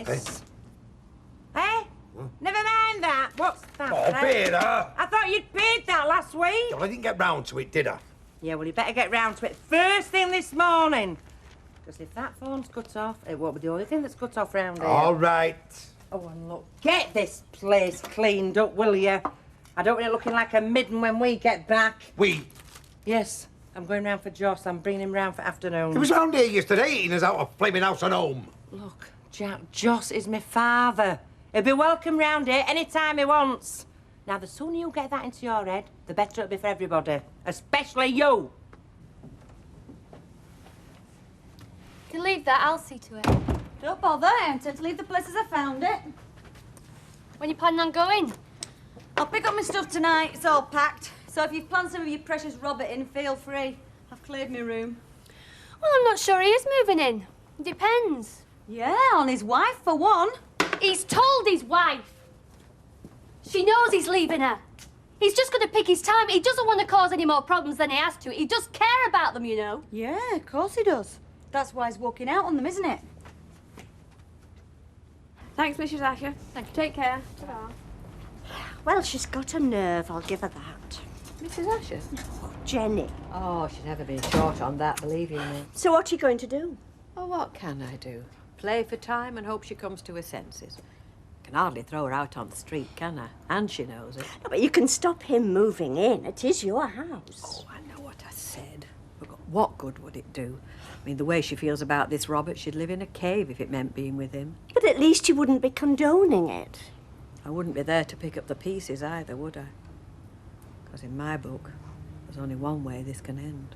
Yes. Eh? Never mind that. What's that? Oh, Peter! I thought you'd paid that last week. I didn't get round to it, did I? Yeah, well, you better get round to it first thing this morning. Because if that phone's cut off, it won't be the only thing that's cut off round here. All right. Oh, and look, get this place cleaned up, will you? I don't want it looking like a midden when we get back. We? Yes, I'm going round for Joss. I'm bringing him round for afternoon. He was round here yesterday eating us out of flaming house and home. Look, Jack, Joss is my father. He'll be welcome round here any time he wants. Now, the sooner you get that into your head, the better it'll be for everybody, especially you. You can leave that, I'll see to it. Don't bother, I intend to leave the place as I found it. When you planning on going? I'll pick up my stuff tonight, it's all packed. So if you've planned some of your precious Robert in, feel free. I've cleared my room. Well, I'm not sure he is moving in. It depends. Yeah, on his wife, for one. He's told his wife. She knows he's leaving her. He's just going to pick his time. He doesn't want to cause any more problems than he has to. He does care about them, you know. Yeah, of course he does. That's why he's walking out on them, isn't it? Thanks, Mrs. Asher. Thank you. Take care. Ta-ra. Well, she's got a nerve, I'll give her that. Mrs. Asher? Oh, Jenny. Oh, she's never been short on that, believe you me. So what are you going to do? Oh, what can I do? Play for time and hope she comes to her senses. Can hardly throw her out on the street, can I? And she knows it. No, but you can stop him moving in. It is your house. Oh, I know what I said. But what good would it do? I mean, the way she feels about this Robert, she'd live in a cave if it meant being with him. But at least you wouldn't be condoning it. I wouldn't be there to pick up the pieces either, would I? Because in my book, there's only one way this can end.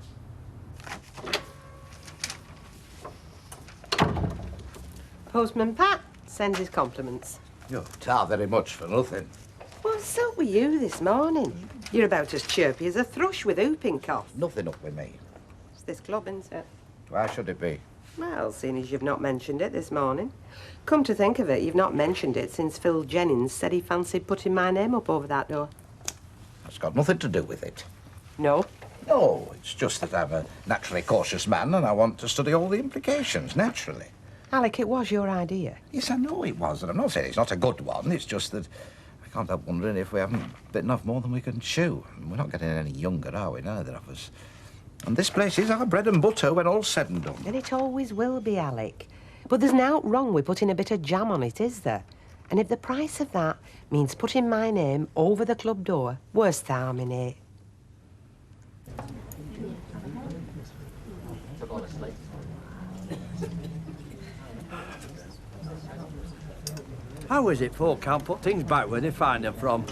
Postman Pat sends his compliments. You tar very much for nothing. Well, so were you this morning. You're about as chirpy as a thrush with whooping cough. Nothing up with me. It's this club, isn't it? Why should it be? Well, seeing as you've not mentioned it this morning. Come to think of it, you've not mentioned it since Phil Jennings said he fancied putting my name up over that door. That's got nothing to do with it. No? No, it's just that I'm a naturally cautious man and I want to study all the implications, naturally. Alec, it was your idea. Yes, I know it was, and I'm not saying it's not a good one. It's just that I can't help wondering if we haven't bitten off more than we can chew. We're not getting any younger, are we, neither of us? And this place is our bread and butter when all's said and done. And it always will be, Alec. But there's nought wrong with putting a bit of jam on it, is there? And if the price of that means putting my name over the club door, worst harm in it. How is it folk can't put things back where they find them from?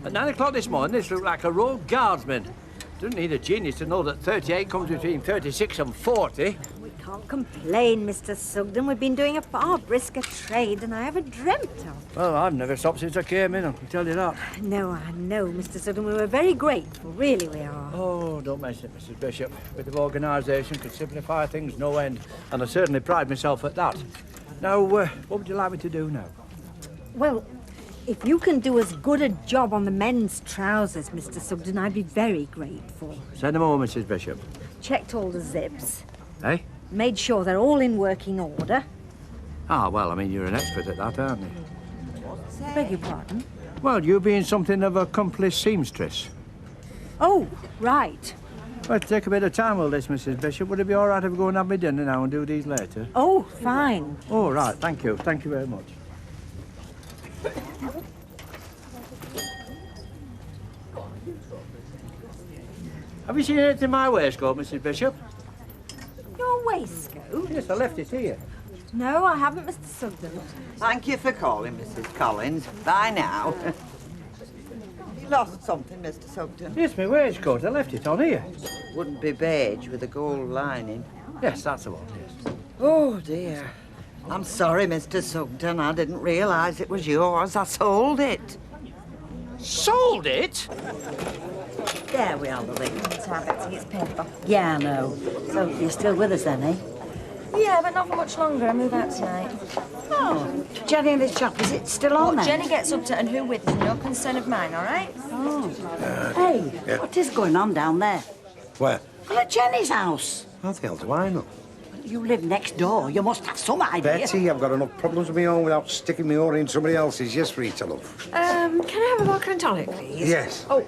At 9 o'clock this morning, this looked like a road guardsman. Doesn't need a genius to know that 38 comes between 36 and 40. We can't complain, Mr. Sugden. We've been doing a far brisker trade than I ever dreamt of. Well, I've never stopped since I came in, I can tell you that. No, I know, Mr. Sugden. We were very grateful, really we are. Oh, don't mention it, Mrs. Bishop. A bit of organisation could simplify things no end, and I certainly pride myself at that. Now, what would you like me to do now? Well, if you can do as good a job on the men's trousers, Mr. Sugden, I'd be very grateful. Send them over, Mrs. Bishop. Checked all the zips. Eh? Made sure they're all in working order. Ah, well, I mean, you're an expert at that, aren't you? Beg your pardon? Well, you being something of a accomplished seamstress. Oh, right. Well, it'll take a bit of time, all this, Mrs. Bishop. Would it be all right if we go and have my dinner now and do these later? Oh, fine. Oh, right, thank you. Thank you very much. Have you seen anything in my waistcoat, Mrs. Bishop? Your waistcoat? Yes, I left it here. No, I haven't, Mr. Sugden. Thank you for calling, Mrs. Collins. Bye now. You lost something, Mr. Sugden. Yes, my waistcoat. I left it on here. Wouldn't be beige with a gold lining. Yes, that's the one, yes. Oh, dear. I'm sorry, Mr. Sugden. I didn't realise it was yours. I sold it. Sold it? There we are, Lily. Tell Betsy it's paper. Yeah, I know. So you're still with us then, eh? Yeah, but not for much longer. I move out tonight. Oh, Jenny and this chap, is it still on What then? Jenny gets up to and who with is no concern of mine, all right? Oh. Hey, what is going on down there? Where? Well, at Jenny's house. How the hell do I know? You live next door. You must have some idea. Betty, I've got enough problems of my own without sticking my oar in somebody else's. Yes, Rita, love. Can I have a vodka and tonic, please? Yes. Oh,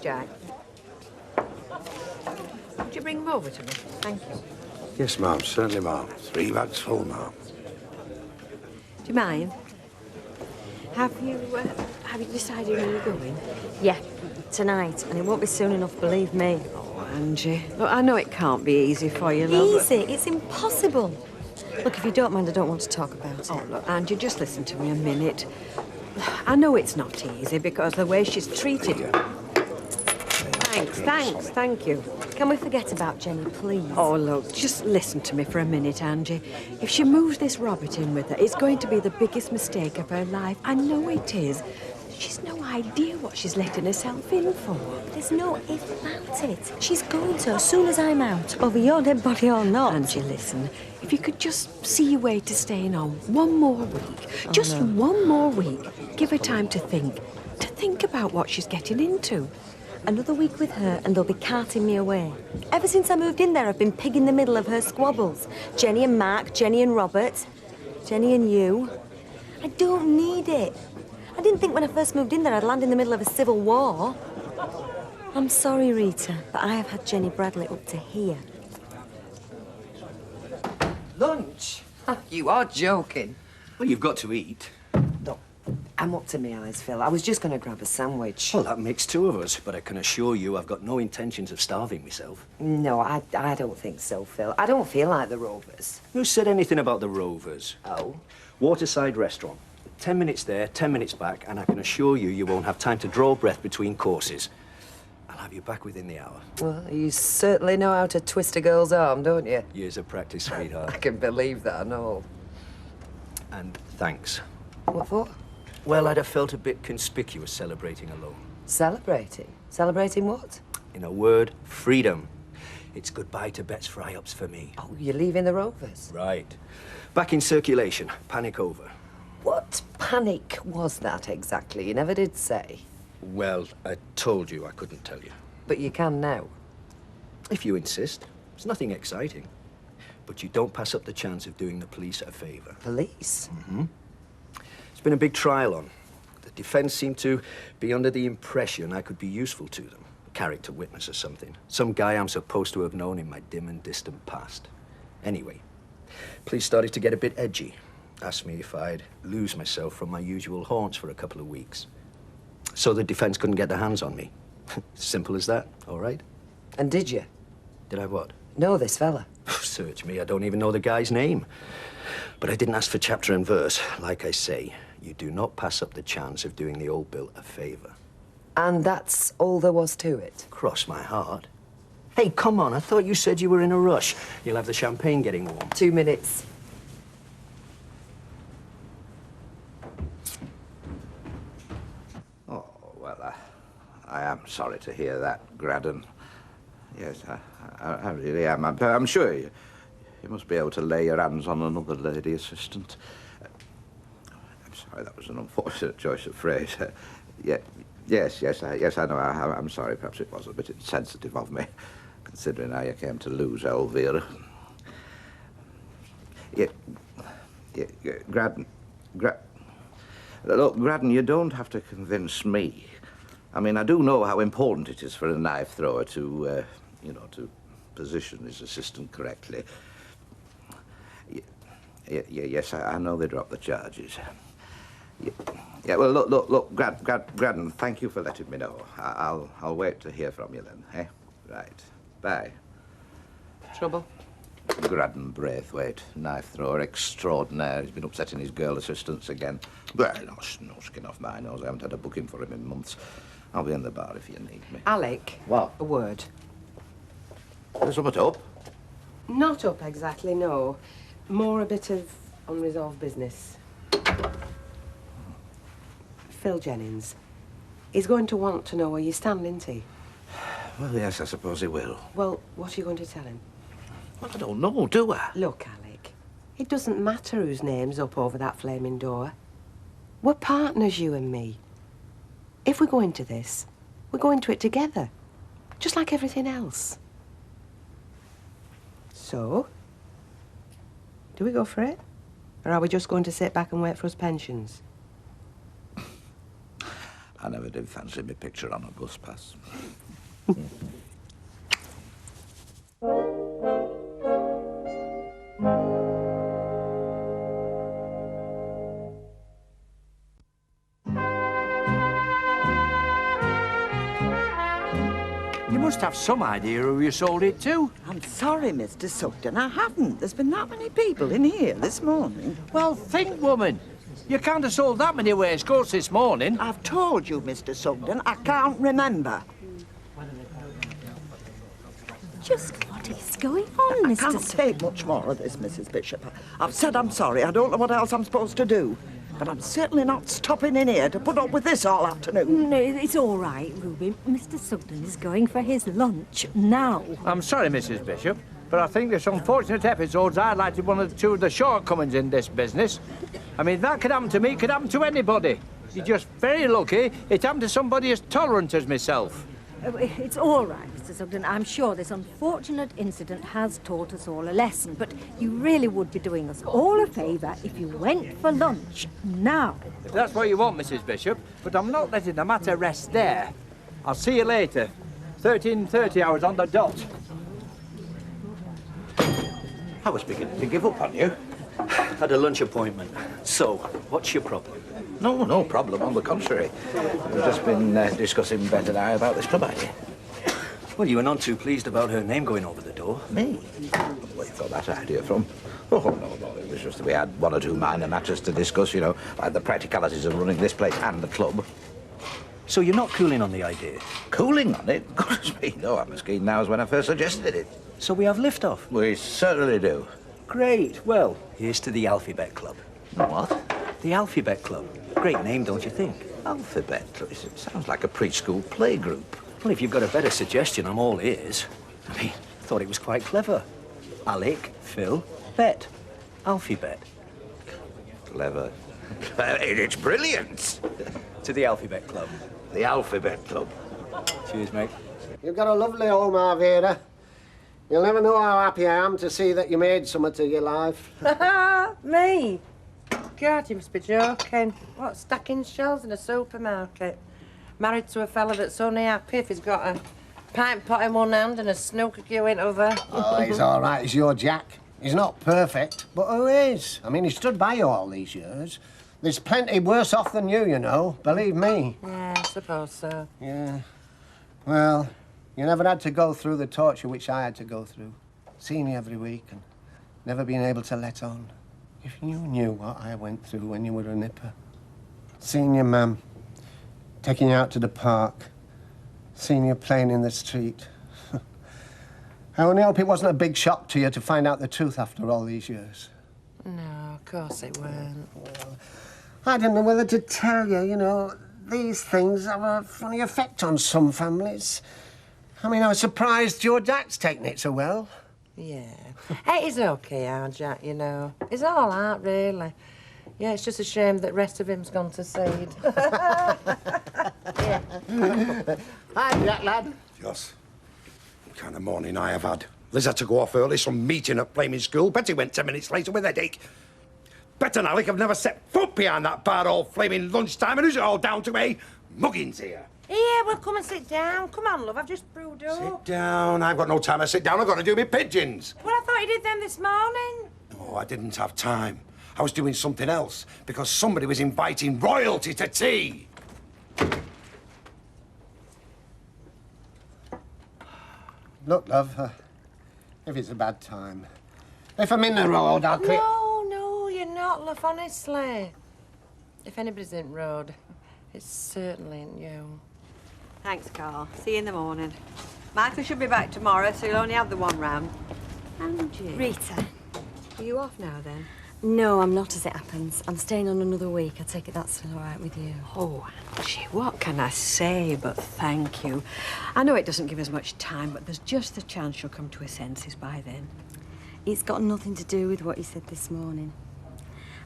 Jack. Would you bring them over to me? Thank you. Yes, ma'am, certainly, ma'am. 3 bags full, ma'am. Do you mind? Have you decided where you're going? Yeah, tonight. And it won't be soon enough, believe me. Oh, Angie. Look, I know it can't be easy for you, love. Easy? It's impossible. Look, if you don't mind, I don't want to talk about it. Oh, look, Angie, just listen to me a minute. I know it's not easy because the way she's treated you. Thanks, thank you. Can we forget about Jenny, please? Oh, look, just listen to me for a minute, Angie. If she moves this Robert in with her, it's going to be the biggest mistake of her life. I know it is. She's no idea what she's letting herself in for. There's no if about it. She's going to as soon as I'm out, whether you're dead body or not. Angie, listen, if you could just see your way to staying on one more week, just one more week, give her time to think about what she's getting into. Another week with her and they'll be carting me away. Ever since I moved in there, I've been pig in the middle of her squabbles. Jenny and Mark, Jenny and Robert, Jenny and you. I don't need it. I didn't think when I first moved in there I'd land in the middle of a civil war. I'm sorry, Rita, but I have had Jenny Bradley up to here. Lunch? You are joking. Well, you've got to eat. Look, I'm up to my eyes, Phil. I was just going to grab a sandwich. Well, that makes 2 of us, but I can assure you I've got no intentions of starving myself. No, I don't think so, Phil. I don't feel like the Rovers. Who said anything about the Rovers? Oh? Waterside Restaurant. 10 minutes there, 10 minutes back, and I can assure you you won't have time to draw breath between courses. I'll have you back within the hour. Well, you certainly know how to twist a girl's arm, don't you? Years of practice, sweetheart. I can believe that, I know. And thanks. What for? Well, I'd have felt a bit conspicuous celebrating alone. Celebrating? Celebrating what? In a word, freedom. It's goodbye to Bet's fry-ups for me. Oh, you're leaving the Rovers? Right. Back in circulation. Panic over. What panic was that exactly? You never did say. Well, I told you I couldn't tell you. But you can now. If you insist. It's nothing exciting. But you don't pass up the chance of doing the police a favour. Police? Mm-hmm. It's been a big trial on. The defence seemed to be under the impression I could be useful to them. Character witness or something. Some guy I'm supposed to have known in my dim and distant past. Anyway, police started to get a bit edgy. Asked me if I'd lose myself from my usual haunts for a couple of weeks. So the defence couldn't get their hands on me. Simple as that, all right? And did you? Did I what? Know this fella? Search me, I don't even know the guy's name. But I didn't ask for chapter and verse. Like I say, you do not pass up the chance of doing the old Bill a favour. And that's all there was to it? Cross my heart. Hey, come on, I thought you said you were in a rush. You'll have the champagne getting warm. 2 minutes. Oh, well, I am sorry to hear that, Graddon. Yes, I really am. I'm sure you must be able to lay your hands on another lady assistant. I'm sorry, that was an unfortunate choice of phrase. Yes, I know. I'm sorry. Perhaps it was a bit insensitive of me, considering how you came to lose Elvira. Graddon. Look, Graddon, you don't have to convince me. I mean, I do know how important it is for a knife thrower to, to position his assistant correctly. Yes, I know they dropped the charges. Yeah, well, look, Graddon, thank you for letting me know. I'll wait to hear from you then, eh? Right. Bye. Trouble? Graddon Braithwaite, knife thrower extraordinaire. He's been upsetting his girl assistants again. Well, no skin off my nose. I haven't had a booking for him in months. I'll be in the bar if you need me. Alec. What? A word. There's something up? Not up exactly, no. More a bit of unresolved business. Phil Jennings. He's going to want to know where you stand, isn't he? Well, yes, I suppose he will. Well, what are you going to tell him? Well, I don't know, do I? Look, Alec, it doesn't matter whose name's up over that flaming door. We're partners, you and me. If we go into this, we're going to it together, just like everything else. So, Do we go for it? Or are we just going to sit back and wait for us pensions? I never did fancy my picture on a bus pass. You must have some idea who you sold it to. I'm sorry, Mr. Sugden, I haven't. There's been that many people in here this morning. Well, think, woman. You can't have sold that many waistcoats this morning. I've told you, Mr. Sugden, I can't remember. Just what is going on, I Mr. can't take much more of this, Mrs. Bishop. I've said I'm sorry. I don't know what else I'm supposed to do. But I'm certainly not stopping in here to put up with this all afternoon. No, it's all right, Ruby. Mr. Sugden is going for his lunch now. I'm sorry, Mrs. Bishop, but I think this unfortunate episode's highlighted one of the shortcomings in this business. I mean, that could happen to me, could happen to anybody. You're just very lucky it happened to somebody as tolerant as myself. It's all right, Mr. Sugden. I'm sure this unfortunate incident has taught us all a lesson, but you really would be doing us all a favour if you went for lunch now. If that's what you want, Mrs. Bishop, but I'm not letting the matter rest there. I'll see you later. 13:30 hours on the dot. I was beginning to give up on you. Had a lunch appointment. So, what's your problem? No problem. On the contrary. We've just been discussing Ben and I about this club idea. Well, you were none too pleased about her name going over the door. Me? Where you thought that idea from? Oh, no. It was just that we had one or two minor matters to discuss, you know, like the practicalities of running this place and the club. So you're not cooling on the idea? Cooling on it? Goodness me, no. I'm as keen now as when I first suggested it. So we have liftoff? We certainly do. Great. Well, here's to the Alphabet Club. What? The Alphabet Club. Great name, don't you think? Alphabet? It sounds like a preschool playgroup. Well, if you've got a better suggestion, I'm all ears. I mean, I thought it was quite clever. Alec, Phil, Bet. Alphabet. Clever. It's brilliant. To the Alphabet Club. The Alphabet Club. Cheers, mate. You've got a lovely home, Arvira. You'll never know how happy I am to see that you made something to your life. Me? God, you must be joking. What, stacking shelves in a supermarket? Married to a fella that's only happy if he's got a pint pot in one hand and a snooker cue in other. Oh, he's all right. He's your Jack. He's not perfect, but who is? I mean, he stood by you all these years. There's plenty worse off than you know, believe me. Yeah, I suppose so. Yeah. Well, you never had to go through the torture which I had to go through. Seeing you every week and never being able to let on. If you knew what I went through when you were a nipper. Seeing your mum, taking you out to the park, seeing you playing in the street. I only hope it wasn't a big shock to you to find out the truth after all these years. No, of course it weren't. Well, I didn't know whether to tell you, you know, these things have a funny effect on some families. I mean, I was surprised your Jack's taking it so well. Yeah. Hey, he's okay, our Jack, you know. He's all right, really. Yeah, it's just a shame that the rest of him's gone to seed. Hi, Jack, lad. Joss, what kind of morning I have had. Liz had to go off early, some meeting at Flaming School. Betty went 10 minutes later with a headache. Bet and Alec have never set foot behind that bar all flaming lunchtime, and who's it all down to, eh? Muggins here. Here, well, come and sit down. Come on, love, I've just brewed up. Sit down. I've got no time to sit down. I've got to do my pigeons. Well, I thought you did them this morning. Oh, I didn't have time. I was doing something else because somebody was inviting royalty to tea. Look, love, if it's a bad time, if I'm in the road, I'll quit. No, you're not, love, honestly. If anybody's in road, it's certainly in you. Thanks, Carl. See you in the morning. Michael should be back tomorrow, so you'll only have the one round. Angie. Rita. Are you off now, then? No, I'm not, as it happens. I'm staying on another week. I take it that's still all right with you. Oh, Angie, what can I say but thank you? I know it doesn't give us much time, but there's just the chance she'll come to her senses by then. It's got nothing to do with what you said this morning.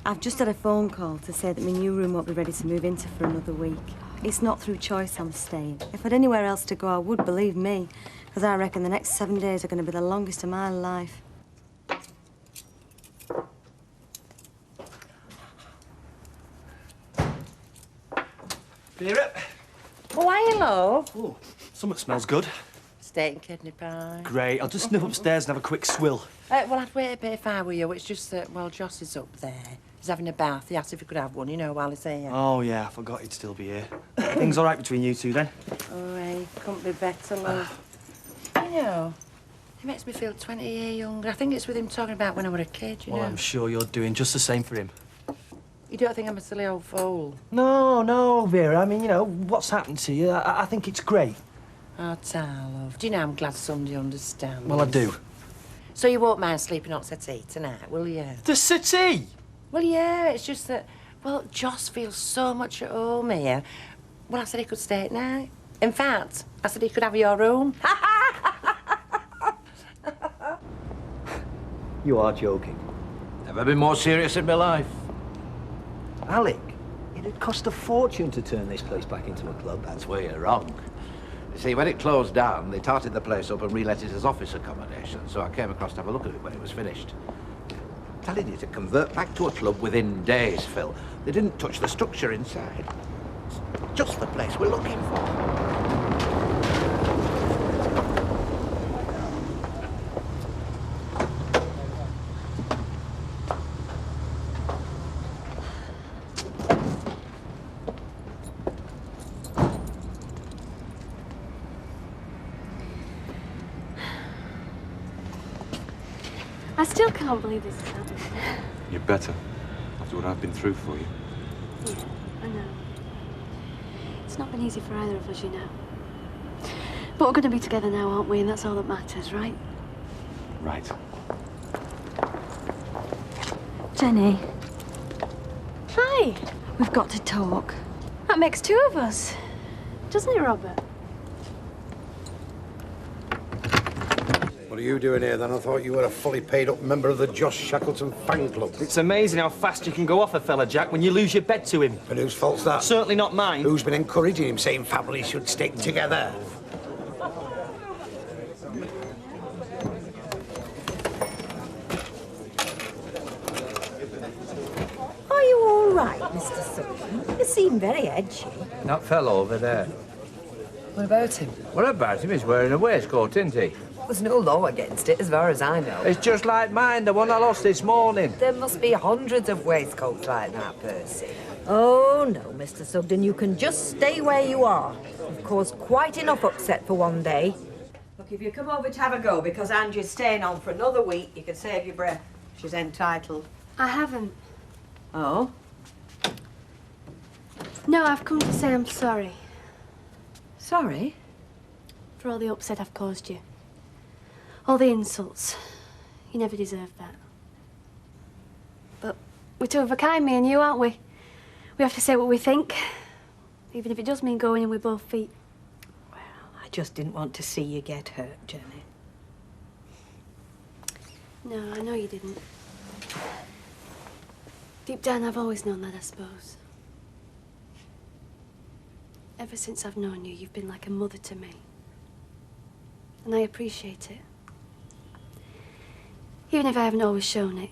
I've just had a phone call to say that my new room won't be ready to move into for another week. It's not through choice I'm staying. If I had anywhere else to go, I would, believe me, because I reckon the next 7 days are going to be the longest of my life. Vera. Oh, hiya, love. Oh, something smells good. Steak and kidney pie. Great. I'll just nip upstairs and have a quick swill. Well, I'd wait a bit if I were you. It's just that, well, Joss is up there. He's having a bath. He asked if he could have one, you know, while he's here. Oh, yeah, I forgot he'd still be here. Things all right between you two, then? Oh, hey, couldn't be better, love. You know, he makes me feel 20 years younger. I think it's with him talking about when I was a kid, you Well, know. I'm sure you're doing just the same for him. You don't think I'm a silly old fool? No, Vera. I mean, you know, what's happened to you, I think it's great. Oh, Tar, love. Do you know I'm glad somebody understands? Well, I do. So you won't mind sleeping on settee tonight, will you? The settee? Well, yeah, it's just that, well, Joss feels so much at home here. Well, I said he could stay at night. In fact, I said he could have your room. You are joking. Never been more serious in my life. Alec, it'd cost a fortune to turn this place back into a club. That's where you're wrong. You see, when it closed down, they tarted the place up and relet it as office accommodation, so I came across to have a look at it when it was finished. I'm telling you to convert back to a club within days, Phil. They didn't touch the structure inside. It's just the place we're looking for. I still can't believe this is happening. You're better, after what I've been through for you. Yeah, I know. It's not been easy for either of us, you know. But we're going to be together now, aren't we? And that's all that matters, right? Right. Jenny, Hi. we've got to talk. That makes two of us. Doesn't it, Robert? What are you doing here, then? I thought you were a fully paid-up member of the Josh Shackleton fan club. It's amazing how fast you can go off a fella, Jack, when you lose your bet to him. And whose fault's that? Certainly not mine. Who's been encouraging him, saying families should stick together? Are you all right, Mr. Sutton? You seem very edgy. That fellow over there. What about him? What about him? He's wearing a waistcoat, isn't he? There's no law against it, as far as I know. It's just like mine, the one I lost this morning. There must be hundreds of waistcoats like that, Percy. Oh, no, Mr. Sugden, you can just stay where you are. You've caused quite enough upset for one day. Look, if you come over to have a go because Angie's staying on for another week, you can save your breath. She's entitled. I haven't. Oh? No, I've come to say I'm sorry. Sorry? For all the upset I've caused you. All the insults. You never deserved that. But we're two of a kind, me and you, aren't we? We have to say what we think. Even if it does mean going in with both feet. Well, I just didn't want to see you get hurt, Jenny. No, I know you didn't. Deep down, I've always known that, I suppose. Ever since I've known you, you've been like a mother to me. And I appreciate it. Even if I haven't always shown it.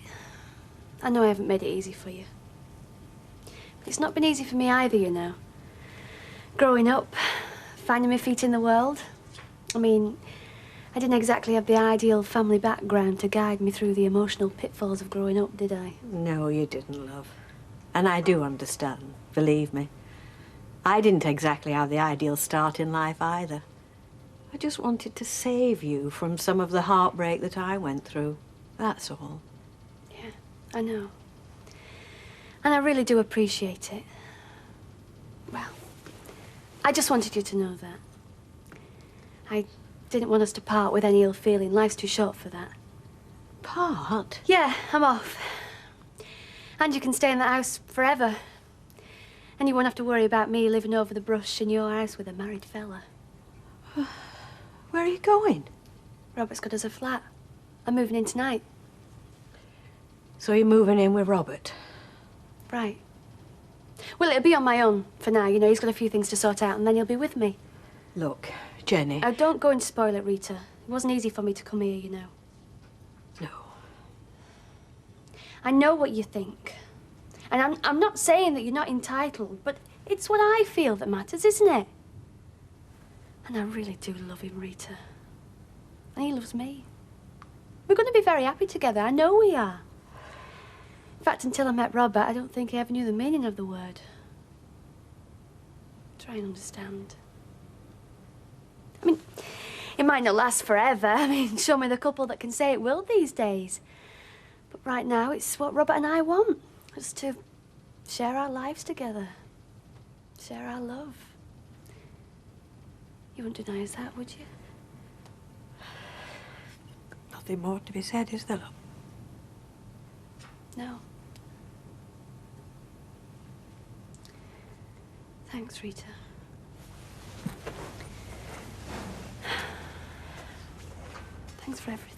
I know I haven't made it easy for you. But it's not been easy for me either, you know. Growing up, finding my feet in the world. I mean, I didn't exactly have the ideal family background to guide me through the emotional pitfalls of growing up, did I? No, you didn't, love. And I do understand, believe me. I didn't exactly have the ideal start in life either. I just wanted to save you from some of the heartbreak that I went through. That's all. Yeah, I know. And I really do appreciate it. Well, I just wanted you to know that. I didn't want us to part with any ill feeling. Life's too short for that. Part? Yeah, I'm off. And you can stay in that house forever. And you won't have to worry about me living over the brush in your house with a married fella. Where are you going? Robert's got us a flat. I'm moving in tonight. So you're moving in with Robert? Right. Well, it'll be on my own for now. You know, he's got a few things to sort out, and then he'll be with me. Look, Jenny... Now, don't go and spoil it, Rita. It wasn't easy for me to come here, you know. No. I know what you think. And I'm not saying that you're not entitled, but It's what I feel that matters, isn't it? And I really do love him, Rita. And he loves me. We're going to be very happy together. I know we are. In fact, until I met Robert, I don't think I ever knew the meaning of the word. Try and understand. I mean, it might not last forever. I mean, show me the couple that can say it will these days. But right now, it's what Robert and I want. Just to share our lives together. Share our love. You wouldn't deny us that, would you? Nothing more to be said, is there, love? No. Thanks, Rita. Thanks for everything.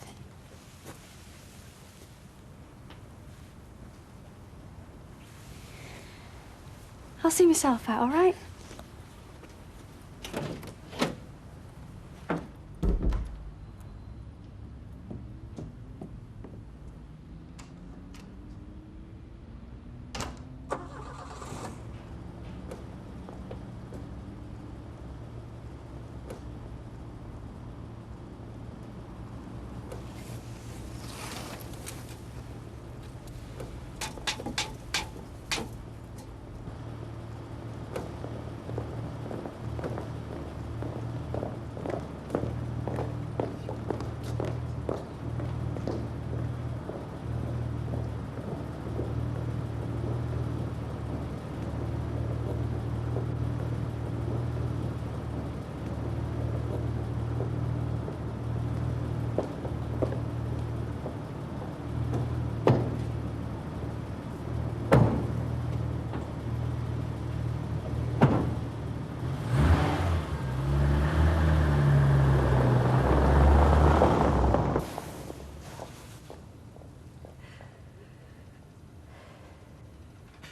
I'll see myself out, all right?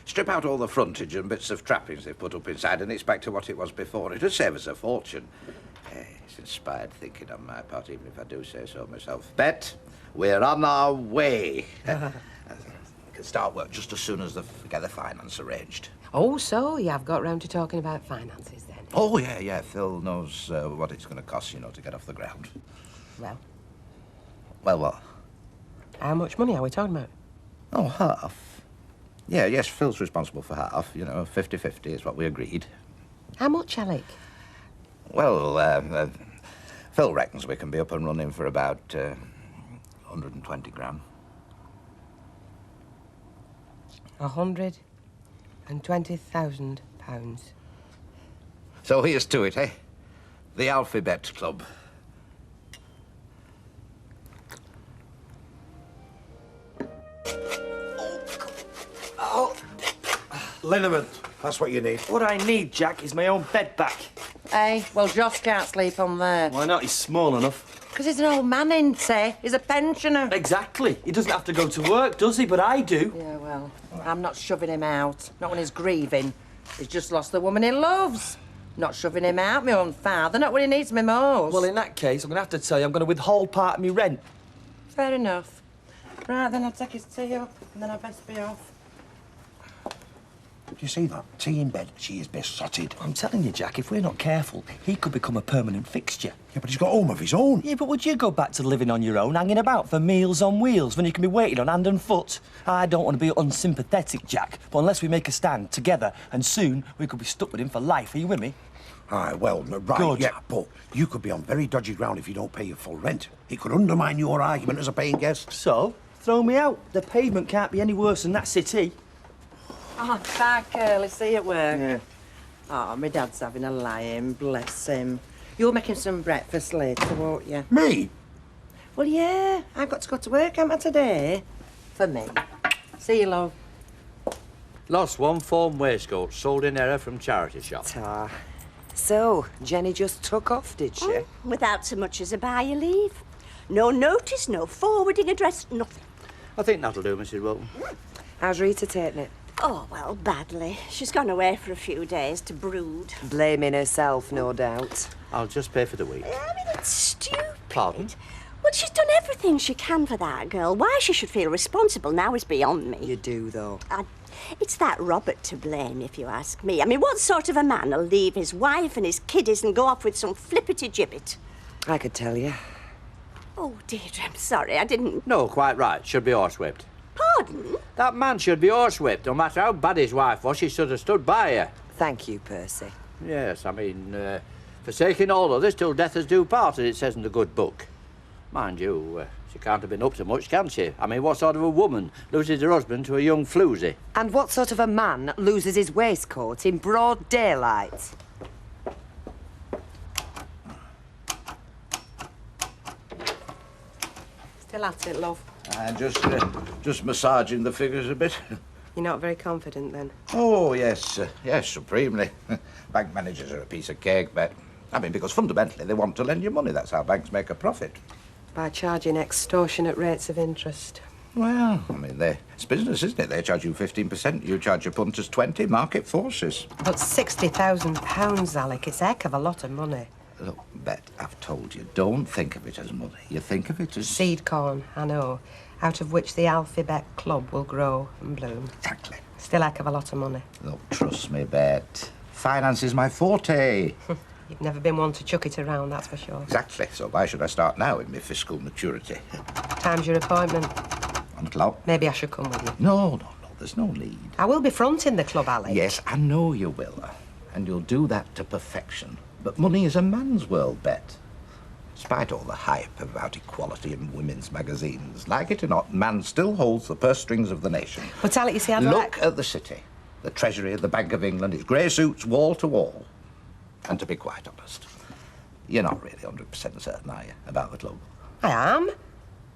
Strip out all the frontage and bits of trappings they've put up inside, and it's back to what it was before. It'd save us a fortune. It's inspired thinking on my part, even if I do say so myself. Bet, we're on our way. We can start work just as soon as they get the finance arranged. Oh, so you have got round to talking about finances then? Oh, yeah. Phil knows what it's going to cost, you know, to get off the ground. Well? Well, what? How much money are we talking about? Oh, half. Yes, Phil's responsible for half. You know, 50-50 is what we agreed. How much, Alec? Well, Phil reckons we can be up and running for about 120 grand. 120,000 pounds. So here's to it, eh? The Alphabet Club. Liniment, that's what you need. What I need, Jack, is my own bed back. Hey, well, Josh can't sleep on there. Why not? He's small enough. Because he's an old man, ain't he? He's a pensioner. Exactly. He doesn't have to go to work, does he? But I do. Yeah, well, I'm not shoving him out. Not when he's grieving. He's just lost the woman he loves. Not shoving him out, my own father. Not when he needs me most. Well, in that case, I'm going to have to tell you I'm going to withhold part of my rent. Fair enough. Right, then I'll take his tea up, and then I'll best be off. Do you see that? Tea in bed. She is besotted. I'm telling you, Jack, if we're not careful, he could become a permanent fixture. Yeah, but he's got a home of his own. Yeah, but would you go back to living on your own, hanging about for meals on wheels when you can be waiting on hand and foot? I don't want to be unsympathetic, Jack, but unless we make a stand together, and soon we could be stuck with him for life. Are you with me? Aye, well, right, Good. yeah, but you could be on very dodgy ground if you don't pay your full rent. It could undermine your argument as a paying guest. So, throw me out. The pavement can't be any worse than that city. Oh, bye, Curly. See you at work. Yeah. Oh, my dad's having a lie-in, bless him. You'll make him some breakfast later, won't you? Me? Well, yeah. I've got to go to work, haven't I, today? For me. See you, love. Lost one form waistcoat, sold in error from charity shop. So, Jenny just took off, did she? Oh, without so much as a by your leave. No notice, no forwarding address, nothing. I think that'll do, Mrs. Wilton. How's Rita taking it? Oh, well, badly. She's gone away for a few days to brood. Blaming herself, no doubt. I'll just pay for the week. I mean, it's stupid. Pardon? Well, she's done everything she can for that girl. Why she should feel responsible now is beyond me. You do, though. It's that Robert to blame, if you ask me. I mean, what sort of a man will leave his wife and his kiddies and go off with some flippity-gibbet? I could tell you. Oh, Deirdre, I'm sorry, I didn't... No, quite right. Should be horsewhipped. Pardon? That man should be horsewhipped. No matter how bad his wife was, she should have stood by her. Thank you, Percy. Yes, I mean, forsaking all others till death us do part, as it says in the good book. Mind you, she can't have been up to much, can she? I mean, what sort of a woman loses her husband to a young floozy? And what sort of a man loses his waistcoat in broad daylight? Still at it, love. And just massaging the figures a bit. You're not very confident, then? Oh, yes, yes, supremely. Bank managers are a piece of cake, Bet. I mean, because fundamentally they want to lend you money. That's how banks make a profit. By charging extortionate rates of interest. Well, I mean, it's business, isn't it? They charge you 15%, you charge your punters 20%, market forces. But £60,000, Alec, it's a heck of a lot of money. Look, Bet, I've told you, don't think of it as money. You think of it as... Seed corn, I know, out of which the Alphabet Club will grow and bloom. Exactly. Still a heck of a lot of money. Look, trust me, Bet. Finance is my forte. You've never been one to chuck it around, that's for sure. Exactly. So why should I start now with my fiscal maturity? Time's your appointment. On the clock? Maybe I should come with you. No, there's no need. I will be fronting the club, Alec. Yes, I know you will. And you'll do that to perfection. But money is a man's world, Bet. Despite all the hype about equality in women's magazines, like it or not, man still holds the purse strings of the nation. But Alec, you see, Look at the city. The Treasury, the Bank of England, its grey suits wall to wall. And to be quite honest, you're not really 100% certain, are you, about the club? I am.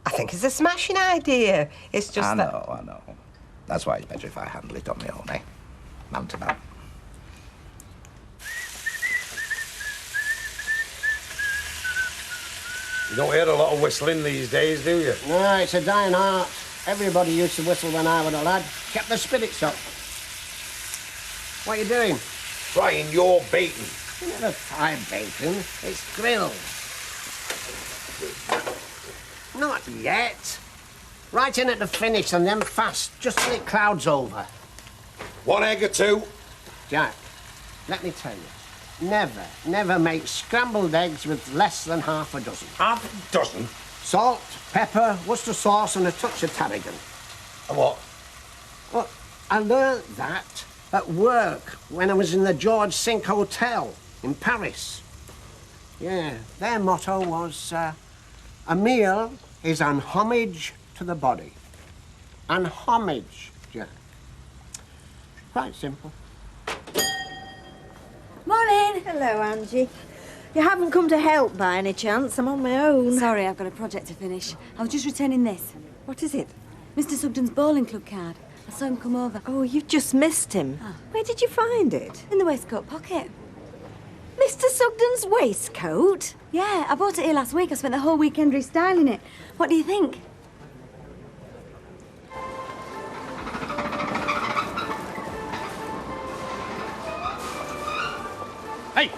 I think it's a smashing idea. It's just I know. That's why it's better if I handle it on my own, eh? Man to man. You don't hear a lot of whistling these days, do you? No, it's a dying art. Everybody used to whistle when I was a lad. Kept the spirits up. What are you doing? Frying your bacon. You never fry bacon. It's grilled. Not yet. Right in at the finish and then fast, just till it clouds over. 1 egg or 2? Jack, let me tell you, never make scrambled eggs with less than half a dozen. Half a dozen? Salt, pepper, Worcester sauce and a touch of tarragon. And what? Well, I learned that at work when I was in the George V Hotel in Paris. Yeah, their motto was, a meal is an homage to the body. An homage, Jack. Quite simple. Morning. Hello, Angie. You haven't come to help by any chance? I'm on my own. Sorry, I've got a project to finish. I was just returning this. What is it? Mr. Sugden's bowling club card. I saw him come over. Oh, you've just missed him. Oh. Where did you find it? In the waistcoat pocket. Mr. Sugden's waistcoat? Yeah, I bought it here last week. I spent the whole weekend restyling it. What do you think? Hey!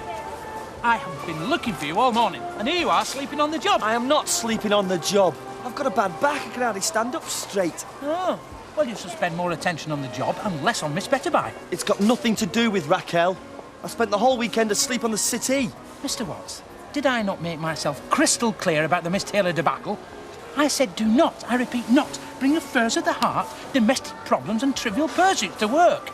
I have been looking for you all morning, and here you are sleeping on the job. I am not sleeping on the job. I've got a bad back. I can hardly stand up straight. Oh, well, you should spend more attention on the job and less on Miss Betterby. It's got nothing to do with Raquel. I spent the whole weekend asleep on the settee. Mr. Watts, did I not make myself crystal clear about the Miss Taylor debacle? I said do not, I repeat, not bring affairs of the heart, domestic problems and trivial pursuits to work.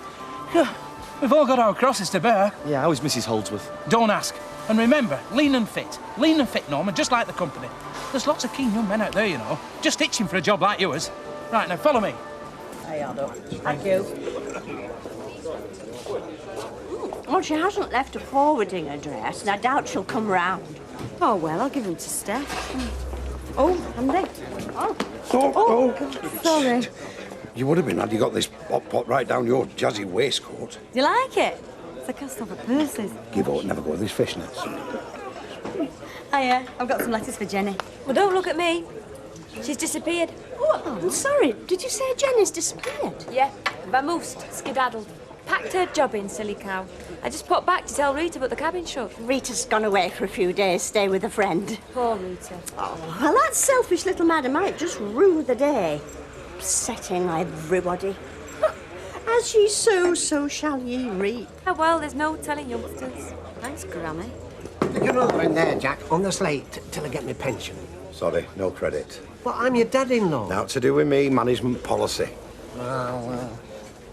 We've all got our crosses to bear. Yeah, how is Mrs. Holdsworth? Don't ask. And remember, lean and fit. Lean and fit, Norman, just like the company. There's lots of keen young men out there, you know, just itching for a job like yours. Right, now, follow me. Hey, Otto. Thank you. Well, she hasn't left a forwarding address, and I doubt she'll come round. Oh, well, I'll give them to Steph. Oh, Andy. Oh, sorry. You would have been had you got this hot pot right down your jazzy waistcoat. Do you like it? It's a cast off at Percy's. Give out, never go with these fishnets. Hiya, I've got some letters for Jenny. Well, don't look at me. She's disappeared. What? I'm sorry. Did you say Jenny's disappeared? Yeah, vamoosed, skedaddled. Packed her job in, silly cow. I just popped back to tell Rita, but the cabin's shut. Rita's gone away for a few days, stay with a friend. Poor Rita. Oh, well, that selfish little madam might just rue the day. Upsetting everybody. As ye sow, so shall ye reap. Oh, well, there's no telling youngsters. Thanks, Granny. You're over in there, Jack, on the slate, till I get my pension. Sorry, no credit. Well, I'm your dad-in-law. Now to do with me, management policy. Oh, well.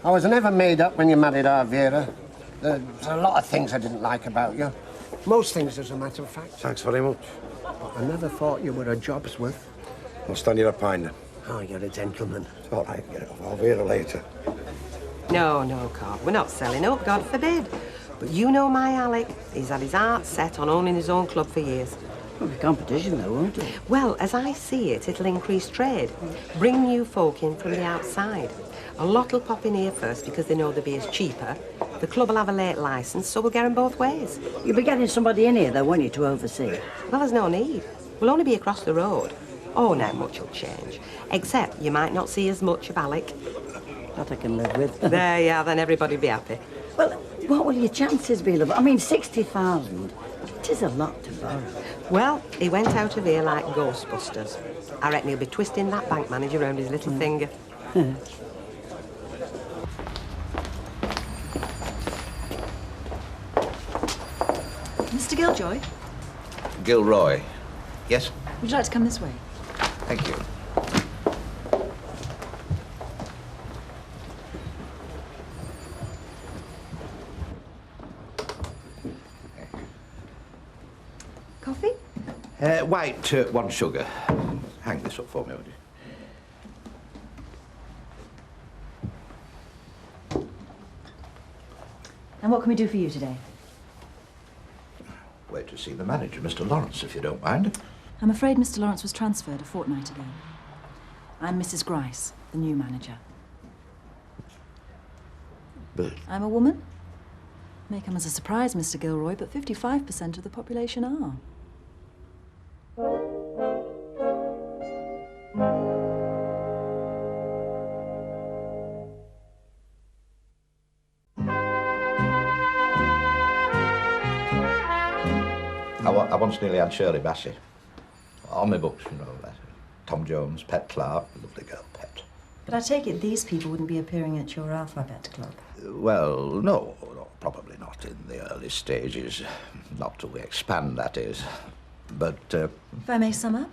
I was never made up when you married our Vera. There's a lot of things I didn't like about you. Most things, as a matter of fact. Thanks very much. But I never thought you were a job's worth. I'll stand you a pint then. Oh, you're a gentleman. All right, get off. I'll be here later. No, no, Carl. We're not selling up, God forbid. But you know my Alec. He's had his heart set on owning his own club for years. Well, the competition, though, won't it? Well, as I see it, it'll increase trade. Bring new folk in from the outside. A lot will pop in here first because they know the beer's cheaper. The club will have a late licence, so we'll get them both ways. You'll be getting somebody in here, though, won't you, to oversee? Well, there's no need. We'll only be across the road. Oh, now much will change. Except you might not see as much of Alec. That I can live with. There you are, then everybody'll be happy. Well, what will your chances be, love? I mean, 60,000. It is a lot to borrow. Well, he went out of here like Ghostbusters. I reckon he'll be twisting that bank manager around his little finger. Mr. Giljoy, Gilroy. Yes? would you like to come this way? Thank you. Coffee? White, one sugar. Hang this up for me, would you? And what can we do for you today? Wait to see the manager, Mr. Lawrence, if you don't mind. I'm afraid Mr. Lawrence was transferred a fortnight ago. I'm Mrs. Grice, the new manager. But I'm a woman. May come as a surprise, Mr. Gilroy, but 55% of the population are. I once nearly had Shirley Bassey. On my books, you know, that. Tom Jones, Pet Clark, lovely girl, Pet. But I take it these people wouldn't be appearing at your alphabet club. Well, no, probably not in the early stages. Not till we expand, that is. But, If I may sum up,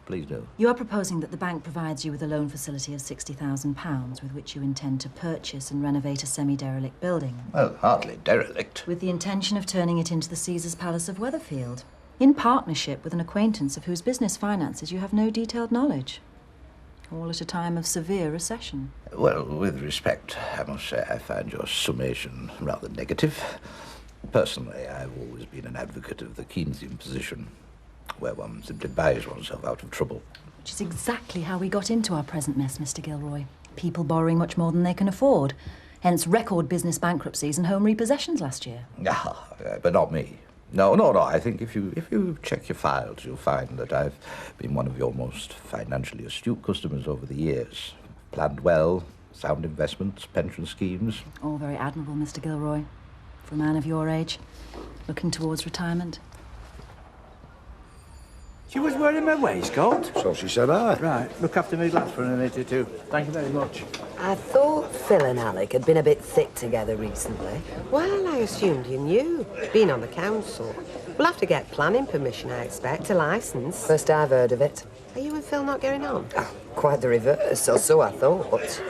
please do. you are proposing that the bank provides you with a loan facility of £60,000 with which you intend to purchase and renovate a semi-derelict building. Well, hardly derelict. With the intention of turning it into the Caesar's Palace of Weatherfield, in partnership with an acquaintance of whose business finances you have no detailed knowledge. All at a time of severe recession. Well, with respect, I must say I find your summation rather negative. Personally, I've always been an advocate of the Keynesian position, where one simply buys oneself out of trouble. Which is exactly how we got into our present mess, Mr. Gilroy. People borrowing much more than they can afford. Hence record business bankruptcies and home repossessions last year. Ah, but not me. No. I think if you check your files, you'll find that I've been one of your most financially astute customers over the years. Planned well, sound investments, pension schemes. All very admirable, Mr. Gilroy. For a man of your age, looking towards retirement. She was wearing my waistcoat. So she said aye. Right, look after me glass for a minute or two. Thank you very much. I thought Phil and Alec had been a bit thick together recently. Well, I assumed you knew, being on the council. We'll have to get planning permission, I expect, a licence. First I've heard of it. Are you and Phil not getting on? Quite the reverse, or so I thought.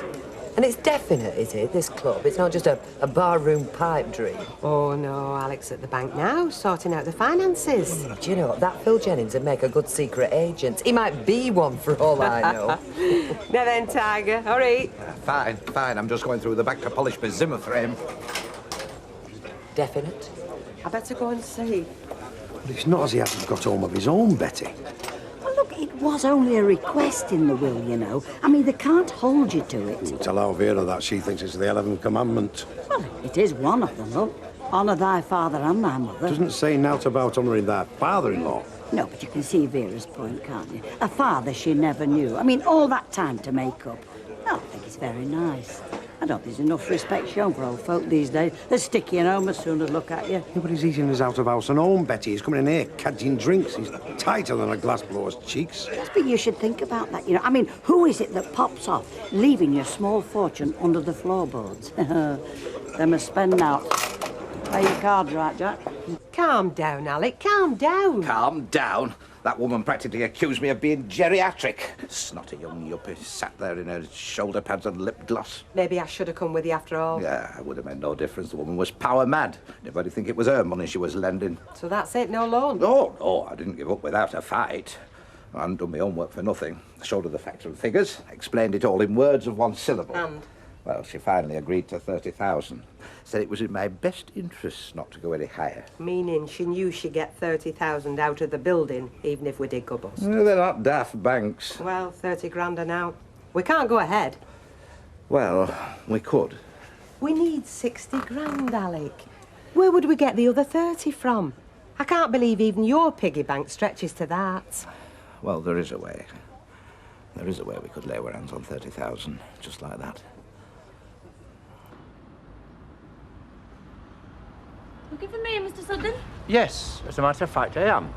And it's definite, is it, this club? It's not just a barroom pipe dream. Oh, no, Alec's at the bank now, sorting out the finances. Do you know, that Phil Jennings would make a good secret agent. He might be one for all I know. Now then, Tiger, all right. Fine. I'm just going through the back to polish my Zimmer frame. Definite? I better go and see. But it's not as he hasn't got home of his own, Betty. Well, look, it was only a request in the will, you know. I mean, they can't hold you to it. Tell Alvira that she thinks it's the 11th commandment. Well, it is one of them, look. Honour thy father and thy mother. Doesn't say naught about honouring thy father-in-law. No, but you can see Vera's point, can't you? A father she never knew. I mean, all that time to make up. No, I think it's very nice. I don't think there's enough respect shown for old folk these days. They'll stick you in home as soon as look at you. Yeah, but he's eating his out-of-house and home, Betty. He's coming in here cadging drinks. He's tighter than a glass blower's cheeks. Yes, but you should think about that, you know. I mean, who is it that pops off, leaving your small fortune under the floorboards? They must spend now. Play your cards right, Jack. Calm down, Alec, calm down. Calm down. That woman practically accused me of being geriatric. Snotty young yuppie sat there in her shoulder pads and lip gloss. Maybe I should have come with you after all. Yeah, it would have made no difference. The woman was power mad. Anybody think it was her money she was lending? So that's it, no loan? No, I didn't give up without a fight. I hadn't done my homework for nothing. I showed her the facts and figures, explained it all in words of one syllable. And? Well, she finally agreed to 30,000. Said it was in my best interests not to go any higher. Meaning she knew she'd get 30,000 out of the building, even if we did go bust. No, they're not daft banks. Well, 30 grand an out. We can't go ahead. Well, we could. We need 60 grand, Alec. Where would we get the other 30 from? I can't believe even your piggy bank stretches to that. Well, there is a way. There is a way we could lay our hands on 30,000, just like that. Looking for me, Mr. Sutton? Yes, as a matter of fact, I am.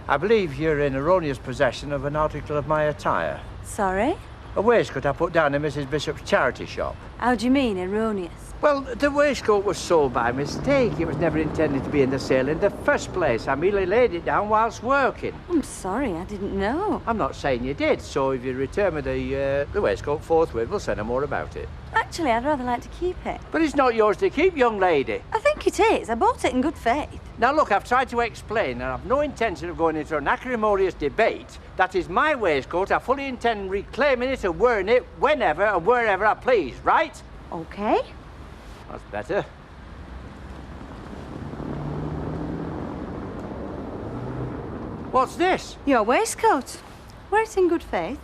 I believe you're in erroneous possession of an article of my attire. Sorry? A waistcoat I put down in Mrs. Bishop's charity shop. How do you mean, erroneous? Well, the waistcoat was sold by mistake. It was never intended to be in the sale in the first place. I merely laid it down whilst working. I'm sorry, I didn't know. I'm not saying you did, so if you return me the waistcoat forthwith, we'll say no more about it. Actually, I'd rather like to keep it. But it's not yours to keep, young lady. I think it is. I bought it in good faith. Now, look, I've tried to explain, and I've no intention of going into an acrimonious debate. That is my waistcoat. I fully intend reclaiming it and wearing it whenever and wherever I please, right? Okay. That's better. What's this? Your waistcoat. Wear it in good faith.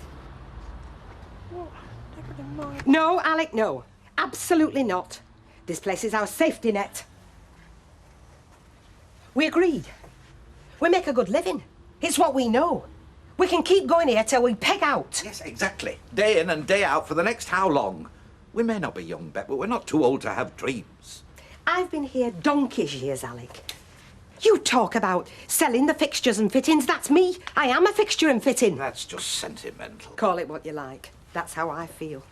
No, Alec, no. Absolutely not. This place is our safety net. We agreed. We make a good living. It's what we know. We can keep going here till we peg out. Yes, exactly. Day in and day out for the next how long? We may not be young, Bet, but we're not too old to have dreams. I've been here donkey's years, Alec. You talk about selling the fixtures and fittings. That's me. I am a fixture and fitting. That's just sentimental. Call it what you like. That's how I feel.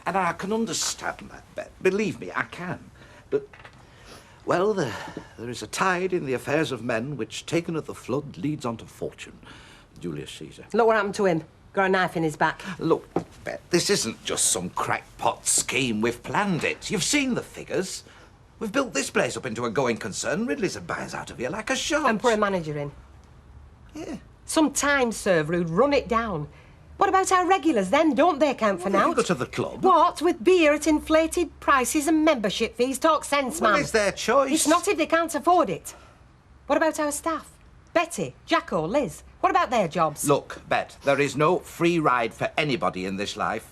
And I can understand that, Bet. Believe me, I can. But, well, there is a tide in the affairs of men which, taken at the flood, leads on to fortune. Julius Caesar. Look what happened to him. Got a knife in his back. Look, Bet, this isn't just some crackpot scheme. We've planned it. You've seen the figures. We've built this place up into a going concern. Ridley's would buy us out of here like a shot. And put a manager in. Yeah. Some time server who'd run it down. What about our regulars then? Don't they count for now? You go to the club. What? With beer at inflated prices and membership fees? Talk sense, man. Well, it's their choice. It's not if they can't afford it. What about our staff? Betty, Jacko, Liz. What about their jobs? Look, Bet, there is no free ride for anybody in this life.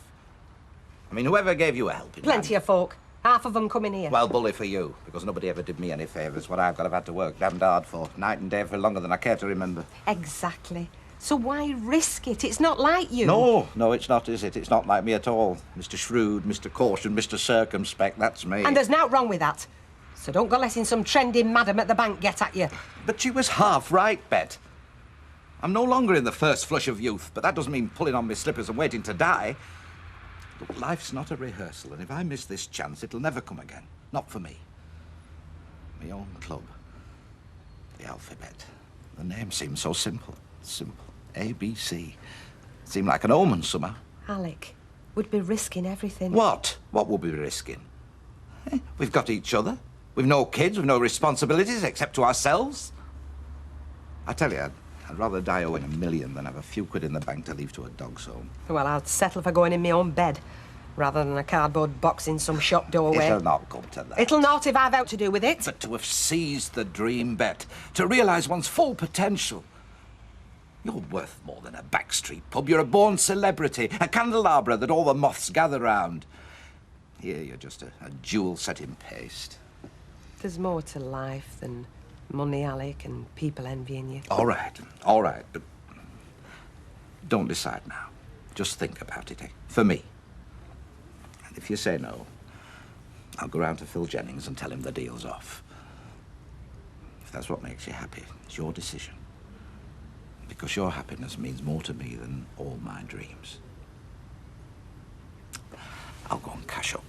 I mean, whoever gave you a helping Plenty of folk. Half of them come in here. Well, bully for you, because nobody ever did me any favours. What I've got, I've had to work damned hard for, night and day for longer than I care to remember. Exactly. So why risk it? It's not like you. No, it's not, is it? It's not like me at all. Mr. Shrewd, Mr. Caution, Mr. Circumspect, that's me. And there's nought wrong with that. So don't go letting some trendy madam at the bank get at you. But she was half right, Bet. I'm no longer in the first flush of youth, but that doesn't mean pulling on my slippers and waiting to die. Look, life's not a rehearsal, and if I miss this chance, it'll never come again. Not for me. My own club. The alphabet. The name seems so simple. Simple. ABC. Seemed like an omen somehow. Alec, we'd be risking everything. What? What would we be risking? We've got each other. We've no kids, we've no responsibilities except to ourselves. I tell you, I'd rather die owing $1 million than have a few quid in the bank to leave to a dog's home. Well, I'd settle for going in my own bed rather than a cardboard box in some shop doorway. It'll not come to that. It'll not if I've out to do with it. But to have seized the dream, Bet, to realise one's full potential. You're worth more than a backstreet pub. You're a born celebrity, a candelabra that all the moths gather round. Here, you're just a jewel set in paste. There's more to life than money, Alec, and people envying you. All right, but don't decide now. Just think about it, eh? For me. And if you say no, I'll go round to Phil Jennings and tell him the deal's off. If that's what makes you happy, it's your decision. Because your happiness means more to me than all my dreams. I'll go and cash up.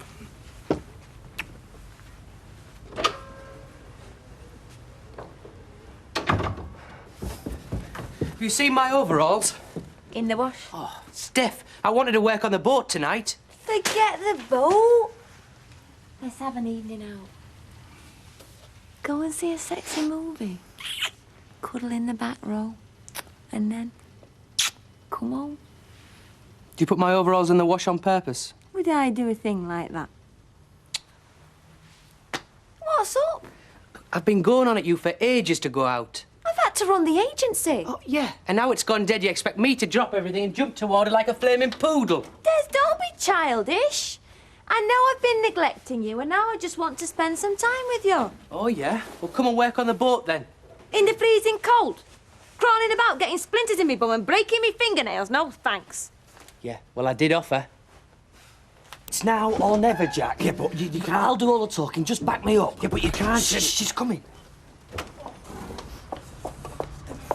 Have you seen my overalls? In the wash? Oh, Steph, I wanted to work on the boat tonight. Forget the boat. Let's have an evening out. Go and see a sexy movie. Cuddle in the back row. And then come home. Do you put my overalls in the wash on purpose? Would I do a thing like that? What's up? I've been going on at you for ages to go out. I've had to run the agency. Oh, yeah. And now it's gone dead, you expect me to drop everything and jump toward it like a flaming poodle. Des, don't be childish. I know I've been neglecting you, and now I just want to spend some time with you. Oh, yeah? Well, come and work on the boat, then. In the freezing cold? Crawling about, getting splinters in me bum and breaking me fingernails? No, thanks. Yeah, well, I did offer. It's now or never, Jack. Yeah, but you can't... I'll do all the talking, just back me up. Yeah, but you can't... Shh, she's coming.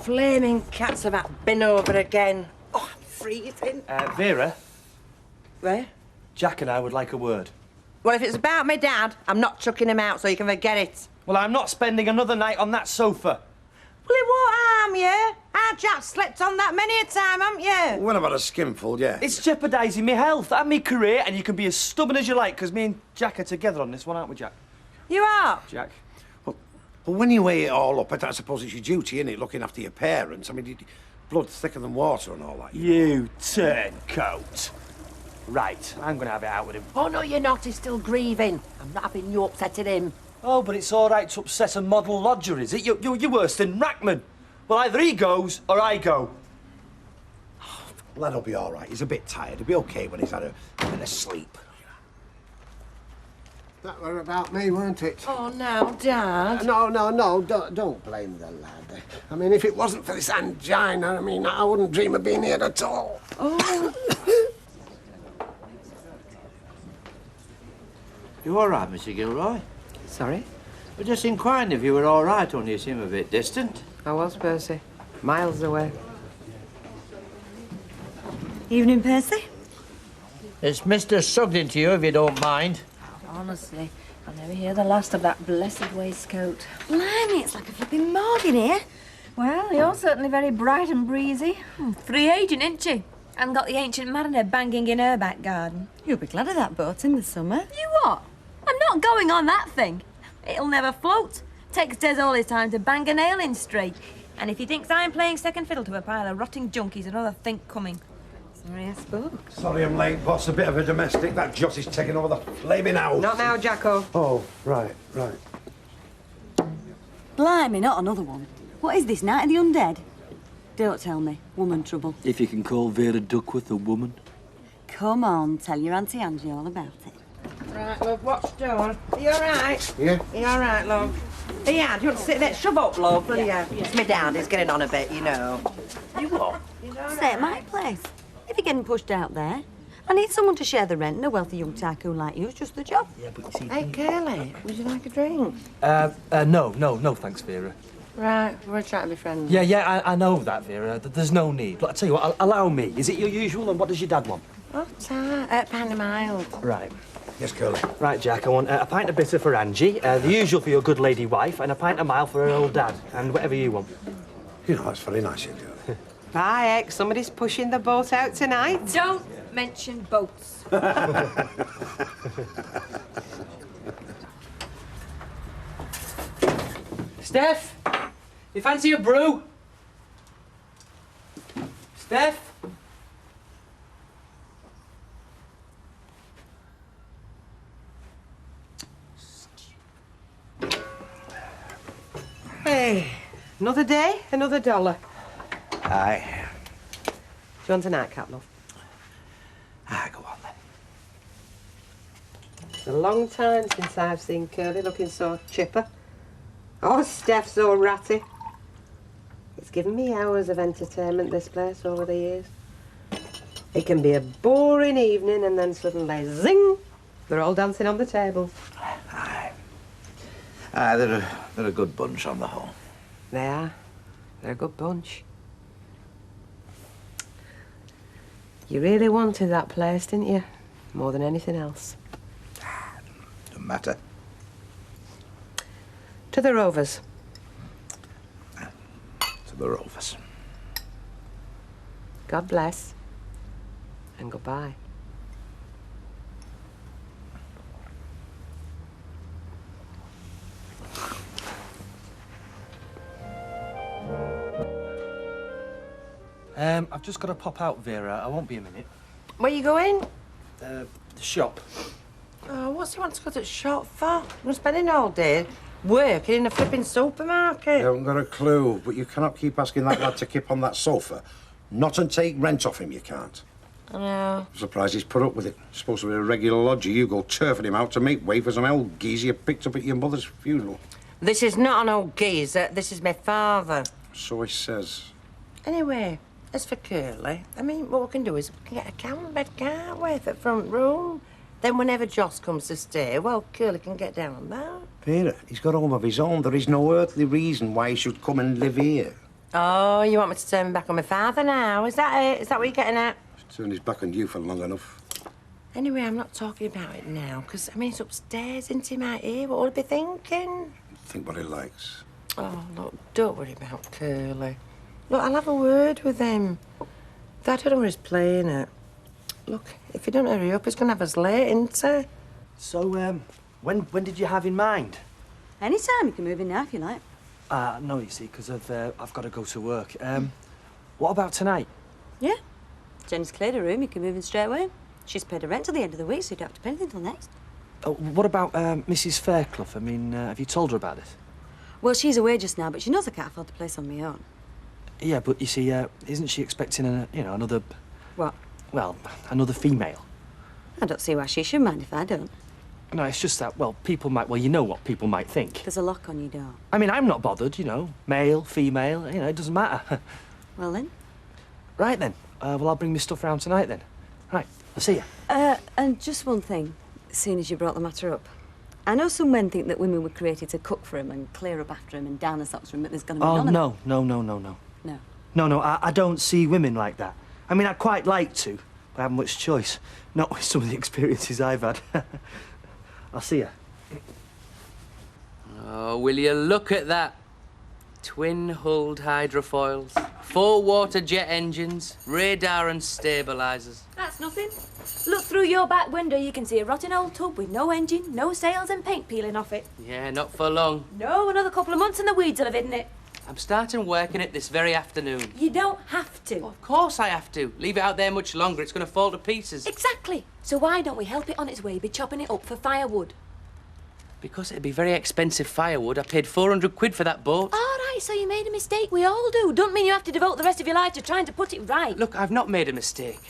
Flaming cats have been over again. Oh, I'm freezing. Vera? Where? Jack and I would like a word. Well, if it's about my dad, I'm not chucking him out, so you can forget it. Well, I'm not spending another night on that sofa. Well, it won't harm you. Our Jack slept on that many a time, haven't you? When I've had a skinful, yeah. It's jeopardising me health and me career, and you can be as stubborn as you like, because me and Jack are together on this one, aren't we, Jack? You are? Jack. Well, when you weigh it all up, I suppose it's your duty, innit, looking after your parents. I mean, blood's thicker than water and all that. You turncoat. Right, I'm going to have it out with him. Oh, no, you're not. He's still grieving. I'm not having you upsetting him. Oh, but it's all right to upset a model lodger, is it? You're worse than Rackman. Well, either he goes or I go. Lad'll be all right. He's a bit tired. He'll be OK when he's had a bit of sleep. That were about me, weren't it? Oh, no, Dad. No, don't blame the lad. I mean, if it wasn't for this angina, I mean, I wouldn't dream of being here at all. Oh. You all right, Mr. Gilroy? Sorry? We're just inquiring if you were all right, only you seem a bit distant. I was, Percy. Miles away. Evening, Percy. It's Mr. Sugden to you, if you don't mind. Honestly, I'll never hear the last of that blessed waistcoat. Blimey, it's like a flipping morgue in here. Well, you're certainly very bright and breezy. Free agent, ain't she? And got the ancient mariner banging in her back garden. You'll be glad of that boat in the summer. You what? I'm not going on that thing. It'll never float. Takes Des all his time to bang a nail in straight. And if he thinks I'm playing second fiddle to a pile of rotting junkies, another think coming. Sorry I spoke. Sorry I'm late, boss. A bit of a domestic. That Joss is taking over the flaming house. Not now, Jacko. Oh, right. Blimey, not another one. What is this, Night of the Undead? Don't tell me. Woman trouble. If you can call Vera Duckworth a woman. Come on, tell your Auntie Angie all about it. Right, love, what's done? Are you all right? Yeah. Are you all right, love? Yeah, do you want to sit there? Shove up, love, will you? It's my dad, he's getting on a bit, you know. You what? Stay at my place. If you're getting pushed out there, I need someone to share the rent, and a wealthy young tycoon like you is just the job. Yeah, but you see... Hey, Curly, would you like a drink? No, thanks, Vera. Right, we're trying to be friends. Yeah, I know that, Vera. There's no need. But I tell you what, allow me. Is it your usual, and what does your dad want? Pound a mile. Right. Yes, Curly. Right, Jack, I want a pint of bitter for Angie, the usual for your good lady wife, and a pint of mile for her old dad, and whatever you want. You know, that's very nice of you, Curly. Bye, Ex. Somebody's pushing the boat out tonight. Don't mention boats. Steph, you fancy a brew? Steph? Hey, another day, another dollar. Aye. Do you want a nightcap, love? Aye, go on then. It's a long time since I've seen Curly looking so chipper. Oh, Steph's so ratty. It's given me hours of entertainment, this place, over the years. It can be a boring evening and then suddenly, zing, They're all dancing on the tables. They're a good bunch on the whole. They are. They're a good bunch. You really wanted that place, didn't you? More than anything else. Doesn't matter. To the Rovers. To the Rovers. God bless. And goodbye. I've just got to pop out, Vera. I won't be a minute. Where you going? The shop. Oh, what's he want to go to the shop for? We're spending all day working in a flipping supermarket. You haven't got a clue, but you cannot keep asking that lad to keep on that sofa. Not and take rent off him, you can't. I know. I'm surprised he's put up with it. Supposed to be a regular lodger. You go turfing him out to make way for some old geezer you picked up at your mother's funeral. This is not an old geezer. This is my father. So he says. Anyway, as for Curly, I mean, what we can do is we can get a camel bed, can't we, for the front room? Then whenever Joss comes to stay, well, Curly can get down on that. Vera, he's got a home of his own. There is no earthly reason why he should come and live here. Oh, you want me to turn back on my father now? Is that it? Is that what you're getting at? He's turned his back on you for long enough. Anyway, I'm not talking about it now, because, I mean, it's upstairs, isn't he, might hear? What will he be thinking? Think what he likes. Oh, look, don't worry about Curly. Look, I'll have a word with him. That I don't know where he's playing at. Look, if he don't hurry up, he's going to have us late, isn't he? So, when did you have in mind? Anytime. You can move in now if you like. No, you see, because I've got to go to work. What about tonight? Yeah. Jenny's cleared her room. You can move in straight away. She's paid her rent till the end of the week, so you don't have to pay anything till next. Oh, what about Mrs. Fairclough? I mean, have you told her about it? Well, she's away just now, but she knows I can't afford the place on my own. Yeah, but you see, isn't she expecting another... What? Well, another female? I don't see why she should mind if I don't. No, it's just that, well, people might... Well, you know what people might think. There's a lock on your door. I mean, I'm not bothered, you know. Male, female, it doesn't matter. Well, then. Right, then. Well, I'll bring my stuff round tonight, then. Right, I'll see you. And just one thing, seeing as you brought the matter up. I know some men think that women were created to cook for him and clear up after him and down the socks for him, but there's going to be none of no. No. No, I don't see women like that. I mean, I'd quite like to, but I haven't much choice. Not with some of the experiences I've had. I'll see you. Oh, will you look at that? Twin-hulled hydrofoils, 4 water jet engines, radar and stabilisers. That's nothing. Look through your back window, you can see a rotten old tub with no engine, no sails and paint peeling off it. Yeah, not for long. No, another couple of months and the weeds will have hidden it. I'm starting working it this very afternoon. You don't have to. Of course I have to. Leave it out there much longer, it's going to fall to pieces. Exactly. So why don't we help it on its way by chopping it up for firewood? Because it'd be very expensive firewood. I paid 400 quid for that boat. All right, so you made a mistake. We all do. Don't mean you have to devote the rest of your life to trying to put it right. Look, I've not made a mistake.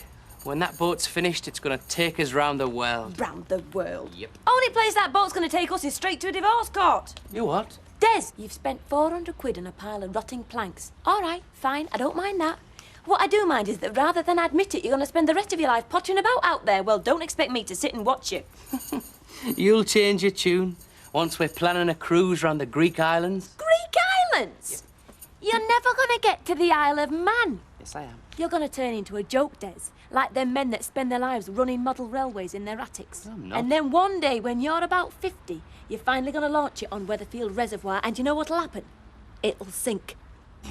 When that boat's finished, it's going to take us round the world. Round the world? Yep. Only place that boat's going to take us is straight to a divorce court. You what? Des, you've spent 400 quid on a pile of rotting planks. All right, fine, I don't mind that. What I do mind is that rather than admit it, you're going to spend the rest of your life pottering about out there. Well, don't expect me to sit and watch you. You'll change your tune once we're planning a cruise round the Greek islands. Greek islands? Yep. You're never going to get to the Isle of Man. Yes, I am. You're going to turn into a joke, Des. Like them men that spend their lives running model railways in their attics. I'm not. And then one day, when you're about 50, you're finally going to launch it on Weatherfield Reservoir, and you know what'll happen? It'll sink.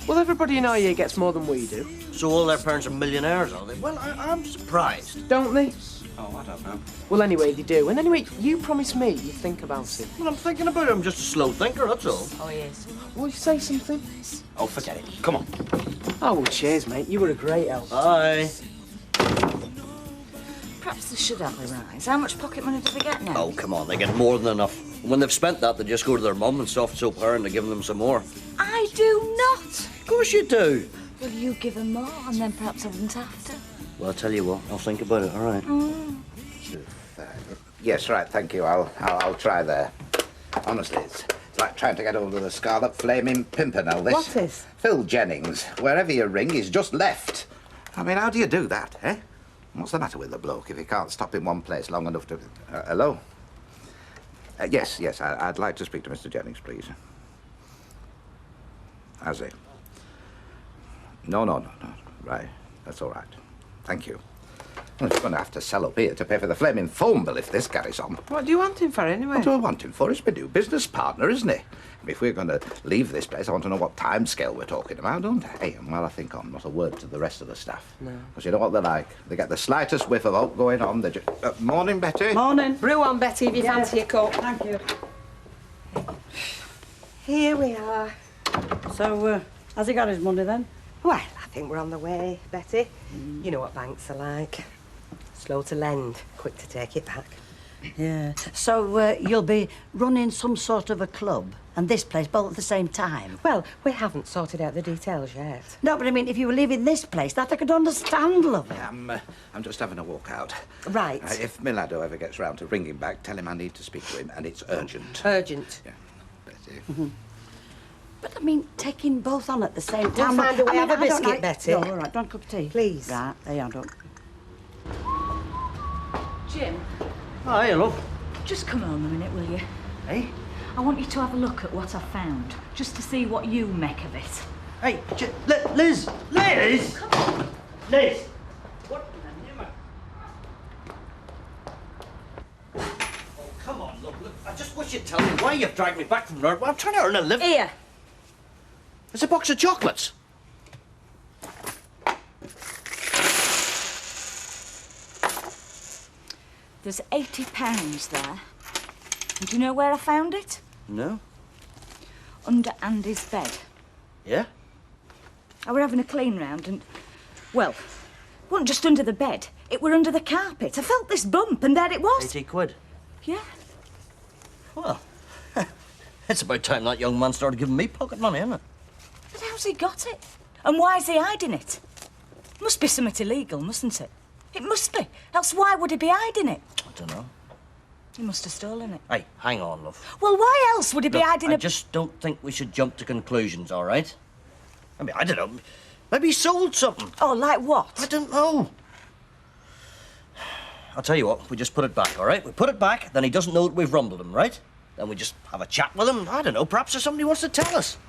Well, everybody in our year gets more than we do. So all their parents are millionaires, are they? Well, I'm surprised. Don't they? Oh, I don't know. Well, anyway, they do. And anyway, you promised me you'd think about it. Well, I'm thinking about it. I'm just a slow thinker, that's all. Oh, yes. Will you say something? Oh, forget it. Come on. Oh, well, cheers, mate. You were a great help. Bye. Perhaps they should have a rise. How much pocket money do they get now? Oh, come on. They get more than enough. When they've spent that, they just go to their mum and soft soap her into giving them some more. I do not. Of course you do. Well, you give them more, and then perhaps I wouldn't have to. Well, I'll tell you what. I'll think about it, all right? Yes, right, thank you. I'll try there. Honestly, it's like trying to get hold of the Scarlet Flaming Pimpernel, this. What is? Phil Jennings, wherever you ring, he's just left. I mean, how do you do that, eh? What's the matter with the bloke if he can't stop in one place long enough to... hello? Yes, I'd like to speak to Mr. Jennings, please. Has he? No. Right, that's all right. Thank you. Well, he's going to have to sell up here to pay for the flaming phone bill if this carries on. What do you want him for, anyway? What do I want him for? He's my new business partner, isn't he? If we're going to leave this place, I want to know what time scale we're talking about, don't I? Hey, and while I think on, not a word to the rest of the staff. No. Because you know what they're like. They get the slightest whiff of out going on. They just... morning, Betty. Morning. Brew on, Betty, if you fancy a cup. Thank you. Here we are. So, has he got his money then? Well, I think we're on the way, Betty. You know what banks are like. Slow to lend, quick to take it back. Yeah. So, you'll be running some sort of a club and this place both at the same time? Well, we haven't sorted out the details yet. No, but I mean, if you were leaving this place, that I could understand, love. I'm just having a walk out. Right. If Milado ever gets round to ringing back, tell him I need to speak to him, and it's urgent. Urgent? Yeah. Betty. Mm-hmm. But, I mean, taking both on at the same We'll time... find a way. I mean, Have a I don't biscuit, like... Betty. No, all right, don't cup of tea. Please. Right, there you are, don't. Jim, Oh, hey, love. just come home a minute, will you? Hey? I want you to have a look at what I found, just to see what you make of it. Hey, Liz! Liz! Liz! What? Come on, look. I just wish you'd tell me why you've dragged me back from there. I'm trying to earn a living. Here. It's a box of chocolates. There's £80 there. And do you know where I found it? No. Under Andy's bed. Yeah? I were having a clean round and, well, it wasn't just under the bed. It were under the carpet. I felt this bump and there it was. 80 quid. Yeah. Well, it's about time that young man started giving me pocket money, isn't it? But how's he got it? And why's he hiding it? Must be something illegal, mustn't it? It must be. Else why would he be hiding it? I don't know. He must have stolen it. Hey, hang on, love. Well, why else would he be Look, hiding I a... just don't think we should jump to conclusions, all right? I mean, I don't know. Maybe he sold something. Oh, like what? I don't know. I'll tell you what, we just put it back, all right? We put it back, then he doesn't know that we've rumbled him, right? Then we just have a chat with him. I don't know, perhaps there's somebody who wants to tell us.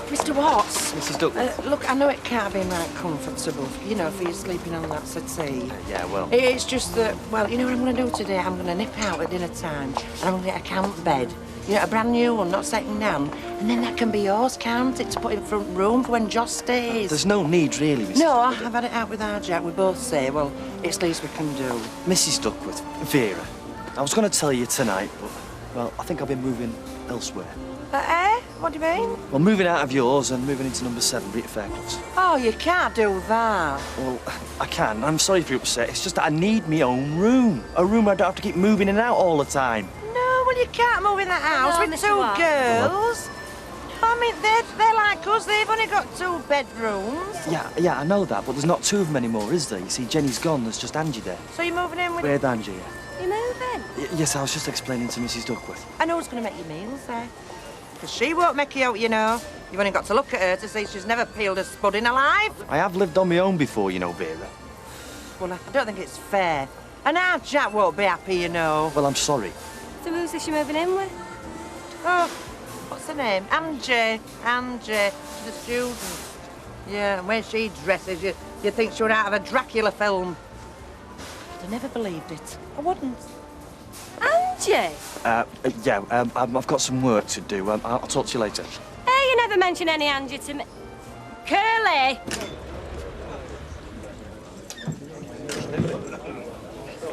Mr. Watts. Mrs. Duckworth. Look, I know it can't be right comfortable, you know, for you sleeping on that settee. Yeah, well... It's just that, well, you know what I'm going to do today? I'm going to nip out at dinner time and I'm going to get a camp bed. You know, a brand new one, not second hand. And then that can be yours, can't it, to put in the front room for when Joss stays? There's no need, really, Mrs. No, I've had it out with our Jack. We both say, well, it's the least we can do. Mrs. Duckworth, Vera, I was going to tell you tonight, but, well, I think I'll be moving elsewhere. What do you mean? Well, moving out of yours and moving into number 7, Rita Faircloth's. Oh, you can't do that. Well, I can. I'm sorry if you're upset. It's just that I need my own room. A room where I don't have to keep moving in and out all the time. No, well, you can't move in that house No, with Mr. two Watts. girls. I mean, they're like us. They've only got 2 bedrooms. Yeah, I know that, but there's not 2 of them anymore, is there? You see, Jenny's gone. There's just Angie there. So you're moving in with... With Angie, yeah. You moving? Yes, I was just explaining to Mrs. Duckworth. I know who's going to make your meals there. Because she won't make you out, you know. You've only got to look at her to see she's never peeled a spud in her life. I have lived on my own before, you know, Vera. Well, I don't think it's fair. And our Jack won't be happy, you know. Well, I'm sorry. So who's this you're moving in with? Oh, what's her name? Angie. Angie. She's a student. Yeah, and when she dresses, you'd think she were out of a Dracula film. I'd have never believed it. I wouldn't. Angie? I've got some work to do. I'll talk to you later. Hey, you never mention any Angie to me. Curly!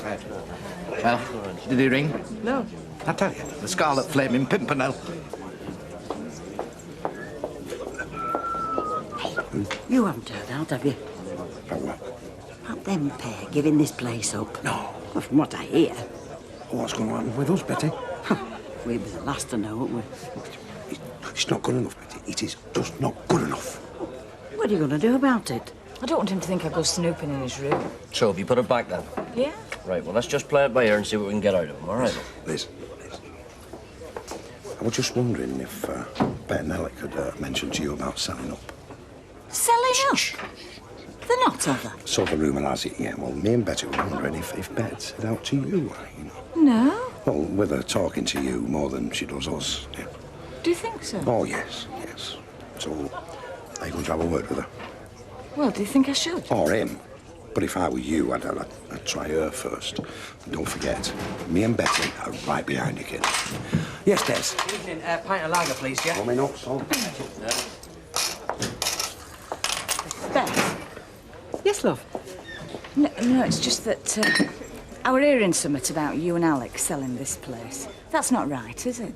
Right. Well, did he ring? No. I tell you, the Scarlet Flaming Pimpernel. You haven't heard out, have you? About them pair giving this place up. No. Well, from what I hear. What's going to happen with us, Betty? We'll be the last to know, won't we? It's not good enough, Betty. It is just not good enough. What are you going to do about it? I don't want him to think I go snooping in his room. So, have you put it back then? Yeah? Right, well, let's just play it by ear and see what we can get out of him, all right? Liz. I was just wondering if Bet and Alec had mentioned to you about selling up. Selling up? They're not, are they? So the rumour has it, yeah. Well, me and Betty were wondering if Bet's said out to you, you know. No. Well, with her talking to you more than she does us, yeah. Do you think so? Oh, yes, yes. So, are you going to have a word with her? Well, do you think I should? Or him. But if I were you, I'd try her first. And don't forget, me and Betty are right behind you, kid. Yes, Des? Evening, pint of lager, please, yeah? Coming up, son. Beth? Yes, love? No, it's just that I were hearing something about you and Alec selling this place. That's not right, is it?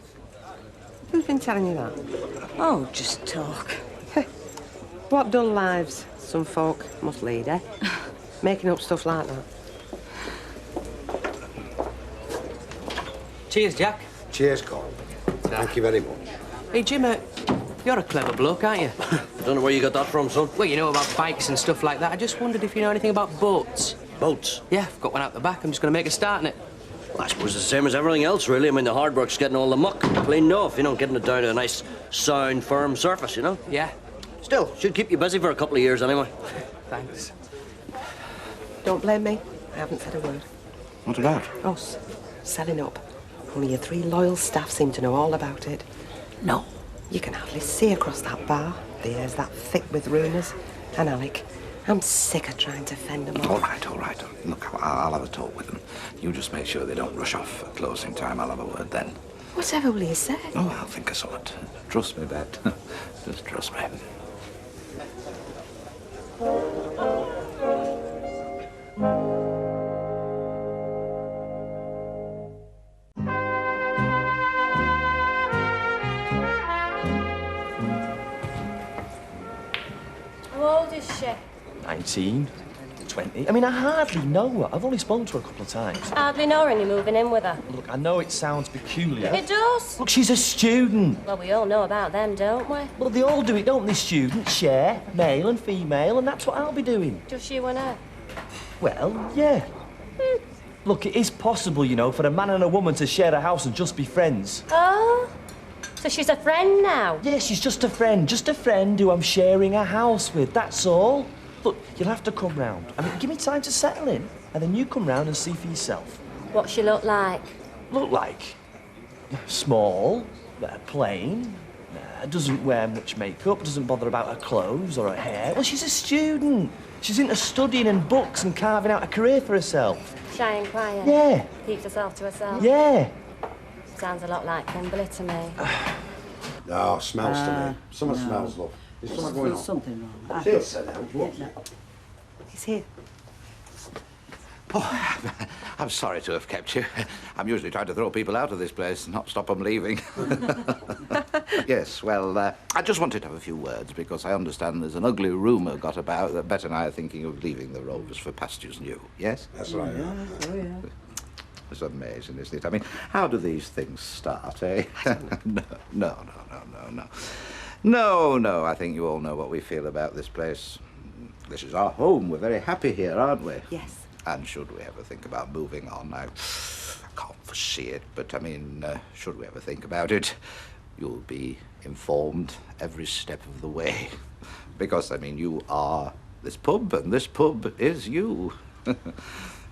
Who's been telling you that? Oh, just talk. What dull lives some folk must lead, eh? Making up stuff like that. Cheers, Jack. Cheers, Cole. Thank you very much. Hey, Jim, you're a clever bloke, aren't you? I don't know where you got that from, son. Well, you know about bikes and stuff like that. I just wondered if you know anything about boats. Boats? Yeah, I've got one out the back. I'm just going to make a start in it. Well, I suppose it's the same as everything else, really. I mean, the hard work's getting all the muck cleaned off, you know, getting it down to a nice, sound, firm surface, you know? Yeah. Still, should keep you busy for a couple of years anyway. Thanks. Don't blame me. I haven't said a word. What about? Us. Selling up. Only your 3 loyal staff seem to know all about it. No. You can hardly see across that bar. The air's that thick with rumours. And Alec, I'm sick of trying to fend them off. All right, all right. Look, I'll have a talk with them. You just make sure they don't rush off at closing time. I'll have a word then. Whatever will you say? Oh, I'll think of something. Trust me, Bet. Just trust me. How old is she? 19, 20. I mean, I hardly know her. I've only spoken to her a couple of times. Hardly know her and you're moving in with her. Look, I know it sounds peculiar. It does. Look, she's a student. Well, we all know about them, don't we? Well, they all do it, don't they, students? Share, male and female, and that's what I'll be doing. Just you and her. Well, yeah. Look, it is possible, you know, for a man and a woman to share a house and just be friends. Oh? So she's a friend now? Yeah, she's just a friend who I'm sharing a house with, that's all. Look, you'll have to come round. I mean, give me time to settle in, and then you come round and see for yourself. What's she look like? Look like? Small, plain, doesn't wear much makeup, doesn't bother about her clothes or her hair. Well, she's a student. She's into studying and books and carving out a career for herself. Shy and quiet? Yeah. Keeps herself to herself? Yeah. Sounds a lot like Kimberly to me. No, smells to me. Something smells, love. There's something going on. There's something wrong. She'll sit down. What? He's here. Oh, I'm sorry to have kept you. I'm usually trying to throw people out of this place, not stop them leaving. Yes, well, I just wanted to have a few words because I understand there's an ugly rumour got about that Bet and I are thinking of leaving the Rovers for pastures new, yes? That's right. Oh, yeah. It's amazing, isn't it? I mean, how do these things start, eh? No. No, I think you all know what we feel about this place. This is our home. We're very happy here, aren't we? Yes. And should we ever think about moving on, I can't foresee it, but I mean, should we ever think about it, you'll be informed every step of the way. Because, I mean, you are this pub, and this pub is you.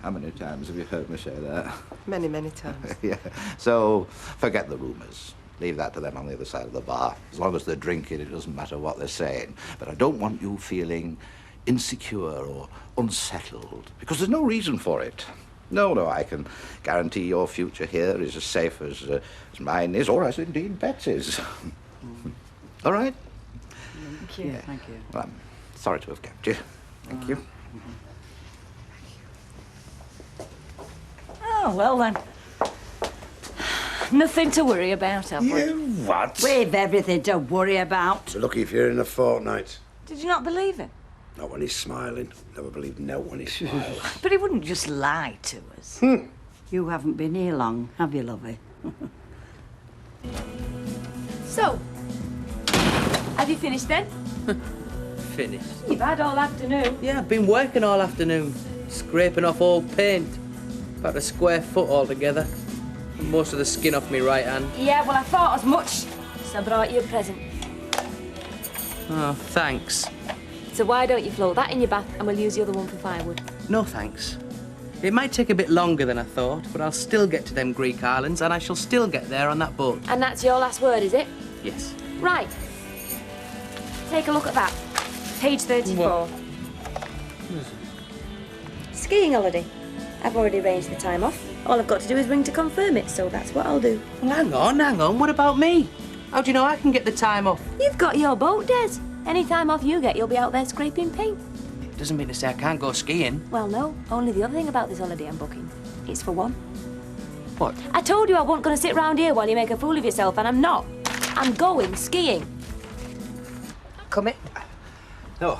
How many times have you heard me say that? Many, many times. Yeah. So, forget the rumours. Leave that to them on the other side of the bar. As long as they're drinking, it doesn't matter what they're saying. But I don't want you feeling insecure or unsettled, because there's no reason for it. No, I can guarantee your future here is as safe as mine is, or as indeed Betsy's. All right? Thank you. Yeah. Thank you. Well, I'm sorry to have kept you. Thank you. Oh, well then. Nothing to worry about, have we? You what? We've everything to worry about. So lucky if you're in a fortnight. Did you not believe him? Not when he's smiling. Never believe no when he smiles. But he wouldn't just lie to us. You haven't been here long, have you, lovey? So, have you finished then? Finished. You've had all afternoon. Yeah, I've been working all afternoon, scraping off old paint. About a square foot altogether. And most of the skin off me right hand. Yeah, well, I thought as much. So I brought you a present. Oh, thanks. So why don't you float that in your bath and we'll use the other one for firewood? No thanks. It might take a bit longer than I thought, but I'll still get to them Greek islands and I shall still get there on that boat. And that's your last word, is it? Yes. Right. Take a look at that. Page 34. What? Skiing holiday. I've already arranged the time off. All I've got to do is ring to confirm it, so that's what I'll do. Well, hang on. What about me? How do you know I can get the time off? You've got your boat, Des. Any time off you get, you'll be out there scraping paint. Doesn't mean to say I can't go skiing. Well, no. Only the other thing about this holiday I'm booking. It's for one. What? I told you I wasn't going to sit round here while you make a fool of yourself, and I'm not. I'm going skiing. Come in. No,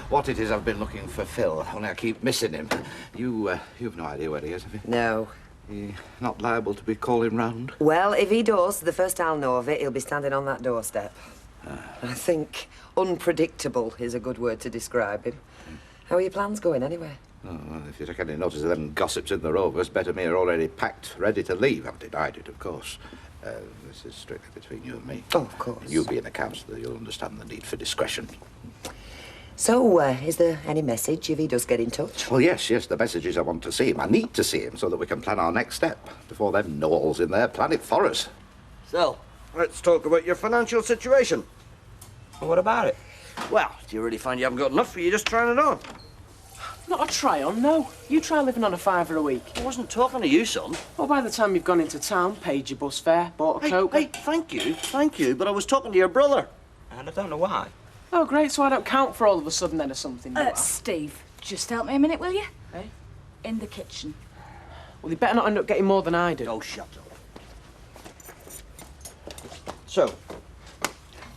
what it is, I've been looking for Phil, only I keep missing him. You've no idea where he is, have you? No. You're not liable to be calling round? Well, if he does, the first I'll know of it, he'll be standing on that doorstep. I think unpredictable is a good word to describe him. How are your plans going, anyway? Oh, well, if you take any notice of them gossips in the Rovers, better me are already packed, ready to leave. I've denied it, of course. This is strictly between you and me. Oh, of course. You being a counsellor, you'll understand the need for discretion. So, is there any message if he does get in touch? Well, yes, the message is I want to see him. I need to see him so that we can plan our next step before them know-alls in there plan it for us. So, let's talk about your financial situation. What about it? Well, do you really find you haven't got enough, or are you just trying it on? Not a try-on, no. You try living on a £5 a week. I wasn't talking to you, son. Well, by the time you've gone into town, paid your bus fare, bought a Coke... Hey, thank you, but I was talking to your brother. And I don't know why. Oh, great, so I don't count for all of a sudden then or something, do I? Steve, just help me a minute, will you? Eh? In the kitchen. Well, you better not end up getting more than I do. Oh, shut up. So,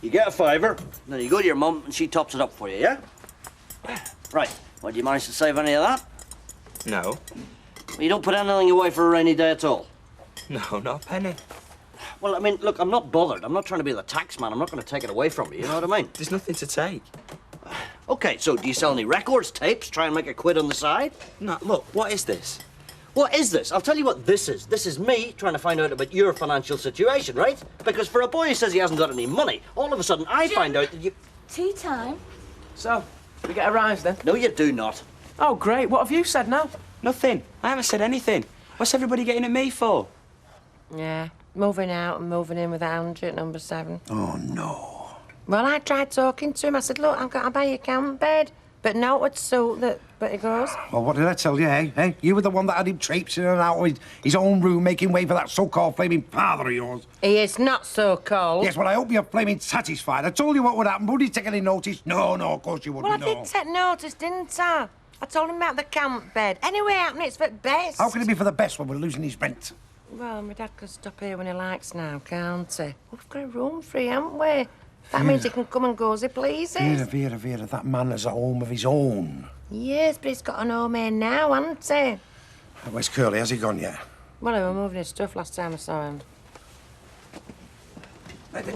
you get a £5, then you go to your mum and she tops it up for you, yeah? Right. Well, do you manage to save any of that? No. Well, you don't put anything away for a rainy day at all? No, not a penny. Well, I mean, look, I'm not bothered. I'm not trying to be the tax man. I'm not going to take it away from you, you know what I mean? There's nothing to take. OK, so do you sell any records, tapes, try and make a quid on the side? No, look, what is this? What is this? I'll tell you what this is. This is me trying to find out about your financial situation, right? Because for a boy who says he hasn't got any money, all of a sudden I find out that you... Tea time. So, we get a rise then? No, you do not. Oh, great. What have you said now? Nothing. I haven't said anything. What's everybody getting at me for? Yeah, moving out and moving in with Andrew at number 7. Oh, no. Well, I tried talking to him. I said, look, I've got to buy you a camp bed. But no, it would suit that. But he goes... Well, what did I tell you, eh? Hey, you were the one that had him traipsing in and out of his own room, making way for that so-called flaming father of yours. He is not so cold. Yes, well, I hope you're flaming satisfied. I told you what would happen. Would he take any notice? No, of course you wouldn't. Well, I did take notice, didn't I? I told him about the camp bed. Anyway, happening, it's for the best. How can it be for the best when we're losing his rent? Well, my dad can stop here when he likes now, can't he? We've got a room free, haven't we? That means he can come and go as he pleases. Vera, that man has a home of his own. Yes, but he's got an home here now, hasn't he? Where's Curly? Has he gone yet? Well, he was moving his stuff last time I saw him.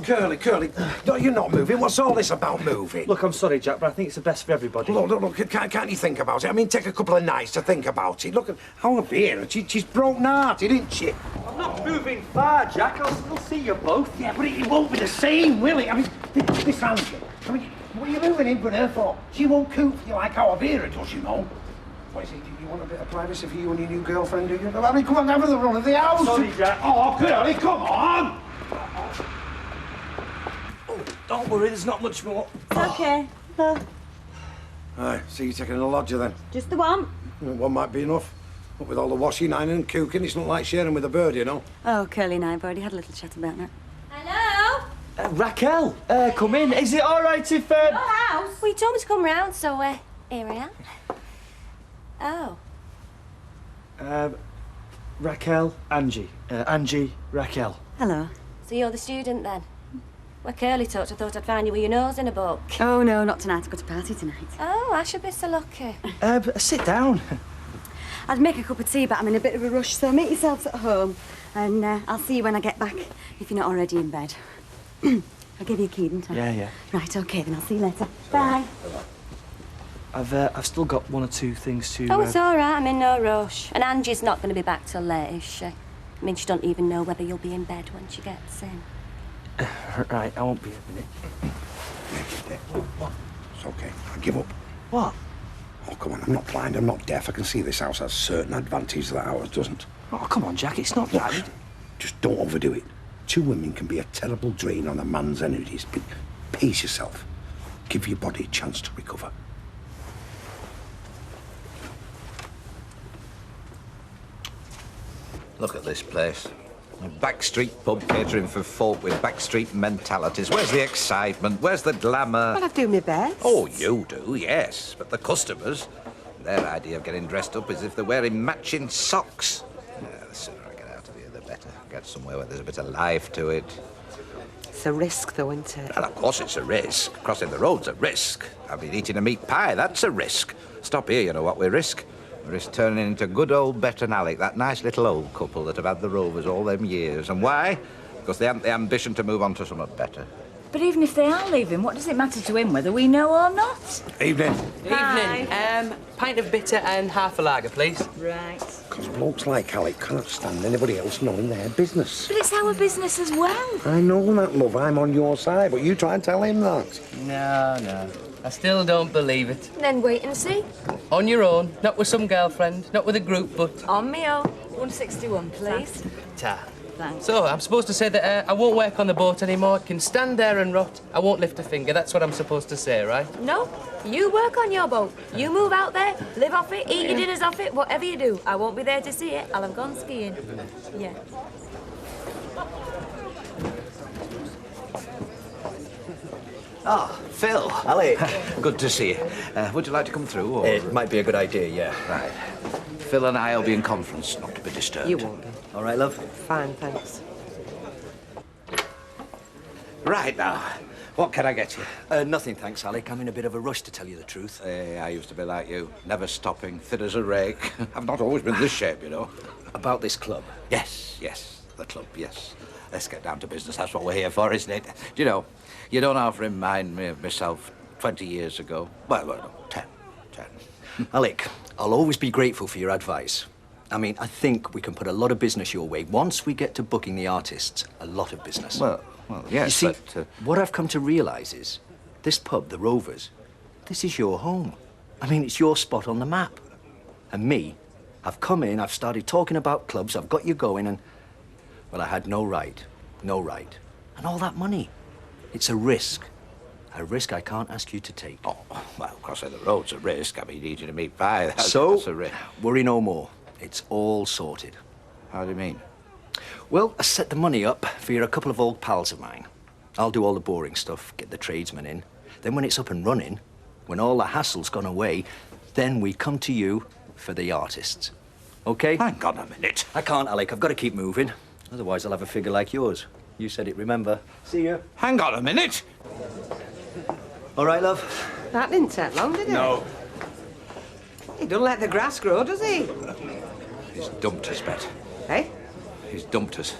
Curly, no, you're not moving. What's all this about moving? Look, I'm sorry, Jack, but I think it's the best for everybody. Look, can't you think about it? I mean, take a couple of nights to think about it. Look at how Vera, she's broken-hearted, isn't she? I'm not moving far, Jack. I'll still see you both. Yeah, but it won't be the same, will it? I mean, this Andrew, I mean, what are you moving in for her for? She won't coop for you like how Vera does, you know. What is it? Do you want a bit of privacy for you and your new girlfriend, do you? I mean, come on, have the run of the house. Sorry, Jack. Oh, Curly, come on! Don't worry, there's not much more. It's okay. No, Aye, so you're taking a lodger then? just the one. One might be enough. But with all the washing, ironing and cooking, it's not like sharing with a bird, you know. Oh, Curly and I have already had a little chat about that. Hello? Raquel, come in. Is it all right if... Your house? Well, you told me to come round, so, here I am. Oh. Raquel, Angie. Angie, Raquel. Hello. So you're the student, then? Well, Curly talked, I thought I'd find you with your nose in a book. Oh, no, not tonight. I've got a party tonight. Oh, I should be so lucky. Sit down. I'd make a cup of tea, but I'm in a bit of a rush, so make yourselves at home. And I'll see you when I get back, if you're not already in bed. I'll give you a key, didn't I? Yeah. Right, OK, then I'll see you later. Bye. I've still got one or two things to... Oh, it's all right. I'm in no rush. And Angie's not going to be back till late, is she? I mean, she don't even know whether you'll be in bed when she gets in. Right, I won't be a minute. OK. I give up. What? Oh, come on, I'm not blind, I'm not deaf. I can see this house has certain advantages that ours doesn't. Oh, come on, Jack, it's not that. Just don't overdo it. 2 women can be a terrible drain on a man's energies, but pace yourself. Give your body a chance to recover. Look at this place. A backstreet pub catering for folk with backstreet mentalities. Where's the excitement? Where's the glamour? Well, I do my best. Oh, you do, yes. But the customers, their idea of getting dressed up is if they're wearing matching socks. Yeah, the sooner I get out of here, the better. Get somewhere where there's a bit of life to it. It's a risk, though, isn't it? Well, of course it's a risk. Crossing the road's a risk. I mean, eating a meat pie, that's a risk. Stop here, you know what we risk? We risk turning into good old Bet and Alec, that nice little old couple that have had the Rovers all them years. And why? Because they haven't the ambition to move on to something better. But even if they are leaving, what does it matter to him whether we know or not? Evening. Evening. Pint of bitter and half a lager, please. Right. Because blokes like Alec cannot stand anybody else knowing their business. But it's our business as well. I know that, love. I'm on your side, but you try and tell him that. No. I still don't believe it. Then wait and see. On your own, not with some girlfriend, not with a group, but... On me own. 161, please. Ta. Thanks. So, I'm supposed to say that I won't work on the boat anymore, can stand there and rot, I won't lift a finger, that's what I'm supposed to say, right? No, you work on your boat. You move out there, live off it, eat your dinners off it, whatever you do. I won't be there to see it. I'll have gone skiing. Yeah. Ah, Phil. Alec. Good to see you. Would you like to come through? Or... It might be a good idea, yeah. Right. Phil and I will be in conference, not to be disturbed. You won't be. All right, love? Fine, thanks. Right now, what can I get you? Nothing, thanks, Alec. I'm in a bit of a rush, to tell you the truth. I used to be like you, never stopping, fit as a rake. I've not always been this shape, you know. About this club? Yes, the club, yes. Let's get down to business, that's what we're here for, isn't it? Do you know, you don't half remind me of myself 20 years ago. Well, no, 10. Alec, I'll always be grateful for your advice. I mean, I think we can put a lot of business your way once we get to booking the artists. A lot of business. Well, yes, you see, but... what I've come to realise is, this pub, the Rovers, this is your home. I mean, it's your spot on the map. And me, I've come in, I've started talking about clubs, I've got you going, and... well, I had no right. And all that money. It's a risk. A risk I can't ask you to take. Oh, well, crossing the road's a risk. I mean, eating a meat pie, that's a risk. Worry no more. It's all sorted. How do you mean? Well, I set the money up for a couple of old pals of mine. I'll do all the boring stuff, get the tradesmen in. Then when it's up and running, when all the hassle's gone away, then we come to you for the artists. OK? Hang on a minute. I can't, Alec. I've got to keep moving. Otherwise, I'll have a figure like yours. You said it, remember? See you. Hang on a minute. All right, love? That didn't take long, did it? No. He don't let the grass grow, does he? He's dumped us, Bet. Hey? He's dumped us.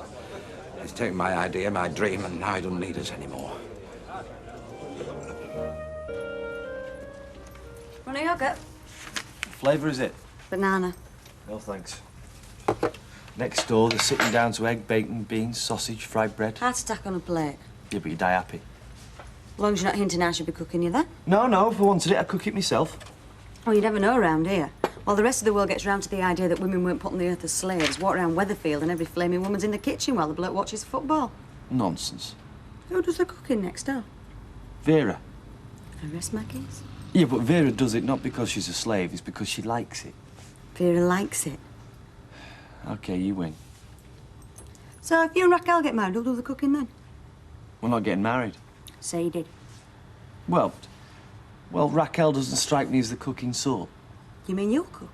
He's taken my idea, my dream, and now he doesn't need us anymore. Want a yogurt? What flavour is it? Banana. No, thanks. Next door, they're sitting down to egg, bacon, beans, sausage, fried bread. Heart attack on a plate. Yeah, but you die happy. As long as you're not hinting I should be cooking you that. No, if I wanted it, I'd cook it myself. Well, you never know around here. While the rest of the world gets round to the idea that women weren't put on the earth as slaves, walk around Weatherfield and every flaming woman's in the kitchen while the bloke watches football. Nonsense. Who does the cooking next door? Vera. I rest my case. Yeah, but Vera does it not because she's a slave, it's because she likes it. Vera likes it. OK, you win. So if you and Raquel get married, who'll do the cooking then? We're not getting married. Say you did. Well, Raquel doesn't strike me as the cooking sort. You mean you'll cook?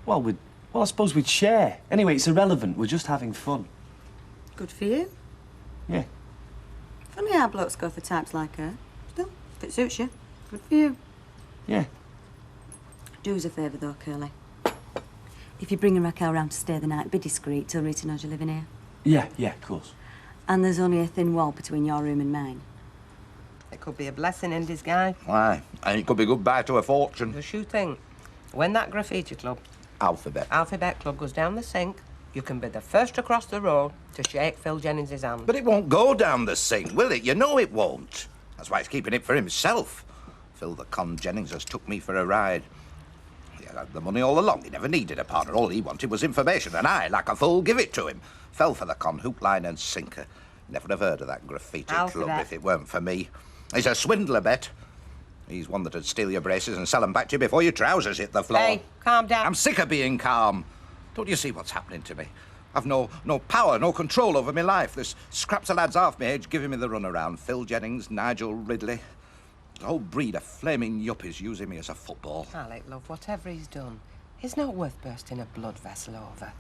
Well, I suppose we'd share. Anyway, it's irrelevant. We're just having fun. Good for you. Yeah. Funny how blokes go for types like her. Still, if it suits you, good for you. Yeah. Do us a favour, though, Curly. If you're bringing Raquel round to stay the night, be discreet till Rita knows you're living here. Yeah, of course. And there's only a thin wall between your room and mine. It could be a blessing in disguise. Why? And it could be goodbye to a fortune. Just you think. When that graffiti club, Alphabet Club, goes down the sink, you can be the first across the road to shake Phil Jennings' hand. But it won't go down the sink, will it? You know it won't. That's why he's keeping it for himself. Phil the con Jennings has took me for a ride. He had the money all along. He never needed a partner. All he wanted was information, and I, like a fool, give it to him. Fell for the con, hook, line and sinker. Never have heard of that graffiti club if it weren't for me. He's a swindler, Bet. He's one that'd steal your braces and sell them back to you before your trousers hit the floor. Hey, calm down. I'm sick of being calm. Don't you see what's happening to me? I've no power, no control over my life. There's scraps of lads half my age giving me the runaround. Phil Jennings, Nigel Ridley. The whole breed of flaming yuppies using me as a football. Alec, love, whatever he's done, it's not worth bursting a blood vessel over.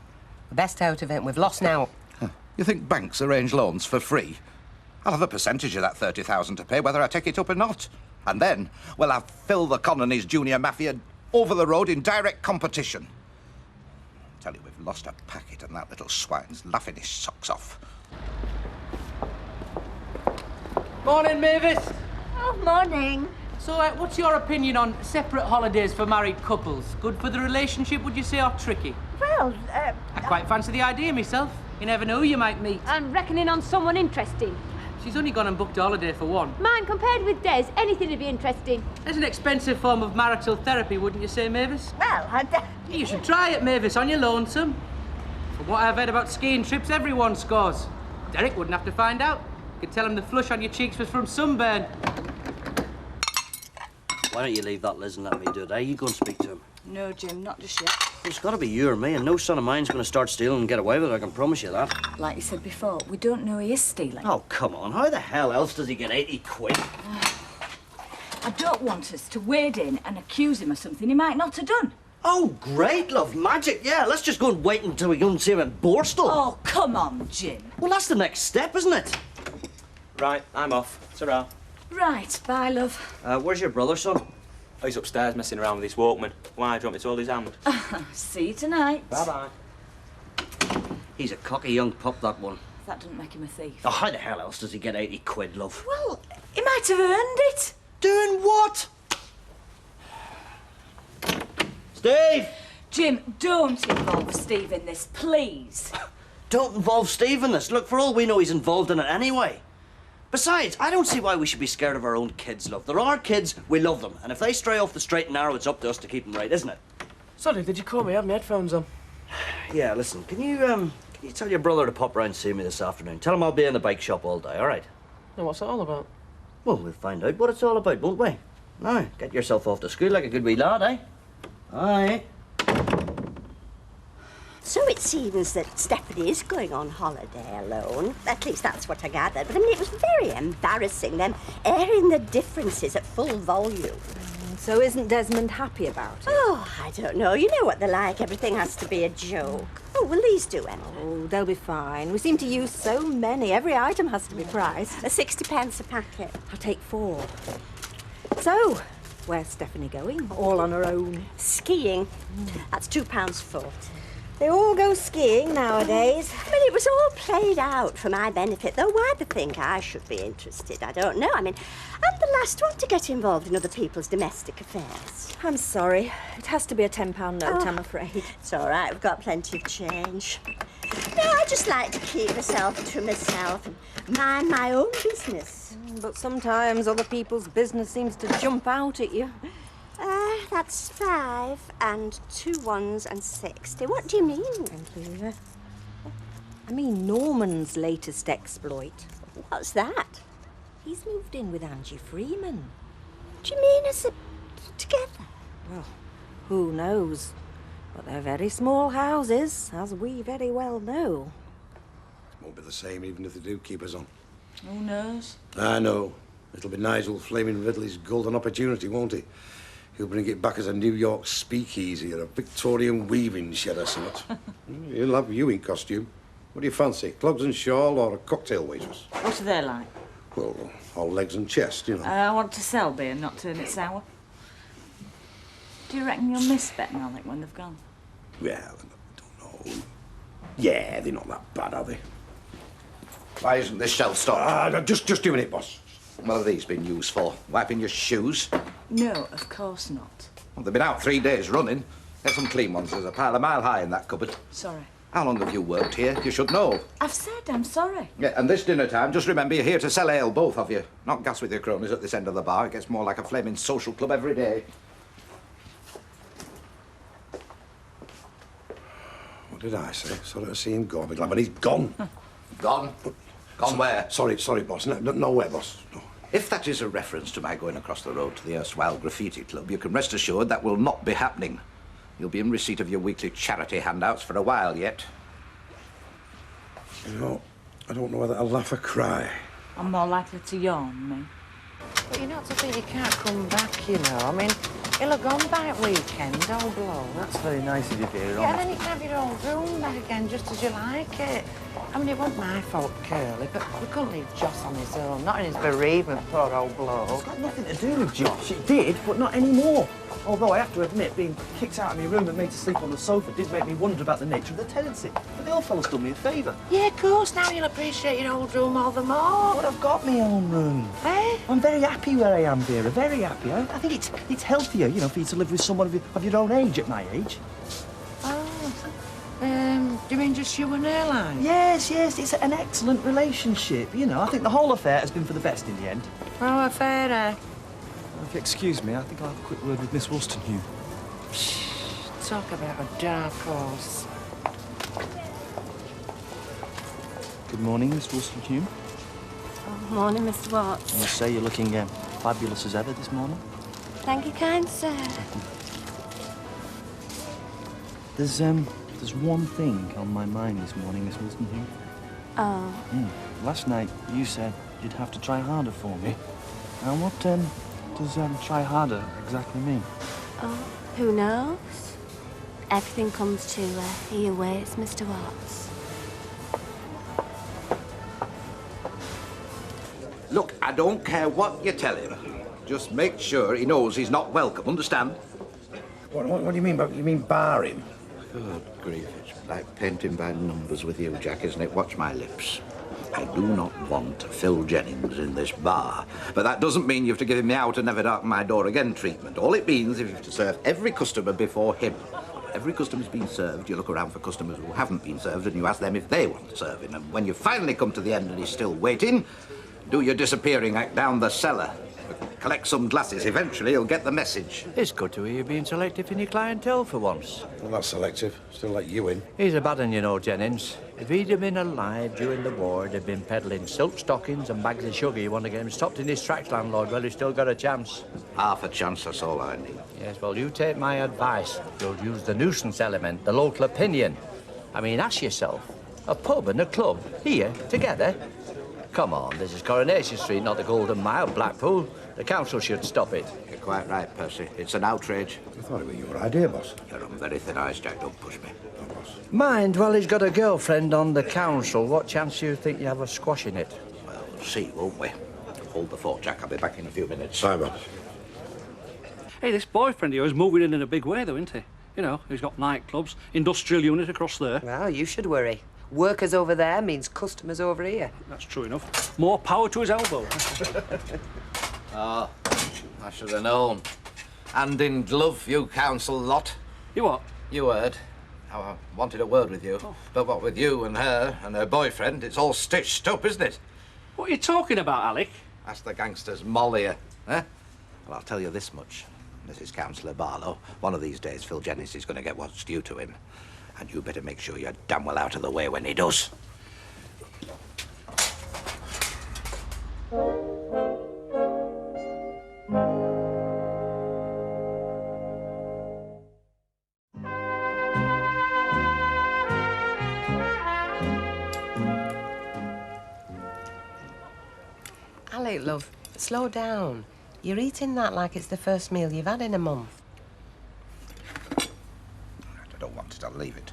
We're best out of it, and we've lost now. Huh. You think banks arrange loans for free? I'll have a percentage of that 30,000 to pay, whether I take it up or not. And then we'll have Phil the con and his junior mafia over the road in direct competition. I tell you, we've lost a packet, and that little swine's laughing his socks off. Morning, Mavis. Oh, morning. So, what's your opinion on separate holidays for married couples? Good for the relationship, would you say, or tricky? Well, I quite fancy the idea myself. You never know who you might meet. I'm reckoning on someone interesting. She's only gone and booked a holiday for one. Mine, compared with Des, anything would be interesting. There's an expensive form of marital therapy, wouldn't you say, Mavis? Well, You should try it, Mavis, on your lonesome. From what I've heard about skiing trips, everyone scores. Derek wouldn't have to find out. You could tell him the flush on your cheeks was from sunburn. Why don't you leave that, Liz, and let me do it, eh? You go and speak to him. No, Jim, not just yet. It's got to be you or me, and no son of mine's going to start stealing and get away with it, I can promise you that. Like you said before, we don't know he is stealing. Oh, come on. How the hell else does he get 80 quid? I don't want us to wade in and accuse him of something he might not have done. Oh, great, love. Magic, yeah. Let's just go and wait until we go and see him in Borstal. Oh, come on, Jim. Well, that's the next step, isn't it? Right, I'm off. Ta-ra. Right, bye, love. Where's your brother, son? Oh, he's upstairs messing around with his Walkman. Why, do you want me to hold his hand? See you tonight. Bye-bye. He's a cocky young pup, that one. That doesn't make him a thief. Oh, how the hell else does he get 80 quid, love? Well, he might have earned it. Doing what? Steve! Jim, don't involve Steve in this, please. Don't involve Steve in this. Look, for all we know, he's involved in it anyway. Besides, I don't see why we should be scared of our own kids, love. They're our kids, we love them. And if they stray off the straight and narrow, it's up to us to keep them right, isn't it? Sorry, did you call me? I have my headphones on. Yeah, listen, can you tell your brother to pop round and see me this afternoon? Tell him I'll be in the bike shop all day, all right? Now, what's that all about? Well, we'll find out what it's all about, won't we? Now, get yourself off to school like a good wee lad, eh? Aye. So it seems that Stephanie is going on holiday alone. At least that's what I gathered. But I mean, it was very embarrassing, them airing the differences at full volume. So isn't Desmond happy about it? Oh, I don't know. You know what they're like. Everything has to be a joke. Oh, will these do, Emma? Oh, they'll be fine. We seem to use so many. Every item has to be priced. 60p a packet. I'll take 4. So, where's Stephanie going? All on her own. Skiing. That's £2.40. They all go skiing nowadays. I mean, it was all played out for my benefit, though why they think I should be interested, I don't know. I mean, I'm the last one to get involved in other people's domestic affairs. I'm sorry. It has to be a £10 note, I'm afraid. It's all right, we've got plenty of change. No, I just like to keep myself to myself and mind my own business. But sometimes other people's business seems to jump out at you. That's 5 and 2 ones and 60. What do you mean? Thank you. I mean Norman's latest exploit. What's that? He's moved in with Angie Freeman. Do you mean as together? Well, who knows? But they're very small houses, as we very well know. It won't be the same even if they do keep us on. Who knows? I know. It'll be Nigel Flaming Ridley's golden opportunity, won't it? He'll bring it back as a New York speakeasy or a Victorian weaving shed or something. He'll have you in costume. What do you fancy, clogs and shawl or a cocktail waitress? What are they like? Well, all legs and chest, you know. I want to sell beer, not turn it sour. Do you reckon you'll miss betting Alec when they've gone? Well, I don't know. Yeah, they're not that bad, are they? Why isn't this shelf stocked? Just doing it, boss. What have these been used for? Wiping your shoes? No, of course not. Well, they've been out 3 days running. Get some clean ones. There's a pile a mile high in that cupboard. Sorry. How long have you worked here? You should know. I've said I'm sorry. Yeah, and this dinner time, just remember you're here to sell ale, both of you. Not gas with your cronies at this end of the bar. It gets more like a flaming social club every day. What did I say? Sorry to see him go. I'll be glad when he's gone. Gone? Gone where? Sorry, boss. Nowhere, boss. No. If that is a reference to my going across the road to the erstwhile graffiti club, you can rest assured that will not be happening. You'll be in receipt of your weekly charity handouts for a while yet. You know, I don't know whether to laugh or cry. I'm more likely to yawn, me. But you're not to think you can't come back, you know. I mean, he'll have gone back weekend, old blow. That's very nice of you, dear. Yeah, and then you can have your old room back again, just as you like it. I mean, it wasn't my fault, Curly, but we couldn't leave Joss on his own, not in his bereavement, poor old blow. It's got nothing to do with Josh. It did, but not anymore. Although I have to admit, being kicked out of my room and made to sleep on the sofa did make me wonder about the nature of the tenancy. But the old fella's done me a favour. Yeah, of course, now you'll appreciate your old room all the more. But I've got my own room. Eh? I'm very happy where I am, Vera, very happy. I think it's healthier, you know, for you to live with someone of your own age at my age. Do you mean just you and Airline? Yes, it's an excellent relationship, you know. I think the whole affair has been for the best in the end. Oh, affair, eh? If you excuse me, I think I'll have a quick word with Miss Wollstonecraft. Talk about a dark horse. Good morning, Miss Wollstonecraft. Oh, morning, Mr. Watts. I must say you're looking fabulous as ever this morning. Thank you, kind sir. There's one thing on my mind this morning, Miss Wollstonecraft. Oh. Last night you said you'd have to try harder for me. Now what does try harder exactly mean? Oh, who knows? Everything comes to your ways, Mr. Watts. Look, I don't care what you tell him. Just make sure he knows he's not welcome, understand? What do you mean? You mean bar him? Good grief, it's like painting by numbers with you, Jack, isn't it? Watch my lips. I do not want Phil Jennings in this bar. But that doesn't mean you have to give him the out and never darken my door again treatment. All it means is you have to serve every customer before him. When every customer's been served, you look around for customers who haven't been served and you ask them if they want serving. And when you finally come to the end and he's still waiting, do your disappearing act down the cellar. Collect some glasses. Eventually, he'll get the message. It's good to hear you being selective in your clientele for once. Well, not selective. Still let you in. He's a bad un, you know, Jennings. If he'd have been alive during the war, he'd have been peddling silk stockings and bags of sugar. You want to get him stopped in his tracks, landlord. Well, he's still got a chance. Half a chance, that's all I need. Yes, well, you take my advice. You'll use the nuisance element, the local opinion. I mean, ask yourself, a pub and a club, here, together? Come on, this is Coronation Street, not the Golden Mile, Blackpool. The council should stop it. You're quite right, Percy. It's an outrage. I thought it was your idea, boss. You're on very thin ice, Jack. Don't push me. No, boss. Mind, well, he's got a girlfriend on the council. What chance do you think you have of squashing it? Well, we'll see, won't we? Hold the fort, Jack. I'll be back in a few minutes. Bye, boss. Hey, this boyfriend of yours is moving in a big way, though, isn't he? You know, he's got nightclubs, industrial unit across there. Well, you should worry. Workers over there means customers over here. That's true enough. More power to his elbow. Oh, I should have known. Hand in glove, you council lot. You what? You heard. How I wanted a word with you. Oh. But what with you and her boyfriend, it's all stitched up, isn't it? What are you talking about, Alec? That's the gangster's moll here, eh? Well, I'll tell you this much, Mrs. Councillor Barlow. One of these days, Phil Jennings is going to get what's due to him. And you better make sure you're damn well out of the way when he does. Alec, love, slow down. You're eating that like it's the first meal you've had in a month. I don't want it, I'll leave it.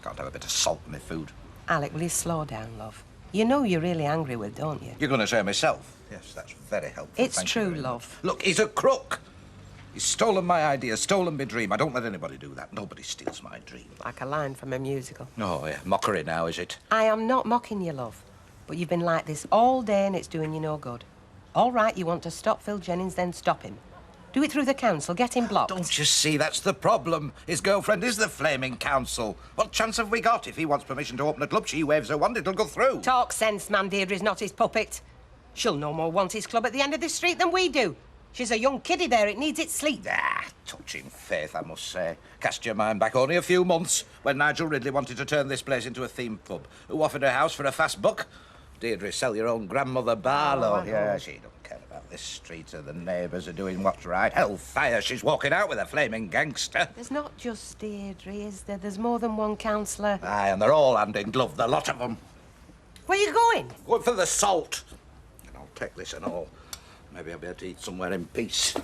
I can't have a bit of salt in my food. Alec, will you slow down, love? You know you're really angry with, don't you? You're going to say myself? Yes, that's very helpful. It's true, love. Look, he's a crook. He's stolen my idea, stolen my dream. I don't let anybody do that. Nobody steals my dream. Like a line from a musical. Oh, yeah, mockery now, is it? I am not mocking you, love. But you've been like this all day and it's doing you no good. All right, you want to stop Phil Jennings, then stop him. Do it through the council, get him blocked. Don't you see, that's the problem. His girlfriend is the flaming council. What chance have we got? If he wants permission to open a club, she waves her wand, it'll go through. Talk sense, man. Deirdre's not his puppet. She'll no more want his club at the end of the street than we do. She's a young kiddie there, it needs its sleep. Ah, touching faith, I must say. Cast your mind back only a few months when Nigel Ridley wanted to turn this place into a theme pub. Who offered her house for a fast buck? Deirdre, sell your own grandmother Barlow. Yeah, she don't care about this street or the neighbours are doing what's right. Hellfire, she's walking out with a flaming gangster. There's not just Deirdre, is there? There's more than one councillor. Aye, and they're all hand in glove, the lot of them. Where you going? Going for the salt. And I'll take this and all. Maybe I'll be able to eat somewhere in peace.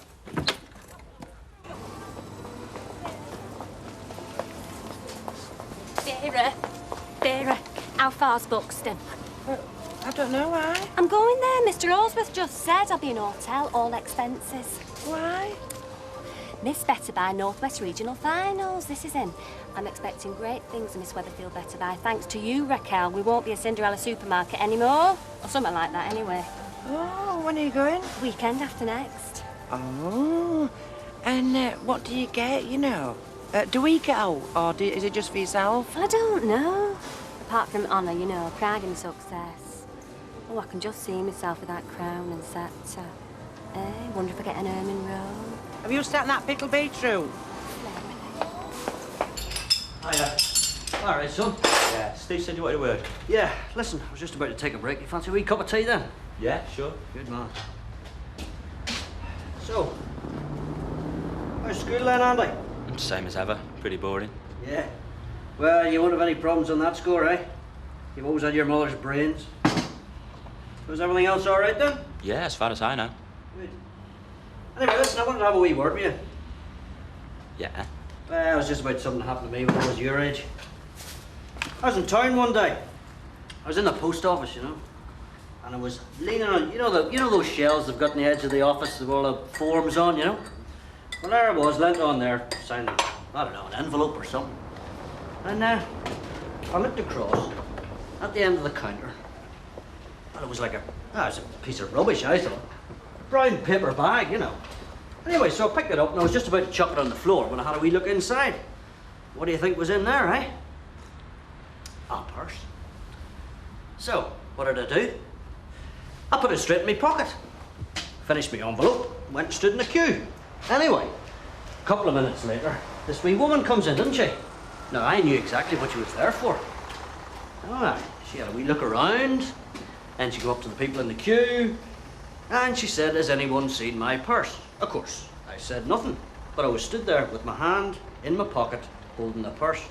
Vera, how far's Buxton? I don't know why. I'm going there. Mr. Allsworth just said I'll be in a hotel, all expenses. Why? Miss Better By North West Regional Finals. This is in. I'm expecting great things of Miss Weatherfield Better By. Thanks to you, Raquel. We won't be a Cinderella supermarket anymore. Or something like that, anyway. Oh, when are you going? Weekend after next. Oh, and what do you get, you know? Do we go, or is it just for yourself? I don't know. Apart from honour, you know, pride in success. Oh, I can just see myself with that crown and sceptre. Wonder if I get an ermine robe. Have you started that pickled beetroot? Hiya. All right, son. Yeah, Steve said you wanted a word. Yeah, listen, I was just about to take a break. You fancy a wee cup of tea then? Yeah, sure. Good man. So, how's school then, Andy? Same as ever. Pretty boring. Yeah. Well, you won't have any problems on that score, eh? You've always had your mother's brains. Was everything else all right then? Yeah, as far as I know. Good. Anyway, listen, I wanted to have a wee word with you. Yeah. Well, it was just about something that happened to me when I was your age. I was in town one day. I was in the post office, you know. And I was leaning on, you know those shelves they've got in the edge of the office with all the forms on, you know? Well, there I was, leant on there, signing, I don't know, an envelope or something. And I looked across at the end of the counter. And it was like it was a piece of rubbish, I thought. A brown paper bag, you know. Anyway, so I picked it up and I was just about to chuck it on the floor when I had a wee look inside. What do you think was in there, eh? A purse. So, what did I do? I put it straight in my pocket. Finished my envelope, went and stood in the queue. Anyway, a couple of minutes later, this wee woman comes in, didn't she? Now, I knew exactly what she was there for. Alright, she had a wee look around, and she go up to the people in the queue, and she said, has anyone seen my purse? Of course, I said nothing, but I was stood there with my hand in my pocket, holding the purse.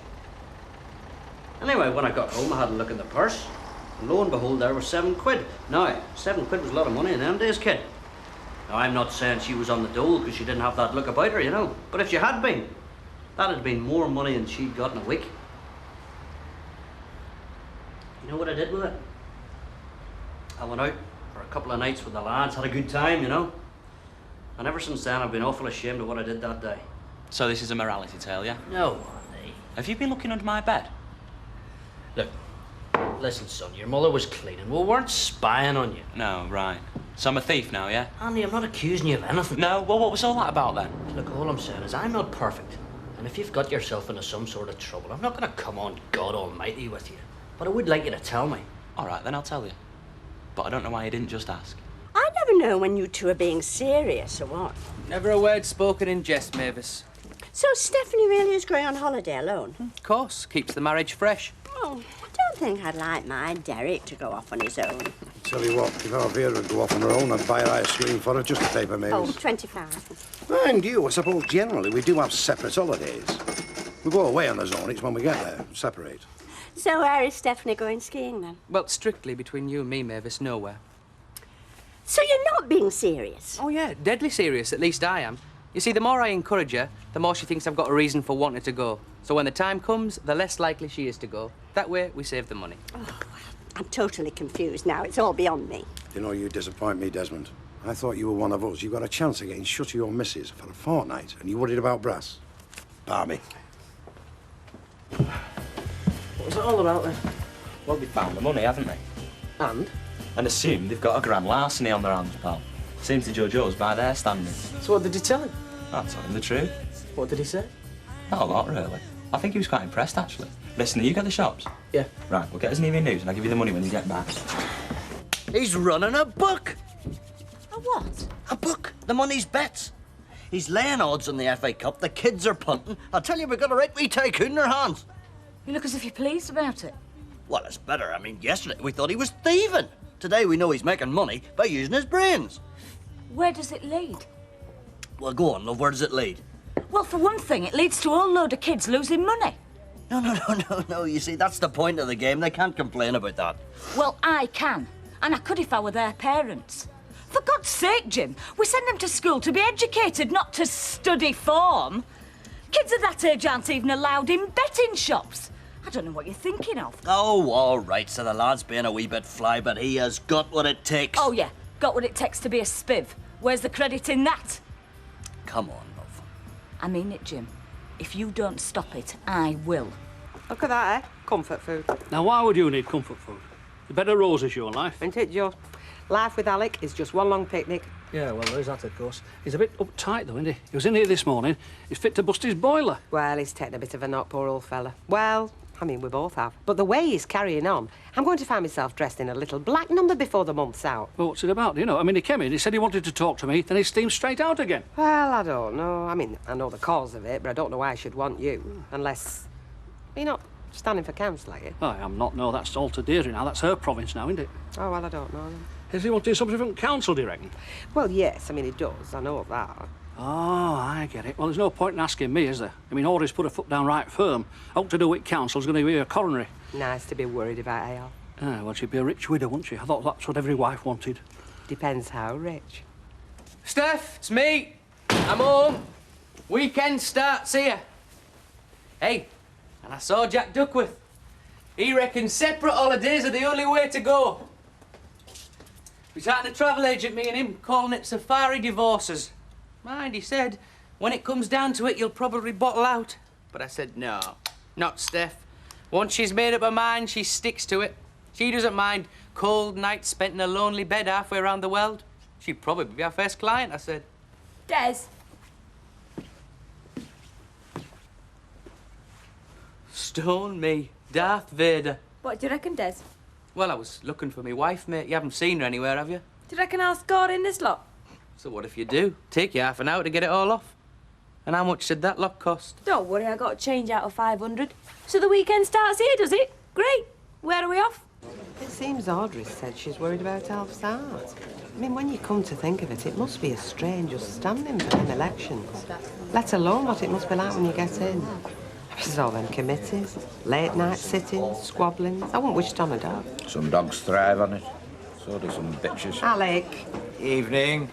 Anyway, when I got home, I had a look in the purse, and lo and behold, there was £7. Now, £7 was a lot of money in them days, kid. Now, I'm not saying she was on the dole because she didn't have that look about her, you know. But if she had been, that'd have been more money than she'd got in a week. You know what I did with it? I went out for a couple of nights with the lads, had a good time, you know. And ever since then, I've been awful ashamed of what I did that day. So this is a morality tale, yeah? No, honey. Have you been looking under my bed? Look, listen, son, your mother was cleaning. We weren't spying on you. No, right. So I'm a thief now, yeah? Andy, I'm not accusing you of anything. No? Well, what was all that about then? Look, all I'm saying is I'm not perfect. And if you've got yourself into some sort of trouble, I'm not going to come on God Almighty with you. But I would like you to tell me. All right, then I'll tell you. But I don't know why you didn't just ask. I never know when you two are being serious or what. Never a word spoken in jest, Mavis. So Stephanie really is going on holiday alone? Of course, keeps the marriage fresh. Oh, I don't think I'd like my Derek to go off on his own. Tell you what, if our Vera would go off on her own, I'd buy her ice cream for her just to take her Mavis. Oh, 25. And you, I suppose, generally, we do have separate holidays. We go away on our own, it's when we get there, separate. So where is Stephanie going skiing, then? Well, strictly between you and me, Mavis, nowhere. So you're not being serious? Oh, yeah, deadly serious, at least I am. You see, the more I encourage her, the more she thinks I've got a reason for wanting to go. So when the time comes, the less likely she is to go. That way, we save the money. Oh, I'm totally confused now. It's all beyond me. You know, you disappoint me, Desmond. I thought you were one of us. You got a chance of getting shut of your missus for a fortnight, and you worried about brass. Barmy. What was it all about, then? Well, they found the money, haven't they? And? And assumed they've got a grand larceny on their hands, pal. Seems to judge us by their standards. So what did you tell him? I told him the truth. What did he say? Not a lot, really. I think he was quite impressed, actually. Listen, you get the shops? Yeah. Right, we'll get us an evening news and I'll give you the money when you get back. He's running a book. A what? A book. The money's bets. He's laying odds on the FA Cup. The kids are punting. I'll tell you, we've got a right wee tycoon in our hands. You look as if you're pleased about it. Well, it's better. I mean, yesterday we thought he was thieving. Today we know he's making money by using his brains. Where does it lead? Well, go on, love. Where does it lead? Well, for one thing, it leads to a whole load of kids losing money. No. You see, that's the point of the game. They can't complain about that. Well, I can. And I could if I were their parents. For God's sake, Jim, we send them to school to be educated, not to study form. Kids of that age aren't even allowed in betting shops. I don't know what you're thinking of. Oh, all right. So the lad's being a wee bit fly, but he has got what it takes. Oh, yeah. Got what it takes to be a spiv. Where's the credit in that? Come on, love. I mean it, Jim. If you don't stop it, I will. Look at that, eh? Comfort food. Now, why would you need comfort food? The bed of roses, your life. Ain't it, Joe? Life with Alec is just one long picnic. Yeah, well, there is that, of course. He's a bit uptight, though, isn't he? He was in here this morning. He's fit to bust his boiler. Well, he's taken a bit of a knock, poor old fella. Well, I mean, we both have. But the way he's carrying on, I'm going to find myself dressed in a little black number before the month's out. Well, what's it about? You know, I mean, he came in, he said he wanted to talk to me, then he steamed straight out again. Well, I don't know. I mean, I know the cause of it, but I don't know why I should want you, unless you're not standing for council, are you? I am not. No, that's Alta Deirdre now. That's her province now, isn't it? Oh, well, I don't know then. Is he wanting something from council, do you reckon? Well, yes. I mean, he does. I know that. Oh, I get it. Well, there's no point in asking me, is there? I mean, Audrey's put her foot down right firm. Out to do with council's going to be a coronary. Nice to be worried about, Al. Ah, well, she'd be a rich widow, wouldn't she? I thought that's what every wife wanted. Depends how rich. Steph, it's me. I'm home. Weekend starts here. Hey, and I saw Jack Duckworth. He reckons separate holidays are the only way to go. We're starting a travel agent, me and him, calling it Safari Divorces. Mind, he said, when it comes down to it, you'll probably bottle out. But I said, no, not Steph. Once she's made up her mind, she sticks to it. She doesn't mind cold nights spent in a lonely bed halfway around the world. She'd probably be our first client, I said. Des. Stone me, Darth Vader. What do you reckon, Des? Well, I was looking for my wife, mate. You haven't seen her anywhere, have you? Do you reckon I'll score in this lot? So what if you do? Take you half an hour to get it all off. And how much did that lot cost? Don't worry, I got a change out of 500. So the weekend starts here, does it? Great. Where are we off? It seems Audrey said she's worried about Alf's art. I mean, when you come to think of it, it must be a strain just standing for them elections. Let alone what it must be like when you get in. There's all them committees, late-night sittings, squabblings. I wouldn't wish it on a dog. Some dogs thrive on it. So do some bitches. Alec. Evening.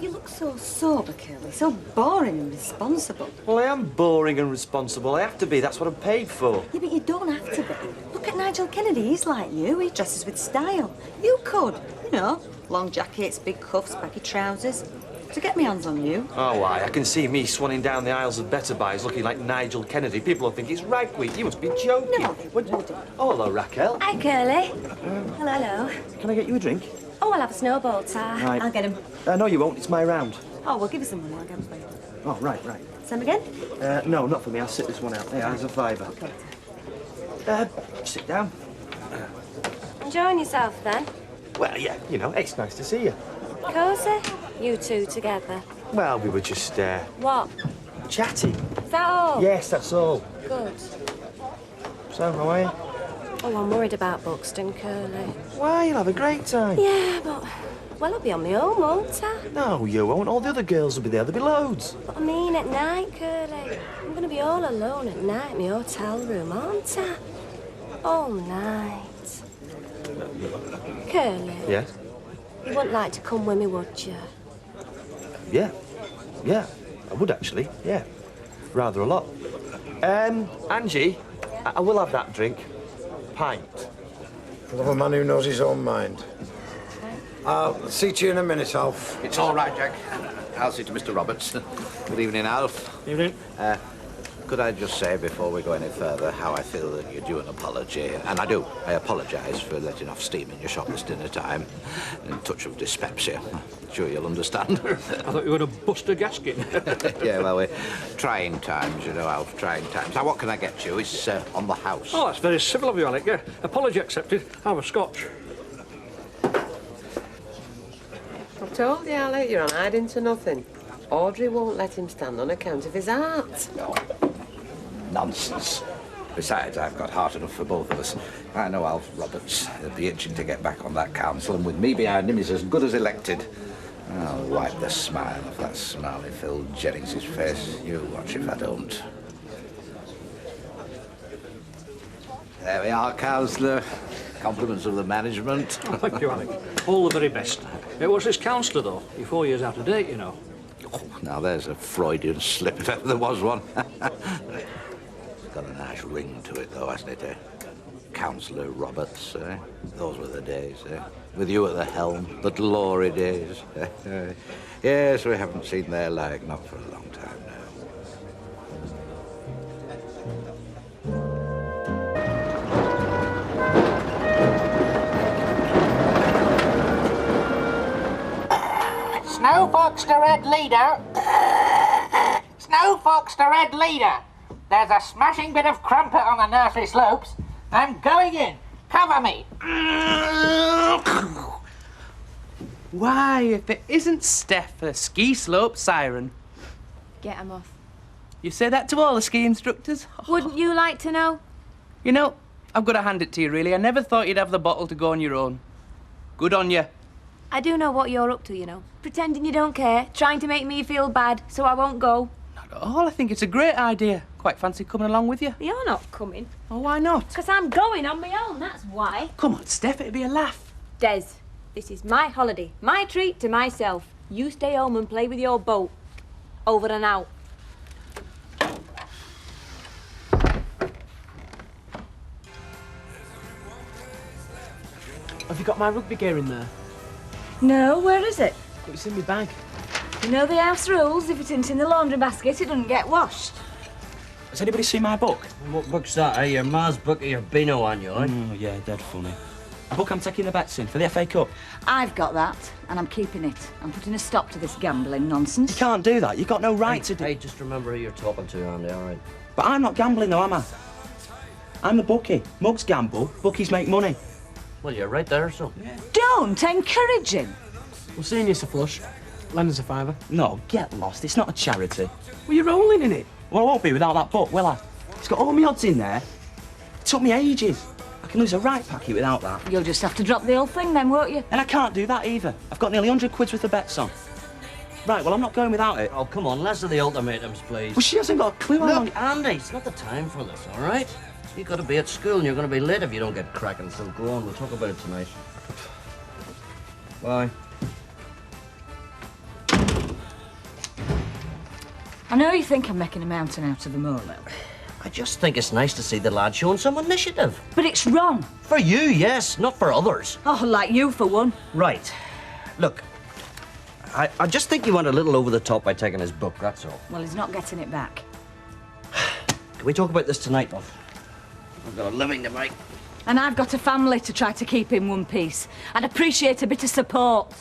You look so sober, Curly, so boring and responsible. Well, I am boring and responsible. I have to be. That's what I'm paid for. Yeah, but you don't have to be. Look at Nigel Kennedy. He's like you. He dresses with style. You could. You know, long jackets, big cuffs, baggy trousers. To get me hands on you. Oh, why? I can see me swanning down the aisles of Better Buys looking like Nigel Kennedy. People will think he's ragweed. You must be joking. No, they wouldn't. Oh, hello, Raquel. Hi, Curly. Hello. Can I get you a drink? Oh, I'll have a snowball tie. Right. I'll get him. No, you won't. It's my round. Oh, well, give us some money. I'll get them for you. Oh, right. Some again? No, not for me. I'll sit this one out. There's a fiver. Okay. Sit down. Enjoying yourself, then? Well, yeah, you know, it's nice to see you. Cosy? You two together. Well, we were just, What? chatting. Is that all? Yes, that's all. Good. So, how are you? Oh, I'm worried about Buxton, Curly. Why? You'll have a great time. Yeah, but... Well, I'll be on my own, won't I? No, you won't. All the other girls will be there. There'll be loads. But I mean at night, Curly. I'm going to be all alone at night in my hotel room, aren't I? All night. Curly. Yes? You wouldn't like to come with me, would you? Yeah. Yeah, I would actually. Yeah. Rather a lot. Angie, I will have that drink. Pint. Love a man who knows his own mind. I'll see to you in a minute, Alf. It's all right, Jack. I'll see to Mr. Roberts. Good evening, Alf. Evening. could I just say before we go any further how I feel that you're due an apology? And I do. I apologise for letting off steam in your shop this dinner time. And a touch of dyspepsia. I'm sure you'll understand. I thought you were going to bust a gasket. Yeah, well, we're trying times, you know, Alf, trying times. Now, what can I get you? It's on the house. Oh, that's very civil of you, Alec. Yeah, apology accepted. Have a scotch. I've told you, Alec, you're on hiding to nothing. Audrey won't let him stand on account of his art. No. Nonsense. Besides, I've got heart enough for both of us. I know Alf Roberts. He'll be itching to get back on that council, and with me behind him, he's as good as elected. I'll wipe the smile off that snarly Phil Jennings' face. You watch if I don't. There we are, councillor. Compliments of the management. Oh, thank you, Alec. All the very best. It was this councillor, though. You're 4 years out of date, you know. Oh, now there's a Freudian slip if ever there was one. It's got a nice ring to it, though, hasn't it? Councillor Roberts, those were the days, with you at the helm, the glory days. Yes, we haven't seen their like, not for a long time Snow Fox to Red Leader. Snow Fox to Red Leader. There's a smashing bit of crumpet on the nursery slopes. I'm going in. Cover me. Why, if it isn't Steph, the ski slope siren. Get him off. You say that to all the ski instructors? Wouldn't you like to know? You know, I've got to hand it to you, really. I never thought you'd have the bottle to go on your own. Good on you. I do know what you're up to, you know. Pretending you don't care, trying to make me feel bad, so I won't go. Not at all. I think it's a great idea. Quite fancy coming along with you. You're not coming. Oh, why not? Because I'm going on my own, that's why. Come on, Steph, it'd be a laugh. Des, this is my holiday, my treat to myself. You stay home and play with your boat. Over and out. Have you got my rugby gear in there? No, where is it? It's in my bag. You know the house rules. If it isn't in the laundry basket, it doesn't get washed. Has anybody seen my book? What book's that, eh? Your ma's book or your Beano on you, eh? Yeah, dead funny. A book I'm taking the bets in for the FA Cup. I've got that, and I'm keeping it. I'm putting a stop to this gambling nonsense. You can't do that. You've got no right to do... Hey, just remember who you're talking to, Andy, all right? But I'm not gambling, though, am I? I'm the bookie. Mugs gamble, bookies make money. Well, you're right there, so. Yeah. Don't encourage him. We'll see you a flush. Lend us a fiver. No, get lost. It's not a charity. Well, you're rolling in it. Well, I won't be without that book, will I? It's got all my odds in there. It took me ages. I can lose a right packet without that. You'll just have to drop the whole thing then, won't you? And I can't do that either. I've got nearly 100 quid's worth of bets on. Right, well, I'm not going without it. Oh, come on, less of the ultimatums, please. Well, she hasn't got a clue how long... Look, Andy, it's not the time for this, all right? You've got to be at school and you're going to be late if you don't get cracking, so go on, we'll talk about it tonight. Bye. I know you think I'm making a mountain out of a molehill. I just think it's nice to see the lad showing some initiative. But it's wrong. For you, yes, not for others. Oh, like you for one. Right. Look, I just think you went a little over the top by taking his book, that's all. Well, he's not getting it back. Can we talk about this tonight, love? I've got a living to make. And I've got a family to try to keep in one piece. I'd appreciate a bit of support.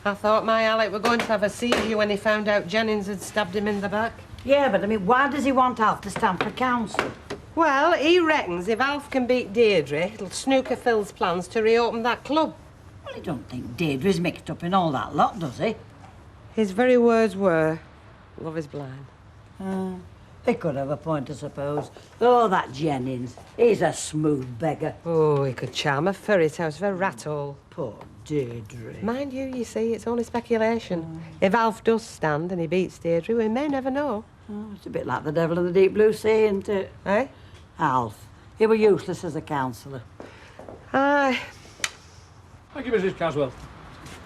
I thought my Alec were going to have a seizure when he found out Jennings had stabbed him in the back. Yeah, but I mean, why does he want Alf to stand for council? Well, he reckons if Alf can beat Deirdre, it'll snooker Phil's plans to reopen that club. Well, I don't think Deirdre's mixed up in all that lot, does he? His very words were, love is blind. He could have a point, I suppose. Oh, that Jennings. He's a smooth beggar. Oh, he could charm a ferret out of a rat hole. Poor Deirdre. Mind you see, it's only speculation. If Alf does stand and he beats Deirdre, we may never know. Oh, it's a bit like the devil in the deep blue sea, isn't it? Eh? Alf. He were useless as a councillor. Aye. Thank you, Mrs. Caswell.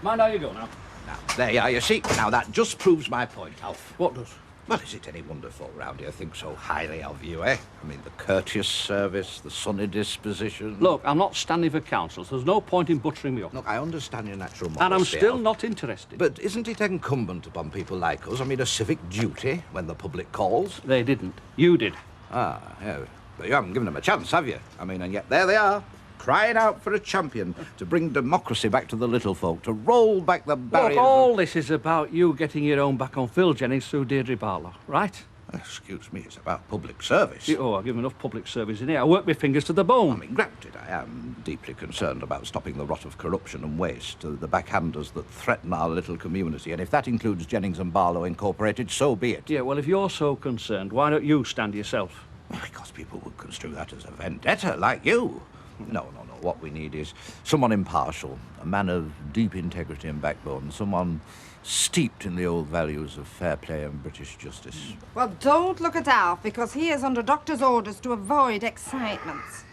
Mind how you go now. Now, there you are, you see. Now, that just proves my point, Alf. What does? Well, is it any wonder folk round here think so highly of you, eh? I mean, the courteous service, the sunny disposition... Look, I'm not standing for council, so there's no point in buttering me up. Look, I understand your natural modesty. And I'm still not interested. But isn't it incumbent upon people like us, I mean, a civic duty when the public calls? They didn't. You did. Ah, yeah. But you haven't given them a chance, have you? I mean, and yet there they are, crying out for a champion to bring democracy back to the little folk, to roll back the barriers... Look, all this is about you getting your own back on Phil Jennings through Deirdre Barlow, right? Excuse me, it's about public service. Oh, I give enough public service in here. I work my fingers to the bone. I mean, granted, I am deeply concerned about stopping the rot of corruption and waste, the backhanders that threaten our little community, and if that includes Jennings and Barlow Incorporated, so be it. Yeah, well, if you're so concerned, why don't you stand yourself? Because people would construe that as a vendetta, like you. No. What we need is someone impartial, a man of deep integrity and backbone, someone steeped in the old values of fair play and British justice. Well, don't look at Alf, because he is under doctor's orders to avoid excitements.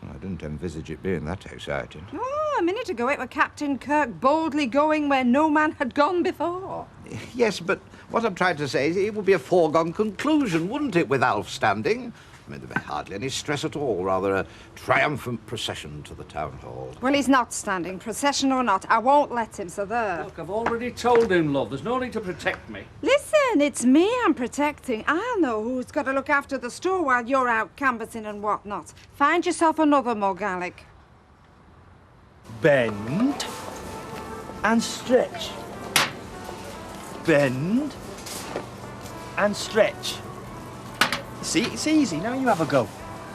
I didn't envisage it being that exciting. Oh, a minute ago it were Captain Kirk boldly going where no man had gone before. Yes, but what I'm trying to say is it would be a foregone conclusion, wouldn't it, with Alf standing? I mean, there'd be hardly any stress at all, rather a triumphant procession to the town hall. Well, he's not standing, procession or not. I won't let him, so there. Look, I've already told him, love. There's no need to protect me. Listen, it's me I'm protecting. I'll know who's got to look after the store while you're out canvassing and whatnot. Find yourself another mug, Alec. Bend and stretch. Bend and stretch. See, it's easy. Now you have a go.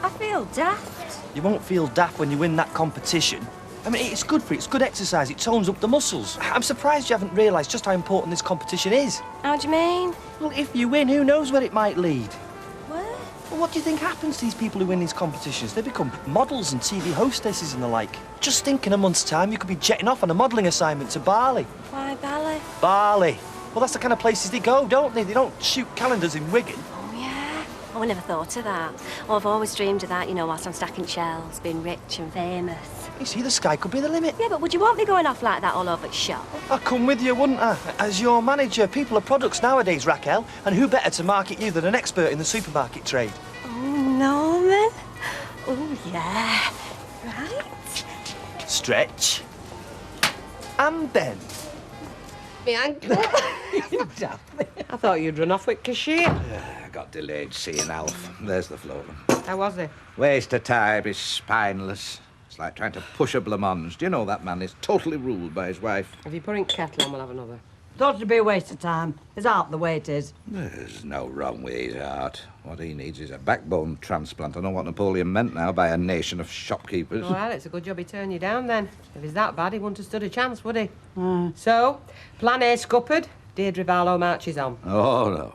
I feel daft. You won't feel daft when you win that competition. I mean, it's good for you. It's good exercise. It tones up the muscles. I'm surprised you haven't realised just how important this competition is. How do you mean? Well, if you win, who knows where it might lead? Where? Well, what do you think happens to these people who win these competitions? They become models and TV hostesses and the like. Just think in a month's time you could be jetting off on a modelling assignment to Bali. Why, Bali? Bali. Well, that's the kind of places they go, don't they? They don't shoot calendars in Wigan. Oh, I never thought of that. Oh, I've always dreamed of that, you know, whilst I'm stacking shelves, being rich and famous. You see, the sky could be the limit. Yeah, but would you want me going off like that all over the shop? I'd come with you, wouldn't I? As your manager. People are products nowadays, Raquel. And who better to market you than an expert in the supermarket trade? Oh, Norman. Oh, yeah. Right. Stretch. And bend. Me ankle. I thought you'd run off with cashier. I got delayed seeing Alf. There's the floor. How was he? Waste of time, he's spineless. It's like trying to push a blancmange. Do you know that man is totally ruled by his wife? If you put in kettle on, we'll have another. Thought it'd be a waste of time. His heart the way it is. There's no wrong with his heart. What he needs is a backbone transplant. I know what Napoleon meant now by a nation of shopkeepers. Well, it's a good job he turned you down then. If he's that bad, he wouldn't have stood a chance, would he? So, plan A scuppered, Deirdre Barlow marches on. Oh, no.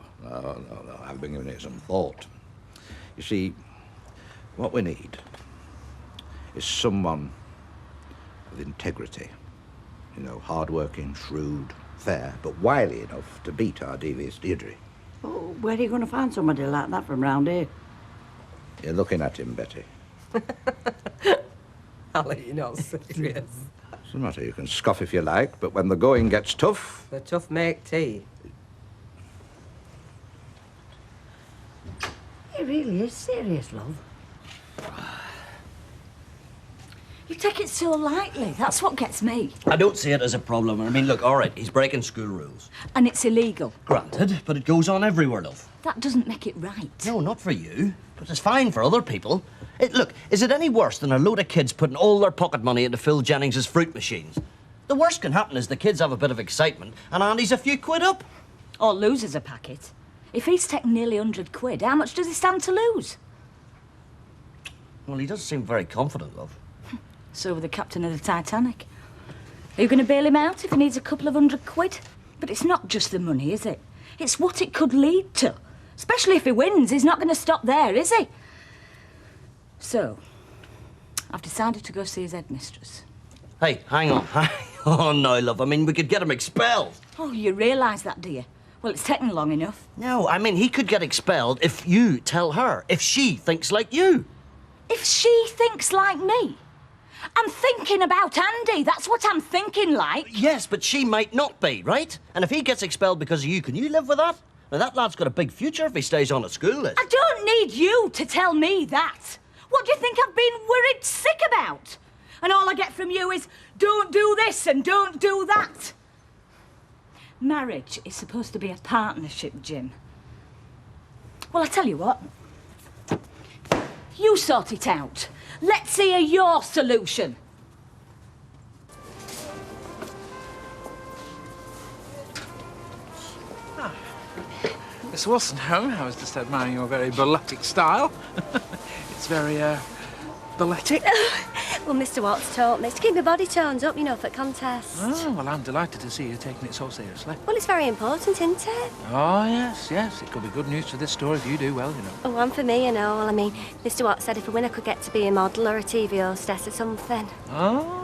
I've been giving it some thought. You see, what we need is someone of integrity. You know, hard-working, shrewd, fair, but wily enough to beat our devious Deirdre. Oh, where are you going to find somebody like that from round here? You're looking at him, Betty. Ali, you're not serious. Doesn't matter, you can scoff if you like, but when the going gets tough... The tough make tea. He really is serious, love. You take it so lightly. That's what gets me. I don't see it as a problem. I mean, look, all right, he's breaking school rules. And it's illegal. Granted, but it goes on everywhere, love. That doesn't make it right. No, not for you, but it's fine for other people. Look, is it any worse than a load of kids putting all their pocket money into Phil Jennings's fruit machines? The worst can happen is the kids have a bit of excitement and Andy's a few quid up. Or loses a packet. If he's taken nearly 100 quid, how much does he stand to lose? Well, he does seem very confident, love. So with the captain of the Titanic. Are you going to bail him out if he needs a couple of 100 quid? But it's not just the money, is it? It's what it could lead to. Especially if he wins, he's not going to stop there, is he? So, I've decided to go see his headmistress. Hey, hang on. Oh, no, love. I mean, we could get him expelled. Oh, you realise that, do you? Well, it's taken long enough. No, I mean, he could get expelled if you tell her, if she thinks like you. If she thinks like me? I'm thinking about Andy. That's what I'm thinking like. Yes, but she might not be, right? And if he gets expelled because of you, can you live with that? Now, that lad's got a big future if he stays on at school. I don't need you to tell me that. What do you think I've been worried sick about? And all I get from you is, don't do this and don't do that. Marriage is supposed to be a partnership, Jim. Well, I tell you what. You sort it out. Let's hear your solution. Miss Wilson home. I was just admiring your very balletic style. It's very, balletic. Well, Mr. Watts taught me to keep my body toned up, you know, for contests. Oh, well, I'm delighted to see you taking it so seriously. Well, it's very important, isn't it? Oh, yes, yes. It could be good news for this store if you do well, you know. Oh, and for me, you know. Well, I mean, Mr. Watts said if I win, I could get to be a model or a TV hostess or something. Oh.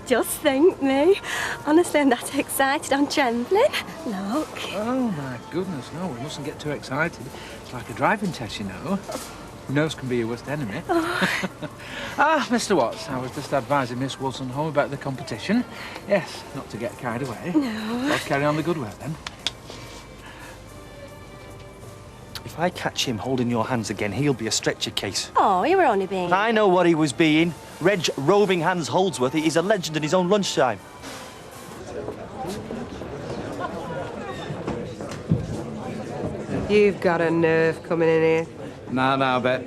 Just think me. Honestly, I'm that excited. I'm trembling. Look. Oh, my goodness, no, we mustn't get too excited. It's like a driving test, you know. Nose can be your worst enemy. Ah, Mr. Watts, I was just advising Miss Wilson home about the competition. Yes, not to get carried away. No. Let's carry on the good work, then. If I catch him holding your hands again, he'll be a stretcher case. Oh, you were only being... I know what he was being. Reg Roving Hands Holdsworth, he's a legend in his own lunchtime. You've got a nerve coming in here. Now, Bet.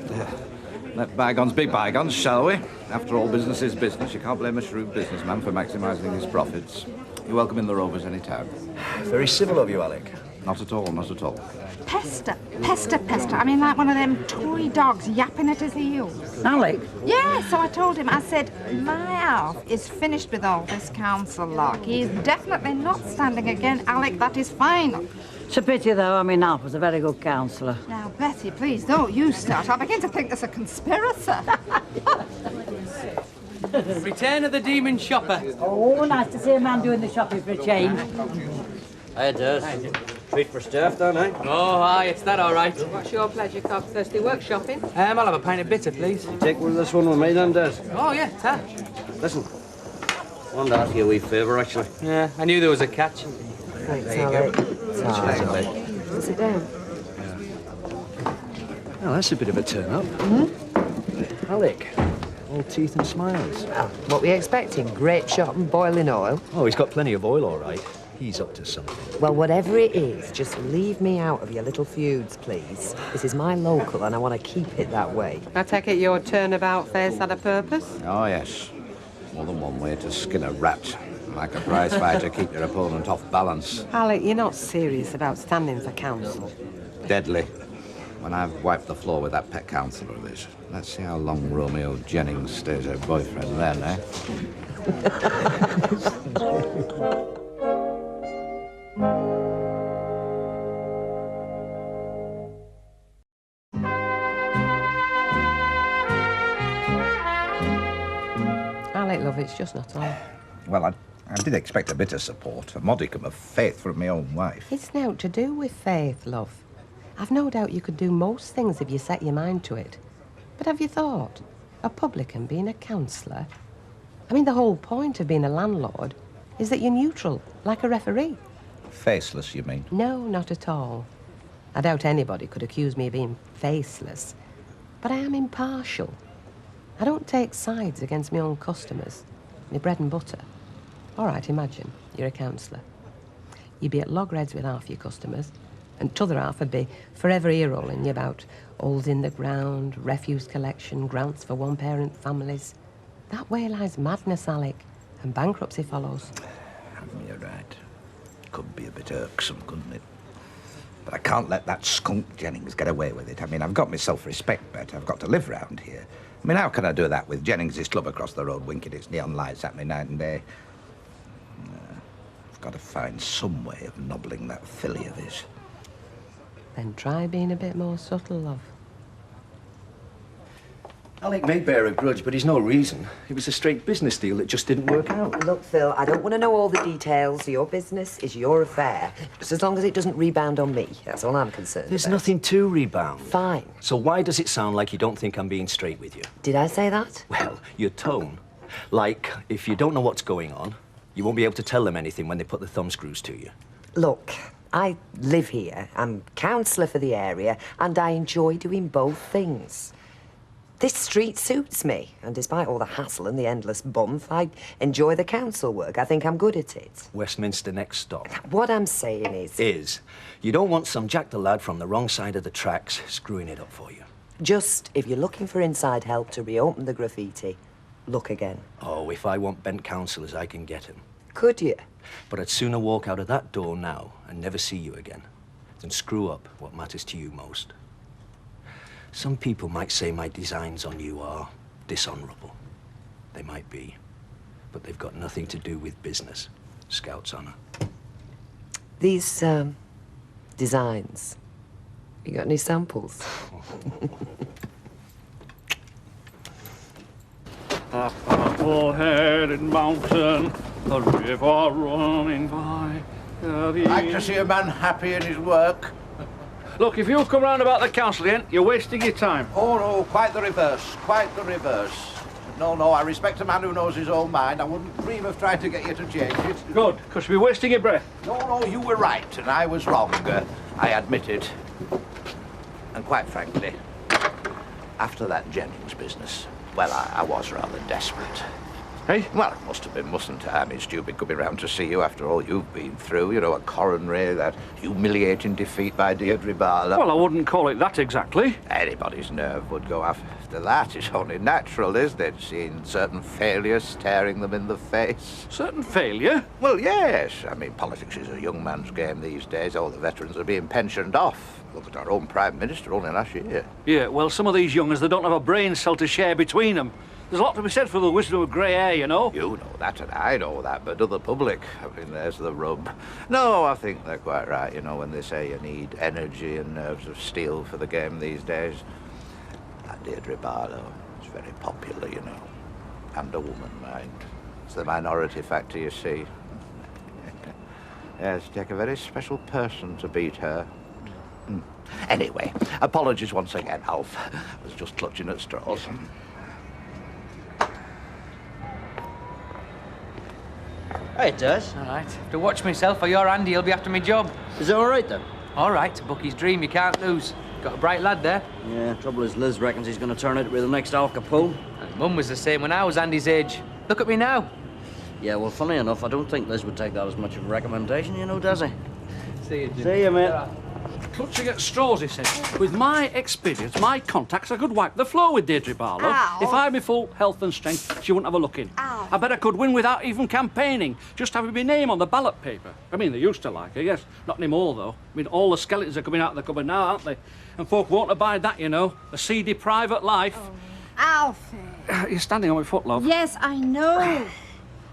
Let bygones be bygones, shall we? After all, business is business. You can't blame a shrewd businessman for maximising his profits. You're welcome in the Rovers any time. Very civil of you, Alec. Not at all, not at all. Pester. I mean, like one of them toy dogs yapping at his heels. Alec? Yeah, so I told him, I said, my Alf is finished with all this council lot. He's definitely not standing again, Alec, that is final. It's a pity, though. I mean, Alf was a very good counsellor. Now, Betty, please don't you start. I begin to think there's a conspiracy. Return of the demon shopper. Oh, nice to see a man doing the shopping for a change. Hey, it does. Treat for staff, don't I? Oh, aye, it's that all right. What's your pleasure, Cockthirsty? Work shopping? I'll have a pint of bitter, please. Take this one with me then, Des. Oh, yeah, ta. Listen, I wanted to ask you a wee favour, actually. Yeah, I knew there was a catch. Thanks, Alec. Sit down. Well, that's a bit of a turn-up. Alec, all teeth and smiles. Well, what were you expecting? Great shot and boiling oil? Oh, he's got plenty of oil, all right. He's up to something. Well, whatever it is, just leave me out of your little feuds, please. This is my local, and I want to keep it that way. I take it your turnabout face had a purpose? Oh, yes. More than one way to skin a rat. Like a prize fighter, keep your opponent off balance. Alec, you're not serious about standing for council. Deadly. When I've wiped the floor with that pet counsellor of his. Let's see how long Romeo Jennings stays her boyfriend then, eh? Alec, love, it's just not on. Well, I did expect a bit of support, a modicum of faith from my own wife. It's nought to do with faith, love. I've no doubt you could do most things if you set your mind to it. But have you thought? A publican being a councillor? I mean, the whole point of being a landlord is that you're neutral, like a referee. Faceless, you mean? No, not at all. I doubt anybody could accuse me of being faceless. But I am impartial. I don't take sides against my own customers, my bread and butter. All right, imagine you're a councillor. You'd be at loggerheads with half your customers, and t'other half would be forever ear-rolling you about holes in the ground, refuse collection, grants for one-parent families. That way lies madness, Alec, and bankruptcy follows. You're right. Could be a bit irksome, couldn't it? But I can't let that skunk Jennings get away with it. I mean, I've got my self-respect, Bet. I've got to live round here. I mean, how can I do that with Jennings' club across the road winking its neon lights at me night and day? I've got to find some way of nobbling that filly of his. Then try being a bit more subtle, love. Alec may bear a grudge, but he's no reason. It was a straight business deal that just didn't work out. Look, Phil, I don't want to know all the details. Your business is your affair. Just as long as it doesn't rebound on me. That's all I'm concerned There's about. nothing to rebound. Fine. So why does it sound like you don't think I'm being straight with you? Did I say that? Well, your tone. Like, if you don't know what's going on, you won't be able to tell them anything when they put the thumbscrews to you. Look, I live here, I'm councillor for the area, and I enjoy doing both things. This street suits me, and despite all the hassle and the endless bump, I enjoy the council work. I think I'm good at it. Westminster next stop. What I'm saying is... You don't want some Jack the lad from the wrong side of the tracks screwing it up for you. Just, if you're looking for inside help to reopen the graffiti, look again. Oh, if I want bent councillors, I can get 'em. Could you? But I'd sooner walk out of that door now and never see you again than screw up what matters to you most. Some people might say my designs on you are dishonourable. They might be, but they've got nothing to do with business. Scout's honour. These, designs, you got any samples? A purple-headed mountain, a river running by. Like to see a man happy in his work. Look, if you come round about the council again, you're wasting your time. Oh, no, quite the reverse, quite the reverse. No, no, I respect a man who knows his own mind. I wouldn't dream of trying to get you to change it. Good, because we're wasting your breath. No, no, you were right, and I was wrong. I admit it. And quite frankly, after that Jennings business, well, I was rather desperate. Hey? Well, it must have been, mustn't I? I mean, stupid coming round to see you after all you've been through. You know, a coronary, that humiliating defeat by Deirdre Barlow. Well, I wouldn't call it that exactly. Anybody's nerve would go after that. It's only natural, isn't it? Seeing certain failure staring them in the face. Certain failure? Well, yes. I mean, politics is a young man's game these days. All the veterans are being pensioned off. Look at our own Prime Minister only last year. Yeah, well, some of these youngers, they don't have a brain cell to share between them. There's a lot to be said for the wisdom of grey hair, you know. You know that, and I know that, but to the public, I mean, there's the rub. No, I think they're quite right, you know, when they say you need energy and nerves of steel for the game these days. That Deirdre Barlow is very popular, you know, and a woman, mind. It's the minority factor, you see. Yes, take a very special person to beat her. Anyway, apologies once again, Alf. I was just clutching at straws. Hey, it does. All right. Have to watch myself or your Andy will be after my job. Is it all right, then? All right. Bucky's dream you can't lose. Got a bright lad there. Yeah, trouble is Liz reckons he's going to turn out to be the next Al Capone. And Mum was the same when I was Andy's age. Look at me now. Yeah, well, funny enough, I don't think Liz would take that as much of a recommendation, you know, does he? See you, Jim. See you, mate. Clutching at straws, he said. With my experience, my contacts, I could wipe the floor with Deirdre Barlow. Ow. If I had my full health and strength, she wouldn't have a look in. Ow. I bet I could win without even campaigning, just having my name on the ballot paper. I mean, they used to like her, yes. Not anymore, though. I mean, all the skeletons are coming out of the cupboard now, aren't they? And folk won't abide that, you know. A seedy private life. Oh. Alfie. You're standing on my foot, love. Yes, I know.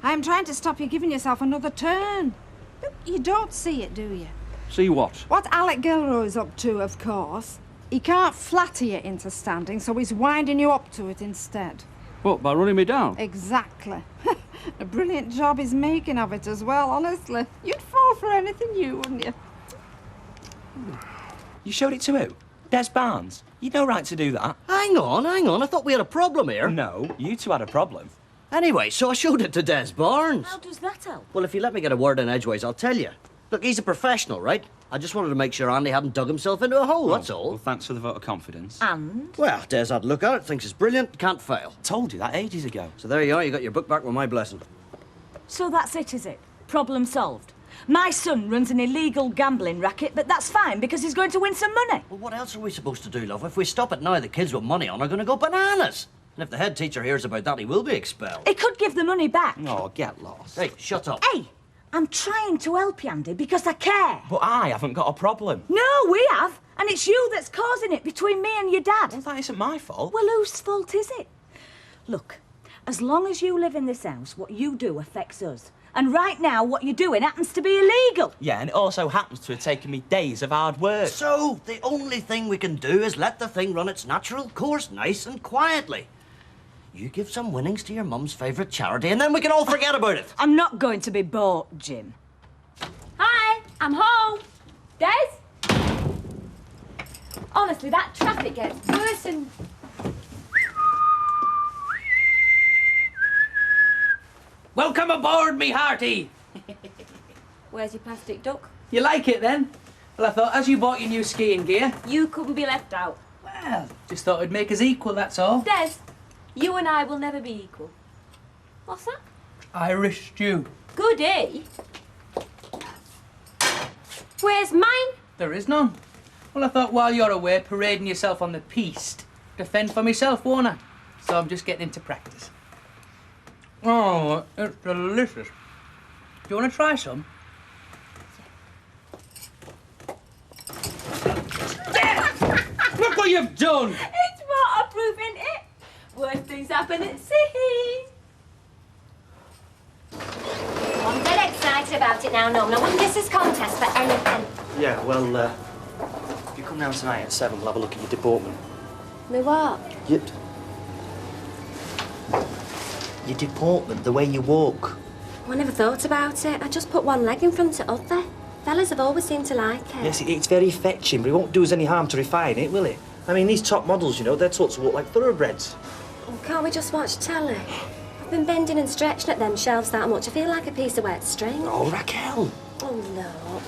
I'm trying to stop you giving yourself another turn. Look, you don't see it, do you? See what? What Alec Gilroy's up to, of course. He can't flatter you into standing, so he's winding you up to it instead. What, by running me down? Exactly. A brilliant job he's making of it as well, honestly. You'd fall for anything, wouldn't you? You showed it to who? Des Barnes? You'd no right to do that. Hang on. I thought we had a problem here. No, you two had a problem. Anyway, so I showed it to Des Barnes. How does that help? Well, if you let me get a word in edgeways, I'll tell you. Look, he's a professional, right? I just wanted to make sure Andy hadn't dug himself into a hole, that's all. Well, thanks for the vote of confidence. And? Well, Des had a look at it, thinks it's brilliant, can't fail. Told you that ages ago. So there you are, you got your book back with my blessing. So that's it, is it? Problem solved. My son runs an illegal gambling racket, but that's fine because he's going to win some money. Well, what else are we supposed to do, love? If we stop it now, the kids with money on are going to go bananas. And if the head teacher hears about that, he will be expelled. He could give the money back. Oh, get lost. Hey, shut up. Hey, I'm trying to help you, Andy, because I care. But I haven't got a problem. No, we have. And it's you that's causing it between me and your dad. Well, that isn't my fault. Well, whose fault is it? Look, as long as you live in this house, what you do affects us. And right now, what you're doing happens to be illegal. Yeah, and it also happens to have taken me days of hard work. So, the only thing we can do is let the thing run its natural course, nice and quietly. You give some winnings to your mum's favourite charity, and then we can all forget about it. I'm not going to be bought, Jim. Hi, I'm home. Des? Honestly, that traffic gets worse and... Welcome aboard, me hearty. Where's your plastic duck? You like it then? Well, I thought as you bought your new skiing gear... You couldn't be left out. Well, just thought it'd make us equal, that's all. Des, you and I will never be equal. What's that? Irish stew. Goody. Where's mine? There is none. Well, I thought while you're away parading yourself on the piste, defend for myself, won't I? So I'm just getting into practice. Oh, it's delicious. Do you want to try some? Look what you've done! It's waterproof, isn't it? Worst things happen at sea. I'm dead excited about it now, Norman. I wouldn't miss this contest for anything. Yeah, well, if you come down tonight at 7, we'll have a look at your deportment. Me what? Your deportment, the way you walk. I never thought about it. I just put one leg in front of the other. Fellas have always seemed to like it. Yes, it's very fetching, but it won't do us any harm to refine it, will it? I mean, these top models, you know, they're taught to walk like thoroughbreds. Oh, can't we just watch telly? I've been bending and stretching at them shelves that much. I feel like a piece of wet string. Oh, Raquel. Oh, look.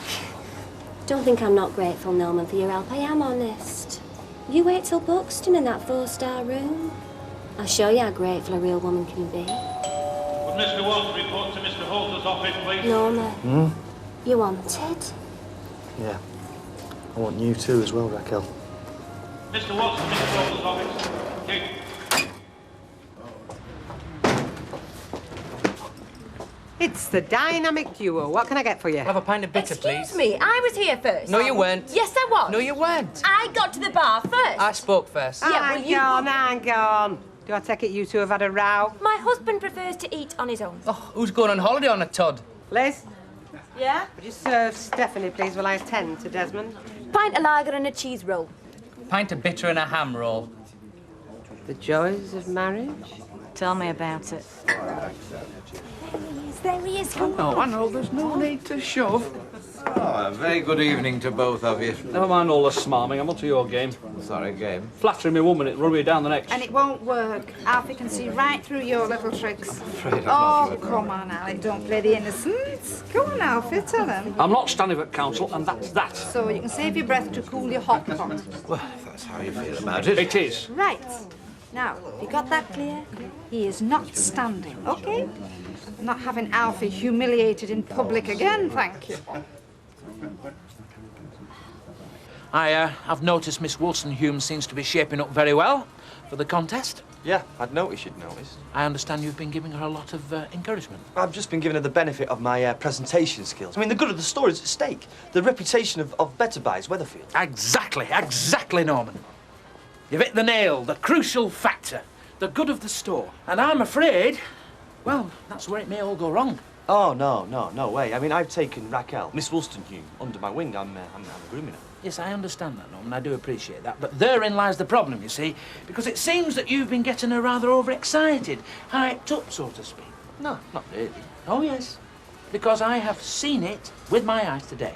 Don't think I'm not grateful, Norman, for your help. I am honest. You wait till Buxton in that 4-star room. I'll show you how grateful a real woman can be. Would Mr. Watts report to Mr. Holter's office, please? Norman. You wanted? Yeah. I want you too as well, Raquel. Mr. Watts to Mr. Holter's office. Thank you. It's the dynamic duo. What can I get for you? I'll have a pint of bitter, please. Excuse me, I was here first. No, you weren't. Yes, I was. No, you weren't. I got to the bar first. I spoke first. Yeah, well, you... Hang on. Do I take it you two have had a row? My husband prefers to eat on his own. Oh, who's going on holiday on a Todd? Liz? Yeah? Would you serve Stephanie, please, while I attend to Desmond? Pint of lager and a cheese roll. Pint of bitter and a ham roll. The joys of marriage? Tell me about it. There he is. Come No, I know, there's no need to shove. Oh, a very good evening to both of you. Never mind all the smarming, I'm onto your game. Sorry, game. Flattering me one minute, run me down the next. And it won't work. Alfie can see right through your little tricks. Afraid I'm Oh, not good. come on, Alec. Don't play the innocent. Go on, Alfie. Tell him. I'm not standing at council, and that's that. So you can save your breath to cool your hot pot. Well, if that's how you feel about it. It is. Right. Now, you got that clear? He is not standing, okay? Not having Alfie humiliated in public again, thank you. I've noticed Miss Woolston-Hume seems to be shaping up very well for the contest. Yeah, I'd noticed you'd noticed. I understand you've been giving her a lot of encouragement. I've just been giving her the benefit of my presentation skills. I mean, the good of the store is at stake. The reputation of Better Buys Weatherfield. Exactly, Norman. You've hit the nail, the crucial factor, the good of the store. And I'm afraid, well, that's where it may all go wrong. Oh, no way. I mean, I've taken Raquel, Miss Woolston-Hume, under my wing. I'm grooming her. Yes, I understand that, Norman. I do appreciate that. But therein lies the problem, you see, because it seems that you've been getting her rather overexcited, hyped up, so to speak. No, not really. Oh, yes. Because I have seen it with my eyes today.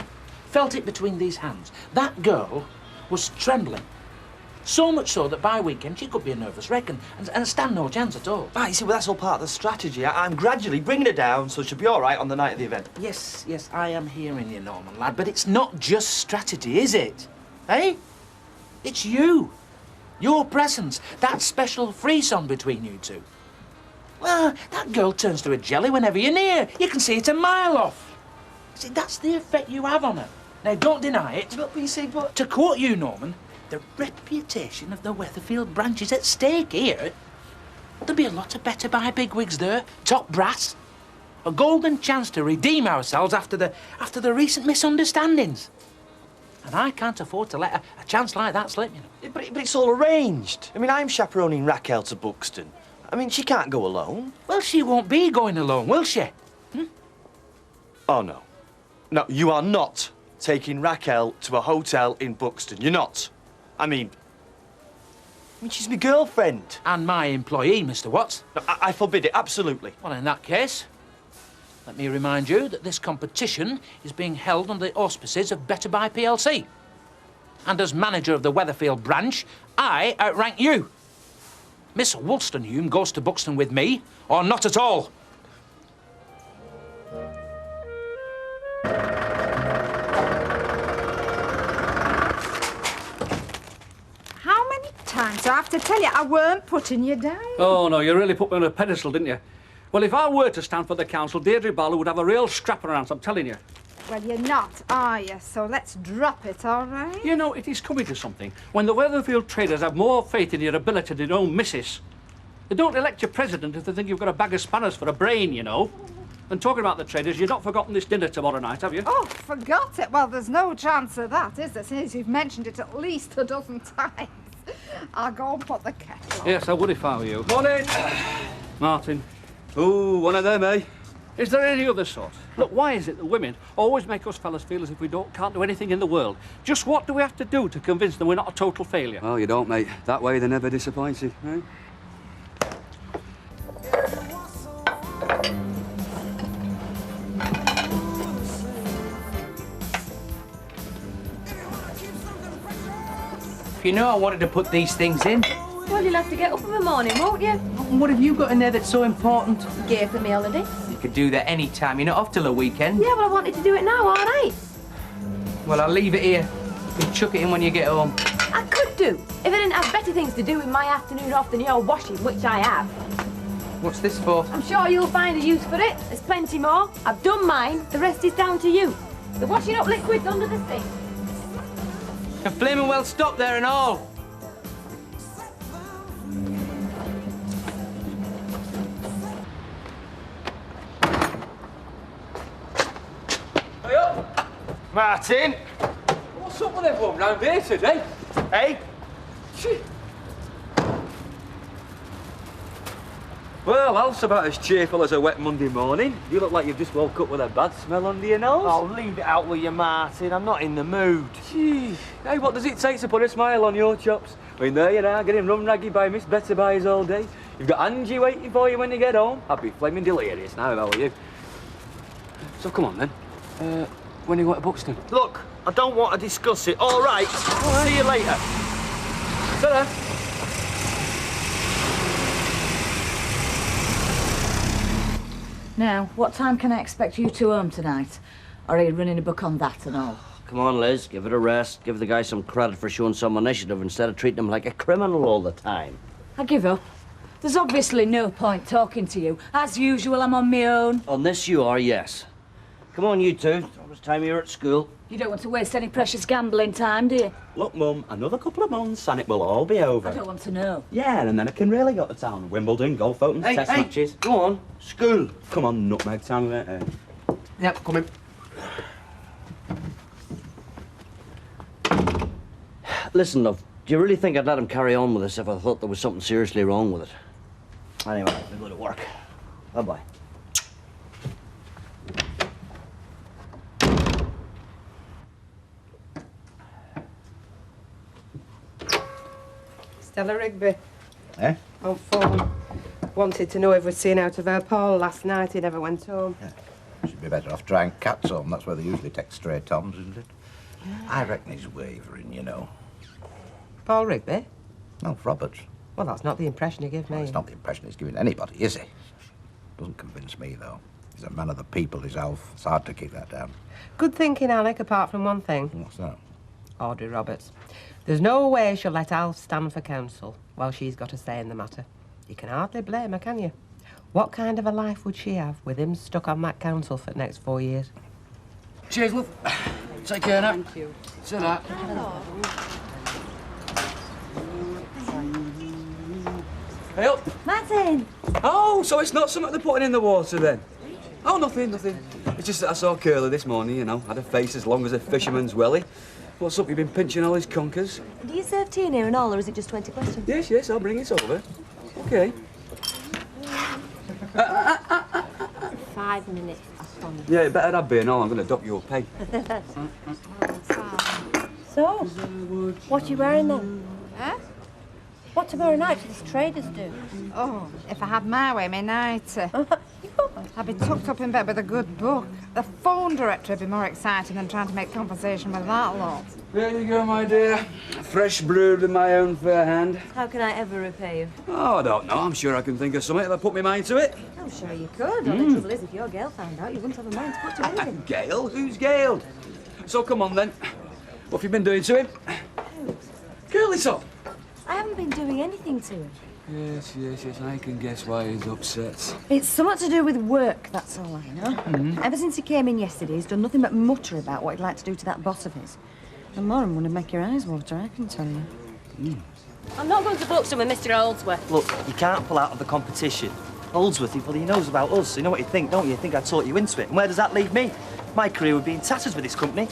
Felt it between these hands. That girl was trembling. So much so that by weekend she could be a nervous wreck and stand no chance at all. Right, you see, well, that's all part of the strategy. I'm gradually bringing her down so she'll be all right on the night of the event. Yes, I am hearing you, Norman, lad, but it's not just strategy, is it? Eh? It's you. Your presence, that special frisson between you two. Well, that girl turns to a jelly whenever you're near. You can see it a mile off. See, that's the effect you have on her. Now, don't deny it. But you see, but... To quote you, Norman, the reputation of the Weatherfield branch is at stake here. There'll be a lot of Better Buy bigwigs there, top brass. A golden chance to redeem ourselves after the recent misunderstandings. And I can't afford to let a chance like that slip, you know. But it's all arranged. I mean, I'm chaperoning Raquel to Buxton. I mean, she can't go alone. Well, she won't be going alone, will she? Oh, no. No, you are not taking Raquel to a hotel in Buxton. You're not. I mean, she's my girlfriend. And my employee, Mr. Watts. No, I forbid it, absolutely. Well, in that case, let me remind you that this competition is being held under the auspices of Better Buy PLC. And as manager of the Weatherfield branch, I outrank you. Miss Woolston-Hume goes to Buxton with me, or not at all. So I have to tell you, I weren't putting you down. Oh, no, you really put me on a pedestal, didn't you? Well, if I were to stand for the council, Deirdre Barlow would have a real scrap on her hands, I'm telling you. Well, you're not, are you? So let's drop it, all right? You know, it is coming to something. When the Weatherfield traders have more faith in your ability than your own missus. They don't elect your president if they think you've got a bag of spanners for a brain, you know. And talking about the traders, you've not forgotten this dinner tomorrow night, have you? Oh, forgot it? Well, there's no chance of that, is there, since you've mentioned it at least a dozen times. I'll go and put the kettle on. Yes, I would if I were you. Morning. Martin. Ooh, one of them, eh? Is there any other sort? Look, why is it that women always make us fellas feel as if we can't do anything in the world? Just what do we have to do to convince them we're not a total failure? Oh, you don't, mate. That way they're never disappointed, eh? You know I wanted to put these things in. Well, you'll have to get up in the morning, won't you? And what have you got in there that's so important? Gear for me holiday. You could do that any time. You're not off till the weekend. Yeah, but I wanted to do it now, all right? Well, I'll leave it here. You can chuck it in when you get home. I could do, if I didn't have better things to do with my afternoon off than your washing, which I have. What's this for? I'm sure you'll find a use for it. There's plenty more. I've done mine. The rest is down to you. The washing up liquid's under the sink. And flaming well stopped there and all. Hey up! Martin! What's up with everyone round here today? Hey? Well, Alf's about as cheerful as a wet Monday morning. You look like you've just woke up with a bad smell under your nose. Oh, leave it out with you, Martin. I'm not in the mood. Gee, hey, what does it take to put a smile on your chops? I mean, there you are, getting run-raggy by Miss Better Buys all day. You've got Angie waiting for you when you get home. I'd be flaming delirious now if I were you. So come on, then. When are you going to Buxton? Look, I don't want to discuss it. All right. See you later. Ta-da. Now, what time can I expect you two home tonight? Or are you running a book on that and all? Come on, Liz, give it a rest. Give the guy some credit for showing some initiative instead of treating him like a criminal all the time. I give up. There's obviously no point talking to you. As usual, I'm on my own. On this you are, yes. Come on, you two. It's almost time you're at school. You don't want to waste any precious gambling time, do you? Look, Mum, another couple of months and it will all be over. I don't want to know. Yeah, and then I can really go to town. Wimbledon, golf outings, test matches. Go on, school. Come on, nutmeg time, mate. Yep, come in. Listen, love, do you really think I'd let him carry on with this if I thought there was something seriously wrong with it? Anyway, I'll go to work. Bye-bye. Stella Rigby. Eh? On phone. Wanted to know if we'd seen out of her Paul last night. He never went home. Yeah. She'd be better off trying Cat's Home. That's where they usually take stray Toms, isn't it? I reckon he's wavering, you know. Paul Rigby? No, Roberts. Well, that's not the impression he gave me. Well, it's not the impression he's giving anybody, is he? Doesn't convince me, though. He's a man of the people, is Alf. It's hard to keep that down. Good thinking, Alec, apart from one thing. What's that? Audrey Roberts. There's no way she'll let Alf stand for council while she's got a say in the matter. You can hardly blame her, can you? What kind of a life would she have with him stuck on that council for the next 4 years? Cheers, love. Take care now. Thank you. See that. Hey up. Martin! Oh, so it's not something they're putting in the water then? Oh, nothing. It's just that I saw Curly this morning, you know, had a face as long as a fisherman's welly. What's up, you've been pinching all his conkers? Do you serve tea in here and all, or is it just 20 questions? Yes, I'll bring it over. OK. 5 minutes. Yeah, it better have been all. I'm going to dock your pay. So, what are you wearing then? Huh? What tomorrow night do these traders do? Oh, if I had my way, me night. I'd be tucked up in bed with a good book. The phone director would be more exciting than trying to make conversation with that lot. There you go, my dear. Fresh brewed with my own fair hand. How can I ever repay you? Oh, I don't know. I'm sure I can think of something if I put my mind to it. I'm sure you could. Only trouble is, if your girl found out, you wouldn't have a mind to put to anything. Gail? Who's Gail? So come on, then. What have you been doing to him? Curly top. I haven't been doing anything to him. Yes, I can guess why he's upset. It's something to do with work, that's all I know. Mhm. Ever since he came in yesterday, he's done nothing but mutter about what he'd like to do to that boss of his. And more than would make your eyes water, I can tell you. I'm not going to Buxton with Mr. Holdsworth. Look, you can't pull out of the competition. Holdsworth, well, he knows about us. You know what you think, don't you? You think I taught you into it. And where does that leave me? My career would be in tatters with this company.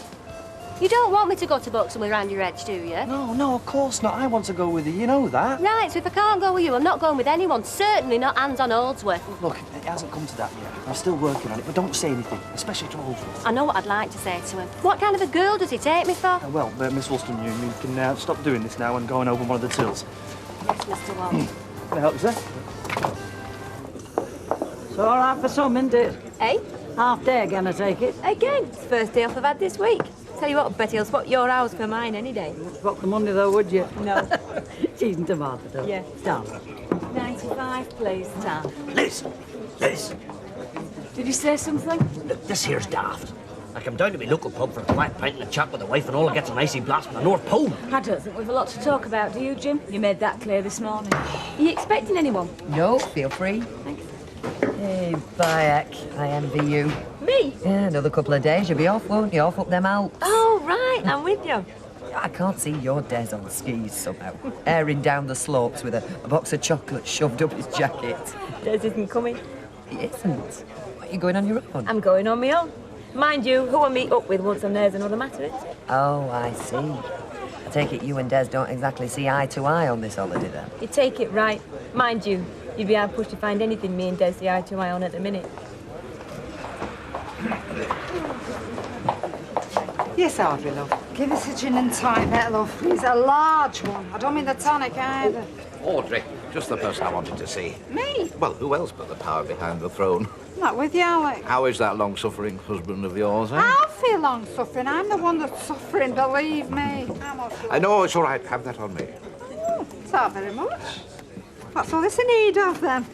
You don't want me to go to Buxton with Randy Edge, do you? No, of course not. I want to go with you. You know that. Right, so if I can't go with you, I'm not going with anyone. Certainly not hands on Holdsworth. Look, it hasn't come to that yet. I'm still working on it, but don't say anything, especially to Holdsworth. I know what I'd like to say to him. What kind of a girl does he take me for? Well, Miss Wollston, you can stop doing this now and go and open one of the tills. Yes, Mr. Wall. Can I help you, sir? It's all right for some, isn't it? Eh? Half day again, I take it. Again, it's the first day off I've had this week. Tell you what, I bet he'll swap your hours for mine any day. Swap the money though, would you? No. Cheese and tomato, though. Yeah. Down. 95, please, Tam. Liz! Did you say something? Look, this here's daft. I come down to my local pub for a quiet pint and a chat with the wife and all, I gets an icy blast from the North Pole. I don't think we've a lot to talk about, do you, Jim? You made that clear this morning. Are you expecting anyone? No, feel free. Thanks. Hey, Bayek, I envy you. Me? Yeah, another couple of days, you'll be off, won't you? Off up them Alps. Oh, right, I'm with you. I can't see your Des on skis somehow. Airing down the slopes with a box of chocolates shoved up his jacket. Des isn't coming. He isn't. What, you going on your own? I'm going on my own. Mind you, who I meet up with once and there's another matter, isn't it? Oh, I see. I take it you and Des don't exactly see eye to eye on this holiday, then? You take it right. Mind you, you'd be hard pushed to find anything me and Des see eye to eye on at the minute. Yes, Audrey, love. Give us a gin and tonic, love, please. A large one. I don't mean the tonic either. Audrey, just the person I wanted to see. Me? Well, who else but the power behind the throne? Not with you, Alec. How is that long-suffering husband of yours, eh? I'll feel long-suffering. I'm the one that's suffering, believe me. I know, it's all right. Have that on me. It's not very much. What's all this in need of, then?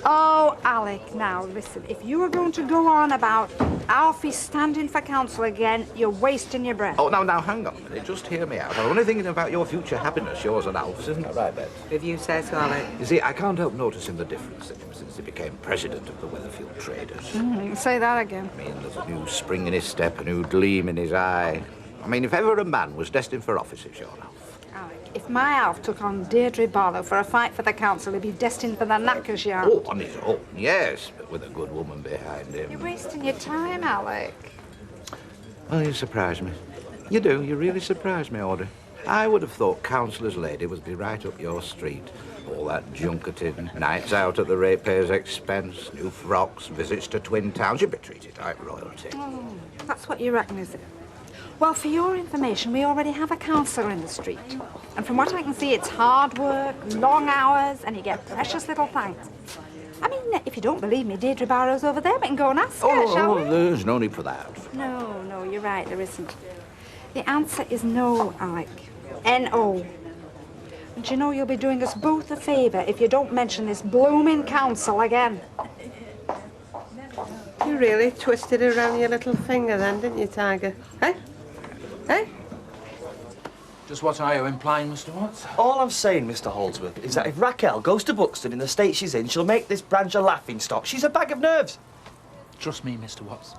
Oh, Alec, now, listen. If you are going to go on about Alfie standing for council again, you're wasting your breath. Oh, now, hang on a minute. Just hear me out. I'm only thinking about your future happiness, yours and Alf's. Isn't that right, Ben? If you say so, Alec. You see, I can't help noticing the difference in him since he became president of the Weatherfield Traders. Say that again. I mean, there's a new spring in his step, a new gleam in his eye. I mean, if ever a man was destined for office, it's your Alf. Alec, if my Alf took on Deirdre Barlow for a fight for the council, he'd be destined for the knackers yard. Oh, on his own, yes, but with a good woman behind him. You're wasting your time, Alec. Well, you surprise me. You do, you really surprise me, Audrey. I would have thought councillor's lady would be right up your street. All that junketing, nights out at the ratepayers' expense, new frocks, visits to twin towns. You'd be treated like royalty. Oh, that's what you reckon, is it? Well, for your information, we already have a councillor in the street. And from what I can see, it's hard work, long hours, and you get precious little thanks. I mean, if you don't believe me, Deirdre Barrow's over there. We can go and ask her, shall we? There's no need for that. No, you're right, there isn't. The answer is no, Alec. N-O. And you know you'll be doing us both a favour if you don't mention this blooming council again. You really twisted it around your little finger then, didn't you, Tiger? Eh? Eh? Just what are you implying, Mr. Watts? All I'm saying, Mr. Holdsworth, is that if Raquel goes to Buxton in the state she's in, she'll make this branch a laughing stock. She's a bag of nerves. Trust me, Mr. Watts.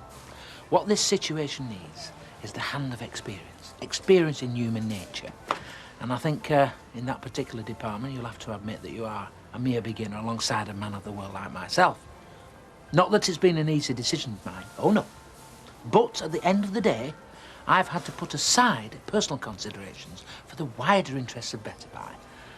What this situation needs is the hand of experience. Experience in human nature. And I think in that particular department, you'll have to admit that you are a mere beginner alongside a man of the world like myself. Not that it's been an easy decision of mine. Oh, no. But at the end of the day, I've had to put aside personal considerations for the wider interests of Better Pie.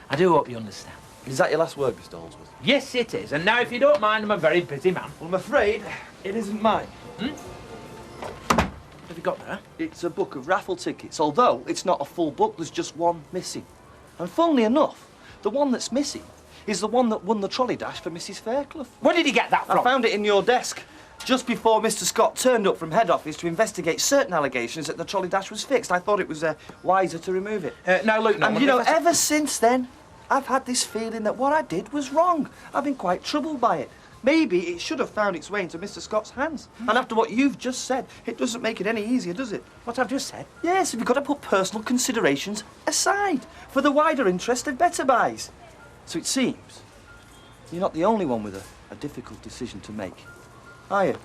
I do hope you understand. Is that your last word, Mr. Holdsworth? Yes, it is. And now, if you don't mind, I'm a very busy man. Well, I'm afraid it isn't mine. What have you got there? It's a book of raffle tickets, although it's not a full book, there's just one missing. And funnily enough, the one that's missing is the one that won the trolley dash for Mrs. Fairclough. Where did he get that from? I found it in your desk, just before Mr. Scott turned up from head office to investigate certain allegations that the trolley dash was fixed. I thought it was wiser to remove it. Now, look, no, and you know, ever since then, I've had this feeling that what I did was wrong. I've been quite troubled by it. Maybe it should have found its way into Mr. Scott's hands. And after what you've just said, it doesn't make it any easier, does it? What I've just said? Yes, we've got to put personal considerations aside for the wider interest of better buys. So it seems you're not the only one with a difficult decision to make, are you?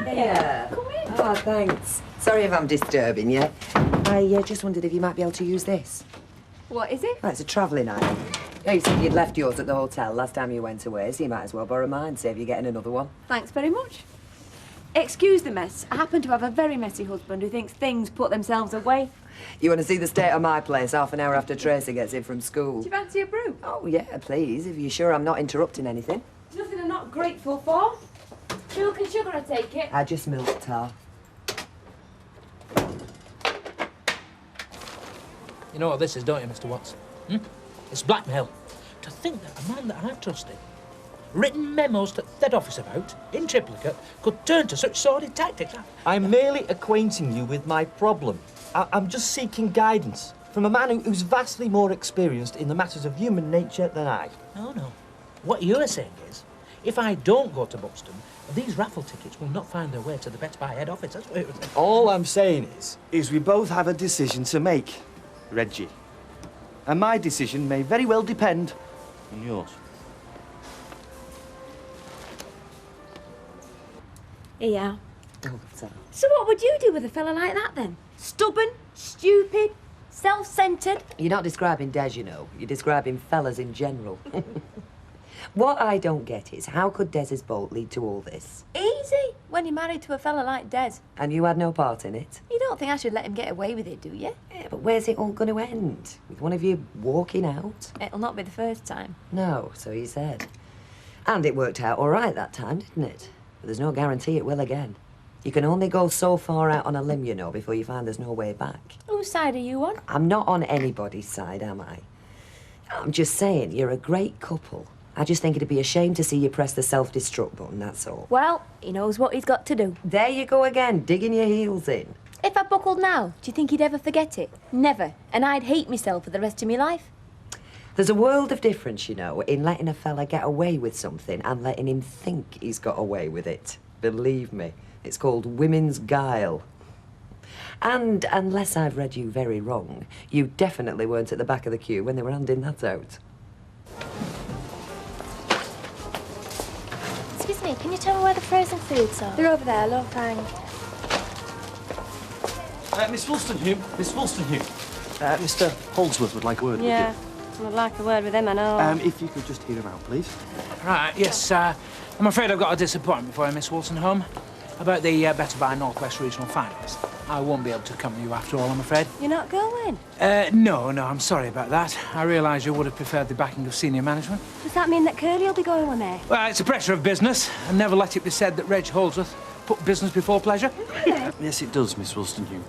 Yeah. Come in. Oh, thanks. Sorry if I'm disturbing you. I just wondered if you might be able to use this. What is it? Oh, it's a travelling item. Yeah, you said you'd left yours at the hotel last time you went away, so you might as well borrow mine, save you getting another one. Thanks very much. Excuse the mess. I happen to have a very messy husband who thinks things put themselves away. You want to see the state of my place half an hour after Tracy gets in from school? Do you fancy a brew? Oh, yeah, please, if you're sure I'm not interrupting anything. Nothing I'm not grateful for. Milk and sugar, I take it. I just milk tar. You know what this is, don't you, Mr. Watts? It's blackmail. To think that a man that I trusted, written memos to the head office about, in triplicate, could turn to such sordid tactics. I'm merely acquainting you with my problem. I'm just seeking guidance from a man who's vastly more experienced in the matters of human nature than I. No, no. What you are saying is, if I don't go to Buxton, these raffle tickets will not find their way to the Best Buy head office. That's what it was. All I'm saying is we both have a decision to make, Reggie. And my decision may very well depend on yours. Yeah. Oh, sorry. So what would you do with a fella like that, then? Stubborn, stupid, self-centred? You're not describing Des, you know. You're describing fellas in general. What I don't get is, how could Des's bolt lead to all this? Easy, when you're married to a fella like Des. And you had no part in it? You don't think I should let him get away with it, do you? Yeah, but where's it all going to end? With one of you walking out? It'll not be the first time. No, so you said. And it worked out all right that time, didn't it? But there's no guarantee it will again. You can only go so far out on a limb, you know, before you find there's no way back. Whose side are you on? I'm not on anybody's side, am I? I'm just saying, you're a great couple. I just think it'd be a shame to see you press the self-destruct button, that's all. Well, he knows what he's got to do. There you go again, digging your heels in. If I buckled now, do you think he'd ever forget it? Never. And I'd hate myself for the rest of my life. There's a world of difference, you know, in letting a fella get away with something and letting him think he's got away with it. Believe me, it's called women's guile. And unless I've read you very wrong, you definitely weren't at the back of the queue when they were handing that out. Excuse me, can you tell me where the frozen foods are? They're over there, look, hang. Miss Wolstenholme, Miss Wolstenholme. Mr. Holdsworth would like a word Yeah, I'd like a word with him, I know. with you. If you could just hear him out, please. Right, yes, I'm afraid I've got a disappointment for you, Miss Wolstenholme. About the Better Buy North West Regional Finals. I won't be able to come to you after all, I'm afraid. You're not going? No, I'm sorry about that. I realise you would have preferred the backing of senior management. Does that mean that Curly will be going with me? Well, it's a pressure of business, and never let it be said that Reg Holdsworth put business before pleasure. Yes, it does, Miss Wolstenholme.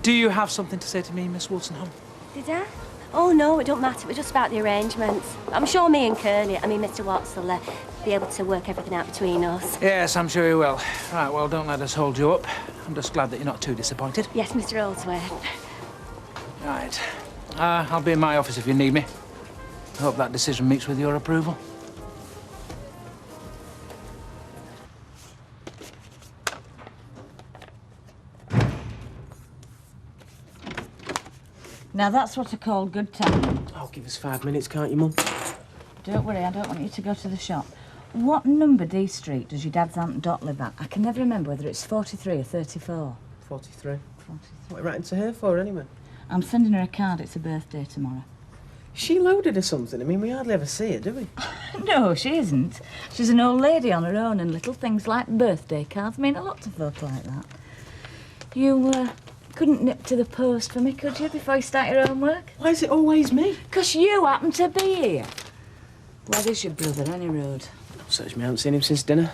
Do you have something to say to me, Miss Wolstenholme? Did I? Oh, no, it don't matter. It was just about the arrangements. I'm sure me and Curly, Mr. Watts, will be able to work everything out between us. Yes, I'm sure you will. Right, well, don't let us hold you up. I'm just glad that you're not too disappointed. Yes, Mr. Holdsworth. Right. I'll be in my office if you need me. I hope that decision meets with your approval. Now that's what I call good timing. Oh, give us 5 minutes, can't you, Mum? Don't worry, I don't want you to go to the shop. What number D Street does your dad's Aunt Dot live at? I can never remember whether it's 43 or 34. 43. What are you writing to her for, anyway? I'm sending her a card. It's her birthday tomorrow. Is she loaded or something? I mean, we hardly ever see her, do we? No, she isn't. She's an old lady on her own, and little things like birthday cards mean a lot to folk like that. You couldn't nip to the post for me, could you, before you start your own work? Why is it always me? 'Cause you happen to be here. Where's your brother, any road? Search me, I haven't seen him since dinner.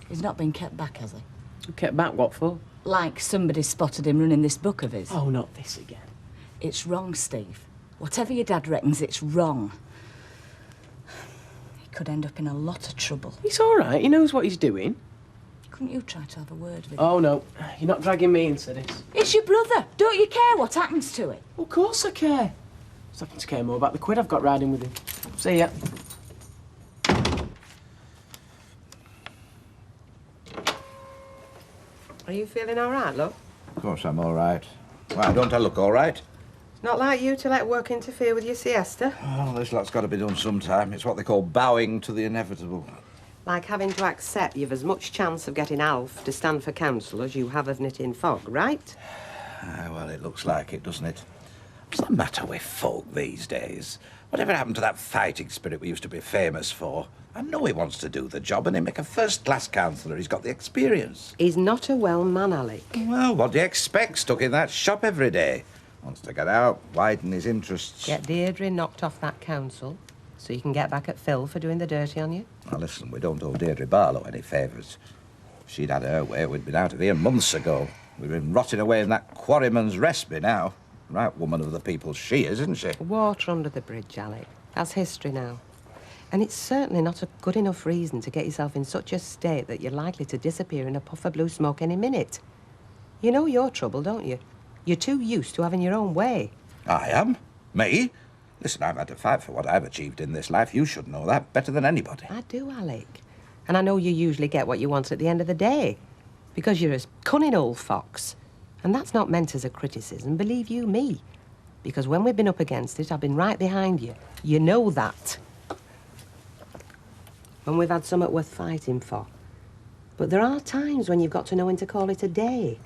He's not been kept back, has he? Kept back, what for? Like somebody spotted him running this book of his. Oh, not this again. It's wrong, Steve. Whatever your dad reckons, it's wrong. He could end up in a lot of trouble. He's all right. He knows what he's doing. Couldn't you try to have a word with him? Oh, no. You're not dragging me into this. It's your brother. Don't you care what happens to it? Of course I care. I happen to care more about the quid I've got riding with him. See ya. Are you feeling all right, love? Of course I'm all right. Why, don't I look all right? It's not like you to let work interfere with your siesta. Oh, this lot's got to be done sometime. It's what they call bowing to the inevitable. Like having to accept you've as much chance of getting Alf to stand for council as you have of knitting fog, right? Well, it looks like it, doesn't it? What's the matter with folk these days? Whatever happened to that fighting spirit we used to be famous for? I know he wants to do the job and he'll make a first-class councillor. He's got the experience. He's not a well man, Alec. Well, what do you expect, stuck in that shop every day? Wants to get out, widen his interests. Get Deirdre knocked off that council so you can get back at Phil for doing the dirty on you. Now, listen, we don't owe Deirdre Barlow any favours. If she'd had her way, we'd been out of here months ago. We've been rotting away in that quarryman's rest by now. Right woman of the people she is, isn't she? Water under the bridge, Alec. That's history now. And it's certainly not a good enough reason to get yourself in such a state that you're likely to disappear in a puff of blue smoke any minute. You know your trouble, don't you? You're too used to having your own way. I am? Me? Listen, I've had to fight for what I've achieved in this life. You should know that better than anybody. I do, Alec. And I know you usually get what you want at the end of the day. Because you're a cunning old fox. And that's not meant as a criticism, believe you me. Because when we've been up against it, I've been right behind you. You know that. When we've had something worth fighting for. But there are times when you've got to know when to call it a day.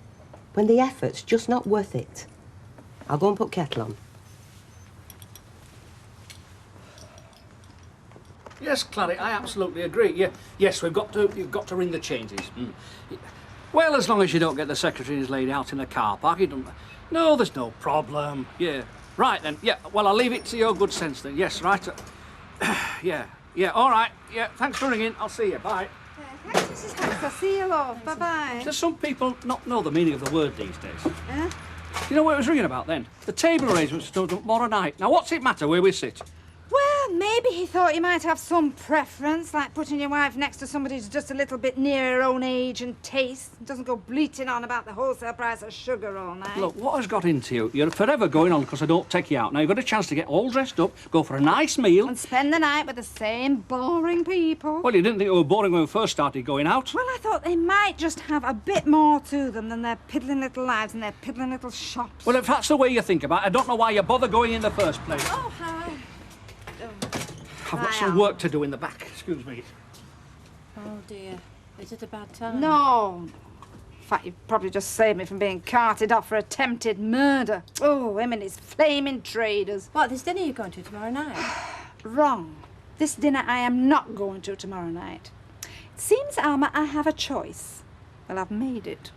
When the effort's just not worth it. I'll go and put kettle on. Yes, Clary, I absolutely agree. Yeah, yes, you've got to ring the changes. Well, as long as you don't get the secretary and his lady out in a car park, you don't... No, there's no problem. Yeah. Right, then. Yeah, well, I'll leave it to your good sense, then. Yes, right. Yeah, all right. Yeah, thanks for ringing. I'll see you. Bye. Thanks, Mrs. Hanks. I'll see you, love. Bye-bye. Do some people not know the meaning of the word these days? You know what it was ringing about, then? The table arrangements for tomorrow night. Now, what's it matter where we sit? Well, maybe he thought you might have some preference, like putting your wife next to somebody who's just a little bit near her own age and taste, and doesn't go bleating on about the wholesale price of sugar all night. Look, what has got into you? You're forever going on because I don't take you out. Now, you've got a chance to get all dressed up, go for a nice meal. And spend the night with the same boring people. Well, you didn't think it were boring when we first started going out. Well, I thought they might just have a bit more to them than their piddling little lives and their piddling little shops. Well, if that's the way you think about it, I don't know why you bother going in the first place. Oh, hi. I've got some work to do in the back. Excuse me. Oh, dear. Is it a bad time? No. In fact, you've probably just saved me from being carted off for attempted murder. Oh, him and his flaming traders. What, this dinner you're going to tomorrow night? Wrong. This dinner I am not going to tomorrow night. It seems, Alma, I have a choice. Well, I've made it.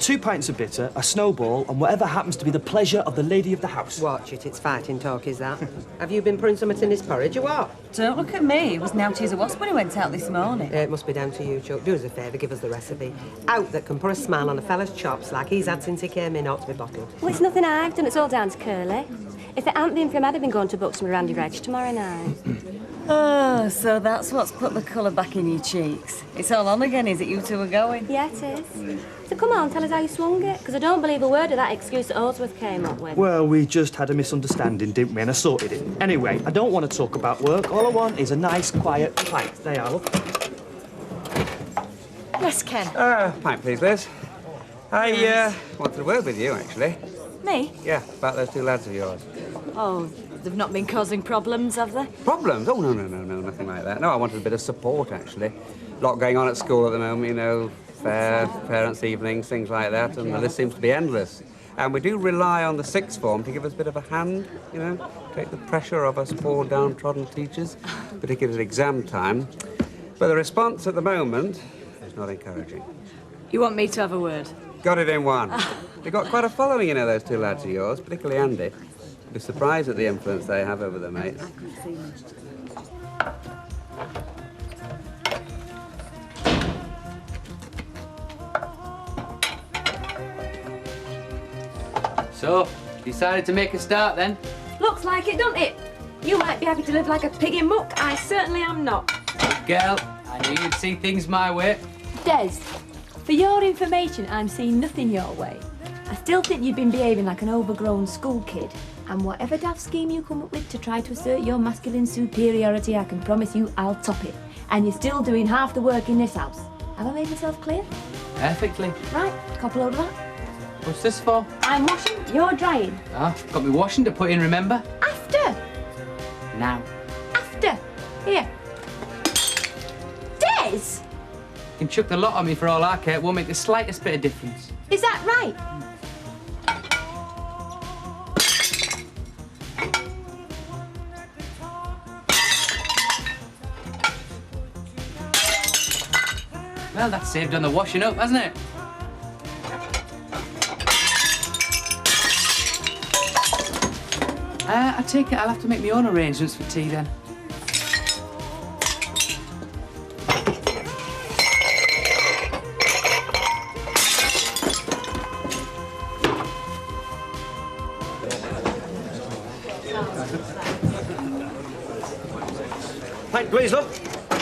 2 pints of bitter, a snowball, and whatever happens to be the pleasure of the lady of the house. Watch it, it's fighting talk, is that? Have you been putting something in his porridge or what? Don't look at me. He was naughty as a wasp when he went out this morning. It must be down to you, Chuck. Do us a favour, give us the recipe. Out that can put a smile on a fella's chops like he's had since he came in, ought to be bottled. Well, it's nothing I've done, it's all down to Curly. If it hadn't been for him, I'd have been going to Buxton with Randy Reg tomorrow night. Oh, so that's what's put the colour back in your cheeks. It's all on again, is it? You two are going? Yeah, it is. So come on, tell us how you swung it, because I don't believe a word of that excuse that Holdsworth came up with. Well, we just had a misunderstanding, didn't we? And I sorted it. Anyway, I don't want to talk about work. All I want is a nice, quiet pint. There you are, look. Yes, Ken. Pint, please, Liz. I wanted a word with you, actually. Me? Yeah, about those 2 lads of yours. Oh, they've not been causing problems, have they? Problems? Oh, no, nothing like that. No, I wanted a bit of support, actually. A lot going on at school at the moment, you know, fairs, parents' evenings, things like that, and the list seems to be endless. And we do rely on the sixth form to give us a bit of a hand, you know, take the pressure off us poor downtrodden teachers, particularly at exam time. But the response at the moment is not encouraging. You want me to have a word? Got it in one. They've got quite a following, you know, those two lads of yours, particularly Andy. You'd be surprised at the influence they have over their mates. So, decided to make a start then? Looks like it, doesn't it? You might be happy to live like a pig in muck. I certainly am not. Girl, I knew you'd see things my way. Des, for your information, I'm seeing nothing your way. I still think you've been behaving like an overgrown school kid. And whatever daft scheme you come up with to try to assert your masculine superiority, I can promise you I'll top it. And you're still doing half the work in this house. Have I made myself clear? Perfectly. Right, copple over that. What's this for? I'm washing, you're drying. Ah, got me washing to put in, remember? After. Now. After. Here. Des! You can chuck the lot on me for all I care. It won't make the slightest bit of difference. Is that right? Well, that's saved on the washing up, hasn't it? I take it I'll have to make my own arrangements for tea then. Pint, please, love.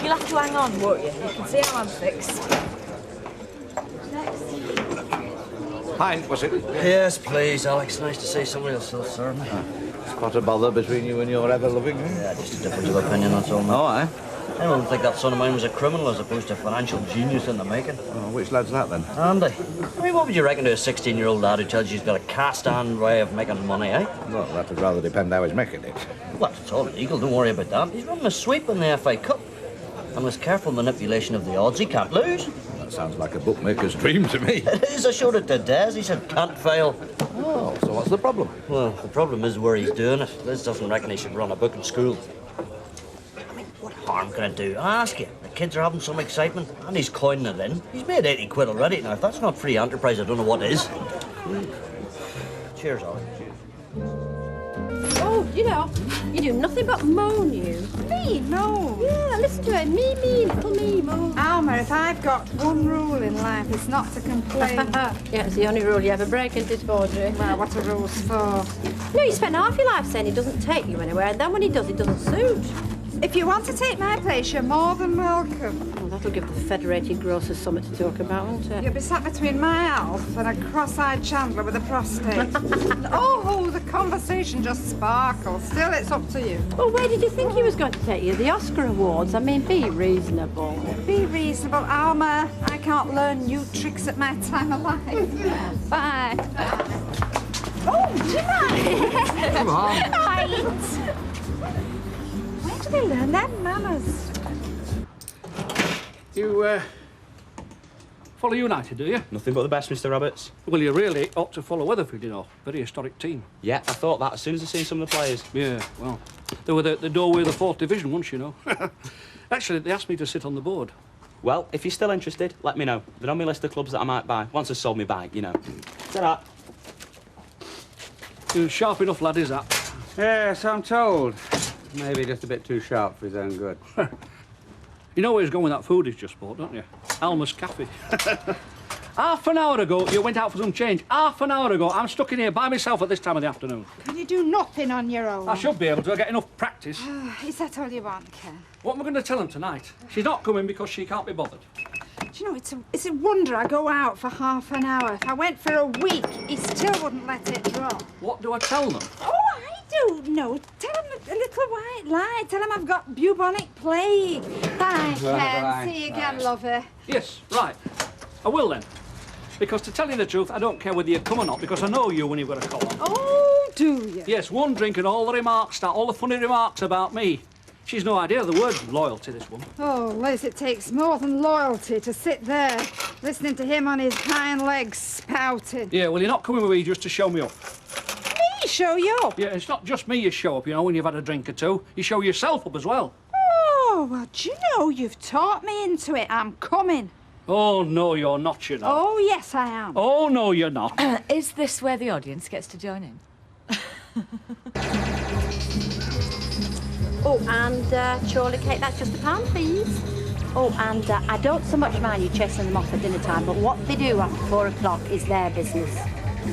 You'll have to hang on, won't you? You can see how I'm fixed. Pint, was it? Yes, please, Alex. Nice to see somebody else will serve me. Spot a bother between you and your ever-loving. Yeah, just a difference of opinion, that's all. Oh, aye? I don't think that son of mine was a criminal as opposed to a financial genius in the making. Oh, which lad's that, then? Andy. I mean, what would you reckon to a 16-year-old lad who tells you he's got a cast-iron way of making money, eh? Well, that would rather depend how he's making it. Well, it's all legal, don't worry about that. He's running a sweep in the FA Cup. And with careful manipulation of the odds, he can't lose. That sounds like a bookmaker's dream to me. It is. I showed it to Des. He said, can't fail. Oh, so what's the problem? Well, the problem is where he's doing it. Liz doesn't reckon he should run a booking school. I mean, what harm can it do? I ask you. The kids are having some excitement, and he's coining it in. He's made 80 quid already. Now, if that's not free enterprise, I don't know what is. Cheers, Ollie. Oh, you know, you do nothing but moan, you. Me? No. Yeah, listen to it. Me, little me, moan. Alma, if I've got one rule in life, it's not to complain. Yeah, it's the only rule you ever break, isn't it, Audrey? Well, what are rules for? No, you spend half your life saying he doesn't take you anywhere, and then when he does, it doesn't suit. If you want to take my place, you're more than welcome. Well, that'll give the Federated Grocers something to talk about, won't it? You'll be sat between my Alf and a cross-eyed Chandler with a prostate. Oh, the conversation just sparkles. Still, it's up to you. Well, where did you think he was going to take you? The Oscar Awards? I mean, be reasonable. Be reasonable, Alma. I can't learn new tricks at my time of life. Bye. Oh, Jimmy! Come on. Right. Where do they learn their manners? You, follow United, do you? Nothing but the best, Mr. Roberts. Well, you really ought to follow Weatherfield, you know. Very historic team. Yeah, I thought that as soon as I seen some of the players. Yeah, well, they were the doorway of the 4th Division once, you know. Actually, they asked me to sit on the board. Well, if you're still interested, let me know. They're on my list of clubs that I might buy, once I've sold me bike, you know. Ta-da. Sharp enough lad, is that? Yes, I'm told. Maybe just a bit too sharp for his own good. You know where he's going with that food he's just bought, don't you? Alma's Cafe. Half an hour ago, you went out for some change. Half an hour ago, I'm stuck in here by myself at this time of the afternoon. Can you do nothing on your own? I should be able to. I get enough practice. Is that all you want, Ken? What am I going to tell him tonight? She's not coming because she can't be bothered. Do you know, it's a wonder I go out for half an hour. If I went for a week, he still wouldn't let it drop. What do I tell them? Oh, I don't know. Tell him a little white lie. Tell him I've got bubonic plague. Bye, Ken. Bye. See you again, lover. Yes, right. I will then. Because to tell you the truth, I don't care whether you come or not, because I know you when you've got a collar. Oh, do you? Yes, one drink and all the remarks start, all the funny remarks about me. She's no idea of the word loyalty, this woman. Oh, Liz, it takes more than loyalty to sit there, listening to him on his hind legs spouting. Yeah, well, you're not coming with me just to show me up. Me show you up? Yeah, it's not just me you show up, you know, when you've had a drink or two. You show yourself up as well. Oh, well, do you know, you've talked me into it. I'm coming. Oh, no, you're not, you know. Oh, yes, I am. Oh, no, you're not. Is this where the audience gets to join in? Oh, and Charlie cake, that's just a pound, please. Oh, and I don't so much mind you chasing them off at dinner time, but what they do after 4 o'clock is their business.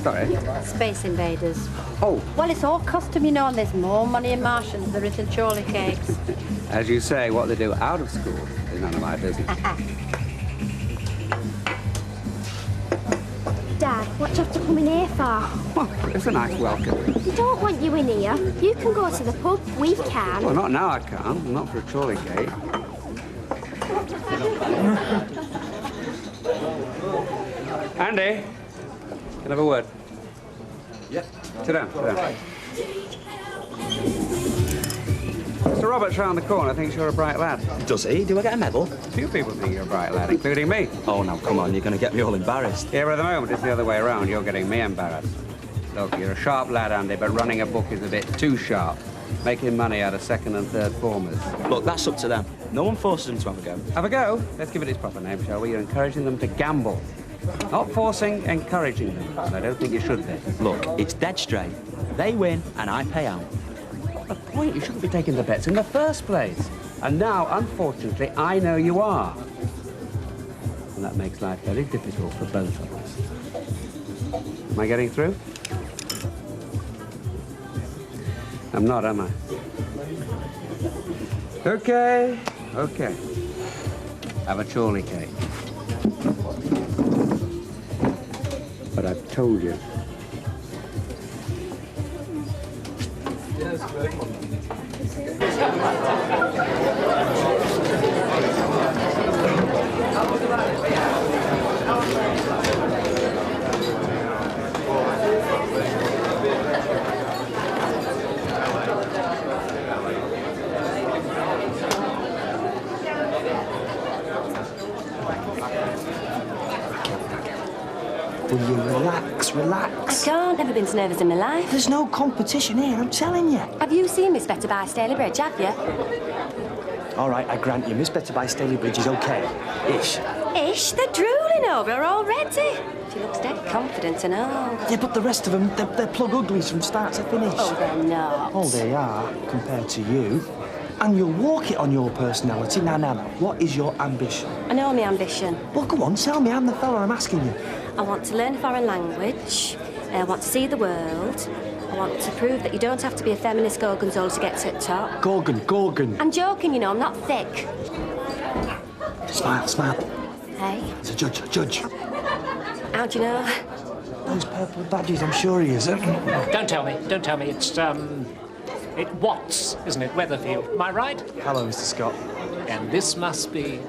Sorry? Space invaders. Oh. Well, it's all custom, you know, and there's more money in Martians than there is in Charlie cakes. As you say, what they do out of school is none of my business. Dad, what do you have to come in here for? Well, it's a nice welcome. We don't want you in here. You can go to the pub. We can. Well, not now I can't. Not for a trolley cake. Andy, can I have a word? Yep. Sit down, sit down. Mr. Roberts round the corner thinks you're a bright lad. Does he? Do I get a medal? A few people think you're a bright lad, including me. Oh, now, come on, you're going to get me all embarrassed. Here at the moment, it's the other way around. You're getting me embarrassed. Look, you're a sharp lad, Andy, but running a book is a bit too sharp. Making money out of second and third formers. Look, that's up to them. No one forces them to have a go. Have a go? Let's give it its proper name, shall we? You're encouraging them to gamble. Not forcing, encouraging them. And I don't think you should be. Look, it's dead straight. They win, and I pay out. The point, you shouldn't be taking the bets in the first place. And now, unfortunately, I know you are. And that makes life very difficult for both of us. Am I getting through? I'm not, am I? Okay, okay. Have a Charlie cake. But I've told you. Will you relax? I can't. Never been so nervous in my life. There's no competition here, I'm telling you. Have you seen Miss Better by Staley Bridge, have you? All right, I grant you, Miss Better by Staley Bridge is okay. Ish. Ish, they're drooling over her already. She looks dead confident and all. Yeah, but the rest of them, they're plug uglies from start to finish. Oh, they're not. Oh, they are, compared to you. And you'll walk it on your personality. Now, what is your ambition? I know my ambition. Well, go on, tell me. I'm the fella I'm asking you. I want to learn a foreign language. I want to see the world. I want to prove that you don't have to be a feminist gorgonzola to get to the top. Gorgon. I'm joking, you know, I'm not thick. Smile. Hey? It's a judge. How do you know? Those purple badges, I'm sure he is. Don't tell me. It's Watts, isn't it? Weatherfield. Am I right? Hello, Mr. Scott. And this must be...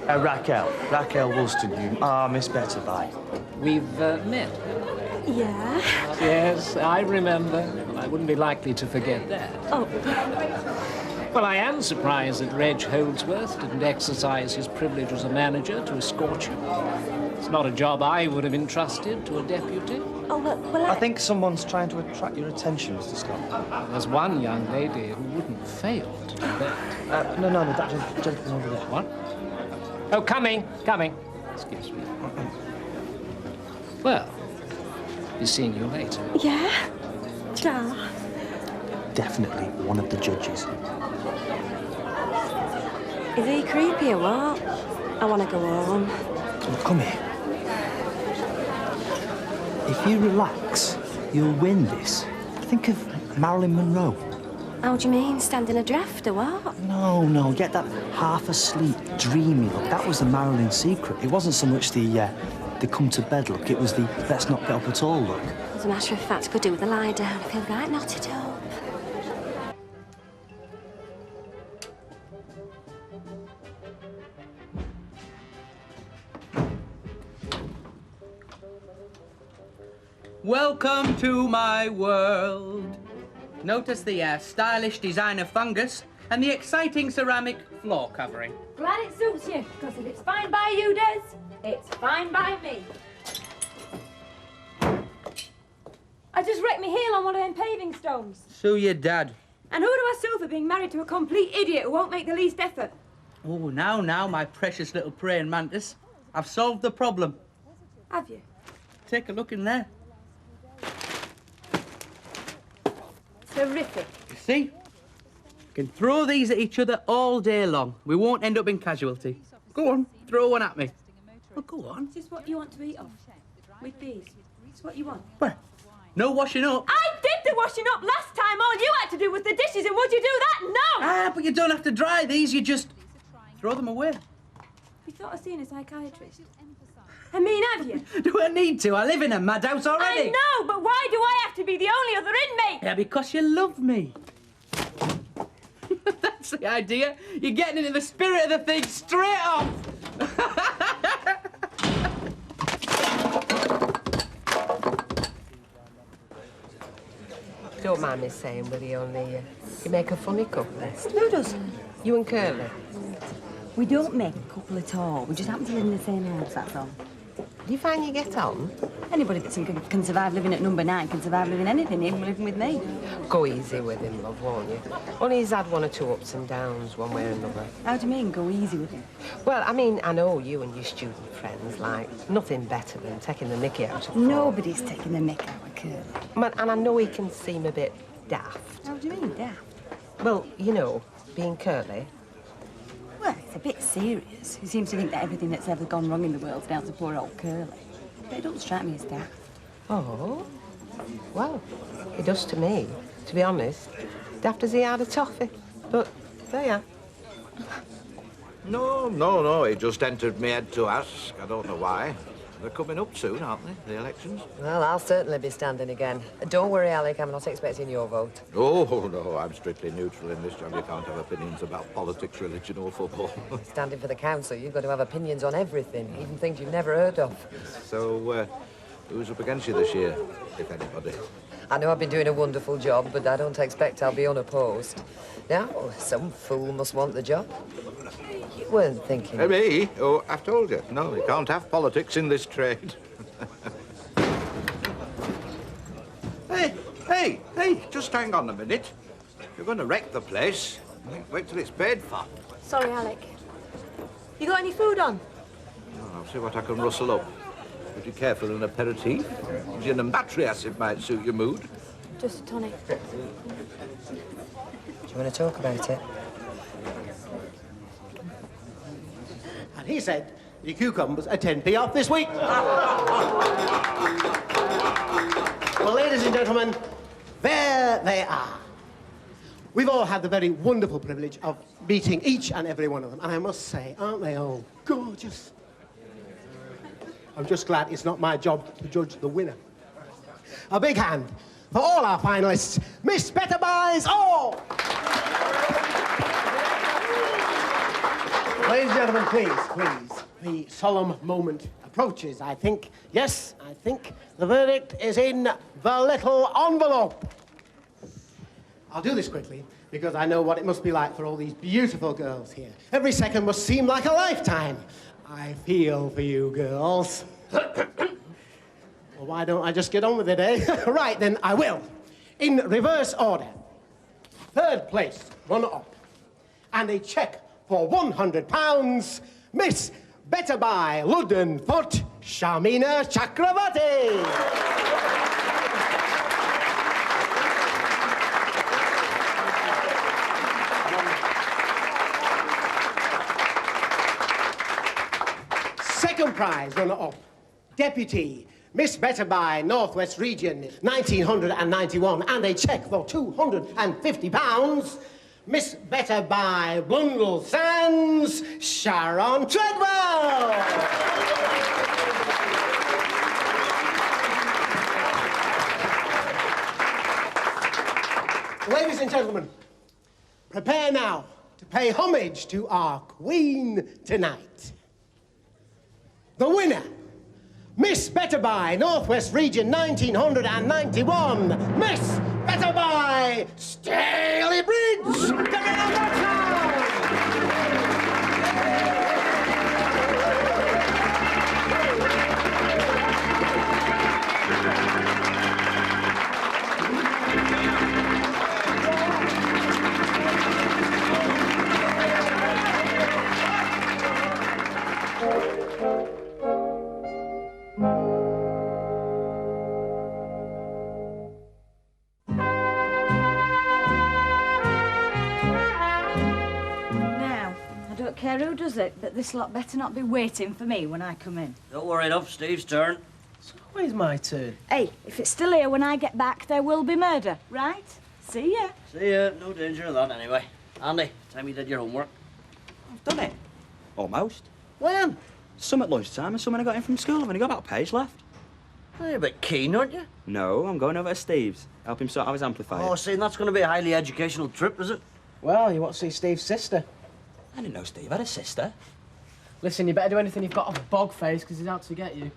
Raquel Woolston, you. Miss Better by. We've met. Yeah? Yes, I remember. Well, I wouldn't be likely to forget that. Oh. Well, I am surprised that Reg Holdsworth didn't exercise his privilege as a manager to escort you. It's not a job I would have entrusted to a deputy. Oh, well, I think someone's trying to attract your attention, Mr. Scott. There's one young lady who wouldn't fail to do that. No, that gentleman over there. What? Oh, coming. Excuse me. Well, be seeing you later. Yeah? Ja. Definitely one of the judges. Is he creepy or what? I want to go home. Come here. If you relax, you'll win this. Think of Marilyn Monroe. How do you mean? Stand in a draft or what? No, get that half-asleep, dreamy look. That was the Marilyn secret. It wasn't so much the come-to-bed look, it was the let's not get up at all look. As a matter of fact, could do with a lie down. I feel right knotted up. Welcome to my world. Notice the stylish designer fungus and the exciting ceramic floor covering. Glad it suits you, because if it's fine by you, Des, it's fine by me. I just wrecked my heel on one of them paving stones. Sue your dad. And who do I sue for being married to a complete idiot who won't make the least effort? Oh, now, my precious little praying mantis. I've solved the problem. Have you? Take a look in there. Terrific. You see? We can throw these at each other all day long. We won't end up in casualty. Go on, throw one at me. Well, go on. Is this what you want to eat off? With these? Is what you want? Well, no washing up. I did the washing up last time. All you had to do was the dishes, and would you do that? No! Ah, but you don't have to dry these. You just throw them away. You thought of seeing a psychiatrist? I mean, have you? Do I need to? I live in a madhouse already. I know, but why do I have to be the only other inmate? Yeah, because you love me. That's the idea. You're getting into the spirit of the thing straight off. Don't mind me saying, Willie, only you make a funny couple. Who does? You and Curly. We don't make a couple at all. We just happen to live in the same house, that's all. Do you find you get on? Anybody that can survive living at number 9 can survive living anything, even living with me. Go easy with him, love, won't you? Only he's had one or two ups and downs, one way or another. How do you mean, go easy with him? Well, I mean, I know you and your student friends like nothing better than taking the mickey out of Nobody's taking the mick out of Curly. Man, and I know he can seem a bit daft. How do you mean, daft? Well, you know, being Curly. Well, it's a bit serious. He seems to think that everything that's ever gone wrong in the world's down to poor old Curly. But it don't strike me as daft. Oh? Well, he does to me, to be honest. Daft as he had a toffee. But there you are. No, it just entered my head to ask. I don't know why. They're coming up soon, aren't they, the elections? Well, I'll certainly be standing again. Don't worry, Alec, I'm not expecting your vote. Oh, no, I'm strictly neutral in this job. You can't have opinions about politics, religion or football. Standing for the council, you've got to have opinions on everything, even things you've never heard of. So, who's up against you this year, if anybody? I know I've been doing a wonderful job, but I don't expect I'll be unopposed. Now, some fool must want the job. You weren't thinking... Me? Oh, I've told you. No, you can't have politics in this trade. Hey, just hang on a minute. You're going to wreck the place. Wait till it's paid for. Sorry, Alec. You got any food on? Oh, I'll see what I can rustle up. Would you care for an aperitif? Gin and battery acid might suit your mood. Just a tonic. Do you want to talk about it? And he said the cucumbers are 10p off this week. Well, ladies and gentlemen, there they are. We've all had the very wonderful privilege of meeting each and every one of them, and I must say, aren't they all gorgeous? I'm just glad it's not my job to judge the winner. A big hand for all our finalists. Miss Better Buys All! Ladies and gentlemen, please. The solemn moment approaches, I think. Yes, I think the verdict is in the little envelope. I'll do this quickly, because I know what it must be like for all these beautiful girls here. Every second must seem like a lifetime. I feel for you, girls. Well, why don't I just get on with it, eh? Right, then I will. In reverse order. Third place, runner-up. And a cheque for £100, Miss Better Buy Ludden Foot, Shamina Chakravarti. Second prize runner-up, Deputy Miss Better Buy Northwest Region 1991, and a cheque for £250, Miss Better Buy Blundell Sands, Sharon Treadwell. Ladies and gentlemen, prepare now to pay homage to our Queen tonight. The winner, Miss Better Buy Northwest Region 1991, Miss Better Buy Staley Bridge. care who does it, but this lot better not be waiting for me when I come in. Don't worry, enough. Steve's turn. When's my turn? Hey, if it's still here when I get back, there will be murder, right? See ya. See ya. No danger of that, anyway. Andy, time you did your homework. I've done it. Almost. When? Some at lunchtime and some when I got in from school. I've only got about a page left. You're a bit keen, aren't you? No, I'm going over to Steve's. Help him sort out his amplifier. Oh, see, that's going to be a highly educational trip, is it? Well, you want to see Steve's sister. I didn't know Steve had a sister. Listen, you better do anything you've got off Bogface, because he's out to get you.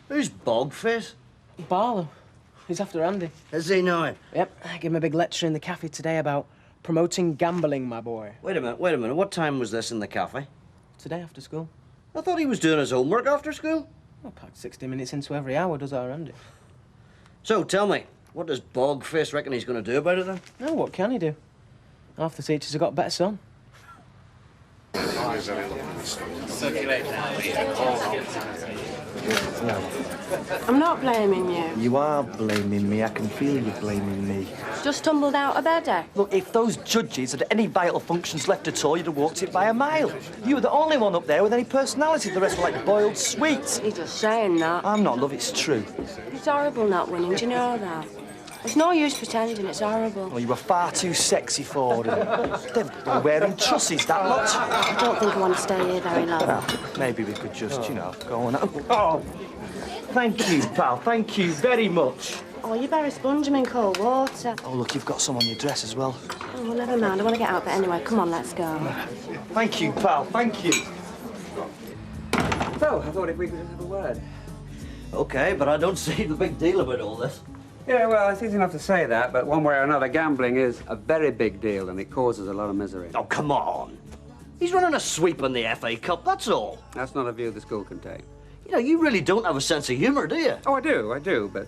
Who's Bogface? Barlow. He's after Andy. Is he now? Yep. I gave him a big lecture in the cafe today about promoting gambling, my boy. Wait a minute. What time was this in the cafe? Today after school. I thought he was doing his homework after school. Well, packed 60 minutes into every hour, does our Andy. So, tell me, what does Bogface reckon he's going to do about it, then? No, what can he do? Half the teachers have got better son. I'm not blaming you. You are blaming me. I can feel you blaming me. Just tumbled out of bed, eh? Look, if those judges had any vital functions left at all, you'd have walked it by a mile. You were the only one up there with any personality. The rest were like boiled sweets. You're just saying that. I'm not, love. It's true. It's horrible not winning, do you know that? There's no use pretending, it's horrible. Well, you were far too sexy for them. They were wearing trusses, that lot. I don't think I want to stay here very long. Well, maybe we could just, you know, go on. Oh, thank you, pal. Thank you very much. Oh, you better sponge them in cold water. Oh, look, you've got some on your dress as well. Oh, well, never mind. I want to get out, but anyway, come on, let's go. Thank you, pal. Thank you. So, I thought if we could just have a word. OK, but I don't see the big deal about all this. Yeah, well, it's easy enough to say that, but one way or another, gambling is a very big deal, and it causes a lot of misery. Oh, come on. He's running a sweep in the FA Cup, that's all. That's not a view the school can take. You know, you really don't have a sense of humour, do you? Oh, I do, but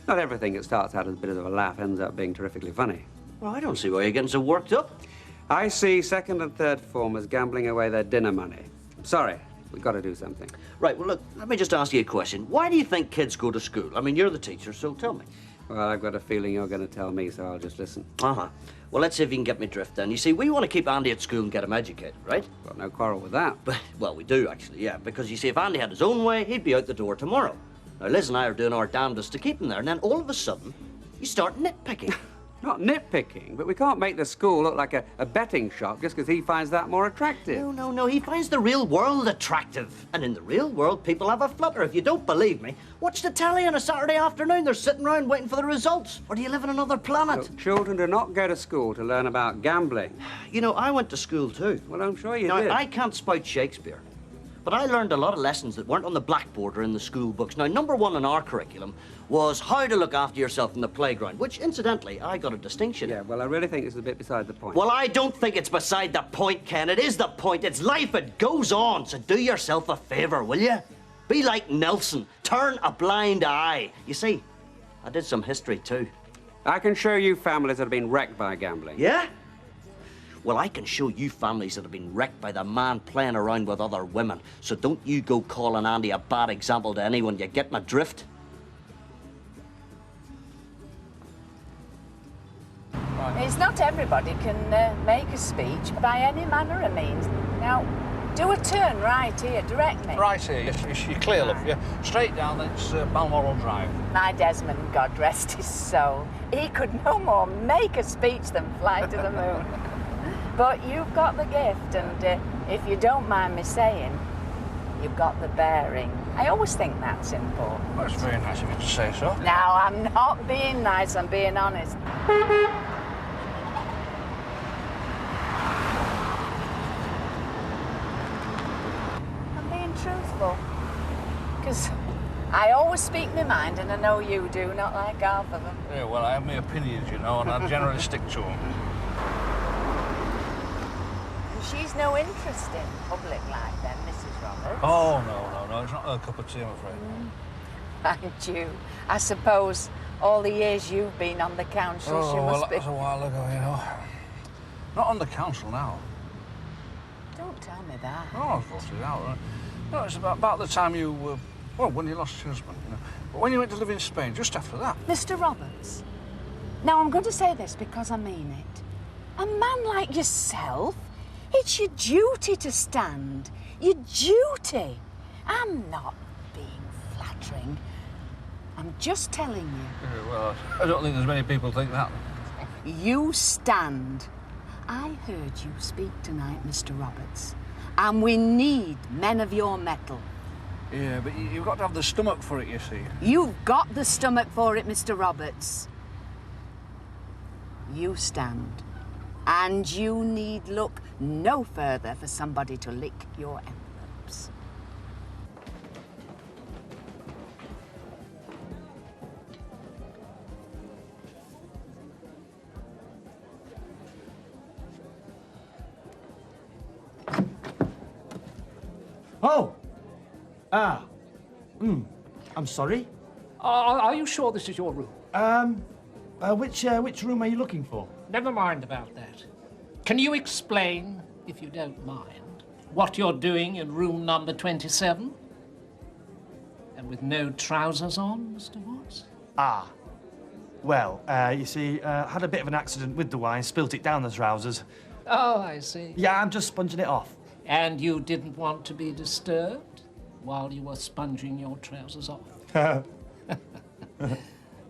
not everything that starts out as a bit of a laugh ends up being terrifically funny. Well, I don't see why you're getting so worked up. I see second and third formers gambling away their dinner money. Sorry, we've got to do something. Right, well, look, let me just ask you a question. Why do you think kids go to school? I mean, you're the teacher, so tell me. Well, I've got a feeling you're going to tell me, so I'll just listen. Uh-huh. Well, let's see if you can get me drift then. You see, we want to keep Andy at school and get him educated, right? Got no quarrel with that. But, well, we do, actually, yeah. Because, you see, if Andy had his own way, he'd be out the door tomorrow. Now, Liz and I are doing our damnedest to keep him there, and then all of a sudden, you start nitpicking. Not nitpicking, but we can't make the school look like a betting shop just because he finds that more attractive. No. He finds the real world attractive. And in the real world, people have a flutter. If you don't believe me, watch the telly on a Saturday afternoon. They're sitting around waiting for the results. Or do you live on another planet? Look, children do not go to school to learn about gambling. You know, I went to school too. Well, I'm sure you now, did. I can't spout Shakespeare. But I learned a lot of lessons that weren't on the blackboard or in the school books. Now, number one in our curriculum was how to look after yourself in the playground, which, incidentally, I got a distinction in. Yeah, well, I really think this is a bit beside the point. Well, I don't think it's beside the point, Ken. It is the point. It's life. It goes on. So do yourself a favour, will you? Be like Nelson. Turn a blind eye. You see, I did some history, too. I can show you families that have been wrecked by gambling. Yeah? Well, I can show you families that have been wrecked by the man playing around with other women. So don't you go calling Andy a bad example to anyone. You get my drift? It's not everybody can make a speech by any manner of means. Now, do a turn right here, direct me. Right here, you're clear, love. You're straight down, then it's Balmoral Drive. My Desmond, God rest his soul, he could no more make a speech than fly to the moon. But you've got the gift, and if you don't mind me saying, you've got the bearing. I always think that's important. Well, it's very nice of you to say so. Now, I'm not being nice, I'm being honest. I'm being truthful. Because I always speak my mind, and I know you do, not like half of them. Yeah, well, I have my opinions, you know, and I generally stick to them. She's no interest in public life then, Mrs. Roberts. Oh, no, it's not her cup of tea, I'm afraid. And you, I suppose all the years you've been on the council, she well, must be... that was a while ago, you know. Not on the council now. Don't tell me that. Oh, I've thought it out. No, it's about the time you, well, when you lost your husband, you know. But when you went to live in Spain, just after that. Mr. Roberts, now I'm going to say this because I mean it. A man like yourself, it's your duty to stand. Your duty. I'm not being flattering. I'm just telling you. Well, I don't think there's many people think that. You stand. I heard you speak tonight, Mr. Roberts. And we need men of your mettle. Yeah, but you've got to have the stomach for it, you see. You've got the stomach for it, Mr. Roberts. You stand. And you need look no further for somebody to lick your envelopes. Oh! I'm sorry. Are you sure this is your room? Which room are you looking for? Never mind about that. Can you explain, if you don't mind, what you're doing in room number 27? And with no trousers on, Mr. Watts? Ah. Well, you see, had a bit of an accident with the wine, spilt it down the trousers. Oh, I see. Yeah, I'm just sponging it off. And you didn't want to be disturbed while you were sponging your trousers off?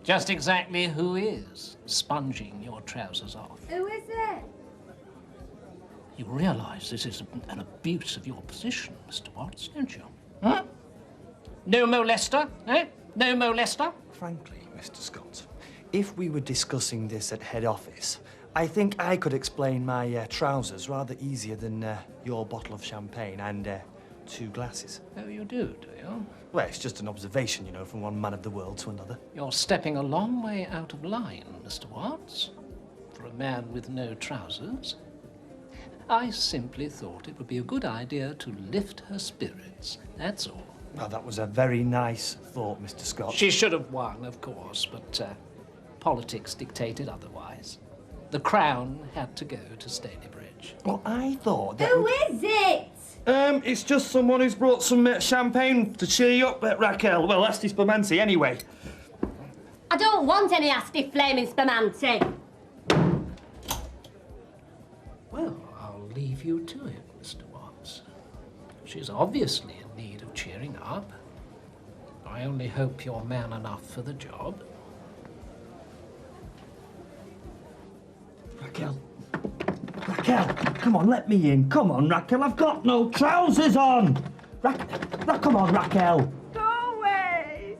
Just exactly who is sponging your trousers off? Who is it? You realise this is an abuse of your position, Mr. Watts, don't you? Huh? No molester, eh? No molester? Frankly, Mr. Scott, if we were discussing this at head office, I think I could explain my trousers rather easier than your bottle of champagne and 2 glasses. Oh, you do you? Well, it's just an observation, you know, from one man of the world to another. You're stepping a long way out of line, Mr. Watts, for a man with no trousers. I simply thought it would be a good idea to lift her spirits, that's all. Well, that was a very nice thought, Mr. Scott. She should have won, of course, but politics dictated otherwise. The crown had to go to Stalybridge. Well, I thought that... Who is it? It's just someone who's brought some champagne to cheer you up, Raquel. Well, Asti Spumante, anyway. I don't want any Asti flaming Spumante. Well, I'll leave you to it, Mr. Watts. She's obviously in need of cheering up. I only hope you're man enough for the job. Raquel. Raquel, come on, let me in. Come on, Raquel, I've got no trousers on. Come on, Raquel. Go away.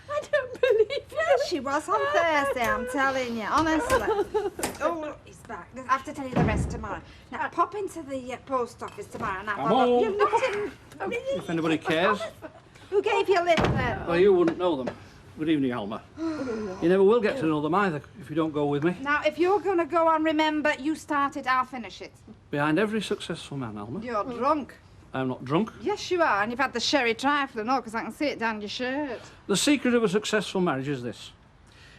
I don't believe it. She was on Thursday, I'm telling you, honestly. Oh, look, he's back. I have to tell you the rest tomorrow. Now, pop into the post office tomorrow and have I'm a look. home. You're not in... If anybody cares. Who gave you a lift then? Well, you wouldn't know them. Good evening, Alma. You never will get to know them either if you don't go with me. Now, if you're going to go on, remember, you started, I'll finish it. Behind every successful man, Alma. You're drunk. I'm not drunk. Yes, you are, and you've had the sherry trifle and all, because I can see it down your shirt. The secret of a successful marriage is this.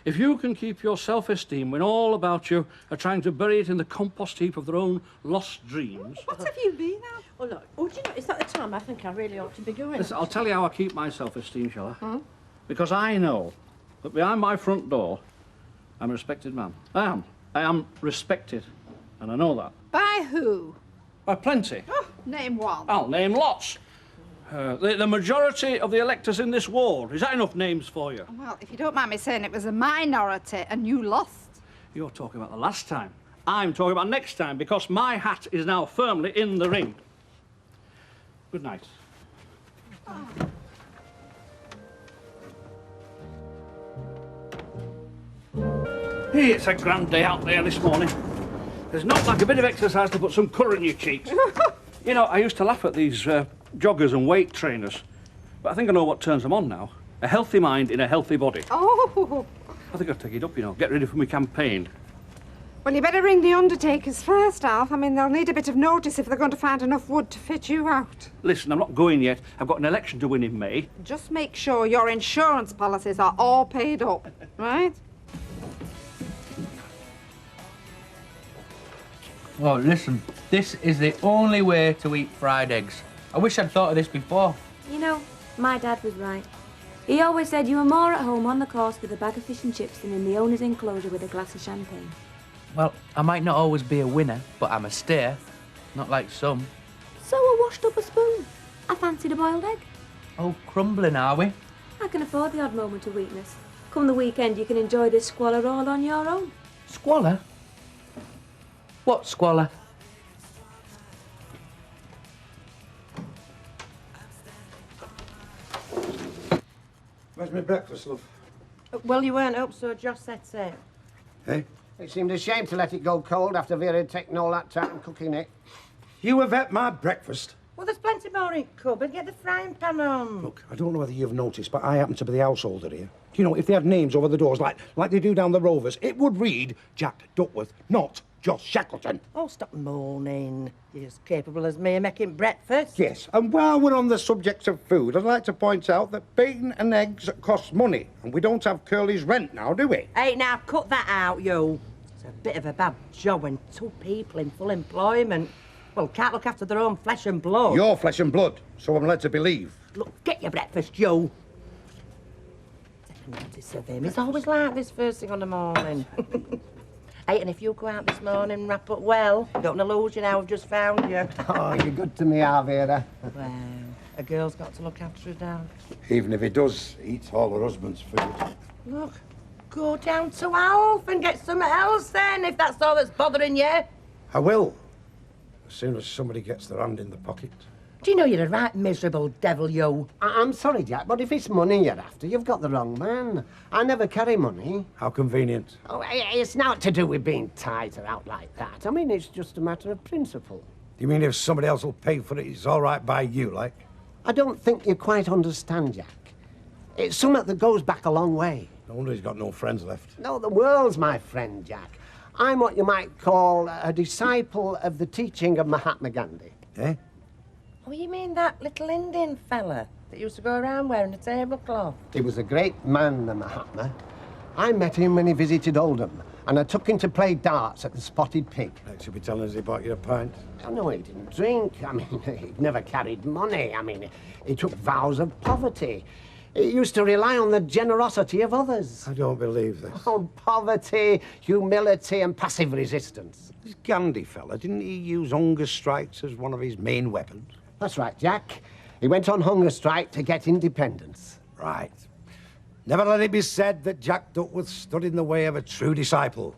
If you can keep your self-esteem when all about you are trying to bury it in the compost heap of their own lost dreams... What have you been at? Well, look, oh, do you know, is that the time I think I really ought to be going? Listen, I'll tell you how I keep my self-esteem, shall I? Because I know that behind my front door, I'm a respected man. I am respected, and I know that. By who? By plenty. Oh, name one. I'll name lots. The majority of the electors in this ward. Is that enough names for you? Well, if you don't mind me saying, it was a minority, and you lost. You're talking about the last time. I'm talking about next time, because my hat is now firmly in the ring. Good night. Hey, it's a grand day out there this morning. There's not like a bit of exercise to put some colour in your cheeks. You know, I used to laugh at these joggers and weight trainers, but I think I know what turns them on now. A healthy mind in a healthy body. Oh! I think I'll take it up, you know, get ready for my campaign. Well, you better ring the undertakers first, Alf. I mean, they'll need a bit of notice if they're going to find enough wood to fit you out. Listen, I'm not going yet. I've got an election to win in May. Just make sure your insurance policies are all paid up, right? Oh, listen, this is the only way to eat fried eggs. I wish I'd thought of this before. You know, my dad was right. He always said you were more at home on the course with a bag of fish and chips than in the owner's enclosure with a glass of champagne. Well, I might not always be a winner, but I'm a stayer. Not like some. So I washed up a spoon. I fancied a boiled egg. Oh, crumbling, are we? I can afford the odd moment of weakness. Come the weekend, you can enjoy this squalor all on your own. Squalor? What squalor? Where's my breakfast, love? Well, you weren't up, so Josh said so. Hey? It seemed a shame to let it go cold after Vera had taken all that time cooking it. You have ate my breakfast. Well, there's plenty more in the cupboard. Get the frying pan on. Look, I don't know whether you've noticed, but I happen to be the householder here. You know, if they had names over the doors like they do down the Rovers, it would read Jack Duckworth, not Josh Shackleton. Oh, stop moaning. You're as capable as me of making breakfast. Yes, and while we're on the subject of food, I'd like to point out that bacon and eggs cost money, and we don't have Curly's rent now, do we? Hey, now, cut that out, you. It's a bit of a bad job when two people in full employment, well, can't look after their own flesh and blood. Your flesh and blood, so I'm led to believe. Look, get your breakfast, Joe. Take notice of him. He's always like this first thing on the morning. Hey, and if you go out this morning and wrap up well, don't want to lose you now, we've just found you. Oh, you're good to me, Vera. Well, a girl's got to look after her dad. Even if he does eat all her husband's food. Look, go down to Alf and get something else then, if that's all that's bothering you. I will, as soon as somebody gets their hand in the pocket. Do you know you're a right miserable devil, you? I'm sorry, Jack, but if it's money you're after, you've got the wrong man. I never carry money. How convenient. Oh, it's not to do with being tight or out like that. I mean, it's just a matter of principle. You mean if somebody else will pay for it, it's all right by you, like? I don't think you quite understand, Jack. It's something that goes back a long way. No wonder he's got no friends left. No, the world's my friend, Jack. I'm what you might call a disciple of the teaching of Mahatma Gandhi. Eh? Oh, you mean that little Indian fella that used to go around wearing a tablecloth? He was a great man, the Mahatma. I met him when he visited Oldham, and I took him to play darts at the Spotted Pig. Next you'll be telling us he bought you a pint. Oh, no, he didn't drink. I mean, he never carried money. I mean, he took vows of poverty. He used to rely on the generosity of others. I don't believe this. Oh, poverty, humility, and passive resistance. This Gandhi fella, didn't he use hunger strikes as one of his main weapons? That's right, Jack. He went on hunger strike to get independence. Right. Never let it be said that Jack Duckworth stood in the way of a true disciple.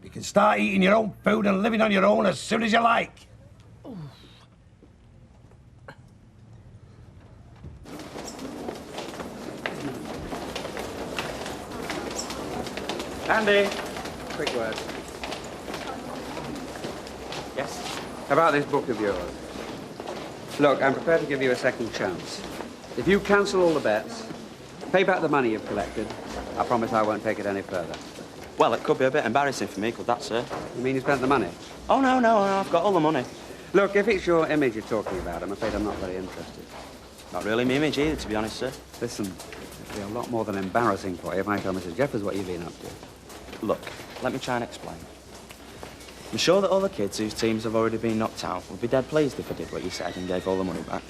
You can start eating your own food and living on your own as soon as you like. Andy, quick word. Yes? About this book of yours. Look, I'm prepared to give you a second chance. If you cancel all the bets, pay back the money you've collected, I promise I won't take it any further. Well, it could be a bit embarrassing for me, could that, sir? You mean you spent the money? Oh, no, I've got all the money. Look, if it's your image you're talking about, I'm afraid I'm not very interested. Not really me image either, to be honest, sir. Listen, it'd be a lot more than embarrassing for you if I tell Mrs. Jeffers what you've been up to. Look, let me try and explain. I'm sure that all the kids whose teams have already been knocked out would be dead pleased if I did what you said and gave all the money back.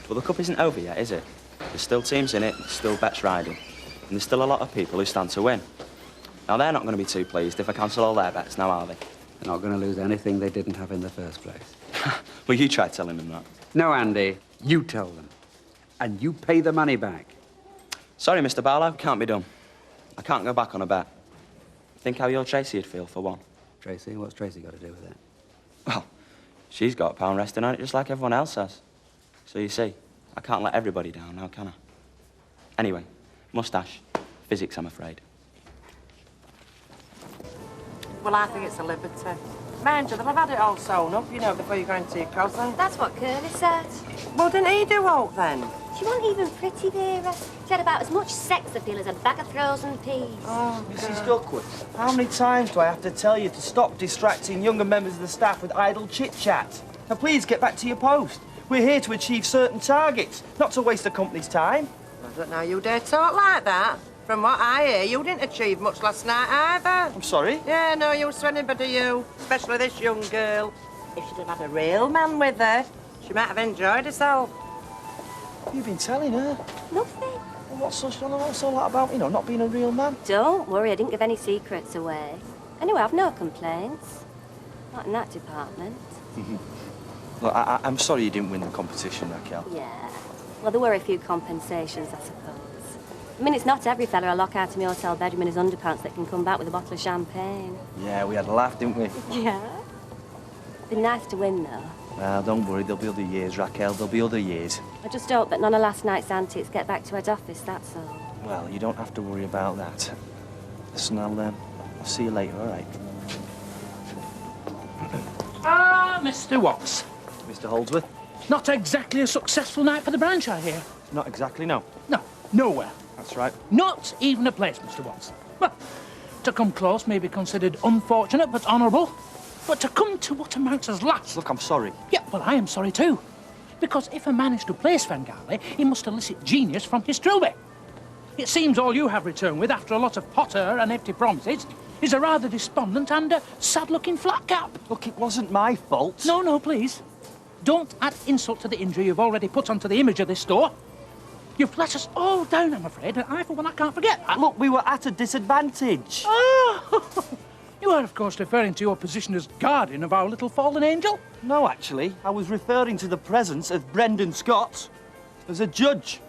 But the cup isn't over yet, is it? There's still teams in it, there's still bets riding, and there's still a lot of people who stand to win. Now, they're not going to be too pleased if I cancel all their bets, now are they? They're not going to lose anything they didn't have in the first place. Well, you try telling them that. No, Andy, you tell them. And you pay the money back. Sorry, Mr. Barlow, can't be done. I can't go back on a bet. Think how your Tracy would feel, for one. Tracy? What's Tracy got to do with it? Well, she's got a pound resting on it just like everyone else has. So you see, I can't let everybody down now, can I? Anyway, moustache. Physics, I'm afraid. Well, I think it's a liberty. Mind you, they'll have had it all sewn up, you know, before you go into your cousin. That's what Curly said. Well, didn't he do all then? She wasn't even pretty, Vera. She had about as much sex appeal as a bag of frozen peas. Oh, Mrs. Duckworth, how many times do I have to tell you to stop distracting younger members of the staff with idle chit-chat? Now, please get back to your post. We're here to achieve certain targets, not to waste the company's time. I don't know you dare talk like that. From what I hear, you didn't achieve much last night either. I'm sorry? Yeah, no use to anybody, you. Especially this young girl. If she'd have had a real man with her, she might have enjoyed herself. What have you been telling her? Nothing. Well, what's all that about, you know, not being a real man? Don't worry, I didn't give any secrets away. Anyway, I've no complaints. Not in that department. Look, I'm sorry you didn't win the competition, Raquel. Yeah. Well, there were a few compensations, I suppose. I mean, it's not every fella I lock out of my hotel bedroom in his underpants that can come back with a bottle of champagne. Yeah, we had a laugh, didn't we? Yeah. Been nice to win, though. Well, don't worry, there'll be other years, Raquel. There'll be other years. I just hope that none of last night's antics get back to head office, that's all. Well, you don't have to worry about that. Listen, I'll see you later, all right? Ah, Mr. Watts. Mr. Holdsworth? Not exactly a successful night for the branch, I hear. Not exactly, no. No, nowhere. That's right. Not even a place, Mr. Watts. Well, to come close may be considered unfortunate but honourable. But to come to what amounts as last... Look, I'm sorry. Yeah, well, I am sorry too. Because if a man is to place Svengali, he must elicit genius from his trilby. It seems all you have returned with, after a lot of hot air and empty promises, is a rather despondent and sad-looking flat cap. Look, it wasn't my fault. No, no, please. Don't add insult to the injury you've already put onto the image of this store. You've let us all down, I'm afraid, and I, for one, I can't forget that. Look, we were at a disadvantage. Oh! You are, of course, referring to your position as guardian of our little fallen angel? No, actually. I was referring to the presence of Brendan Scott as a judge.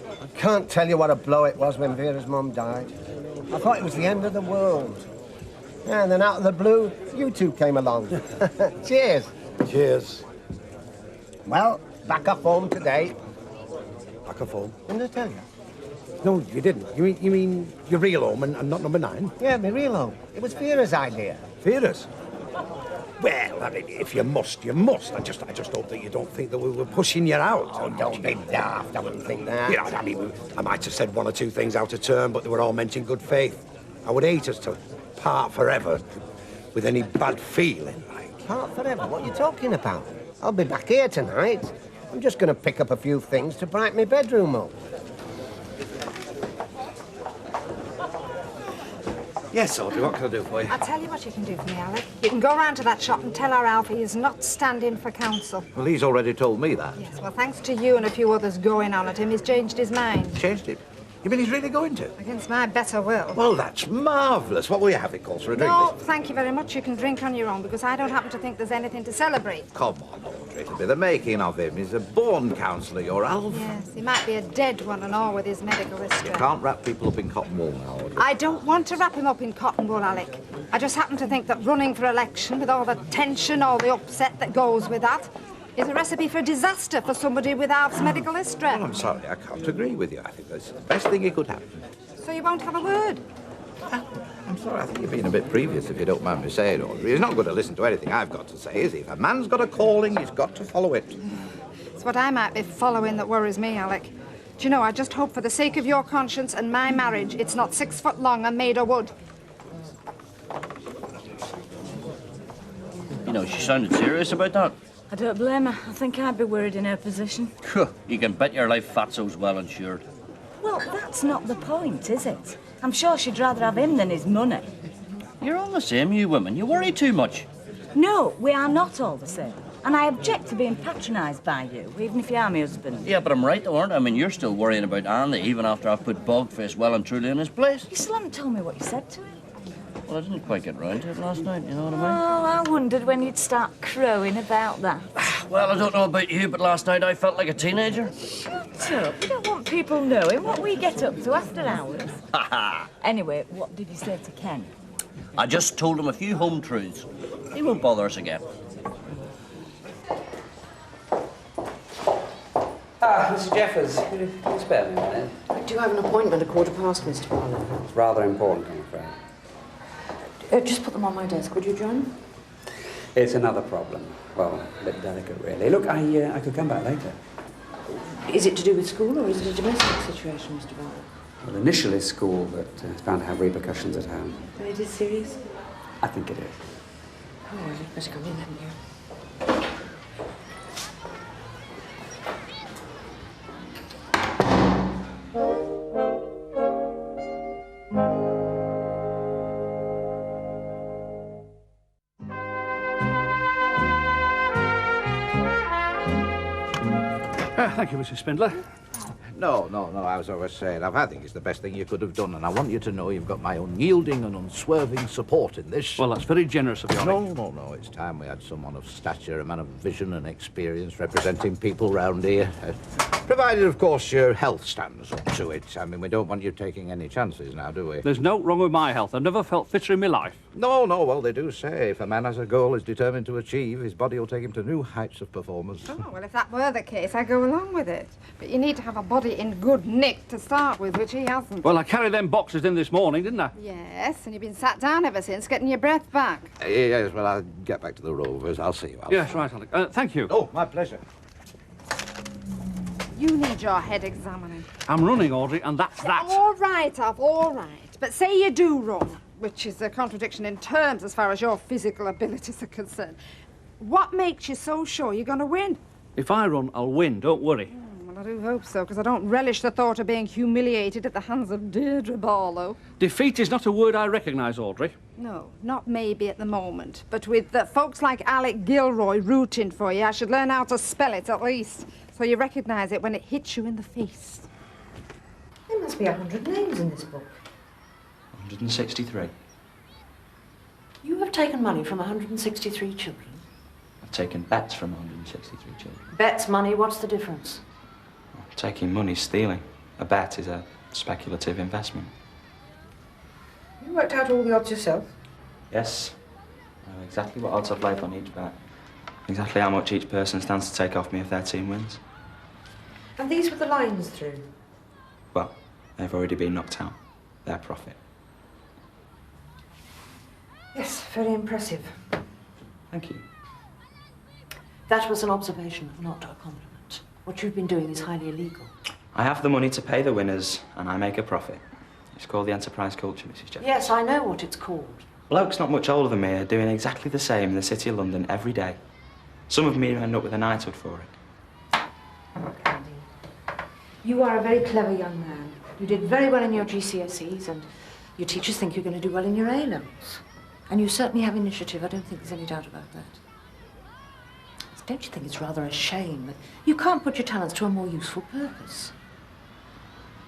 I can't tell you what a blow it was when Vera's mum died. I thought it was the end of the world. Yeah, and then out of the blue, you two came along. Cheers. Cheers. Well, back up home today. Back up home? Didn't I tell you? No, you didn't. You mean your real home and not number 9? Yeah, my real home. It was Vera's idea. Vera's? Well, I mean, if you must, you must. I just hope that you don't think that we were pushing you out. Oh, don't be daft. I wouldn't think that. You know, I mean, I might have said one or two things out of turn, but they were all meant in good faith. I would hate us to part forever with any bad feeling, like. Part forever? What are you talking about? I'll be back here tonight. I'm just going to pick up a few things to brighten my bedroom up. Yes, Audrey, what can I do for you? I'll tell you what you can do for me, Alec. You can go round to that shop and tell our Alfie he's not standing for council. Well, he's already told me that. Yes, well, thanks to you and a few others going on at him, he's changed his mind. Changed it? You mean he's really going to? Against my better will. Well, that's marvellous. What will you have? It calls for a drink. No, thank you very much. You can drink on your own, because I don't happen to think there's anything to celebrate. Come on, Audrey. It'll be the making of him. He's a born counsellor, your Alf. Yes, he might be a dead one and all with his medical history. You can't wrap people up in cotton wool now, Audrey. I don't want to wrap him up in cotton wool, Alec. I just happen to think that running for election, with all the tension, all the upset that goes with that, is a recipe for disaster for somebody with Alf's medical history. Well, I'm sorry, I can't agree with you. I think that's the best thing that could happen. So you won't have a word? I'm sorry, I think you're being a bit previous, if you don't mind me saying, Audrey. He's not going to listen to anything I've got to say, is he? If a man's got a calling, he's got to follow it. It's what I might be following that worries me, Alec. Do you know, I just hope for the sake of your conscience and my marriage, it's not 6 foot long and made of wood. You know, she sounded serious about that. I don't blame her. I think I'd be worried in her position. You can bet your life Fatso's well insured. Well, that's not the point, is it? I'm sure she'd rather have him than his money. You're all the same, you women. You worry too much. No, we are not all the same. And I object to being patronised by you, even if you are my husband. Yeah, but I'm right, though, aren't I? I mean, you're still worrying about Andy, even after I've put Bogface well and truly in his place. You still haven't told me what you said to him. Well, I didn't quite get round to it last night, you know what I mean? Oh, I wondered when you'd start crowing about that. Well, I don't know about you, but last night I felt like a teenager. Shut up. You don't want people knowing what we get up to after hours. Anyway, what did you say to Ken? I just told him a few home truths. He won't bother us again. Mrs. Jeffers, can you spare me a minute? I do have an appointment at 15:15, Mr. Barlow. It's rather important, I'm afraid. Just put them on my desk, would you, John? It's another problem. Well, a bit delicate, really. Look, I could come back later. Is it to do with school, or is it a domestic situation, Mr. Barlow? Well, initially school, but it's bound to have repercussions at home. And it is serious? I think it is. Oh, well, you'd better come in, hadn't you? Thank you, Mrs. Spindler. No, as I was saying, I think it's the best thing you could have done, and I want you to know you've got my unyielding and unswerving support in this. Well, that's very generous of you, Alec. No, it's time we had someone of stature, a man of vision and experience representing people round here. Provided, of course, your health stands up to it. I mean, we don't want you taking any chances now, do we? There's no wrong with my health. I've never felt fitter in my life. No, well, they do say if a man has a goal he's determined to achieve, his body will take him to new heights of performance. Oh, well, if that were the case, I'd go along with it. But you need to have a body in good nick to start with, which he hasn't. Well, I carried them boxes in this morning, didn't I? Yes, and you've been sat down ever since, getting your breath back. Yes, well, I'll get back to the Rovers. I'll see you, Alf. Yes, right, Alec. Thank you. Oh, my pleasure. You need your head examining. I'm running, Audrey, and that's that. All right, Alf, all right. But say you do run, which is a contradiction in terms as far as your physical abilities are concerned. What makes you so sure you're going to win? If I run, I'll win, don't worry. Well, I do hope so, because I don't relish the thought of being humiliated at the hands of Deirdre Barlow. Defeat is not a word I recognise, Audrey. No, not maybe at the moment. But with folks like Alec Gilroy rooting for you, I should learn how to spell it at least, so you recognise it when it hits you in the face. There must be 100 names in this book. 163. You have taken money from 163 children. I've taken bets from 163 children. Bets money, what's the difference? Taking money's stealing. A bet is a speculative investment. You worked out all the odds yourself? Yes. I know exactly what odds I've laid on each bet. Exactly how much each person stands to take off me if their team wins. And these were the lines through? Well, they've already been knocked out. Their profit. Yes, very impressive. Thank you. That was an observation, not a compliment. What you've been doing is highly illegal. I have the money to pay the winners, and I make a profit. It's called the enterprise culture, Mrs. Jeffries. Yes, I know what it's called. Blokes not much older than me are doing exactly the same in the City of London every day. Some of them even end up with a knighthood for it. Andy, you are a very clever young man. You did very well in your GCSEs, and your teachers think you're going to do well in your A-levels. And you certainly have initiative. I don't think there's any doubt about that. Don't you think it's rather a shame that you can't put your talents to a more useful purpose?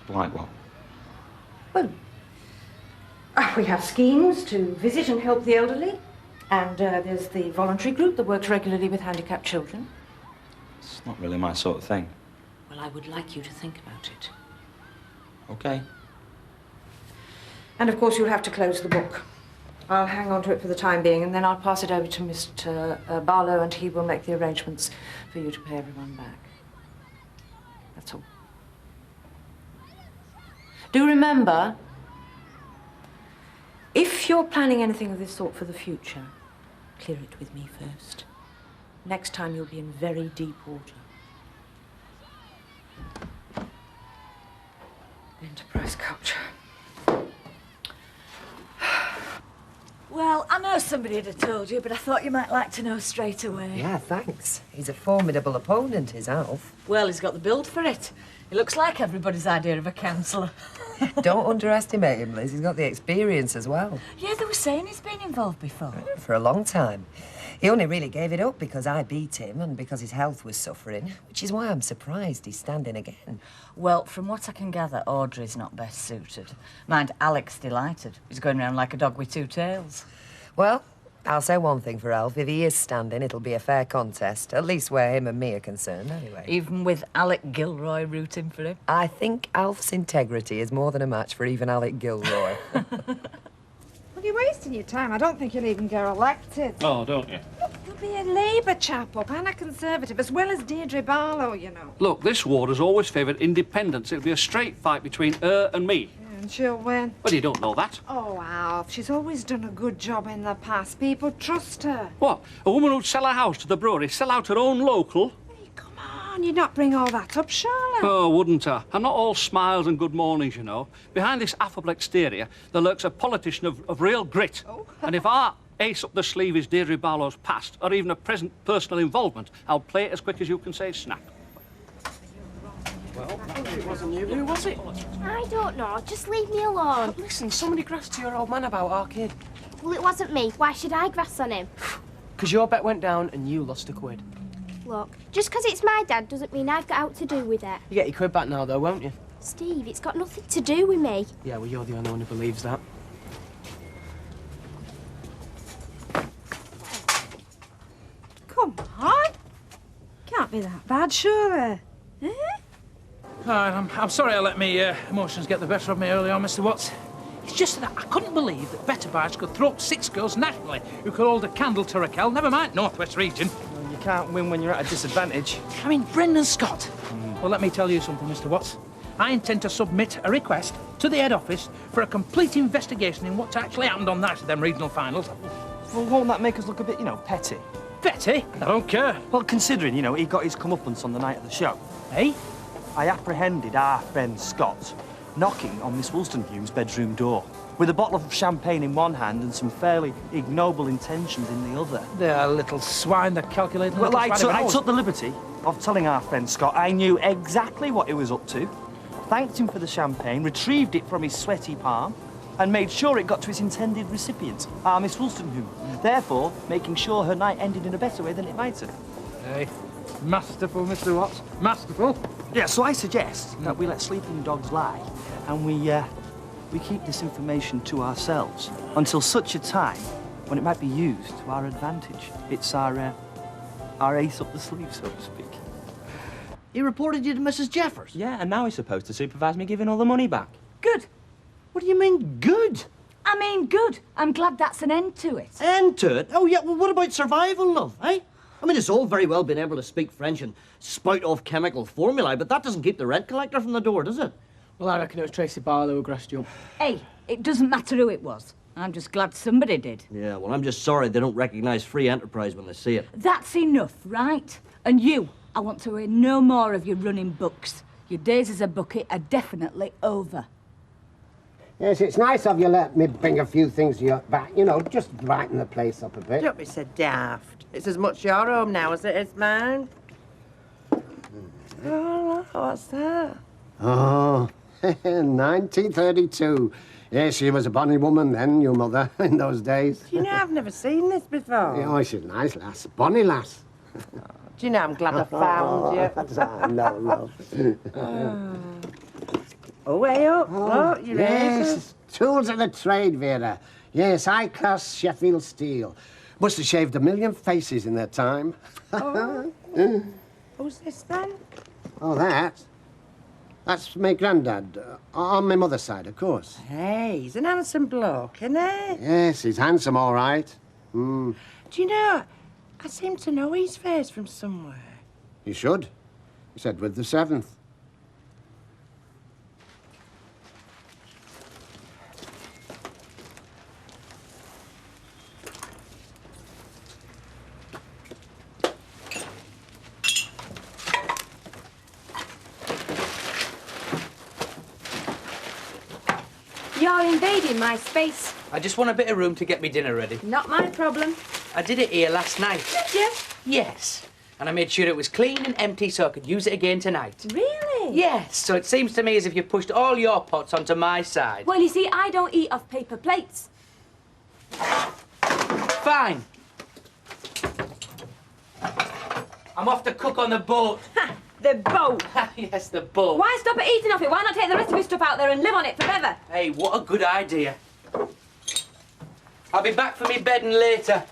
Like what? Well, we have schemes to visit and help the elderly. And there's the voluntary group that works regularly with handicapped children. It's not really my sort of thing. Well, I would like you to think about it. Okay. And of course, you'll have to close the book. I'll hang on to it for the time being, and then I'll pass it over to Mr. Barlow, and he will make the arrangements for you to pay everyone back. That's all. Do remember, if you're planning anything of this sort for the future, clear it with me first. Next time you'll be in very deep water. Enterprise culture. Well, I know somebody'd have told you, but I thought you might like to know straight away. Yeah, thanks. He's a formidable opponent, is Alf. Well, he's got the build for it. He looks like everybody's idea of a counsellor. Don't underestimate him, Liz. He's got the experience as well. Yeah, they were saying he's been involved before. For a long time. He only really gave it up because I beat him and because his health was suffering, which is why I'm surprised he's standing again. Well, from what I can gather, Audrey's not best suited. Mind, Alec's delighted. He's going around like a dog with two tails. Well, I'll say one thing for Alf. If he is standing, it'll be a fair contest, at least where him and me are concerned, anyway. Even with Alec Gilroy rooting for him? I think Alf's integrity is more than a match for even Alec Gilroy. Well, you're wasting your time. I don't think you'll even get elected. Oh, don't you? Look, there'll be a Labour chap up and a Conservative, as well as Deirdre Barlow, you know. Look, this ward has always favoured independence. It'll be a straight fight between her and me. And she'll win. Well, you don't know that. Oh, Alf, she's always done a good job in the past. People trust her. What? A woman who'd sell her house to the brewery, sell out her own local? Come on, you'd not bring all that up, surely. Oh, wouldn't I? I'm not all smiles and good mornings, you know. Behind this affable exterior, there lurks a politician of real grit. Oh. And if our ace up the sleeve is Deirdre Barlow's past, or even a present personal involvement, I'll play it as quick as you can say snap. Well, it wasn't you. Who was it? I don't know. Just leave me alone. But listen, somebody grassed to your old man about our kid. Well, it wasn't me. Why should I grass on him? Because your bet went down and you lost £1. Look, just 'cause it's my dad doesn't mean I've got out to do with it. You get your quid back now, though, won't you? Steve, it's got nothing to do with me. Yeah, well, you're the only one who believes that. Come on. Can't be that bad, surely. Eh? I'm sorry I let me emotions get the better of me early on, Mr. Watts. It's just that I couldn't believe that Better Bites could throw up 6 girls nationally who could hold a candle to Raquel, never mind North West region. Well, you can't win when you're at a disadvantage. I mean, Brendan Scott. Well, let me tell you something, Mr. Watts. I intend to submit a request to the head office for a complete investigation in what's actually happened on night of them regional finals. Well, won't that make us look a bit, petty? Petty? I don't care. Well, considering, he got his comeuppance on the night of the show. Eh? I apprehended our friend Scott knocking on Miss Wollstonecraft's bedroom door with a bottle of champagne in one hand and some fairly ignoble intentions in the other. The little swine, the calculating Well, little swine. I took the liberty of telling our friend Scott I knew exactly what he was up to, thanked him for the champagne, retrieved it from his sweaty palm, and made sure it got to its intended recipient, our Miss Wollstonecraft, therefore making sure her night ended in a better way than it might have. Hey, masterful, Mr. Watts, masterful. Yeah, so I suggest that we let sleeping dogs lie, and we keep this information to ourselves until such a time when it might be used to our advantage. It's our ace up the sleeve, so to speak. He reported you to Mrs. Jeffers? Yeah, and now he's supposed to supervise me giving all the money back. Good. What do you mean, good? I mean, good. I'm glad that's an end to it. End to it? Oh, yeah, well, what about survival, love, eh? I mean, it's all very well being able to speak French and spout off chemical formulae, but that doesn't keep the rent collector from the door, does it? Well, I reckon it was Tracy Barlow who grassed you up. Hey, it doesn't matter who it was. I'm just glad somebody did. Yeah, well, I'm just sorry they don't recognise free enterprise when they see it. That's enough, right? And you, I want to hear no more of your running books. Your days as a bucket are definitely over. Yes, it's nice of you let me bring a few things to you back, just brighten the place up a bit. Don't be so daft. It's as much your home now as it is mine. Oh, look, what's that? Oh, 1932. Yes, she was a bonny woman then, your mother, in those days. Do you know, I've never seen this before. Yeah, oh, she's a nice lass, bonny lass. Do you know, I'm glad I found you. No, Oh, way up. Look, your razors. Yes, tools of the trade, Vera. Yes, high-class Sheffield steel. Must have shaved 1 million faces in their time. Oh. Who's this then? Oh, that's my granddad. On my mother's side, of course. Hey, he's an handsome bloke, isn't he? Yes, he's handsome, all right. Do you know, I seem to know his face from somewhere. You should. He's Edward the Seventh. You're invading my space. I just want a bit of room to get me dinner ready. Not my problem. I did it here last night. Did you? Yes. And I made sure it was clean and empty so I could use it again tonight. Really? Yes. So it seems to me as if you've pushed all your pots onto my side. Well, you see, I don't eat off paper plates. Fine. I'm off to cook on the boat. Ha! The boat. Yes, the boat. Why stop at eating off it? Why not take the rest of your stuff out there and live on it forever? Hey, what a good idea. I'll be back for me bedding later.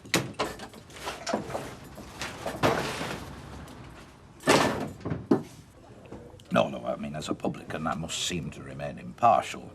No, I mean, as a publican, I must seem to remain impartial.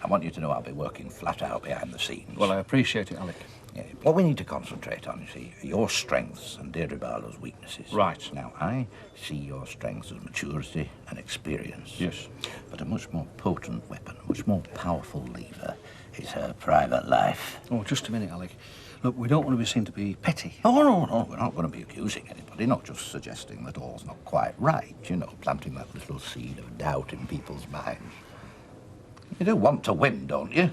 I want you to know I'll be working flat out behind the scenes. Well, I appreciate it, Alec. Yeah, what we need to concentrate on, you see, are your strengths and Deirdre Barlow's weaknesses. Right. Now, I see your strengths as maturity and experience. Yes. But a much more potent weapon, a much more powerful lever is her private life. Oh, just a minute, Alec. Look, we don't want to be seen to be petty. Oh, no, we're not going to be accusing anybody, not just suggesting that all's not quite right, planting that little seed of doubt in people's minds. You do want to win, don't you?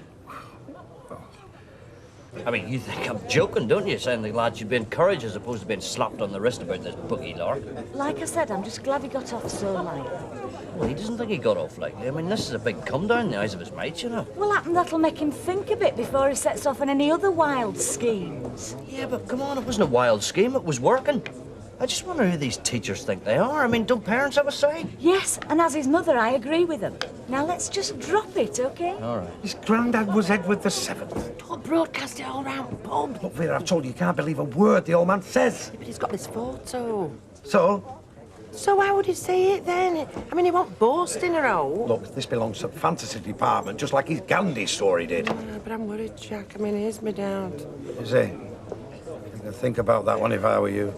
I mean, you think I'm joking, don't you? Saying the lad should be encouraged as opposed to being slapped on the wrist about this boogie lark. Like I said, I'm just glad he got off so lightly. Well, he doesn't think he got off lightly. I mean, this is a big come down in the eyes of his mates, Well, that'll make him think a bit before he sets off on any other wild schemes. Yeah, but come on, it wasn't a wild scheme. It was working. I just wonder who these teachers think they are. I mean, don't parents have a say? Yes, and as his mother, I agree with him. Now let's just drop it, OK? All right. His granddad was Edward VII. Don't broadcast it all round the pub. Look, Vera, I've told you, you can't believe a word the old man says. But he's got this photo. So? So how would he say it then? I mean, he won't boast in a row. Look, this belongs to the fantasy department, just like his Gandhi story did. But I'm worried, Jack. I mean, here's my dad. You see? I'd think about that one if I were you.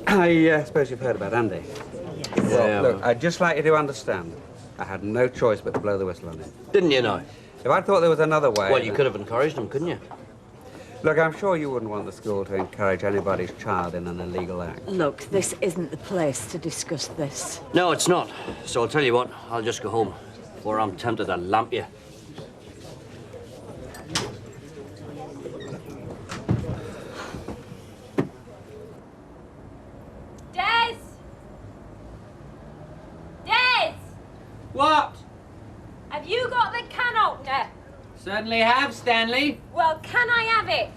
I suppose you've heard about Andy. Yes. Well, look, I'd just like you to understand. I had no choice but to blow the whistle on him. Didn't you know? If I thought there was another way... Well, you could have encouraged him, couldn't you? Look, I'm sure you wouldn't want the school to encourage anybody's child in an illegal act. Look, this isn't the place to discuss this. No, it's not. So I'll tell you what, I'll just go home before I'm tempted to lamp you. Des! Des! What? Have you got the can opener? Certainly have, Stanley. Well, can I have it?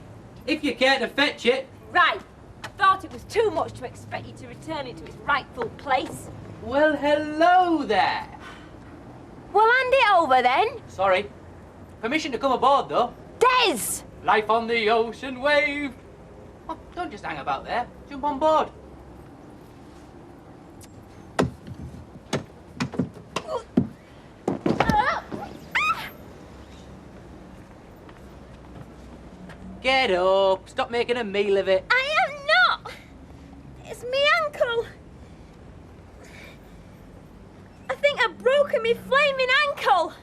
If you care to fetch it. Right. I thought it was too much to expect you to return it to its rightful place. Well, hello there. Well, hand it over then. Sorry. Permission to come aboard, though. Des! Life on the ocean wave. Oh, don't just hang about there. Jump on board. Get up. Stop making a meal of it. I am not. It's me ankle. I think I've broken me flaming ankle.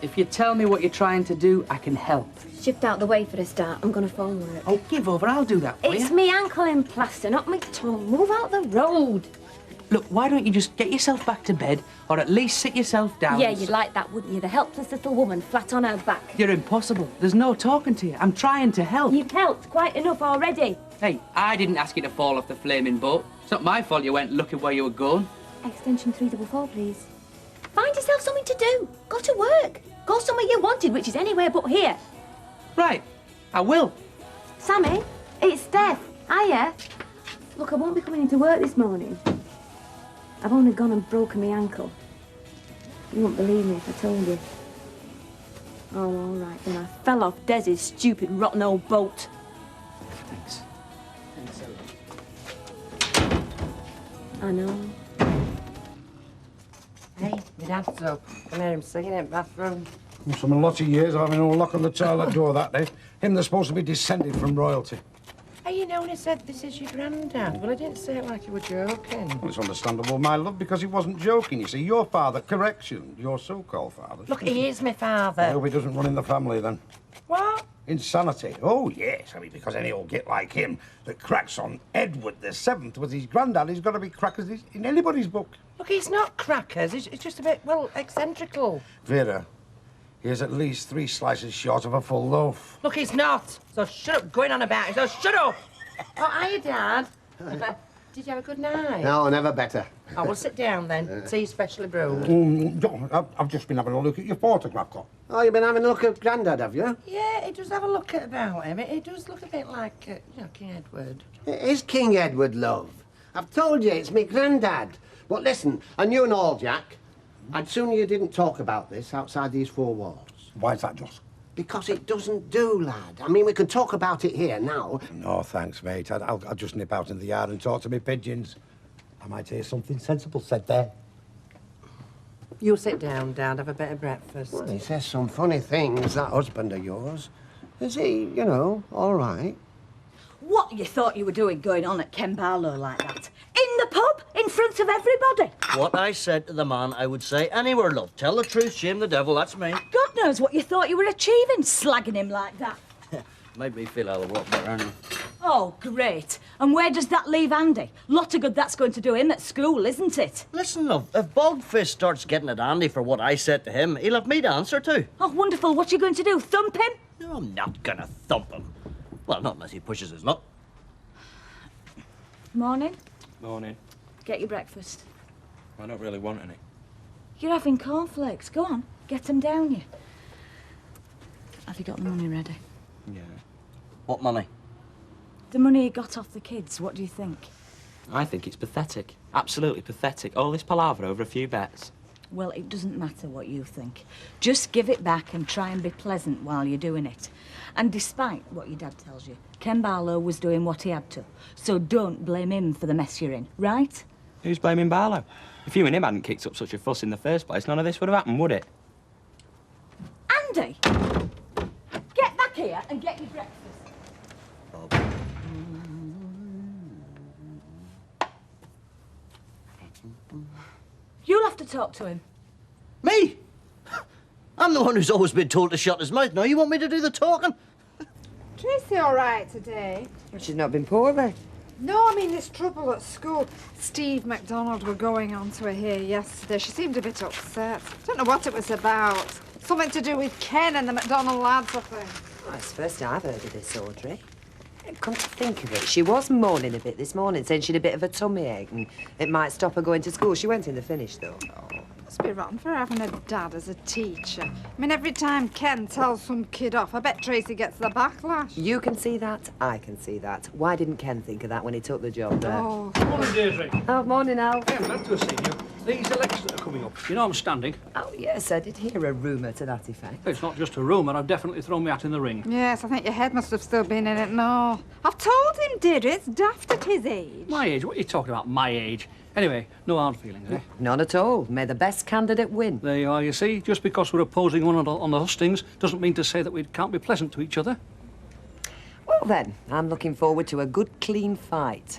If you tell me what you're trying to do, I can help. Shift out the way for a start. I'm going to phone work. Oh, give over. I'll do that for It's you. me ankle in plaster, not my tongue. Move out the road. Look, why don't you just get yourself back to bed, or at least sit yourself down? Yeah, you'd like that, wouldn't you? The helpless little woman, flat on her back. You're impossible. There's no talking to you. I'm trying to help. You've helped quite enough already. Hey, I didn't ask you to fall off the flaming boat. It's not my fault you went looking where you were going. Extension 344, please. Find yourself something to do. Go to work. Go somewhere you wanted, which is anywhere but here. Right, I will. Sammy, it's Steph. Hiya. Look, I won't be coming into work this morning. I've only gone and broken my ankle. You wouldn't believe me if I told you. Oh, all right, then I fell off Desi's stupid, rotten old boat. Thanks. I know. Hey, my dad's up. I can hear him singing in the bathroom. Some lots of years having no lock on the toilet door that day. Him that's supposed to be descended from royalty. Hey, you know, when he said this is your granddad. Well, I didn't say it like you were joking. Well, it's understandable, my love, because he wasn't joking. You see, your father, correction, your so-called father. Look, he is my I father. hope he doesn't run in the family, then. What? Insanity. Oh, yes. I mean, because any old git like him that cracks on Edward VII was his granddad, he's got to be crackers in anybody's book. Look, he's not crackers. He's just a bit, well, eccentrical. Vera, he is at least 3 slices short of a full loaf. Look, he's not. So shut up going on about it. So shut up. Oh, hiya, Dad. Did you have a good night? No, never better. Oh, well, sit down then. Tea specially brewed. I've just been having a look at your photograph, Cop. Oh, you've been having a look at Grandad, have you? Yeah, he does have a look at about him. It does look a bit like, you know, King Edward. It is King Edward, love. I've told you, it's me Grandad. But listen, and you and all, Jack, I'd sooner you didn't talk about this outside these 4 walls. Why's that, Joss? Because it doesn't do, lad. I mean, we can talk about it here now. No, thanks, mate. I'll just nip out in the yard and talk to me pigeons. I might hear something sensible said there. You sit down, Dad. Have a bit of breakfast. Well, he says some funny things, that husband of yours. Is he, you know, all right? What you thought you were doing going on at Ken Barlow like that? In the pub, in front of everybody. What I said to the man, I would say anywhere, love. Tell the truth, shame the devil, that's me. God knows what you thought you were achieving, slagging him like that. Made me feel a lot better, anyway. Oh, great. And where does that leave Andy? Lot of good that's going to do him at school, isn't it? Listen, love, if Bogfist starts getting at Andy for what I said to him, he'll have me to answer to. Oh, wonderful. What you going to do, thump him? No, I'm not gonna thump him. Well, not unless he pushes his luck. Morning. Morning. Get your breakfast. I don't really want any. You're having cornflakes. Go on, get them down you. Have you got the money ready? Yeah. What money? The money you got off the kids, what do you think? I think it's pathetic. Absolutely pathetic. All this palaver over a few bets. Well, it doesn't matter what you think. Just give it back and try and be pleasant while you're doing it. And despite what your dad tells you, Ken Barlow was doing what he had to. So don't blame him for the mess you're in, right? Who's blaming Barlow? If you and him hadn't kicked up such a fuss in the first place, none of this would have happened, would it? Andy! Get back here and get your breakfast. You'll have to talk to him. Me? I'm the one who's always been told to shut his mouth. Now you want me to do the talking? Tracy all right today? Well, she's not been poorly. No, I mean, there's trouble at school. Steve MacDonald were going on to her here yesterday. She seemed a bit upset. Don't know what it was about. Something to do with Ken and the MacDonald lads, I think. Well, it's the first I've heard of this, Audrey. Come to think of it, she was moaning a bit this morning, saying she'd a bit of a tummy ache and it might stop her going to school. She went in the finish, though. Must be rotten for having a dad as a teacher. I mean, every time Ken tells some kid off, I bet Tracy gets the backlash. You can see that, I can see that. Why didn't Ken think of that when he took the job there? Oh. Morning, Deirdre. Oh, morning, Al. Hey, I'm glad to have seen you. These elections that are coming up, you know I'm standing. Oh, yes, I did hear a rumour to that effect. It's not just a rumour, I've definitely thrown my hat in the ring. Yes, I think your head must have still been in it. No. I've told him, Deirdre, it's daft at his age. My age? What are you talking about, my age? Anyway, no hard feelings, eh? None at all. May the best candidate win. There you are, you see. Just because we're opposing one on the hustings doesn't mean to say that we can't be pleasant to each other. Well, then, I'm looking forward to a good, clean fight.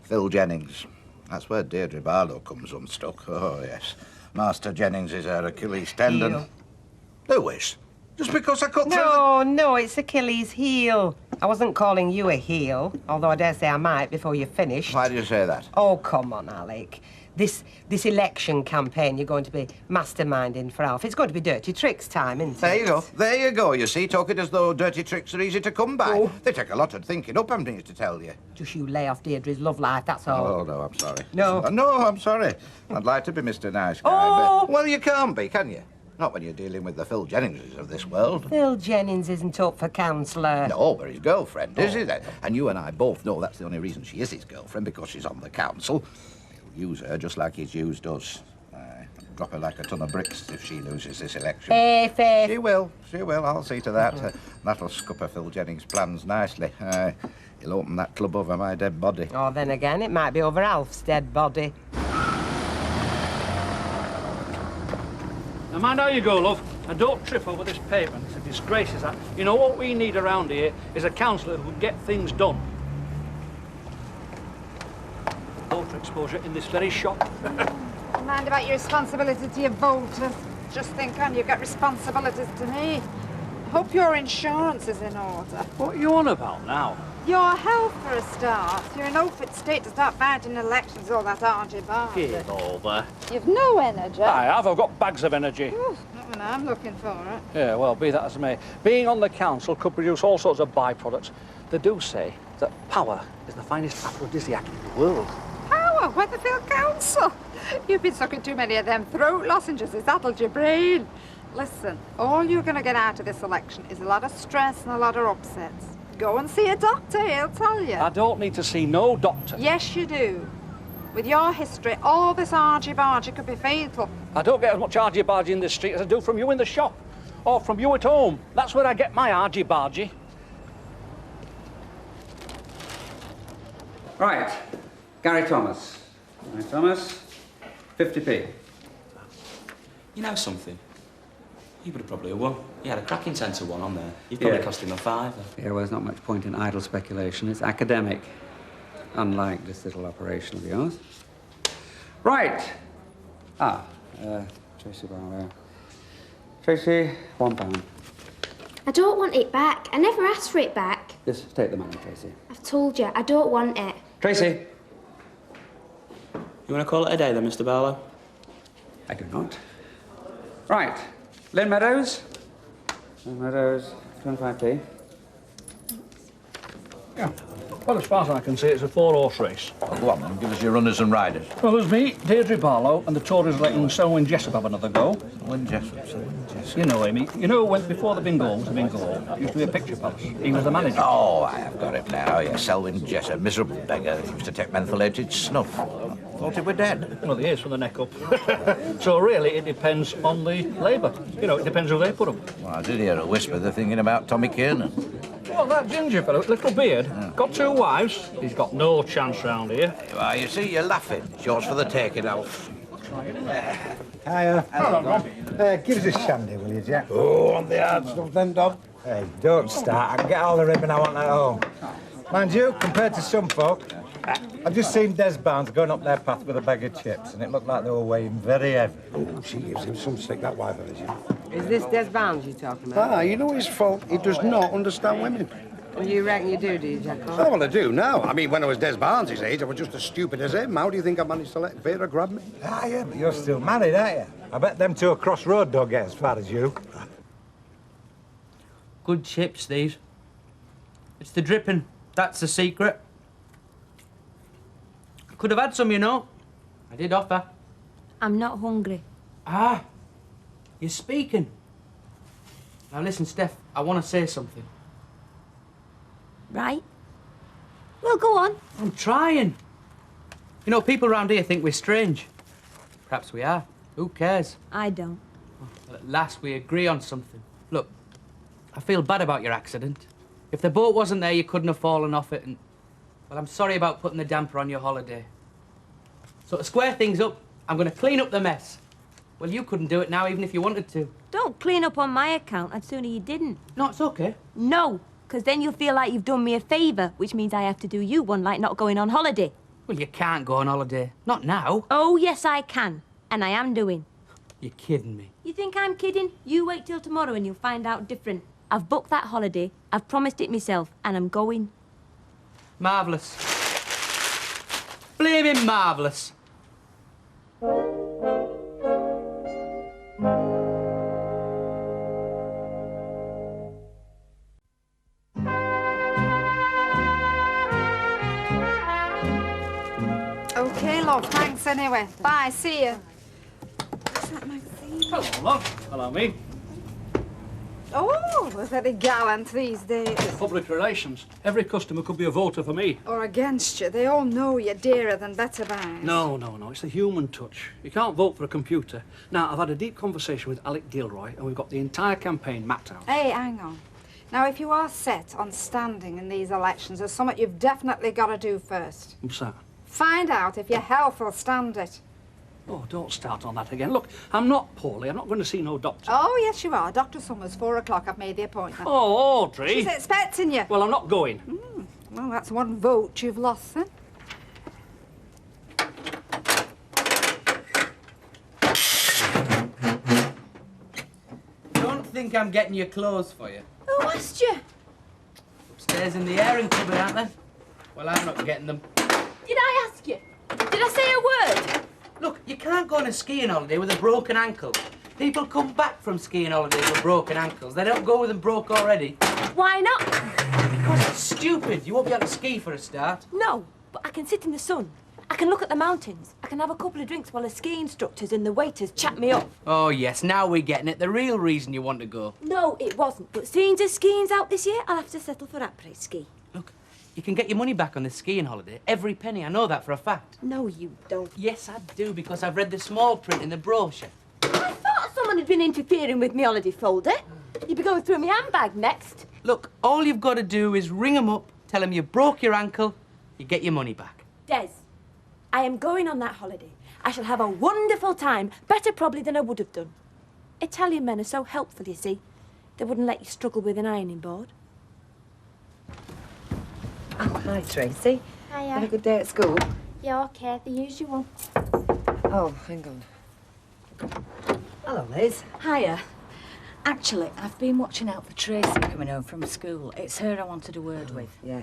Phil Jennings. That's where Deirdre Barlow comes unstuck. Oh, yes. Master Jennings is her Achilles tendon. Heel. Who is? Just because I cut through No, it's Achilles' heel. I wasn't calling you a heel, although I dare say I might before you finished. Why do you say that? Oh, come on, Alec. This election campaign you're going to be masterminding for Alf. It's going to be dirty tricks time, isn't it? There you go. There you go. You see, talk it as though dirty tricks are easy to come by. Oh. They take a lot of thinking up, haven't you, to tell you. Just you lay off Deirdre's love life, that's all. Oh, no, I'm sorry. No. No, I'm sorry. I'd like to be Mr. Nice Guy, Oh. but... Well, you can't be, can you? Not when you're dealing with the Phil Jenningses of this world. Phil Jennings isn't up for councillor. No, but his girlfriend, is he then? And you and I both know that's the only reason she is his girlfriend, because she's on the council. He'll use her just like he's used us. Drop her like a ton of bricks if she loses this election. Hey, Faith. She will. I'll see to that. That'll scupper Phil Jennings' plans nicely. He'll open that club over my dead body. Oh, then again, it might be over Alf's dead body. Now mind how you go, love, and don't trip over this pavement. It's a disgrace, is that? You know, what we need around here is a councillor who can get things done. Voter exposure in this very shop. Mind about your responsibility to your voters. Just think on, you've got responsibilities to me. Hope your insurance is in order. What are you on about now? Your health, for a start. You're in no fit state to start fighting elections, all that argy-bargy. Get over. You've no energy. I have. I've got bags of energy. Ooh, not when I'm looking for it. Yeah, well, be that as it may. Being on the council could produce all sorts of byproducts. They do say that power is the finest aphrodisiac in the world. Power? Weatherfield Council? You've been sucking too many of them throat lozenges. It's addled your brain. Listen, all you're going to get out of this election is a lot of stress and a lot of upsets. Go and see a doctor, he'll tell you. I don't need to see no doctor. Yes, you do. With your history, all this argy-bargy could be fatal. I don't get as much argy-bargy in this street as I do from you in the shop. Or from you at home. That's where I get my argy-bargy. Right. Gary Thomas. Gary Thomas, 50p. You know something? He would have probably won. He had a cracking sense of one on there. You'd probably cost him a £5. Yeah, well, there's not much point in idle speculation. It's academic, unlike this little operation of yours. Right. Tracy Barlow. Tracy, £1. I don't want it back. I never asked for it back. Just take the money, Tracy. I've told you, I don't want it. Tracy! You want to call it a day then, Mr. Barlow? I do not. Right. Lynn Meadows. Lynn Meadows, 25p. Yeah. Well, as far as I can see, it's a 4-horse race. Well, go on then, give us your runners and riders. Well, there's me, Deirdre Barlow, and the Tories letting Selwyn Jessup have another go. Selwyn Jessup. You know, Amy. You know, when before the bingo was the bingo hall, it used to be a picture palace. He was the manager. Oh, I have got it now. Yeah, Selwyn Jessup, miserable beggar. He used to take mentholated snuff. Thought he were dead. Well, he is from the neck up. So really, it depends on the Labour. You know, it depends who they put up. Well, I did hear a whisper they're thinking about Tommy Kiernan. Well, that ginger fellow, little beard, got 2 wives. He's got no chance round here. Well, you see, you're laughing. It's yours for the taking, Alf. Hiya. Hello, give us a shandy, will you, Jack? Oh, on the hard stuff then, Dom. Hey, don't start. I can get all the ribbon I want at home. Mind you, compared to some folk, I've just seen Des Barnes going up their path with a bag of chips, and it looked like they were weighing very heavy. Oh, she gives him some stick, that wife of his. Is this Des Barnes you're talking about? Ah, you know his fault. He does not understand women. Well, you reckon you do you, Jacko? Oh, well, I do now. I mean, when I was Des Barnes' age, I was just as stupid as him. How do you think I managed to let Vera grab me? Ah, yeah, but you're still married, aren't you? I bet them two across road don't get as far as you. Good chips, these. It's the dripping. That's the secret. I could have had some, you know. I did offer. I'm not hungry. Ah, you're speaking. Now listen, Steph, I want to say something. Right? Well, go on. I'm trying. You know, people around here think we're strange. Perhaps we are. Who cares? I don't. Well, at last we agree on something. Look, I feel bad about your accident. If the boat wasn't there, you couldn't have fallen off it and... Well, I'm sorry about putting the damper on your holiday. So to square things up, I'm going to clean up the mess. Well, you couldn't do it now, even if you wanted to. Don't clean up on my account. I'd sooner you didn't. No, it's okay. No, because then you'll feel like you've done me a favour, which means I have to do you one, like not going on holiday. Well, you can't go on holiday. Not now. Oh, yes, I can. And I am doing. You're kidding me. You think I'm kidding? You wait till tomorrow and you'll find out different. I've booked that holiday, I've promised it myself, and I'm going. Marvellous. Blaming marvellous. OK, love, thanks anyway. Bye, see you. What's that magazine? Hello, love. Hello, me. Oh, we're very gallant these days. Public relations. Every customer could be a voter for me. Or against you. They all know you're dearer than better buys. No. It's the human touch. You can't vote for a computer. Now, I've had a deep conversation with Alec Gilroy, and we've got the entire campaign mapped out. Hey, hang on. Now, if you are set on standing in these elections, there's something you've definitely got to do first. What's that? Find out if your health will stand it. Oh, don't start on that again. Look, I'm not poorly. I'm not going to see no doctor. Oh, yes, you are. Dr. Summers, 4 o'clock. I've made the appointment. Oh, Audrey. She's expecting you. Well, I'm not going. Well, that's one vote you've lost, then. Don't think I'm getting your clothes for you. Who asked you? Upstairs in the airing cupboard, aren't they? Well, I'm not getting them. Did I ask you? Did I say a word? Look, you can't go on a skiing holiday with a broken ankle. People come back from skiing holidays with broken ankles. They don't go with them broke already. Why not? Because it's stupid. You won't be able to ski for a start. No, but I can sit in the sun. I can look at the mountains. I can have a couple of drinks while the ski instructors and the waiters chat me up. Oh, yes, now we're getting it. The real reason you want to go. No, it wasn't. But seeing as skiing's out this year, I'll have to settle for après ski. You can get your money back on this skiing holiday. Every penny. I know that for a fact. No, you don't. Yes, I do, because I've read the small print in the brochure. I thought someone had been interfering with me holiday folder. You'd be going through my handbag next. Look, all you've got to do is ring them up, tell them you broke your ankle, you get your money back. Des, I am going on that holiday. I shall have a wonderful time, better probably than I would have done. Italian men are so helpful, you see. They wouldn't let you struggle with an ironing board. Oh, hi, Tracy. Hiya. Had a good day at school? Yeah, OK, the usual. Oh, hang on. Hello, Liz. Hiya. Actually, I've been watching out for Tracy coming home from school. It's her I wanted a word with. Yeah.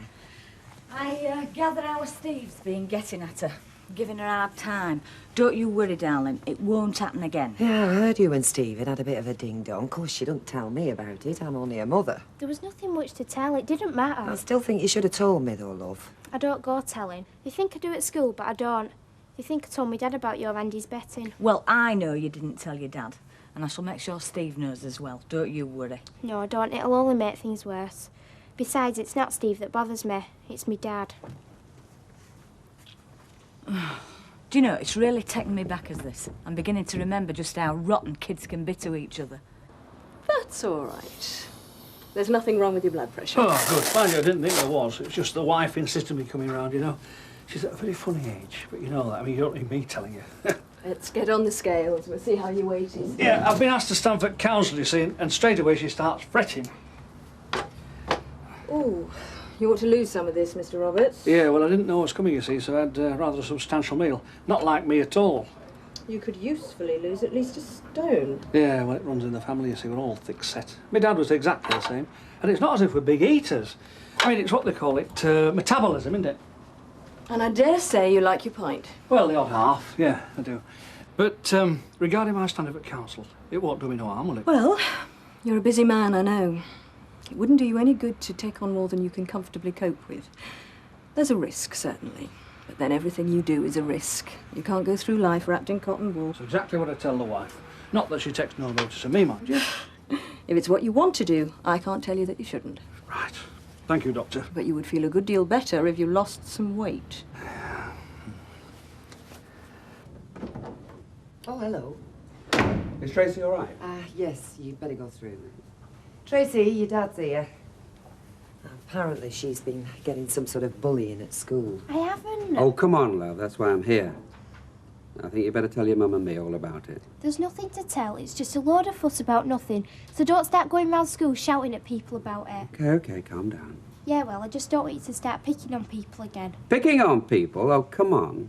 I gather our Steve's been getting at her. giving her a hard time. Don't you worry, darling. It won't happen again. Yeah, I heard you and Stephen had a bit of a ding-dong. Of course, she don't tell me about it. I'm only a mother. There was nothing much to tell. It didn't matter. I still think you should have told me, though, love. I don't go telling. They think I do at school, but I don't. They think I told my dad about your Andy's betting. Well, I know you didn't tell your dad. And I shall make sure Steve knows as well. Don't you worry. No, I don't. It'll only make things worse. Besides, it's not Steve that bothers me. It's me dad. Do you know, it's really taken me back as this. I'm beginning to remember just how rotten kids can be to each other. That's all right. There's nothing wrong with your blood pressure. Oh, good. Mind you, I didn't think there was. It was just the wife insisted me coming round, you know. She's at a very funny age, but you know that. I mean, you don't need me telling you. Let's get on the scales. We'll see how your weight is. Yeah, I've been asked to stand for council, you see, and straight away she starts fretting. Ooh, you ought to lose some of this, Mr. Roberts. Yeah, well, I didn't know it was coming, you see, so I had rather a substantial meal. Not like me at all. You could usefully lose at least a stone. Yeah, well, it runs in the family, you see. We're all thick-set. My dad was exactly the same. And it's not as if we're big eaters. I mean, it's what they call it, metabolism, isn't it? And I dare say you like your pint. Well, the odd half, yeah, I do. But regarding my stand-up at council, it won't do me no harm, will it? Well, you're a busy man, I know. It wouldn't do you any good to take on more than you can comfortably cope with. There's a risk, certainly. But then everything you do is a risk. You can't go through life wrapped in cotton wool. That's exactly what I tell the wife. Not that she takes no notice of me, mind you. If it's what you want to do, I can't tell you that you shouldn't. Right. Thank you, Doctor. But you would feel a good deal better if you lost some weight. Oh, hello. Is Tracy all right? Yes, you'd better go through. Tracy, your dad's here. Apparently she's been getting some sort of bullying at school. I haven't. Oh, come on, love. That's why I'm here. I think you better tell your mum and me all about it. There's nothing to tell. It's just a load of fuss about nothing. So don't start going round school shouting at people about it. Okay, calm down. Yeah, well, I just don't want you to start picking on people again. Picking on people? Oh, come on.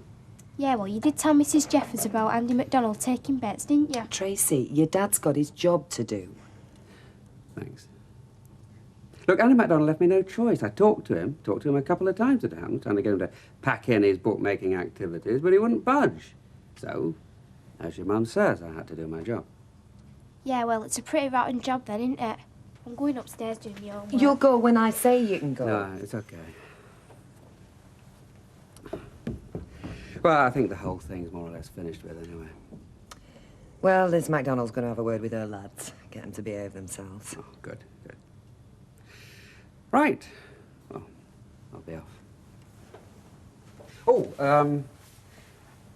Yeah, well, you did tell Mrs. Jeffers about Andy McDonald taking bets, didn't you? Tracy, your dad's got his job to do. Thanks. Look, Andy MacDonald left me no choice. I talked to him a couple of times at home, trying to get him to pack in his bookmaking activities, but he wouldn't budge. So, as your mum says, I had to do my job. Yeah, well, it's a pretty rotten job then, isn't it? I'm going upstairs doing your homework. You'll go when I say you can go. No, it's okay. Well, I think the whole thing's more or less finished with anyway. Well, Liz MacDonald's going to have a word with her lads. Get them to behave themselves. Oh, good, good. Right. Well, I'll be off. Oh,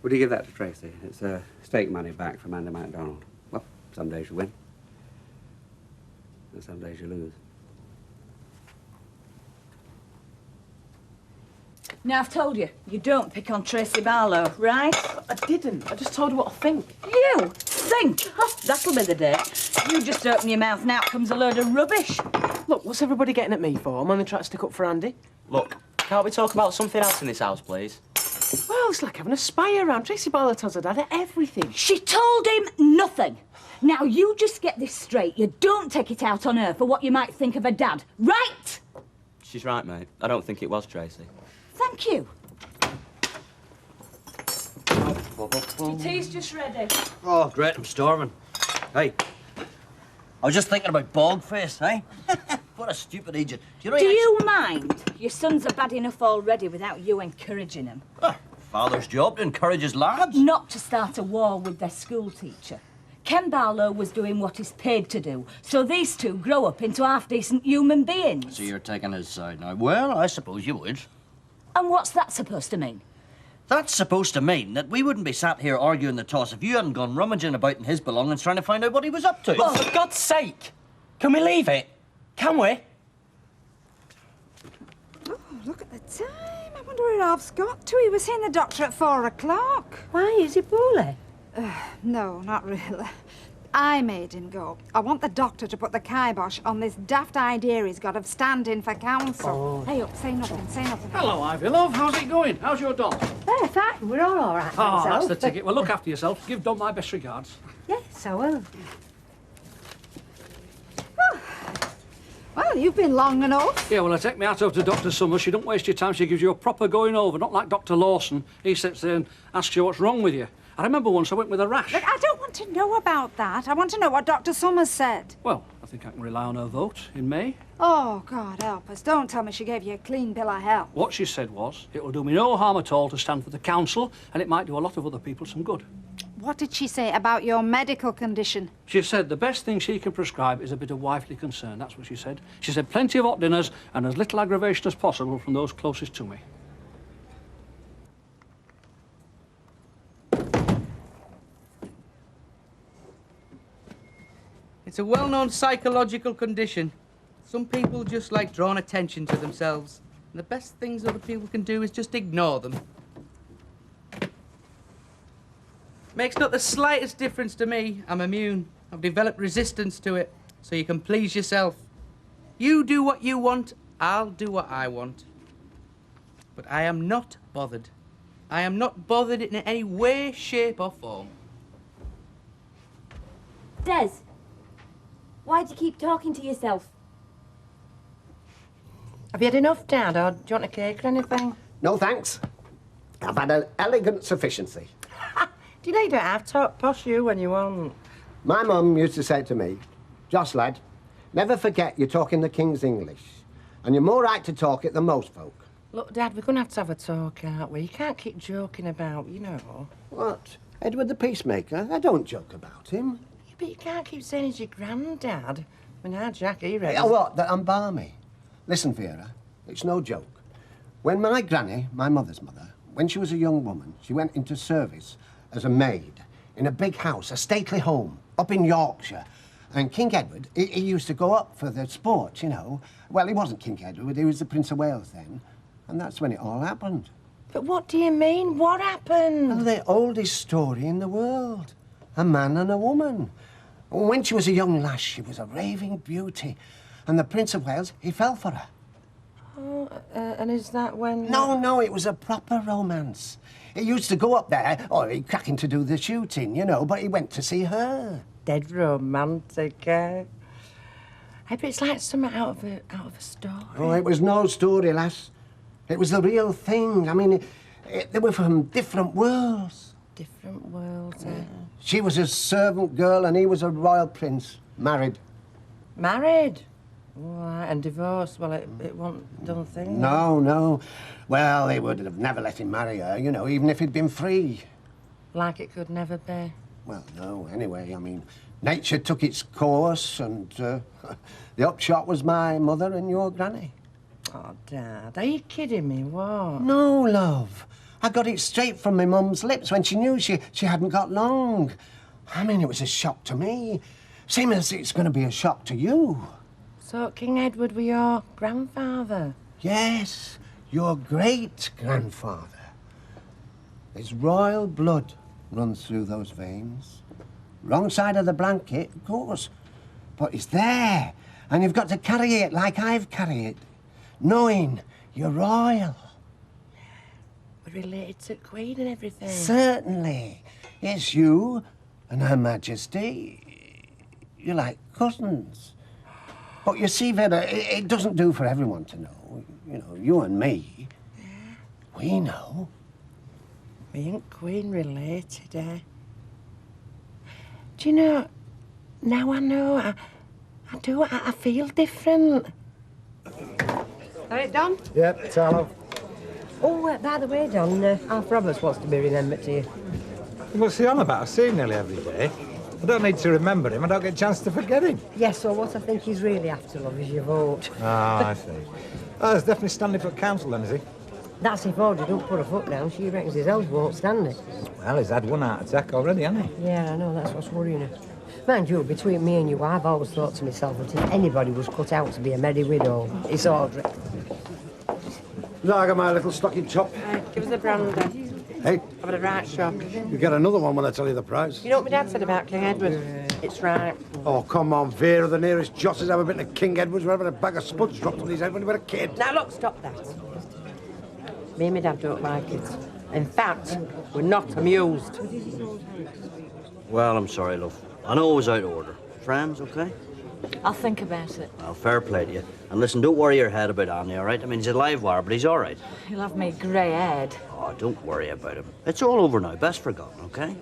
would you give that to Tracy? It's stake money back from Andy MacDonald. Well, some days you win. And some days you lose. Now, I've told you, you don't pick on Tracy Barlow, right? I didn't. I just told her what I think. You think? That'll be the day. You just open your mouth and out comes a load of rubbish. Look, what's everybody getting at me for? I'm only trying to stick up for Andy. Look, can't we talk about something else in this house, please? Well, it's like having a spy around. Tracy Barlow tells her dad everything. She told him nothing. Now, you just get this straight. You don't take it out on her for what you might think of her dad, right? She's right, mate. I don't think it was Tracy. Thank you. Your tea's just ready. Oh, great, I'm starving. Hey, I was just thinking about Bogface, eh? What a stupid idiot. Do you mind? Your sons are bad enough already without you encouraging them. Father's job to encourage his lads. Not to start a war with their school teacher. Ken Barlow was doing what he's paid to do, so these two grow up into half-decent human beings. So you're taking his side now. Well, I suppose you would. And what's that supposed to mean? That's supposed to mean that we wouldn't be sat here arguing the toss if you hadn't gone rummaging about in his belongings trying to find out what he was up to. Oh, for God's sake! Can we leave it? Can we? Oh, look at the time. I wonder where Alf's got to. He was seeing the doctor at 4 o'clock. Why? Is he poorly? No, not really. I made him go. I want the doctor to put the kibosh on this daft idea he's got of standing for council. Hey, up, say nothing, say nothing. Hello, Ivy, love. How's it going? How's your dog? Yeah, fine. We're all right. Oh, that's myself. the ticket. Well, look after yourself. Give Don my best regards. Yes, I will. Well, you've been long enough. Yeah, well, I take my hat off to Dr. Summers. She don't waste your time. She gives you a proper going over, not like Dr. Lawson. He sits there and asks you what's wrong with you. I remember once I went with a rash. Look, I don't want to know about that. I want to know what Dr. Summers said. Well, I think I can rely on her vote in May. Oh, God help us. Don't tell me she gave you a clean bill of health. What she said was, it will do me no harm at all to stand for the council, and it might do a lot of other people some good. What did she say about your medical condition? She said the best thing she can prescribe is a bit of wifely concern. That's what she said. She said plenty of hot dinners and as little aggravation as possible from those closest to me. It's a well-known psychological condition. Some people just like drawing attention to themselves. And the best things other people can do is just ignore them. Makes not the slightest difference to me. I'm immune. I've developed resistance to it. So you can please yourself. You do what you want, I'll do what I want. But I am not bothered. I am not bothered in any way, shape or form. Des, why do you keep talking to yourself? Have you had enough, Dad, or do you want a cake or anything? No, thanks. I've had an elegant sufficiency. Do you know you don't have to posh you when you want? My mum used to say to me, Joss, lad, never forget you're talking the King's English. And you're more right to talk it than most folk. Look, Dad, we're going to have a talk, aren't we? You can't keep joking about, you know. What? Edward the Peacemaker? I don't joke about him. Yeah, but you can't keep saying he's your granddad. I mean, our Jack, he reckons... Yeah, what? That I'm balmy? Listen, Vera, it's no joke. When my granny, my mother's mother, when she was a young woman, she went into service as a maid in a big house, a stately home, up in Yorkshire. And King Edward, he used to go up for the sport, you know. Well, he wasn't King Edward, he was the Prince of Wales then. And that's when it all happened. But what do you mean? What happened? Well, the oldest story in the world. A man and a woman. When she was a young lass, she was a raving beauty. And the Prince of Wales, he fell for her. Oh, and is that when... No, it was a proper romance. He used to go up there, or he'd crack in to do the shooting, you know, but he went to see her. Dead romantic, eh? Hey, but it's like something out of a story. Oh, it was no story, lass. It was the real thing. I mean, they were from different worlds. Different worlds, eh? She was a servant girl and he was a royal prince, married. Married? Right, and divorced. Well, it wasn't done thing. No. Well, they would have never let him marry her, you know, even if he'd been free. Like it could never be. Well, no, anyway, I mean, nature took its course and the upshot was my mother and your granny. Oh, Dad, are you kidding me? What? No, love. I got it straight from my mum's lips when she knew she hadn't got long. I mean, it was a shock to me. Same as it's going to be a shock to you. So King Edward were your grandfather? Yes, your great-grandfather. His royal blood runs through those veins. Wrong side of the blanket, of course. But it's there, and you've got to carry it like I've carried it, knowing you're royal. We're related to Queen and everything. Certainly. It's you and Her Majesty. You're like cousins. But you see, Vera, it doesn't do for everyone to know. You know, you and me, we know. Me and Queen related, eh? Do you know, now I know, I feel different. Are it done? Yep, it's all. Oh, by the way, Don, Alf Roberts wants to be remembered to you. What's he on about? I see him nearly every day. I don't need to remember him. I don't get a chance to forget him. Yes, so what I think he's really after, love, is your vote. Ah, I see. Oh, he's definitely standing for council then, is he? That's if Audrey don't put her foot down. She reckons his health won't stand it. Well, he's had one heart attack already, hasn't he? Yeah, I know, that's what's worrying her. Mind you, between me and you, I've always thought to myself that if anybody was cut out to be a merry widow, it's Audrey. Lager, my little stocking top. Right, give us the brandy. Hey? I've had a right shock. You get another one when I tell you the price. You know what my dad said about King Edward? It's right. Oh, come on, Vera. The nearest Joss has ever been to King Edward's where a bag of spuds dropped on his head when he was a kid. Now, look, stop that. Me and my dad don't like it. In fact, we're not amused. Well, I'm sorry, love. I know it was out of order. Friends, okay? I'll think about it. Well, fair play to you. And listen, don't worry your head about Andy, all right? I mean, he's a live wire, but he's all right. He'll have me grey head. Oh, don't worry about him. It's all over now. Best forgotten, okay?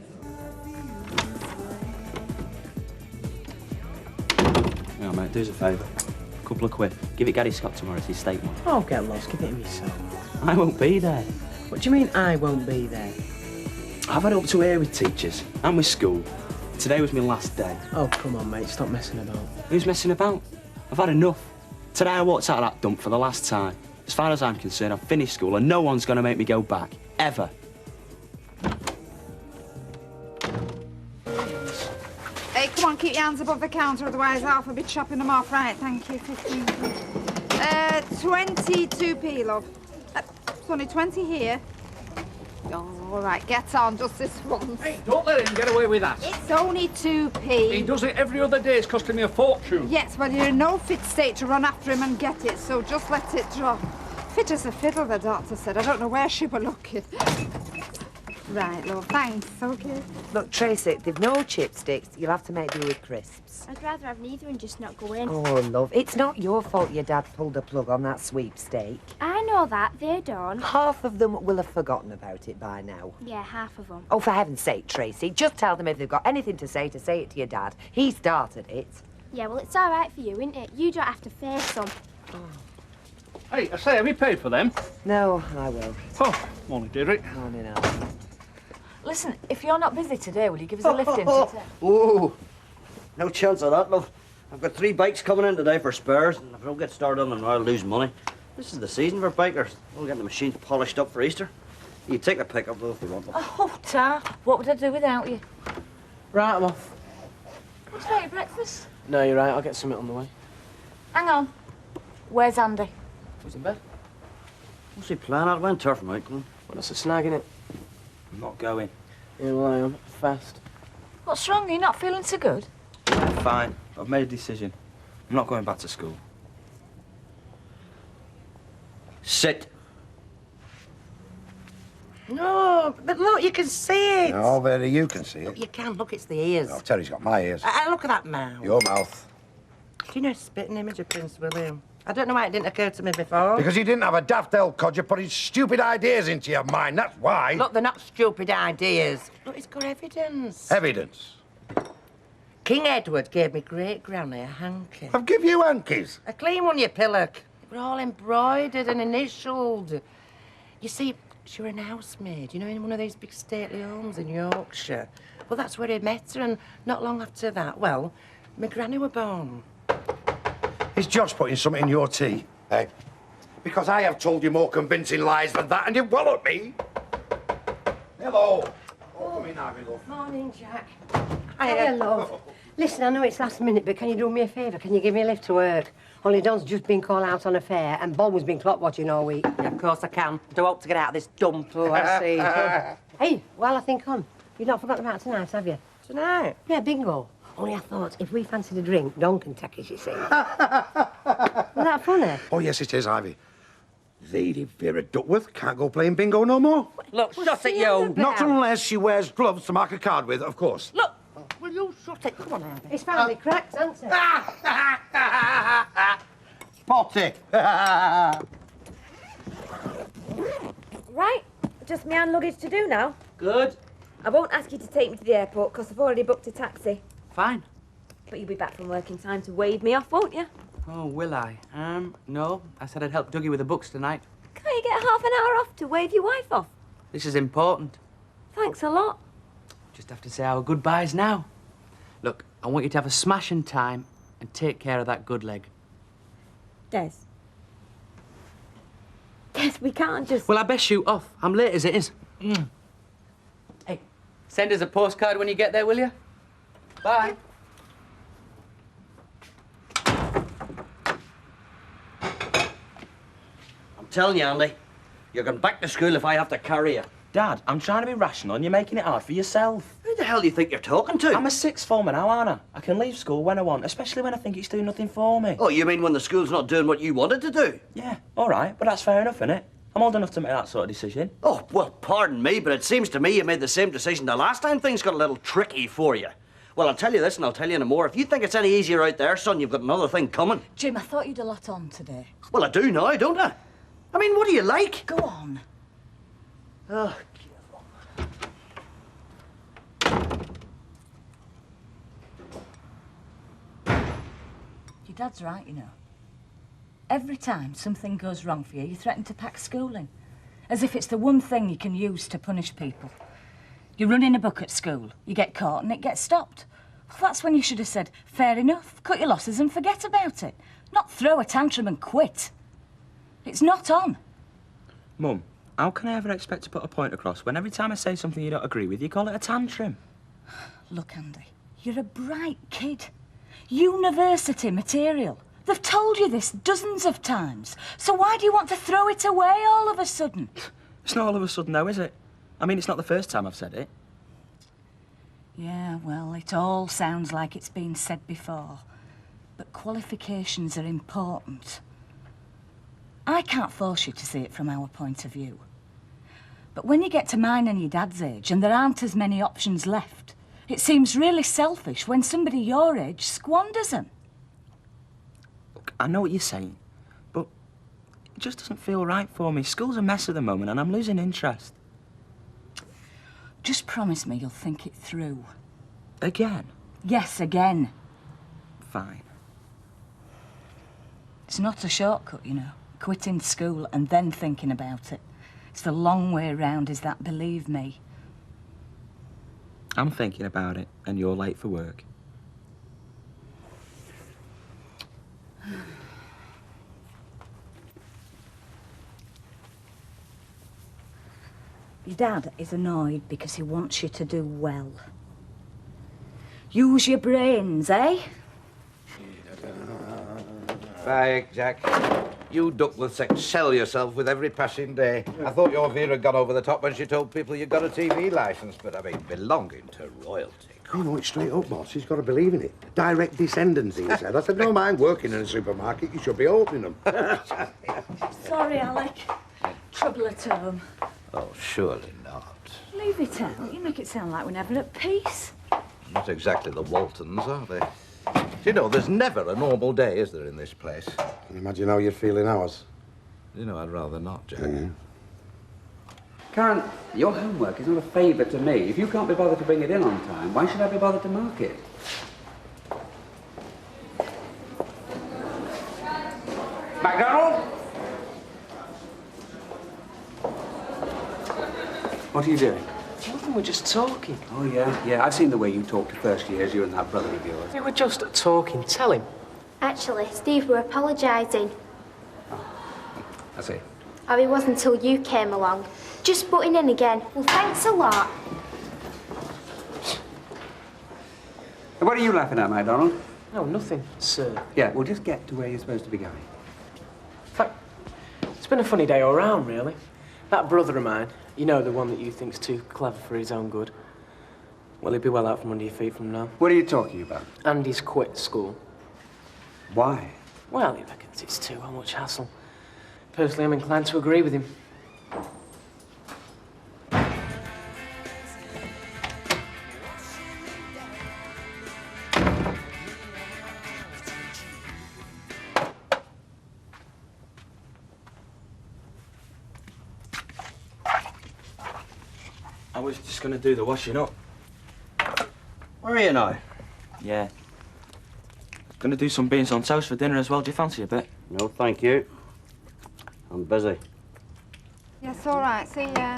Yeah, mate, do us a favour. A couple of quid. Give it Gary Scott tomorrow, it's his steak money. Oh, get lost. Give it to yourself. I won't be there. What do you mean I won't be there? I've had it up to here with teachers and with school. Today was my last day. Oh, come on, mate. Stop messing about. Who's messing about? I've had enough. Today I walked out of that dump for the last time. As far as I'm concerned, I've finished school and no one's going to make me go back. Ever. Hey, come on, keep your hands above the counter, otherwise Alf will be chopping them off. Right, thank you. 15. 22p, love. It's only 20 here. Oh, all right, get on, just this once. Hey, don't let him get away with that. It's only 2p. He does it every other day. It's costing me a fortune. Yes, well, you're in no fit state to run after him and get it, so just let it drop. Fit as a fiddle, the doctor said. I don't know where she were looking. Right, love, thanks, okay. Look, Tracy, they've no chipsticks. You'll have to make do with crisps. I'd rather have neither and just not go in. Oh, love, it's not your fault your dad pulled the plug on that sweepstake. I know that, they don't. Half of them will have forgotten about it by now. Yeah, half of them. Oh, for heaven's sake, Tracy, just tell them if they've got anything to say it to your dad. He started it. Yeah, well, it's all right for you, isn't it? You don't have to face them. Hey, I say, have you paid for them? No, I will. Oh, morning, Deirdre. Morning, Al. Listen, if you're not busy today, will you give us a lift in today? Oh, no chance of that, love. I've got 3 bikes coming in today for spares, and if I don't get started on them, I'll lose money. This is the season for bikers. We'll get the machines polished up for Easter. You take the pickup, though, if you want them. Oh, Tar, what would I do without you? Right, I'm off. Want to make your breakfast? No, you're right. I'll get something on the way. Hang on. Where's Andy? He's in bed. What's he playing at? When turf, mate? Well, that's a snag, innit? I'm not going. Yeah, well, I am. Fast. What's wrong? Are you not feeling so good? Yeah, fine. I've made a decision. I'm not going back to school. Sit. No, but look, you can see it. Oh, Vera, you can see it. You can. Look, it's the ears. Oh, Terry's got my ears. Look at that mouth. Your mouth. Do you know a spitting image of Prince William? I don't know why it didn't occur to me before. Because you didn't have a daft old codger putting stupid ideas into your mind, that's why. Look, they're not stupid ideas. Look, it's got evidence. Evidence. King Edward gave me great-granny a hanky. I've give you hankies. A clean one, you pillock. They were all embroidered and initialled. You see, she were an housemaid, you know, in one of these big stately homes in Yorkshire. Well, that's where he met her, and not long after that, well, my granny were born. Is Josh putting something in your tea? Hey? Because I have told you more convincing lies than that, and you've walloped me. Hello. Oh, come in, Ivy, love. Morning, Jack. Hiya, love. Listen, I know it's last minute, but can you do me a favour? Can you give me a lift to work? Only Don's just been called out on a fare, and Bolmer's been clock watching all week. Yeah, of course I can. I do hope to get out of this dump. Oh, I see. Hey, while I think on, you've not forgotten about tonight, have you? Tonight? Yeah, bingo. Only I thought, if we fancied a drink, Don can take us, you see. Wasn't that funny? Oh, yes, it is, Ivy. Lady Vera Duckworth can't go playing bingo no more. Look, shut it, you. Not unless she wears gloves to mark a card with, of course. Look, will you shut it? Come on, Ivy. It's finally cracked, hasn't it? Potty. Right, just my hand luggage to do now. Good. I won't ask you to take me to the airport because I've already booked a taxi. Fine. But you'll be back from work in time to wave me off, won't you? Oh, will I? No. I said I'd help Dougie with the books tonight. Can't you get half an hour off to wave your wife off? This is important. Thanks a lot. Just have to say our goodbyes now. Look, I want you to have a smashing time and take care of that good leg. Des, we can't just... Well, I best shoot off. I'm late as it is. Hey, send us a postcard when you get there, will you? Bye. I'm telling you, Andy, you're going back to school if I have to carry you. Dad, I'm trying to be rational and you're making it hard for yourself. Who the hell do you think you're talking to? I'm a sixth former now, aren't I? I can leave school when I want, especially when I think it's doing nothing for me. Oh, you mean when the school's not doing what you wanted to do? Yeah, all right, but that's fair enough, innit? I'm old enough to make that sort of decision. Oh, well, pardon me, but it seems to me you made the same decision the last time things got a little tricky for you. Well, I'll tell you this and I'll tell you no more. If you think it's any easier out there, son, you've got another thing coming. Jim, I thought you'd a lot on today. Well, I do now, don't I? I mean, what do you like? Go on. Oh, Your dad's right, you know. Every time something goes wrong for you, you threaten to pack schooling. As if it's the one thing you can use to punish people. You run in a book at school, you get caught and it gets stopped. Well, that's when you should have said, fair enough, cut your losses and forget about it. Not throw a tantrum and quit. It's not on. Mum, how can I ever expect to put a point across when every time I say something you don't agree with, you call it a tantrum? Look, Andy, you're a bright kid. University material. They've told you this dozens of times. So why do you want to throw it away all of a sudden? It's not all of a sudden, though, is it? I mean, it's not the first time I've said it. Yeah, well, it all sounds like it's been said before. But qualifications are important. I can't force you to see it from our point of view. But when you get to mine and your dad's age and there aren't as many options left, it seems really selfish when somebody your age squanders them. Look, I know what you're saying, but it just doesn't feel right for me. School's a mess at the moment and I'm losing interest. Just promise me you'll think it through. Again? Yes, again. Fine. It's not a shortcut, you know. Quitting school and then thinking about it. It's the long way round, is that, believe me. I'm thinking about it, and you're late for work. Your dad is annoyed because he wants you to do well. Use your brains, eh? Bye, Jack. You ducklets excel yourself with every passing day. I thought your Vera had gone over the top when she told people you'd got a TV licence, but I mean, belonging to royalty. You know, it's straight up, boss. He's got to believe in it. Direct descendants, he said. I said, no mind working in a supermarket. You should be opening them. Sorry, Alec. Trouble at home. Oh, surely not. Leave it out. You make it sound like we're never at peace. Not exactly the Waltons, are they? You know, there's never a normal day, is there, in this place? Can you imagine how you'd feel in ours? You know, I'd rather not, Jack. Karen, your homework is not a favour to me. If you can't be bothered to bring it in on time, why should I be bothered to mark it? MacDonald? What are you doing? Nothing, we're just talking. Oh, yeah. I've seen the way you talk to first years, you and that brother of yours. We were just talking. Tell him. Actually, Steve, we're apologising. I see. Or it wasn't until you came along. Just butting in again. Well, thanks a lot. What are you laughing at, MacDonald? No, nothing, sir. Yeah, well, just get to where you're supposed to be going. In fact, it's been a funny day all round, really. That brother of mine, you know, the one that you think's too clever for his own good. Well, he'd be well out from under your feet from now. What are you talking about? Andy's quit school. Why? Well, he reckons it's too much hassle. Personally, I'm inclined to agree with him. I was just going to do the washing up. Where are you now? Yeah. Going to do some beans on toast for dinner as well. Do you fancy a bit? No, thank you. I'm busy. Yes, all right. See ya.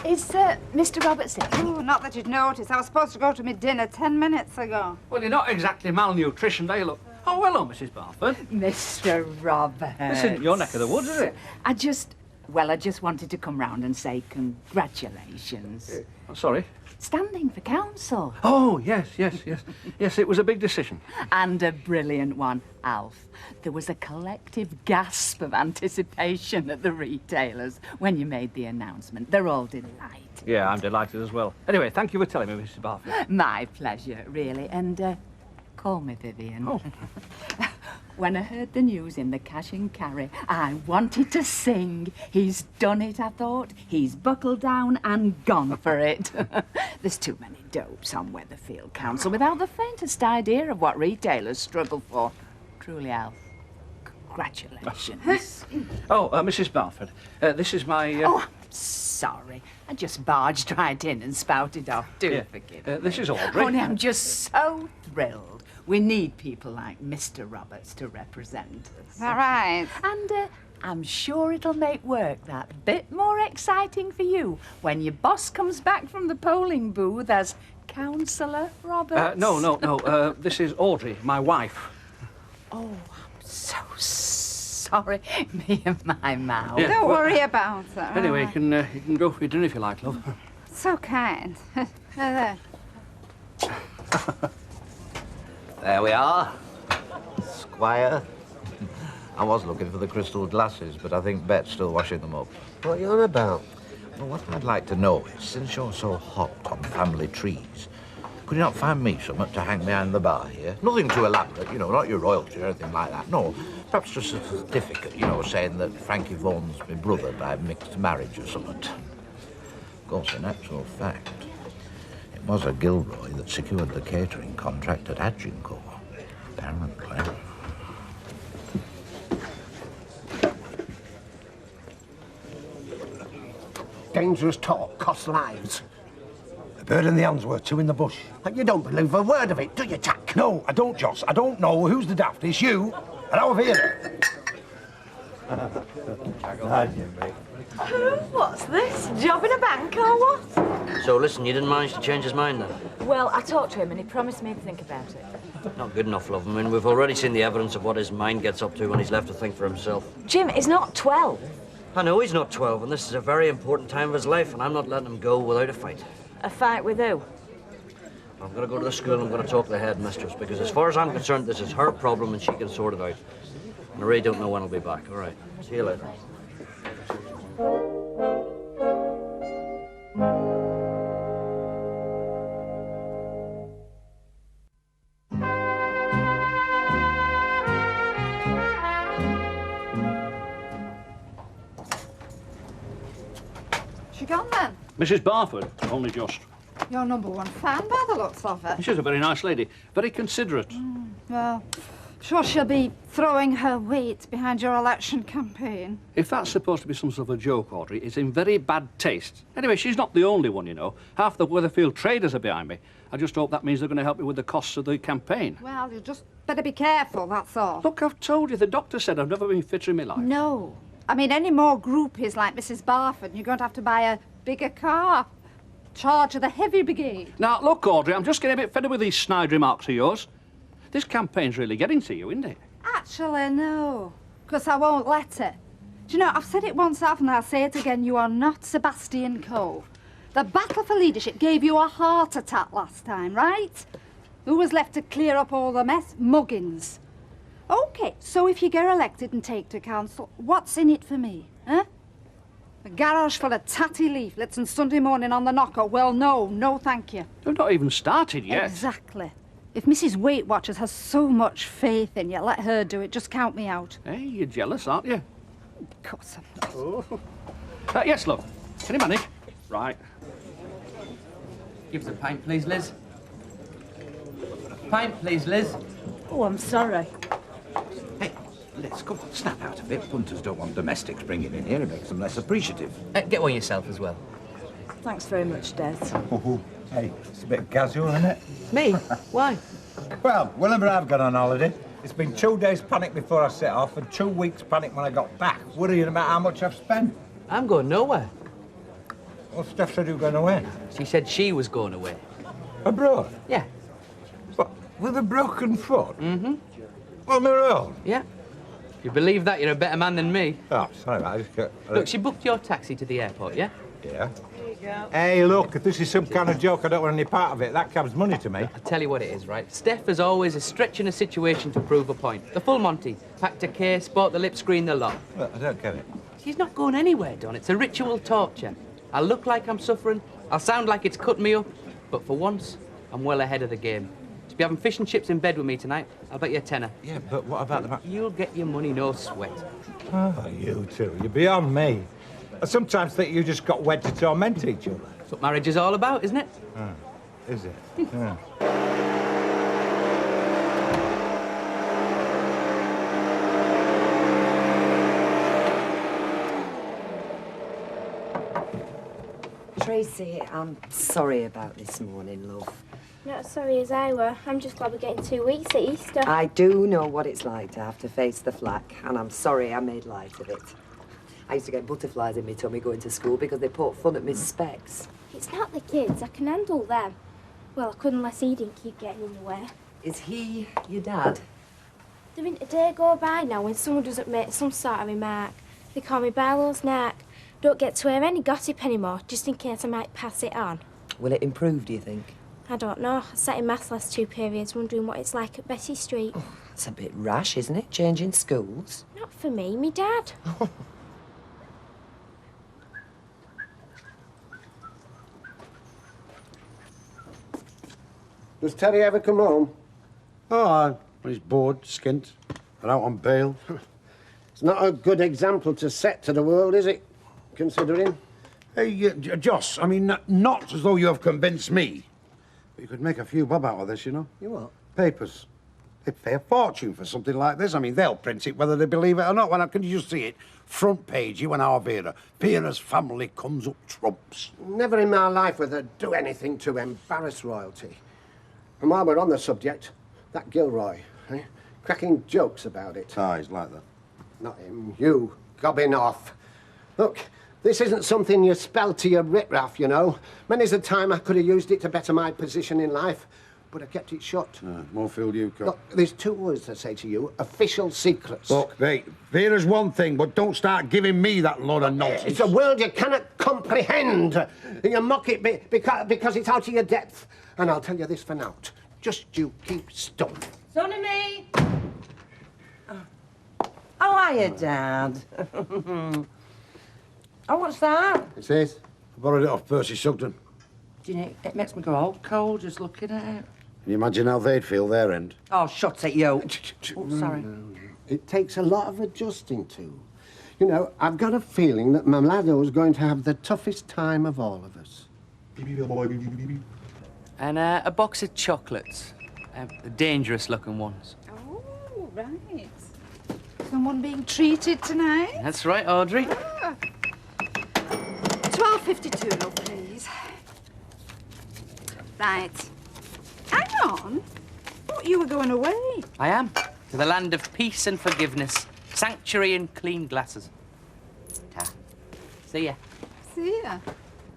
Is Mr. Roberts in? Oh, not that you'd notice. I was supposed to go to my dinner 10 minutes ago. Well, you're not exactly malnutrition, are you, look? Oh, hello, Mrs. Barford. Mr. Roberts. This isn't your neck of the woods, is it? I just wanted to come round and say congratulations. Oh, sorry. Standing for council. Oh, yes. Yes, it was a big decision. And a brilliant one, Alf. There was a collective gasp of anticipation at the retailers when you made the announcement. They're all delighted. Yeah, I'm delighted as well. Anyway, thank you for telling me, Mrs. Barford. My pleasure, really. And call me Vivian. Oh. When I heard the news in the cash and carry, I wanted to sing. He's done it, I thought. He's buckled down and gone for it. There's too many dopes on Weatherfield Council without the faintest idea of what retailers struggle for. Truly, Alf, congratulations. Oh, Mrs. Barford, this is my... Oh, I'm sorry. I just barged right in and spouted off. Do forgive me. This is Audrey. Honey, I'm just so thrilled. We need people like Mr. Roberts to represent us. All right. And I'm sure it'll make work that bit more exciting for you when your boss comes back from the polling booth as Councillor Roberts. No. This is Audrey, my wife. Oh, I'm so sorry. Me and my mouth. Yeah, Don't worry about it. Anyway, you can go for your dinner if you like, love. So kind. There. There we are. Squire. I was looking for the crystal glasses, but I think Bet's still washing them up. What are you on about? Well, what I'd like to know is, since you're so hot on family trees, could you not find me something to hang behind the bar here? Nothing too elaborate, you know, not your royalty or anything like that. No, perhaps just a certificate, you know, saying that Frankie Vaughan's my brother by mixed marriage or something. Of course, in actual fact, it was a Gilroy that secured the catering contract at Agincourt, apparently. Dangerous talk costs lives. The bird and the hound's were two in the bush. And you don't believe a word of it, do you, Jack? No, I don't, Joss. I don't know who's the daft. It's you and over here. What's this? Job in a bank or what? So, listen, you didn't manage to change his mind, then? Well, I talked to him and he promised me to think about it. Not good enough, love. I mean, we've already seen the evidence of what his mind gets up to when he's left to think for himself. Jim, he's not 12. I know he's not 12, and this is a very important time of his life, and I'm not letting him go without a fight. A fight with who? I'm going to go to the school and I'm going to talk to the headmistress, because as far as I'm concerned, this is her problem and she can sort it out. And I really don't know when I'll be back. All right. See you later. She gone then? Mrs. Barford, only just. Your number one fan by the looks of it. She's a very nice lady, very considerate. Well, sure she'll be throwing her weight behind your election campaign. If that's supposed to be some sort of a joke, Audrey, it's in very bad taste. Anyway, she's not the only one, you know. Half the Weatherfield traders are behind me. I just hope that means they're going to help me with the costs of the campaign. Well, you just better be careful, that's all. Look, I've told you, the doctor said I've never been fitter in my life. No. I mean, any more groupies like Mrs. Barford, you're going to have to buy a bigger car. Charge of the heavy brigade. Now, look, Audrey, I'm just getting a bit fed up with these snide remarks of yours. This campaign's really getting to you, isn't it? Actually, no. Because I won't let it. Do you know, I've said it once, haven't I? I'll say it again. You are not Sebastian Coe. The battle for leadership gave you a heart attack last time, right? Who was left to clear up all the mess? Muggins. OK, so if you get elected and take to council, what's in it for me, huh? A garage full of tatty leaflets and Sunday morning on the knocker? Well, no, thank you. We've not even started yet. Exactly. If Mrs. Weight Watchers has so much faith in you, let her do it. Just count me out. Hey, you're jealous, aren't you? Of course I'm not. Oh. Yes, love. Can you manage? Right. Give us a pint, please, Liz. Pint, please, Liz. Oh, I'm sorry. Hey, Liz, come on, snap out a bit. Punters don't want domestics bringing in here. It makes them less appreciative. Get one yourself as well. Thanks very much, Des. Hey, it's a bit casual, isn't it? Me? Why? Well, whenever I've gone on holiday, it's been 2 days panic before I set off and 2 weeks panic when I got back, worrying about how much I've spent. I'm going nowhere. Well, Steph said you were going away. She said she was going away. Abroad? Yeah. What, with a broken foot? Mm-hmm. On her own? Yeah. If you believe that, you're a better man than me. Oh, sorry, I just got... Look, she booked your taxi to the airport, yeah? Yeah. Hey, look, if this is some kind of joke, I don't want any part of it. That cab's money to me. I'll tell you what it is, right? Steph, as always, is stretching a situation to prove a point. The full Monty. Packed a case, bought the lip screen, the lot. Well, I don't get it. She's not going anywhere, Don. It's a ritual torture. I'll look like I'm suffering. I'll sound like it's cutting me up. But for once, I'm well ahead of the game. To be having fish and chips in bed with me tonight, I'll bet you a tenner. Yeah, but what about the... You'll get your money, no sweat. Oh, you two, you're beyond me. I sometimes think you just got wed to torment each other. That's what marriage is all about, isn't it? Is it? Yeah. Tracy, I'm sorry about this morning, love. Not as sorry as I were. I'm just glad we're getting 2 weeks at Easter. I do know what it's like to have to face the flak, and I'm sorry I made light of it. I used to get butterflies in my tummy going to school because they poked fun at my specs. It's not the kids. I can handle them. Well, I couldn't unless he didn't keep getting in the way. Is he your dad? There ain't a day go by now when someone doesn't make some sort of remark. They call me Barlow's knack. Don't get to hear any gossip anymore, just in case I might pass it on. Will it improve, do you think? I don't know. I sat in maths last 2 periods wondering what it's like at Bessie Street. Oh, it's a bit rash, isn't it, changing schools? Not for me, me dad. Does Terry ever come home? Oh, aye. When he's bored, skint, and out on bail. It's not a good example to set to the world, is it? Considering. Hey, Joss, I mean, not as though you have convinced me. But you could make a few bob out of this, you know? You what? Papers. They pay a fortune for something like this. I mean, they'll print it whether they believe it or not. When can you just see it? Front page, you and our Vera. Vera's family comes up trumps. Never in my life would I do anything to embarrass royalty. And while we're on the subject, that Gilroy, cracking jokes about it. Ah, he's like that. Not him, you, gobbing off. Look, this isn't something you spell to your riffraff, you know. Many's the time I could have used it to better my position in life, but I kept it shut. More fool you, Cop. Look, there's 2 words I say to you, official secrets. Look, mate, Vera's one thing, but don't start giving me that load of nonsense. It's a world you cannot comprehend. You mock it because it's out of your depth. And I'll tell you this for now. Just you keep stum. Son of me. Oh, hiya, Dad. Oh, what's that? It says? I borrowed it off Percy Sugden. Do you know, it makes me go all cold just looking at it. Can you imagine how they'd feel their end? Oh, shut it, you. Oh, sorry. It takes a lot of adjusting to. You know, I've got a feeling that my laddo's going to have the toughest time of all of us. And a box of chocolates. The dangerous-looking ones. Oh, right. Someone being treated tonight? That's right, Audrey. 12.52, love, please. Right. Hang on. Thought you were going away. I am. To the land of peace and forgiveness. Sanctuary and clean glasses. Ta. See ya. See ya.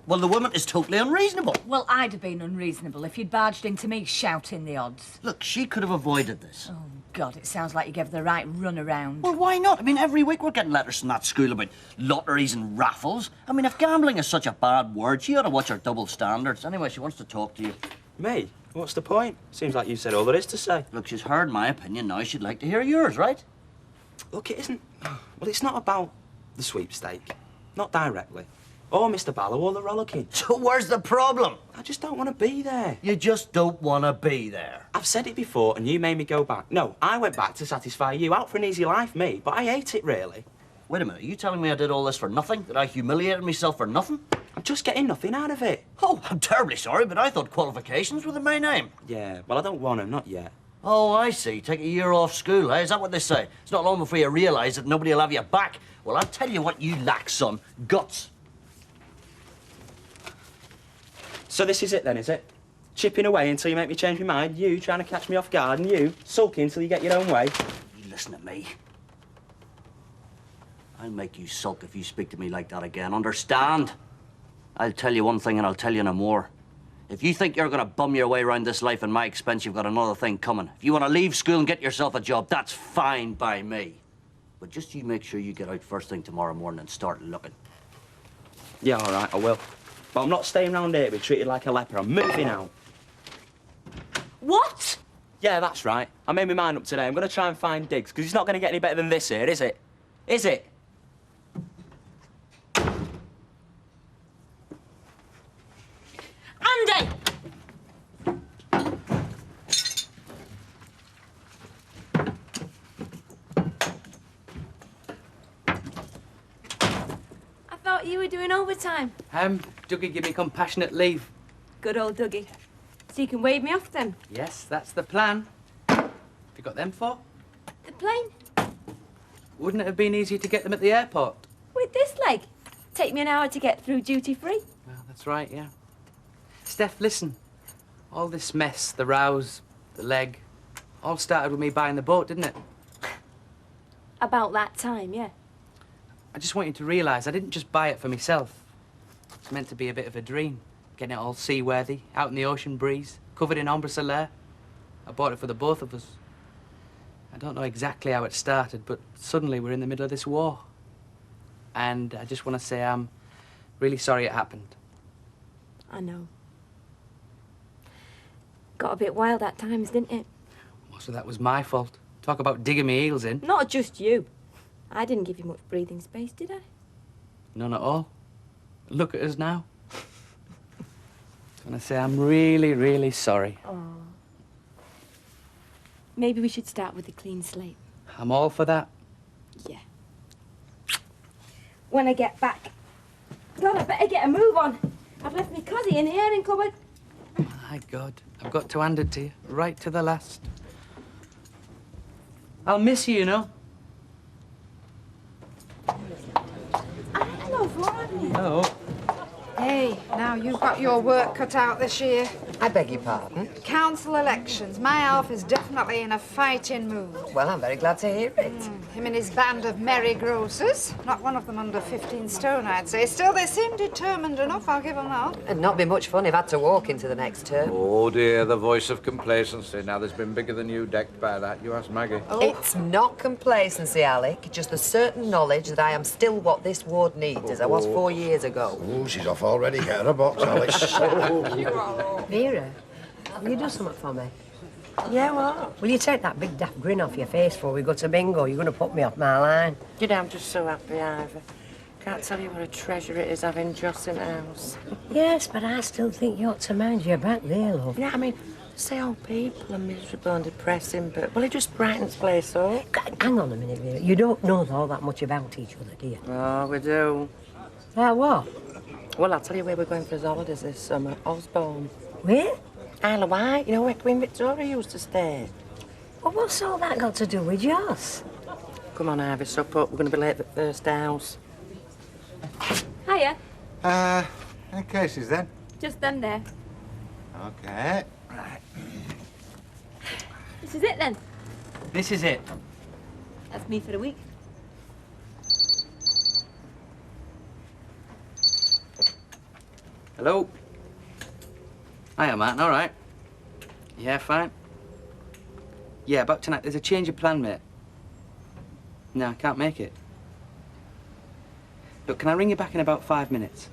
Well, the woman is totally unreasonable. Well, I'd have been unreasonable if you'd barged into me shouting the odds. Look, she could have avoided this. Oh, God, it sounds like you gave her the right run around. Well, why not? I mean, every week we're getting letters from that school about lotteries and raffles. I mean, if gambling is such a bad word, she ought to watch her double standards. Anyway, she wants to talk to you. Me? What's the point? Seems like you said all there is to say. Look, she's heard my opinion, now she'd like to hear yours, right? Look, it isn't... Well, it's not about the sweepstake. Not directly. Or Mr. Barlow or the roller kid. So where's the problem? I just don't want to be there. You just don't want to be there. I've said it before and you made me go back. No, I went back to satisfy you. Out for an easy life, me. But I hate it, really. Wait a minute, are you telling me I did all this for nothing? That I humiliated myself for nothing? I'm just getting nothing out of it. Oh, I'm terribly sorry, but I thought qualifications were the main aim. Yeah, well, I don't want them, not yet. Oh, I see. Take a year off school, eh? Is that what they say? It's not long before you realise that nobody will have you back. Well, I'll tell you what you lack, son. Guts. So this is it then, is it? Chipping away until you make me change my mind, you trying to catch me off guard, and you sulking until you get your own way. You listen to me. I'll make you sulk if you speak to me like that again, understand? I'll tell you one thing and I'll tell you no more. If you think you're gonna bum your way around this life at my expense, you've got another thing coming. If you want to leave school and get yourself a job, that's fine by me. But just you make sure you get out first thing tomorrow morning and start looking. Yeah, all right, I will. But I'm not staying round here to be treated like a leper. I'm moving out. What? Yeah, that's right. I made my mind up today. I'm going to try and find digs, because it's not going to get any better than this here, is it? Is it? Andy! we doing overtime? Dougie give me compassionate leave. Good old Dougie. So you can wave me off then? Yes, that's the plan. Have you got them for? The plane? Wouldn't it have been easier to get them at the airport? With this leg? Take me an hour to get through duty free. Well, that's right, yeah. Steph, listen. All this mess, the rows, the leg, all started with me buying the boat, didn't it? About that time, yeah. I just want you to realise I didn't just buy it for myself. It's meant to be a bit of a dream. Getting it all seaworthy, out in the ocean breeze, covered in ombre solaire. I bought it for the both of us. I don't know exactly how it started, but suddenly we're in the middle of this war. And I just want to say I'm really sorry it happened. I know. Got a bit wild at times, didn't it? Most of that was my fault. Talk about digging me heels in. Not just you. I didn't give you much breathing space, did I? None at all. Look at us now. I want to say I'm really, really sorry. Oh. Maybe we should start with a clean slate. I'm all for that. Yeah. When I get back. God, I better get a move on. I've left me cosy in the airing cupboard. My God, I've got to hand it to you, right to the last. I'll miss you, you know. Hello, Florence. Hello. Hey, now you've got your work cut out this year. I beg your pardon? Council elections. My Alf is definitely in a fighting mood. Well, I'm very glad to hear it. Him and his band of merry grocers. Not one of them under 15 stone, I'd say. Still, they seem determined enough, I'll give them that. It'd not be much fun if I had to walk into the next term. Oh dear, the voice of complacency. Now there's been bigger than you decked by that. You ask Maggie. It's not complacency, Alec. Just the certain knowledge that I am still what this ward needs, as I was 4 years ago. Oh, she's off already. Get her a box, Alice. Vera, will you do something for me? Yeah, what? Will you take that big daft grin off your face before we go to bingo? You're going to put me off my line. You know, I'm just so happy, Ivor. Can't tell you what a treasure it is having Joss in the house. Yes, but I still think you ought to mind your back there, love. Yeah, I mean, say old people are miserable and depressing, but, well, it just brightens the place up. Hang on a minute, Vera. You don't know all that much about each other, do you? Oh, we do. What? Well, I'll tell you where we're going for his holidays this summer. Osborne. Where? Isle of Wight. You know where Queen Victoria used to stay? Well, what's all that got to do with Joss? Come on, Ivy, sup up. We're going to be late for the first house. Hiya. Any cases then? Just them there. Okay. Right. This is it then. This is it. That's me for the week. Hello? Hiya, Martin, all right. Yeah, fine. Yeah, about tonight. There's a change of plan, mate. No, I can't make it. Look, can I ring you back in about 5 minutes?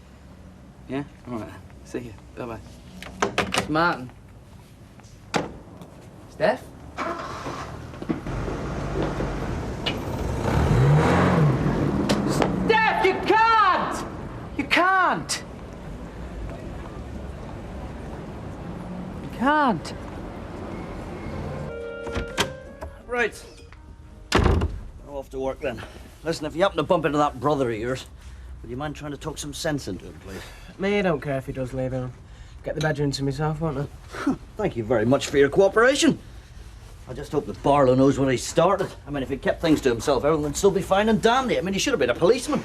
Yeah? All right. See you. Bye-bye. It's Martin. Steph? Steph, you can't! You can't! You can't. Right. Go off to work then. Listen, if you happen to bump into that brother of yours, would you mind trying to talk some sense into him, please? Me, I don't care if he does leave him. Get the bedroom to myself, won't I? Thank you very much for your cooperation. I just hope that Barlow knows what he started. I mean, if he kept things to himself, everyone would still be fine and dandy. I mean, he should have been a policeman.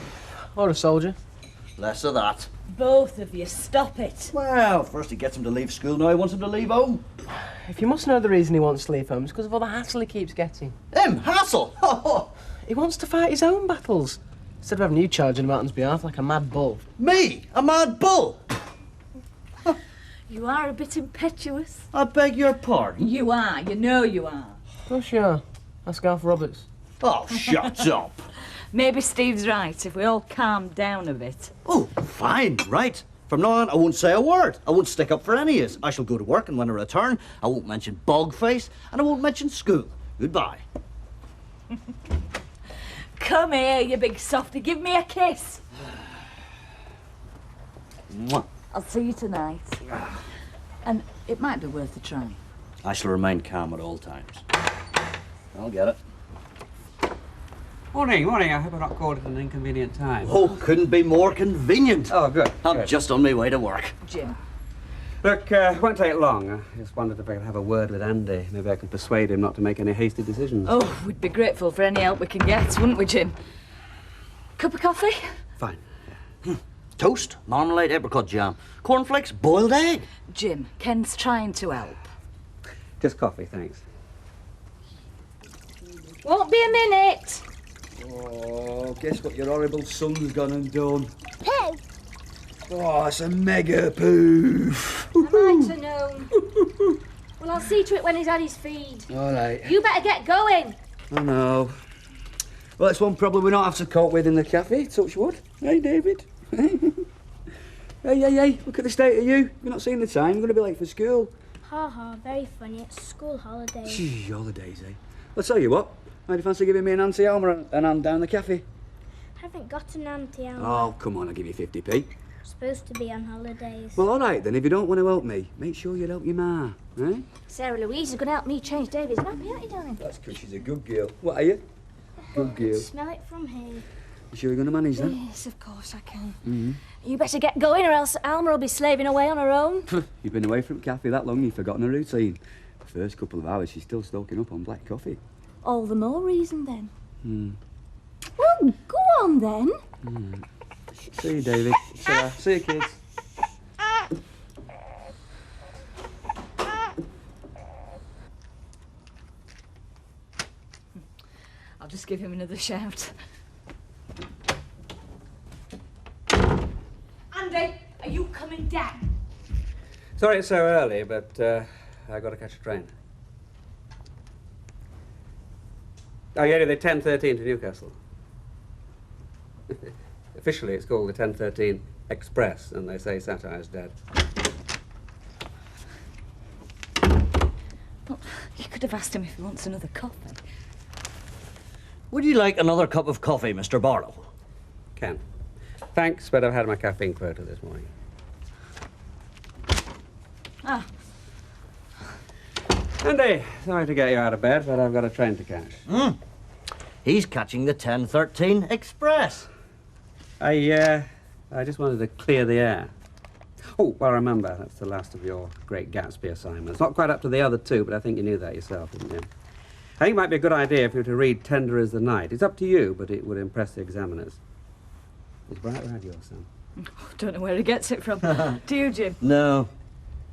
Or a soldier. Less of that. Both of you, stop it. Well, first he gets him to leave school, now he wants him to leave home. If you must know the reason he wants to leave home, it's because of all the hassle he keeps getting. Him? Hassle? He wants to fight his own battles, instead of having you charging him out on his behalf like a mad bull. Me? A mad bull? You are a bit impetuous. I beg your pardon? You are, you know you are. Oh, sure. Ask Alf Roberts. Oh, shut up. Maybe Steve's right, if we all calm down a bit. Oh, fine, right. From now on, I won't say a word. I won't stick up for any of us. I shall go to work, and when I return, I won't mention Bogface, and I won't mention school. Goodbye. Come here, you big softy. Give me a kiss. Mwah. I'll see you tonight. And it might be worth a try. I shall remain calm at all times. I'll get it. Morning, morning. I hope I'm not called at an inconvenient time. Oh, couldn't be more convenient. Oh, good. I'm good. just on my way to work. Jim. Look, it won't take long. I just wondered if I could have a word with Andy. Maybe I could persuade him not to make any hasty decisions. Oh, we'd be grateful for any help we can get, wouldn't we, Jim? Cup of coffee? Fine. Toast, marmalade, apricot jam, cornflakes, boiled egg. Jim, Ken's trying to help. Just coffee, thanks. Won't be a minute. Oh, guess what your horrible son's gone and done? Hey, Oh, it's a mega poof. I might have known. Well, I'll see to it when he's had his feed. All right. You better get going. I know. Well, that's one problem we don't have to cope with in the cafe, touch wood. Hey, David. Hey, look at the state of you. You're not seeing the time. You're going to be late for school. Ha ha, very funny. It's school holidays. Gee, holidays, eh? I'll tell you what. How do you fancy giving me and Auntie Alma a hand down the cafe? I haven't got an auntie Alma. Oh, come on, I'll give you 50p. I'm supposed to be on holidays. Well, all right, then. If you don't want to help me, make sure you help your ma, eh? Sarah Louise is going to help me change David's nappy, aren't you, darling? That's because she's a good girl. What are you? Good girl. Smell it from here. You sure you're going to manage that? Yes, of course I can. Mm-hmm. You better get going or else Alma will be slaving away on her own. You've been away from cafe that long, you've forgotten her routine. The first couple of hours, she's still stoking up on black coffee. All the more reason then. Hmm. Well, go on then. Mm. See you, David. See you, kids. I'll just give him another shout. Andy, are you coming down? Sorry it's so early, but I got to catch a train. Oh, yeah, the 10:13 to Newcastle. Officially, it's called the 10:13 Express, and they say satire's dead. Well, you could have asked him if he wants another coffee. Would you like another cup of coffee, Mr. Barlow? Can. Thanks, but I've had my caffeine quota this morning. Ah, Andy, sorry to get you out of bed, but I've got a train to catch. He's catching the 10:13 Express. I just wanted to clear the air. Oh, well, remember, that's the last of your Great Gatsby assignments. Not quite up to the other two, but I think you knew that yourself, didn't you? I think it might be a good idea if you were to read Tender as the Night. It's up to you, but it would impress the examiners. It's bright red, yours, son. don't know where he gets it from. Do you, Jim? No.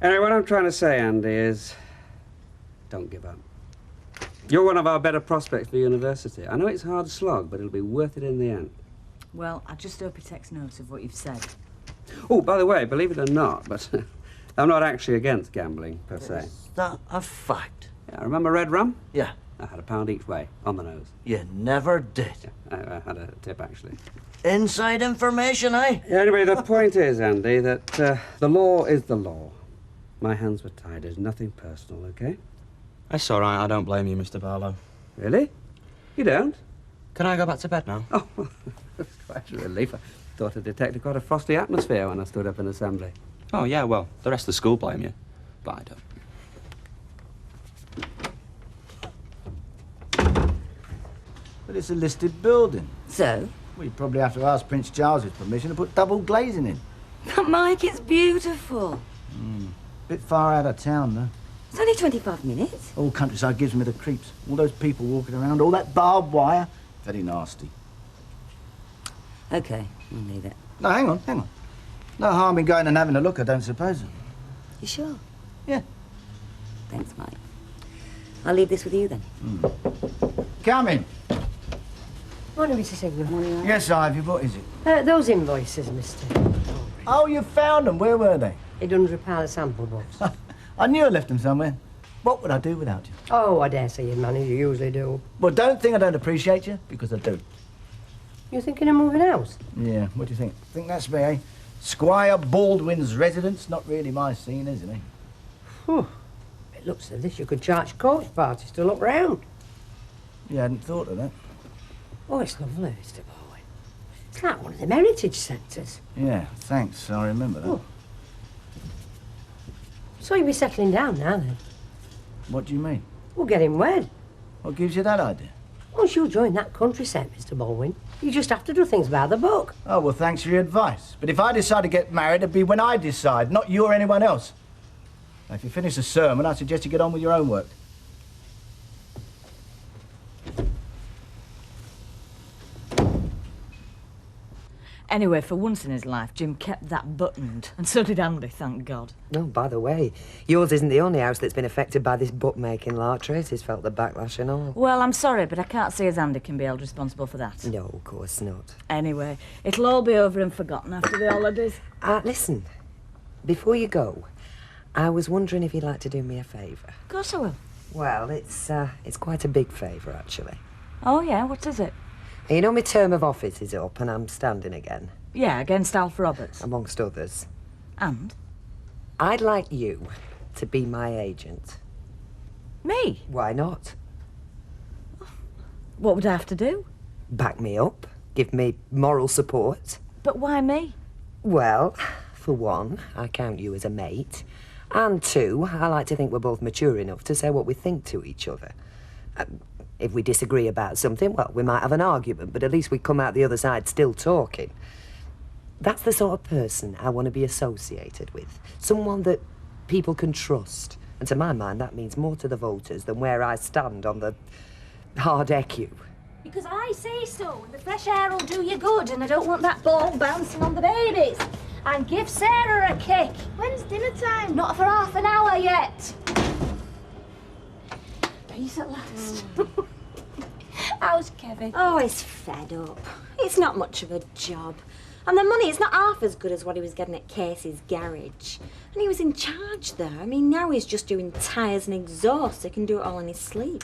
Anyway, what I'm trying to say, Andy, is don't give up. You're one of our better prospects for university. I know it's a hard slog, but it'll be worth it in the end. Well, I just hope he takes note of what you've said. Oh, by the way, believe it or not, but I'm not actually against gambling, per se. Is that a fact? Yeah, remember Red Rum? Yeah. I had £1 each way, on the nose. You never did. I had a tip, actually. Inside information, eh? Yeah, anyway, the point is, Andy, that the law is the law. My hands were tied. There's nothing personal, OK? That's all right. I don't blame you, Mr. Barlow. Really? You don't? Can I go back to bed now? Oh, that's quite a relief. I thought I detected quite a frosty atmosphere when I stood up in assembly. Oh, yeah, well, the rest of the school blame you, but I don't. But it's a listed building. So? Well, you probably have to ask Prince Charles's permission to put double glazing in. But, Mike, it's beautiful. Bit far out of town, though. It's only 25 minutes. All countryside gives me the creeps. All those people walking around, all that barbed wire. Very nasty. OK, we'll leave it. No, hang on. No harm in going and having a look, I don't suppose. You sure? Yeah. Thanks, Mike. I'll leave this with you, then. Come in. Morning, Mrs. Ingram. Morning. Yes, Ivy, what is it? Those invoices, mister. Oh, you found them. Where were they? £800 sample box. I knew I left them somewhere. What would I do without you? Oh, I dare say you'd manage. You usually do. Well, don't think I don't appreciate you, because I do. You thinking of moving house? Yeah, what do you think? Think that's me, eh? Squire Baldwin's residence? Not really my scene, is it, eh? Whew. It looks as if you could charge coach parties to look round. You hadn't thought of that. Oh, it's lovely, Mr. Bowen. It's like one of them heritage centres. Yeah, thanks. I remember that. Oh. So you'll be settling down now, then? What do you mean? Well, getting wed. What gives you that idea? Once you join that country set, Mr. Baldwin, you just have to do things by the book. Oh, well, thanks for your advice. But if I decide to get married, it'd be when I decide, not you or anyone else. Now, if you finish the sermon, I suggest you get on with your own work. Anyway, for once in his life, Jim kept that buttoned. And so did Andy, thank God. Oh, by the way, yours isn't the only house that's been affected by this bookmaking lark. Tracy's felt the backlash and all. Well, I'm sorry, but I can't see as Andy can be held responsible for that. No, of course not. Anyway, it'll all be over and forgotten after the holidays. Listen, before you go, I was wondering if you'd like to do me a favour. Of course I will. Well, it's quite a big favour, actually. Oh, yeah? What is it? You know my term of office is up and I'm standing again. Yeah, against Alf Roberts. Amongst others. And? I'd like you to be my agent. Me? Why not? What would I have to do? Back me up. Give me moral support. But why me? Well, for one, I count you as a mate. And two, I like to think we're both mature enough to say what we think to each other. If we disagree about something, well, we might have an argument, but at least we come out the other side still talking. That's the sort of person I want to be associated with. Someone that people can trust. And to my mind, that means more to the voters than where I stand on the hard EQ. Because I say so, and the fresh air will do you good, and I don't want that ball bouncing on the babies. And give Sarah a kick. When's dinner time? Not for half an hour yet. Peace at last. How's Kevin? Oh, he's fed up. It's not much of a job. And the money is not half as good as what he was getting at Casey's garage. And he was in charge there. I mean, now he's just doing tyres and exhaust. He can do it all in his sleep.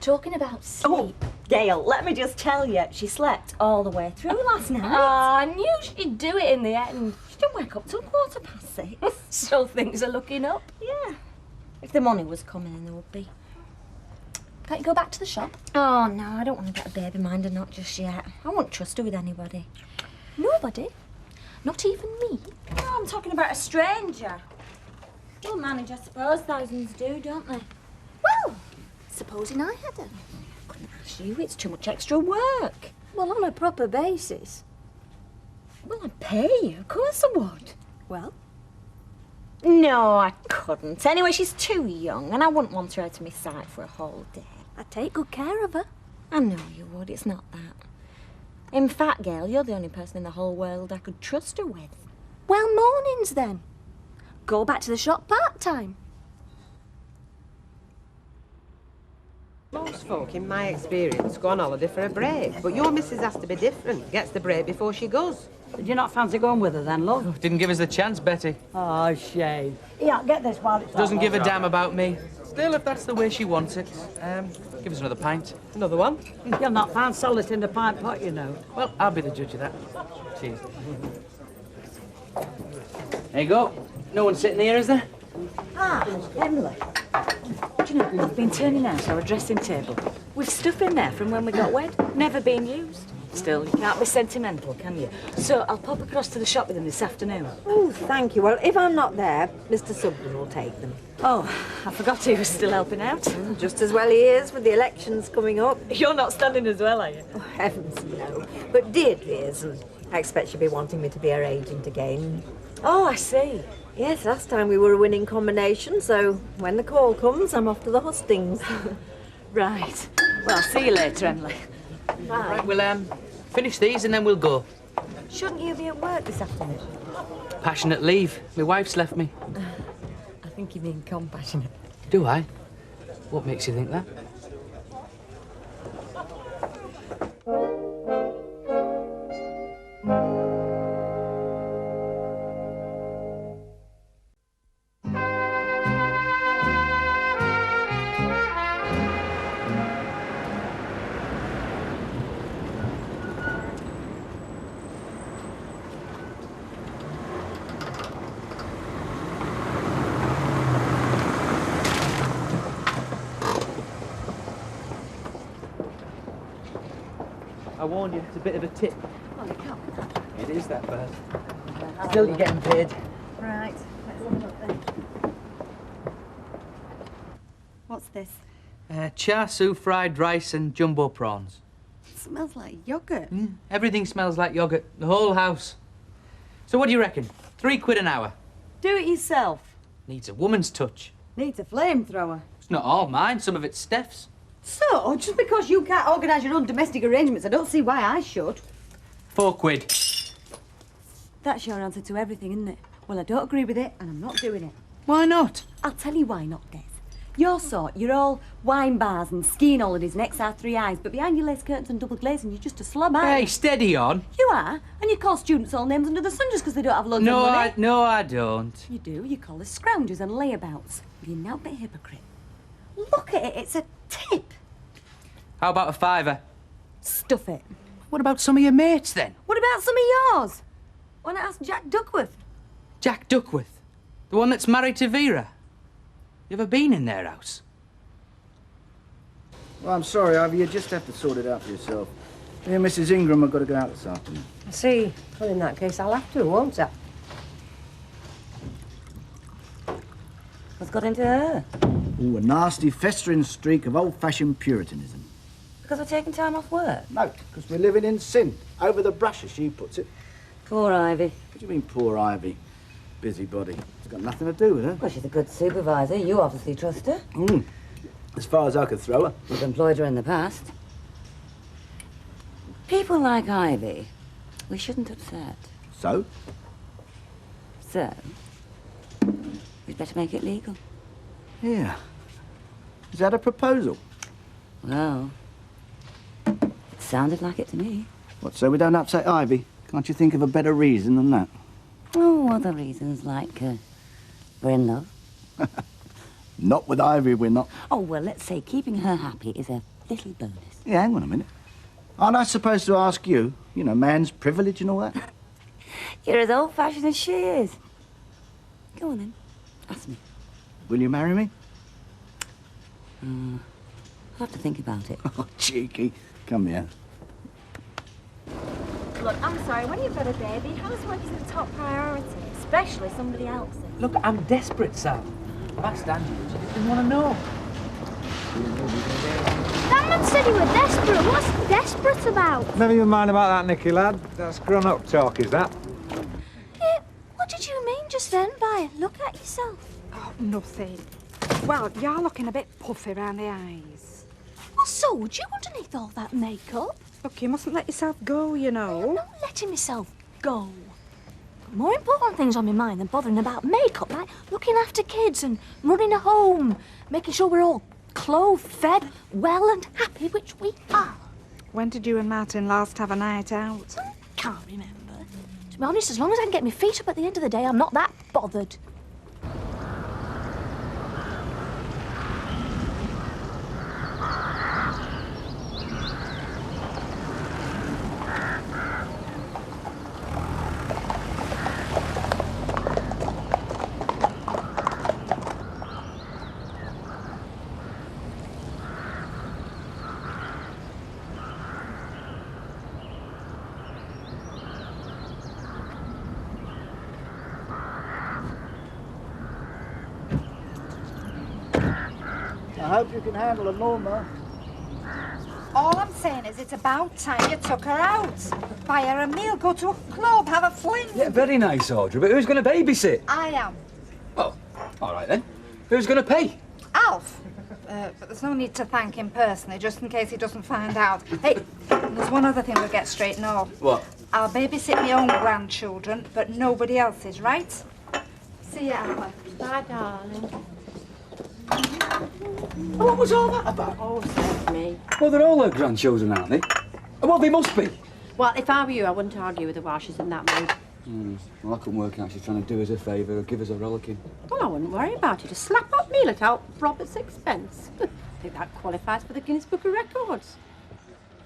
Talking about sleep. Oh, Gail, let me just tell you, she slept all the way through last night. Oh, I knew she'd do it in the end. She didn't wake up till 6:15. So things are looking up. Yeah. If the money was coming in, there would be. Can't you go back to the shop? Oh, no, I don't want to get a baby minder, not just yet. I won't trust her with anybody. Nobody? Not even me? No, I'm talking about a stranger. You'll manage, I suppose. Thousands do, don't they? Well, supposing I had her. Couldn't ask you. It's too much extra work. Well, on a proper basis. Well, I'd pay you. Of course I would. Well? No, I couldn't. Anyway, she's too young, and I wouldn't want her out of my sight for a whole day. I'd take good care of her. I know you would. It's not that. In fact, Gail, you're the only person in the whole world I could trust her with. Well, mornings then. Go back to the shop part-time. Most folk, in my experience, go on holiday for a break. But your missus has to be different. Gets the break before she goes. Did you not fancy going with her then, love? Didn't give us the chance, Betty. Oh, shame. Yeah, get this while it's Doesn't hot. give a damn about me. Still, if that's the way she wants it, give us another pint. Another one? You'll not find solid in the pint pot, you know. Well, I'll be the judge of that. Cheers. There you go. No one sitting here, is there? Ah, Emily. Do you know, I've been turning out our dressing table with stuff in there from when we got wed. Never been used. Still, you can't be sentimental, can you? So I'll pop across to the shop with them this afternoon. Oh, thank you. Well, if I'm not there, Mr. Sugden will take them. Oh, I forgot he was still helping out. Just as well he is, with the elections coming up. You're not standing as well, are you? Oh, heavens, no. But Deirdre is, and I expect she'll be wanting me to be her agent again. Oh, I see. Yes, last time we were a winning combination, so when the call comes, I'm off to the hustings. Right. Well, see you later, Emily. Right, we'll finish these and then we'll go. Shouldn't you be at work this afternoon? Passionate leave. My wife's left me. I think you mean compassionate. Do I? What makes you think that? I warned you, it's a bit of a tip. Oh, you can't. It is that bad. Still, you're getting paid. Right, let's have a look then. What's this? Char siu, fried rice and jumbo prawns. It smells like yoghurt. Everything smells like yoghurt. The whole house. So what do you reckon? £3 an hour. Do it yourself. Needs a woman's touch. Needs a flamethrower. It's not all mine. Some of it's Steph's. So, just because you can't organise your own domestic arrangements, I don't see why I should. £4. That's your answer to everything, isn't it? Well, I don't agree with it, and I'm not doing it. Why not? I'll tell you why not, Des. Your sort, you're all wine bars and skiing holidays and XR3 eyes, but behind your lace curtains and double glazing, you're just a slob, aren't Hey, you? steady on. You are, and you call students all names under the sun just because they don't have loads No, of money. No, I don't. You do. You call us scroungers and layabouts. You're now a bit hypocrite. Look at it, it's a tip. How about a £5? Stuff it. What about some of your mates, then? What about some of yours? Why not ask Jack Duckworth? Jack Duckworth? The one that's married to Vera? You ever been in their house? Well, I'm sorry, Ivy, you just have to sort it out for yourself. Me and Mrs. Ingram have got to go out this afternoon. I see. Well, in that case, I'll have to, won't I? What's got into her? Oh, a nasty, festering streak of old-fashioned Puritanism. Because we're taking time off work? No, because we're living in sin. Over the brush, as she puts it. Poor Ivy. What do you mean, poor Ivy? Busybody. It's got nothing to do with her. Well, she's a good supervisor. You obviously trust her. As far as I could throw her. You've employed her in the past. People like Ivy, we shouldn't upset. So? So, we'd better make it legal. Yeah. Is that a proposal? Well, it sounded like it to me. What, so we don't upset Ivy? Can't you think of a better reason than that? Oh, other reasons like we're in love. Not with Ivy, we're not. Oh, well, let's say keeping her happy is a little bonus. Yeah, hang on a minute. Aren't I supposed to ask you? You know, man's privilege and all that? You're as old-fashioned as she is. Go on, then. Ask me. Will you marry me? I'll have to think about it. Oh, cheeky. Come here. Look, I'm sorry, when you've got a baby, housework is the top priority, especially somebody else's. Look, I'm desperate, Sal. I've asked Andy, she didn't want to know. That man said he was desperate. What's he desperate about? Never you mind about that, Nicky, lad. That's grown-up talk, is that? What did you mean just then by look at yourself? Oh, nothing. Well, you're looking a bit puffy around the eyes. Well, so would you underneath all that makeup? Look, you mustn't let yourself go, you know. I'm not letting myself go. Got more important things on my mind than bothering about makeup, like looking after kids and running a home, making sure we're all clothed, fed, well and happy, which we are. When did you and Martin last have a night out? Can't remember. To be honest, as long as I can get my feet up at the end of the day, I'm not that bothered. I hope you can handle a lawnmower. All I'm saying is it's about time you took her out. Buy her a meal, go to a club, have a fling. Yeah, very nice, Audrey, but who's going to babysit? I am. Well, all right then. Who's going to pay? Alf. But there's no need to thank him personally, just in case he doesn't find out. Hey, there's one other thing we'll get straight off. What? I'll babysit my own grandchildren, but nobody else's, right? See you, Alma. Bye, darling. What was all that about? Oh, serve me. Well, they're all her grandchildren, aren't they? Well, they must be. Well, if I were you, I wouldn't argue with her while she's in that mood. Well, I couldn't work out she's trying to do us a favour or give us a rollicking. Well, I wouldn't worry about it. A slap-up meal at Robert's expense. I think that qualifies for the Guinness Book of Records.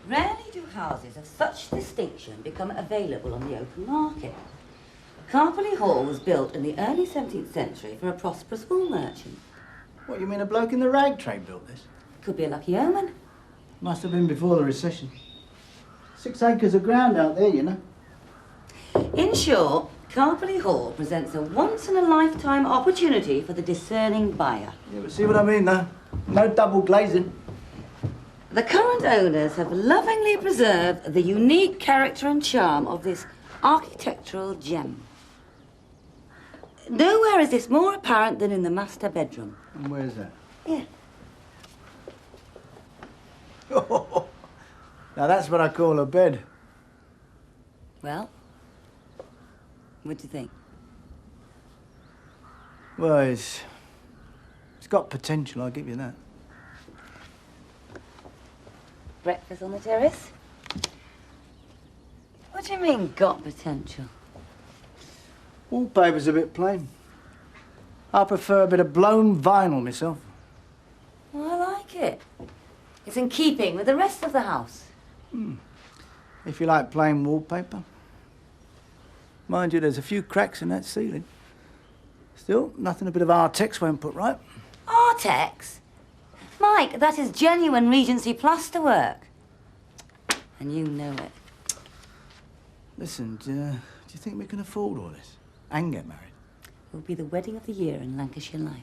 Rarely do houses of such distinction become available on the open market. Carpenley Hall was built in the early 17th century for a prosperous wool merchant. What, you mean a bloke in the rag trade built this? Could be a lucky omen. Must have been before the recession. 6 acres of ground out there, you know. In short, Carpley Hall presents a once-in-a-lifetime opportunity for the discerning buyer. Yeah, but see what I mean, though? No double glazing. The current owners have lovingly preserved the unique character and charm of this architectural gem. Nowhere is this more apparent than in the master bedroom. And where's that? Here. Now that's what I call a bed. Well, what do you think? Well, it's got potential, I'll give you that. Breakfast on the terrace? What do you mean, got potential? Wallpaper's a bit plain. I prefer a bit of blown vinyl myself. Well, I like it. It's in keeping with the rest of the house. If you like plain wallpaper. Mind you, there's a few cracks in that ceiling. Still, nothing a bit of Artex won't put right. Artex? Mike, that is genuine Regency plasterwork. And you know it. Listen, do you think we can afford all this? And get married? It will be the wedding of the year in Lancashire life.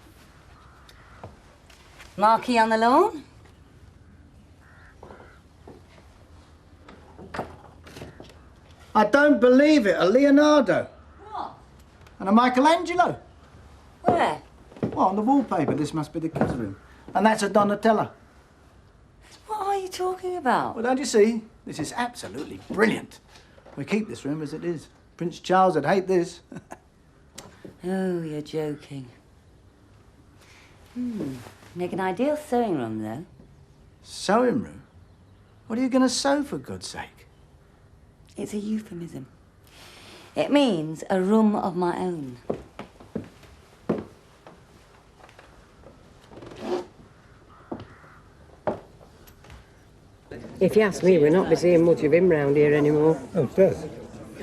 Marquee on the lawn? I don't believe it. A Leonardo. What? And a Michelangelo. Where? Well, on the wallpaper, this must be the kids' room. And that's a Donatella. What are you talking about? Well, don't you see? This is absolutely brilliant. We keep this room as it is. Prince Charles would hate this. Oh, you're joking. Make an ideal sewing room, though. Sewing room? What are you going to sew, for God's sake? It's a euphemism. It means a room of my own. If you ask me, we're not be seeing much of him round here anymore. Oh, it does?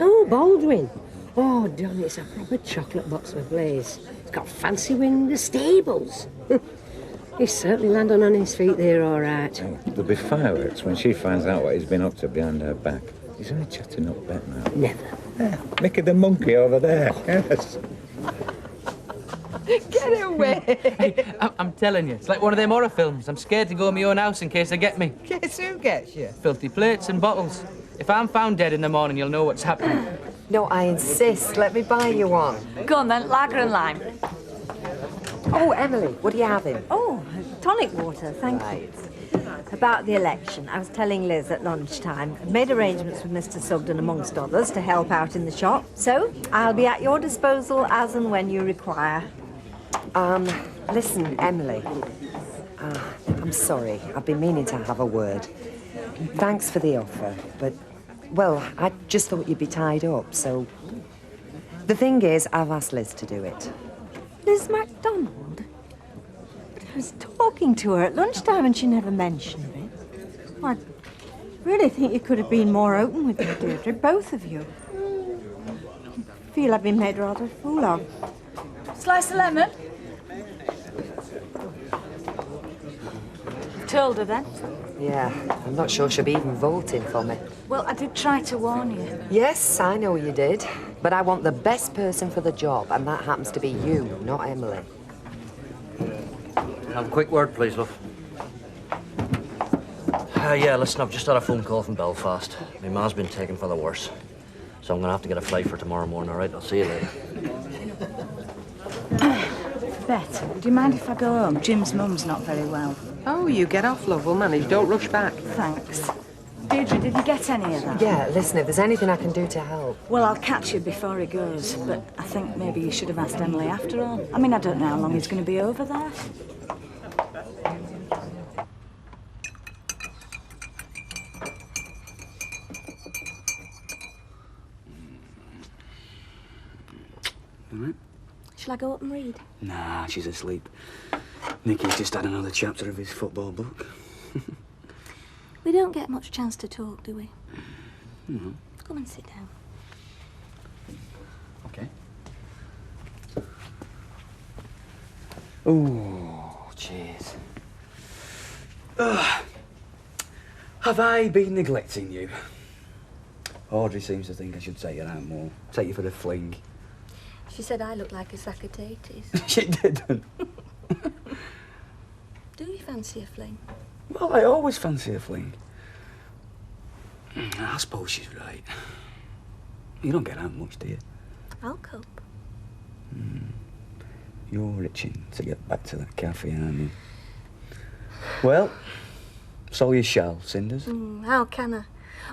Oh, Baldwin. Oh, Don, it's a proper chocolate box of a place. It's got fancy window stables. He's certainly landing on his feet there, all right. Oh, there'll be fireworks when she finds out what he's been up to behind her back. He's only chatting up bet now. Never. Yeah, Mickey the monkey over there. Yes. Get away! Hey, I'm telling you, it's like one of them horror films. I'm scared to go in my own house in case they get me. Guess who gets you? Filthy plates and bottles. If I'm found dead in the morning, you'll know what's happening. No, I insist. Let me buy you one. Go on then, lager and lime. Oh, Emily, what are you having? Oh, tonic water, thank you. About the election, I was telling Liz at lunchtime. I've made arrangements with Mr. Sugden, amongst others, to help out in the shop. So, I'll be at your disposal as and when you require. Listen, Emily. I'm sorry. I've been meaning to have a word. Thanks for the offer, but, well, I just thought you'd be tied up, so... The thing is, I've asked Liz to do it. Liz MacDonald? But I was talking to her at lunchtime and she never mentioned it. I really think you could have been more open with me, Deirdre, both of you. I feel I've been made rather a fool of. Slice of lemon. Told her then. Yeah, I'm not sure she'll be even voting for me. Well, I did try to warn you. Yes, I know you did. But I want the best person for the job, and that happens to be you, not Emily. Have a quick word, please, love. Yeah, listen, I've just had a phone call from Belfast. My ma's been taken for the worse. So I'm going to have to get a flight for tomorrow morning, all right? I'll see you later. Bet, do you mind if I go home? Jim's mum's not very well. Oh, you get off, love. We'll manage. Don't rush back. Thanks. Deirdre, did you get any of that? Yeah, listen, if there's anything I can do to help. Well, I'll catch you before he goes, but I think maybe you should have asked Emily after all. I mean, I don't know how long he's going to be over there. All right. Shall I go up and read? Nah, she's asleep. Nicky's just had another chapter of his football book. We don't get much chance to talk, do we? Mm-hmm. Come and sit down. Okay. Oh, cheers. Have I been neglecting you? Audrey seems to think I should take you out more. Take you for a fling. She said I looked like a sack of taters. She didn't. Do you fancy a fling? Well, I always fancy a fling. I suppose she's right. You don't get out much, do you? I'll cope. You're itching to get back to that cafe, aren't you? Well, so you shall, Cinders. How can I?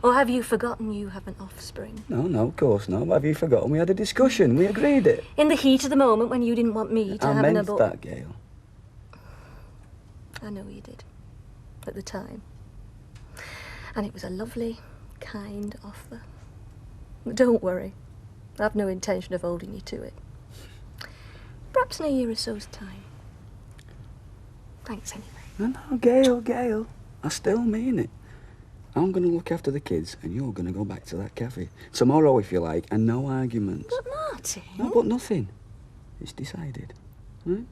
Or have you forgotten you have an offspring? No, of course not. But have you forgotten? We had a discussion. We agreed it. In the heat of the moment when you didn't want me to I have meant an abort. that, Gail. I know you did. At the time. And it was a lovely, kind offer. But don't worry. I've no intention of holding you to it. Perhaps in a year or so's time. Thanks anyway. No, Gail. I still mean it. I'm going to look after the kids and you're going to go back to that cafe. Tomorrow, if you like, and no arguments. But Martin... No, but nothing. It's decided. Right?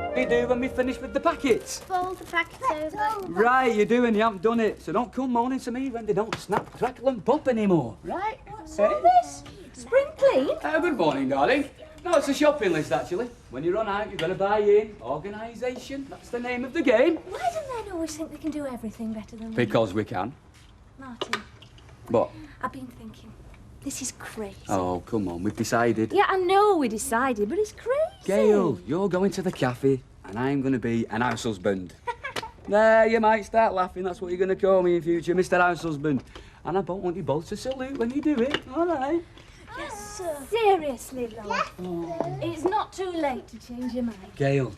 What do you do when we finish with the packets? Fold the packets over. Right, you do and you haven't done it. So don't come moaning to me when they don't snap, crackle and pop anymore. Right? What's all this? Spring clean? Good morning, darling. No, it's a shopping list, actually. When you run out, you've got to buy in. Organisation, that's the name of the game. Why do men always think they can do everything better than we? Because we can. Martin, What? I've been thinking. This is crazy. Oh, come on, we've decided. Yeah, I know we decided, but it's crazy. Gail, you're going to the cafe and I'm going to be an house husband. There, you might start laughing. That's what you're going to call me in future, Mr. House Husband. And I don't want you both to salute when you do it, all right? Yes, sir. Seriously, love. It's not too late to change your mind. Gail,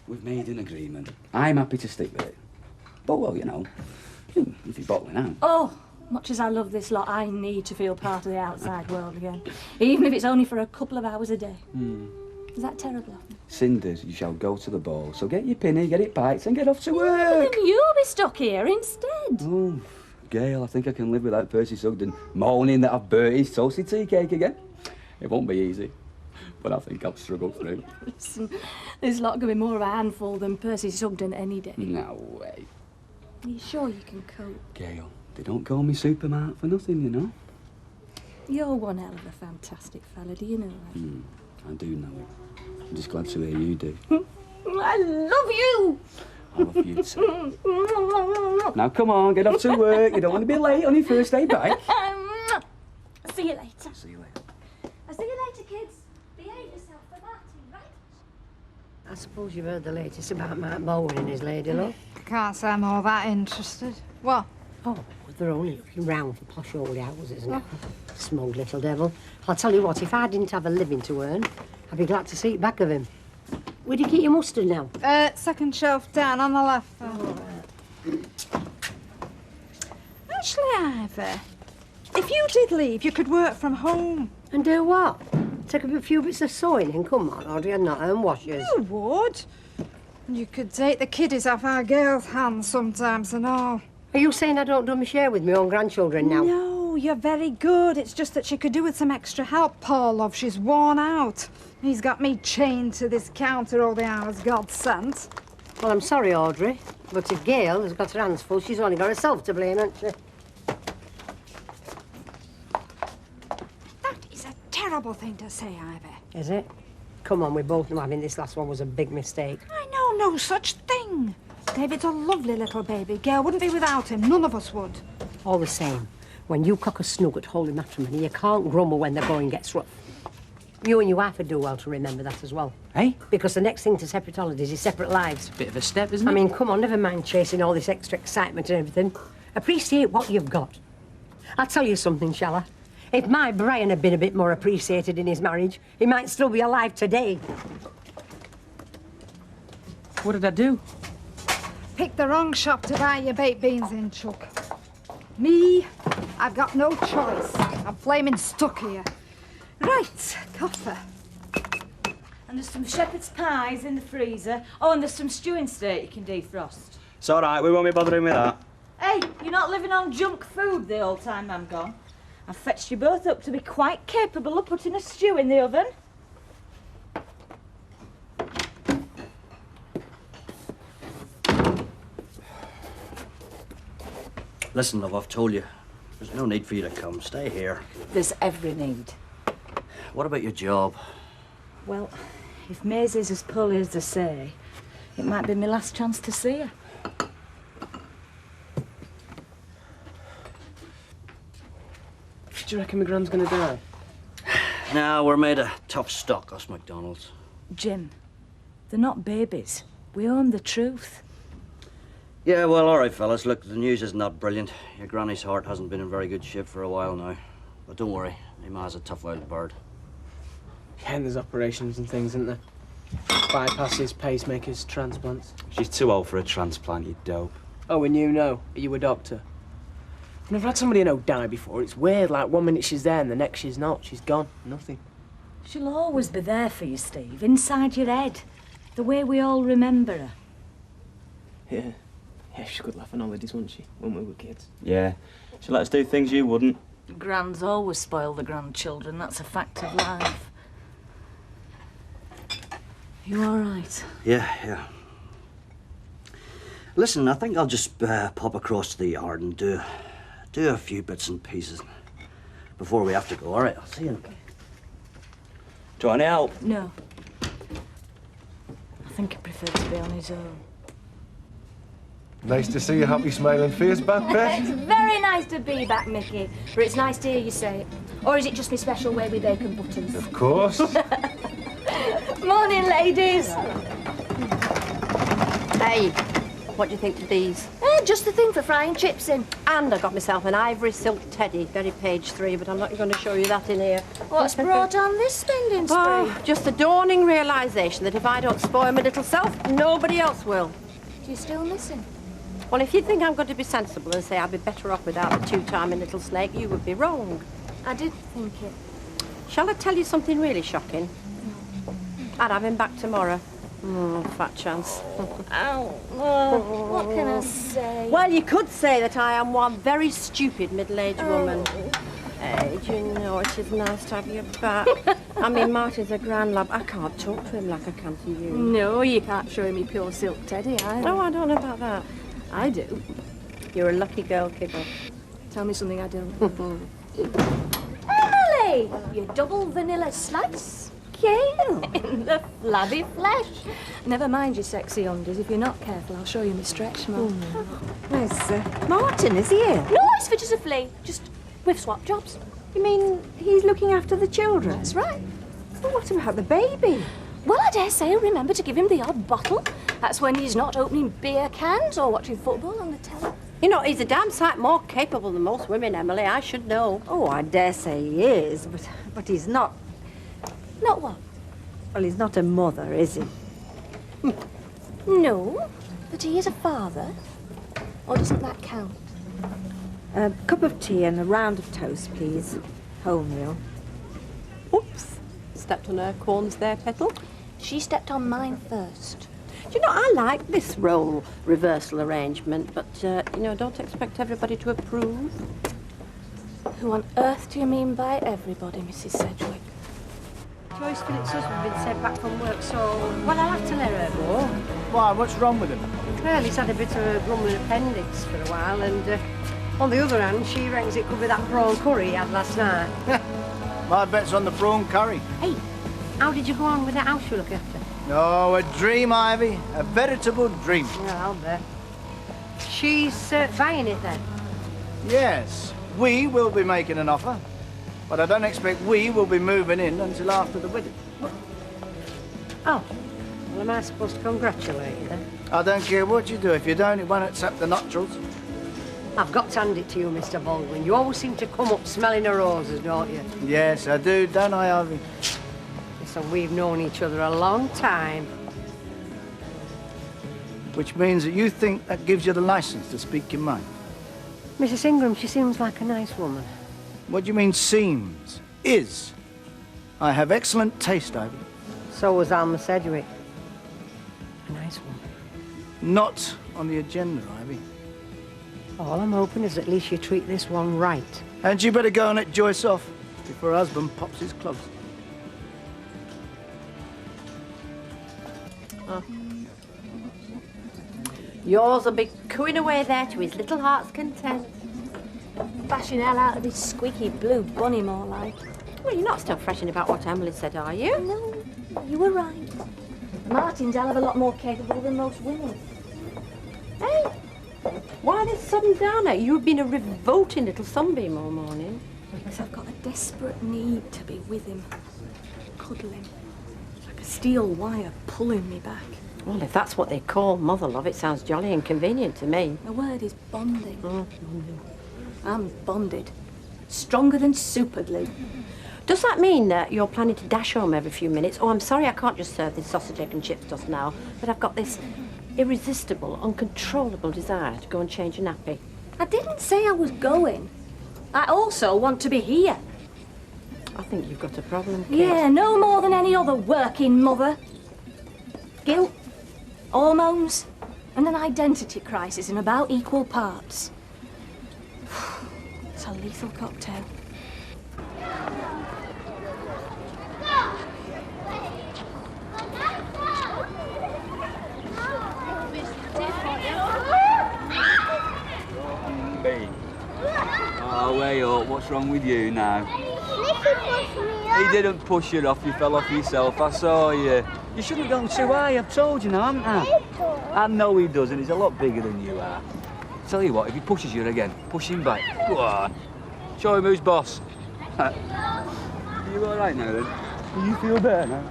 we've made an agreement. I'm happy to stick with it. But, well, you know, if you're bottling out. Oh, much as I love this lot, I need to feel part of the outside world again. Even if it's only for a couple of hours a day. Is that terrible of me? Cinders, you shall go to the ball. So get your pinny, get it piked and get off to work. Then you'll be stuck here instead. Oh, Gail, I think I can live without Percy Sugden moaning that I've burnt his toasty tea cake again. It won't be easy, but I think I'll struggle through. Listen, this lot could be more of a handful than Percy Sugden any day. No way. Are you sure you can cope? Gail, they don't call me Superman for nothing, you know. You're one hell of a fantastic fella, do you know that? I do know it. I'm just glad to hear you do. I love you! I love you too. Now, come on, get off to work. You don't want to be late on your first day back. See you later. See you later. I'll see you later, kids. Behave yourself for Martin, right? I suppose you've heard the latest about Mark Bowen and his lady love. Can't say I'm all that interested. What? Oh, they're only looking round for posh old houses, isn't it? Smug little devil. I'll tell you what, if I didn't have a living to earn, I'd be glad to see it back of him. Where do you keep your mustard now? Second shelf down on the left. Actually, Ivy, if you did leave, you could work from home. And do what? Take up a few bits of sewing and come on, or do you not earn washers? You would. You could take the kiddies off our girls' hands sometimes and all. Are you saying I don't do my share with my own grandchildren now? No, you're very good. It's just that she could do with some extra help, poor love. She's worn out. He's got me chained to this counter all the hours God sent. Well, I'm sorry, Audrey, but if Gail has got her hands full, she's only got herself to blame, hasn't she? That is a terrible thing to say, Ivy. Is it? Come on, we both know having this last one was a big mistake. I know no such thing. David's a lovely little baby. Gail wouldn't be without him. None of us would. All the same, when you cock a snug at holy matrimony, you can't grumble when the going gets rough. You and your wife would do well to remember that as well. Hey? Because the next thing to separate holidays is separate lives. Bit of a step, isn't it? I mean, come on, never mind chasing all this extra excitement and everything. Appreciate what you've got. I'll tell you something, shall I? If my Brian had been a bit more appreciated in his marriage, he might still be alive today. What did I do? Picked the wrong shop to buy your baked beans in, Chuck. Me, I've got no choice. I'm flaming stuck here. Right, coffee. And there's some shepherd's pies in the freezer. Oh, and there's some stewing steak you can defrost. It's all right, we won't be bothering with that. Hey, you're not living on junk food the whole time I'm gone. I've fetched you both up to be quite capable of putting a stew in the oven. Listen, love, I've told you There's no need for you to come. Stay here. There's every need. What about your job? Well, if Maisie's as poorly as they say, it might be my last chance to see her. Do you reckon my gran's gonna die? No, we're made of tough stock, us McDonalds. Jim, they're not babies. We own the truth. Yeah, well, all right, fellas. Look, the news isn't that brilliant. Your granny's heart hasn't been in very good shape for a while now. But don't worry, my ma's a tough wild bird. Yeah, and there's operations and things, isn't there? Bypasses, pacemakers, transplants. She's too old for a transplant, you dope. Oh, and you know? Are you a doctor? I've never had somebody I know die before. It's weird, like 1 minute she's there and the next she's not. She's gone. Nothing. She'll always be there for you, Steve, inside your head. The way we all remember her. Yeah. Yeah, she could laugh on holidays, wouldn't she, when we were kids? Yeah. She let us do things you wouldn't. Grands always spoil the grandchildren. That's a fact of life. You all right? Yeah. Listen, I think I'll just pop across to the yard and do a few bits and pieces before we have to go. All right, I'll see you in a bit. Do you want any help? No. I think he prefers to be on his own. Nice to see your happy smiling face back, Beth. It's very nice to be back, Mickey. But it's nice to hear you say it. Or is it just my special way with bacon buttons? Of course. Morning, ladies. Hey, what do you think of these? Just the thing for frying chips in. And I got myself an ivory silk teddy, very page 3, but I'm not going to show you that in here. What's brought on this spending spree? Oh, just the dawning realisation that if I don't spoil my little self, nobody else will. Do you still miss him? Well, if you think I'm going to be sensible and say I'd be better off without the two-timing little snake, you would be wrong. I did think it. Shall I tell you something really shocking? I'd have him back tomorrow. Fat chance. What can I say? Well, you could say that I am one very stupid middle-aged woman. Hey, do you know, it is nice to have you back. I mean, Marty's a grand lad. I can't talk to him like I can to you. No, you can't show him your pure silk teddy either. Oh, I don't know about that. I do. You're a lucky girl, Kibble. Tell me something I don't. Emily! Your double vanilla slice. Kale in the flabby flesh. Never mind your sexy undies. If you're not careful, I'll show you my stretch mark. Where's Martin? Is he here? No, it's figuratively. Just we've swapped jobs. You mean he's looking after the children? That's right. But what about the baby? Well, I dare say I'll remember to give him the odd bottle. That's when he's not opening beer cans or watching football on the telly. You know, he's a damn sight more capable than most women, Emily. I should know. Oh, I dare say he is, but he's not. Not what? Well, he's not a mother, is he? No, but he is a father. Or doesn't that count? A cup of tea and a round of toast, please. Wholemeal. Oops. Stepped on her corns there, Petal. She stepped on mine first. Do you know, I like this role reversal arrangement, but, you know, don't expect everybody to approve. Who on earth do you mean by everybody, Mrs. Sedgwick? Joyce Phillips' husband been sent back from work, so... Well, I'll have to let her go. Why, what's wrong with him? Well, he's had a bit of a grumbling appendix for a while, and on the other hand, she reckons it could be that prawn curry he had last night. My bet's on the prawn curry. Hey, how did you go on with that house you look after? Oh, a dream, Ivy. A veritable dream. Yeah, I'll bet. She's buying it then? Yes, we will be making an offer. But I don't expect we will be moving in until after the wedding. Oh, well, am I supposed to congratulate you then? I don't care what you do. If you don't, it won't accept the nuptials. I've got to hand it to you, Mr. Baldwin. You always seem to come up smelling of roses, don't you? Yes, I do, don't I, Ivy? Listen, we've known each other a long time. Which means that you think that gives you the license to speak your mind. Mrs. Ingram, she seems like a nice woman. What do you mean, seems? Is. I have excellent taste, Ivy. So was Alma Sedgwick. A nice woman. Not on the agenda, Ivy. All I'm hoping is at least you treat this one right. And you better go and let Joyce off before her husband pops his clogs. Yours will be cooing away there to his little heart's content. bashing hell out of his squeaky blue bunny, more like. Well, you're not still fretting about what Emily said, are you? No, you were right. Martin's a hell of a lot more capable than most women. Hey, why this sudden downer? You've been a revolting little sunbeam all morning. Because I've got a desperate need to be with him, cuddling, like a steel wire pulling me back. Well, if that's what they call mother love, it sounds jolly inconvenient to me. The word is bonding. I'm bonded. Stronger than super glue. Does that mean that you're planning to dash home every few minutes? Oh, I'm sorry I can't just serve this sausage, egg and chip stuff now, but I've got this irresistible, uncontrollable desire to go and change a nappy. I didn't say I was going. I also want to be here. I think you've got a problem, Kate. Yeah, no more than any other working mother. Guilt, hormones, and an identity crisis in about equal parts. It's a lethal cocktail. Oh, way up. What's wrong with you now? He didn't push you off. You fell off yourself. I saw you. You shouldn't go too high. I've told you now, haven't I? I know he doesn't. He's a lot bigger than you are. Tell you what, if he pushes you again, push him back. Go on. Show him who's boss. Are you all right now, then? Do you feel better now?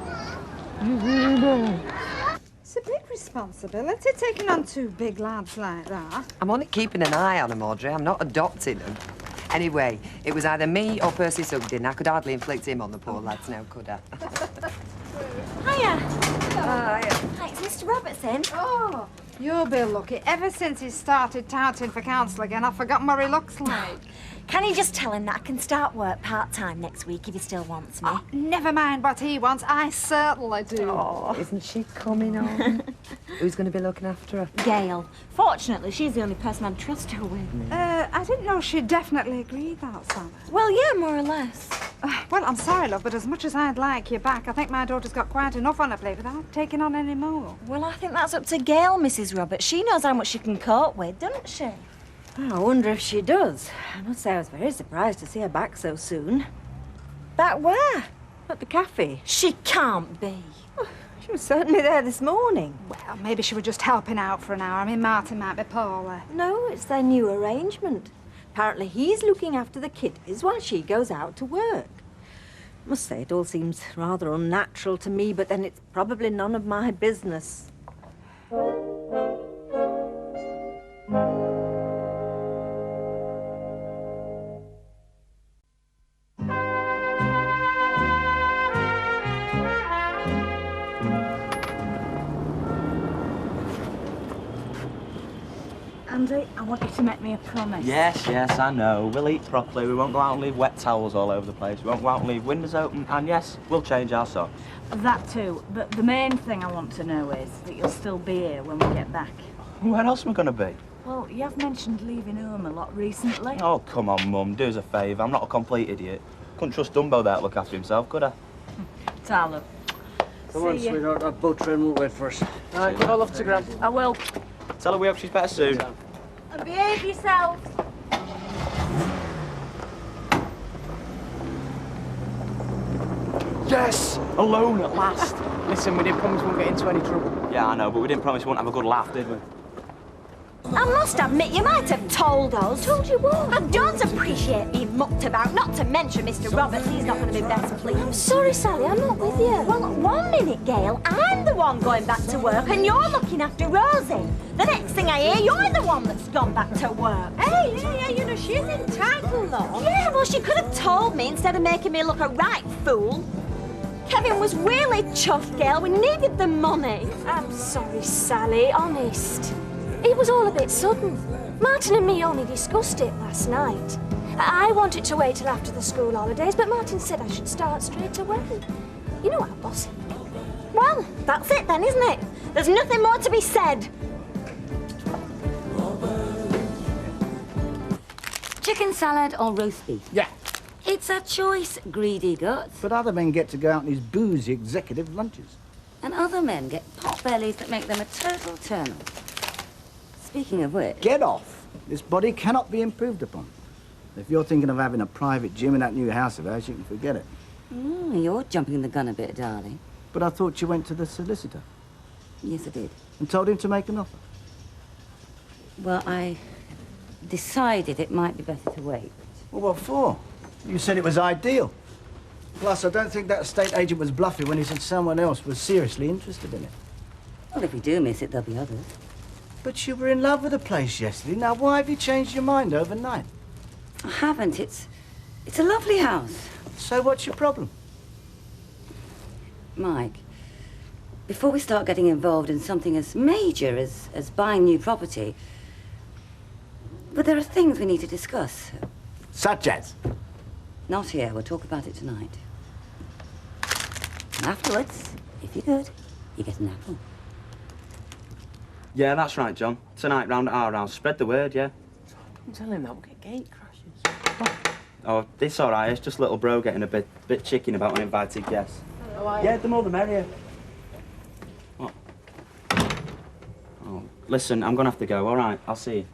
You feel better? It's a big responsibility taking on two big lads like that. I'm only keeping an eye on them, Audrey. I'm not adopting them. Anyway, it was either me or Percy Sugden. I could hardly inflict him on the poor lads now, could I? Hiya. Hiya. Hi, it's Mr. Robertson. Oh, you'll be lucky. Ever since he started touting for council again, I've forgotten what he looks like. Can you just tell him that I can start work part-time next week if he still wants me? Oh, never mind what he wants. I certainly do. Oh, isn't she coming on? Who's going to be looking after her? Gail. Fortunately, she's the only person I'd trust her with. I didn't know she definitely agreed that, Sam. Well, yeah, more or less. Well, I'm sorry, love, but as much as I'd like you back, I think my daughter's got quite enough on her plate without taking on any more. Well, I think that's up to Gail, Mrs. Roberts. She knows how much she can cope with, doesn't she? I wonder if she does. I must say I was very surprised to see her back so soon. Back where? At the cafe. She can't be. She was certainly there this morning. Well, maybe she was just helping out for an hour. I mean, Martin might be poorly. No, it's their new arrangement. Apparently he's looking after the kiddies while she goes out to work. Must say it all seems rather unnatural to me, but then it's probably none of my business. Andy, I want you to make me a promise. Yes, I know. We'll eat properly. We won't go out and leave wet towels all over the place. We won't go out and leave windows open. And yes, we'll change our socks. That too, but the main thing I want to know is that you'll still be here when we get back. Where else am I going to be? Well, you have mentioned leaving home a lot recently. Oh, come on, Mum. Do us a favour. I'm not a complete idiot. Couldn't trust Dumbo there to look after himself, could I? Tyler. Come on, sweetheart. That boat train won't wait for us. All right, give her love to Gran. I will. Tell her we hope she's better soon. And behave yourselves. Yes! Alone at last. Listen, we didn't promise we won't get into any trouble. Yeah, I know, but we didn't promise we wouldn't have a good laugh, did we? I must admit, you might have told us. Told you what? I don't appreciate being mucked about, not to mention Mr. Roberts. He's not going to be best pleased. I'm sorry, Sally, I'm not with you. Well, 1 minute, Gail, I'm the one going back to work and you're looking after Rosie. The next thing I hear, you're the one that's gone back to work. Hey, you know, she's entitled, though. Yeah, well, she could have told me instead of making me look a right fool. Kevin was really chuffed, Gail. We needed the money. I'm sorry, Sally, honest. It was all a bit sudden. Martin and me only discussed it last night. I wanted to wait till after the school holidays, but Martin said I should start straight away. You know how bossy. Well, that's it then, isn't it? There's nothing more to be said. Chicken salad or roast beef? Yeah. It's a choice, greedy guts. But other men get to go out on these boozy executive lunches. And other men get pot bellies that make them a total turn-off. Speaking of which... Get off. This body cannot be improved upon. If you're thinking of having a private gym in that new house of ours, you can forget it. Oh, you're jumping the gun a bit, darling. But I thought you went to the solicitor Yes, I did. and told him to make an offer. Well, I decided it might be better to wait. Well, what for? You said it was ideal. Plus, I don't think that estate agent was bluffing when he said someone else was seriously interested in it. Well, if we do miss it, there'll be others. But you were in love with the place yesterday. Now, why have you changed your mind overnight? I haven't. It's a lovely house. So what's your problem? Mike, before we start getting involved in something as major as buying new property, but there are things we need to discuss. Such as? Not here. We'll talk about it tonight. And afterwards, if you're good, you get an apple. Yeah, that's right, John. Tonight, round at our house. Spread the word, yeah? Don't tell him that. We'll get gate crashes. Oh, it's all right. It's just little bro getting a bit chicken about uninvited guests. Yeah, the more the merrier. What? Oh, listen, I'm gonna have to go. All right, I'll see you.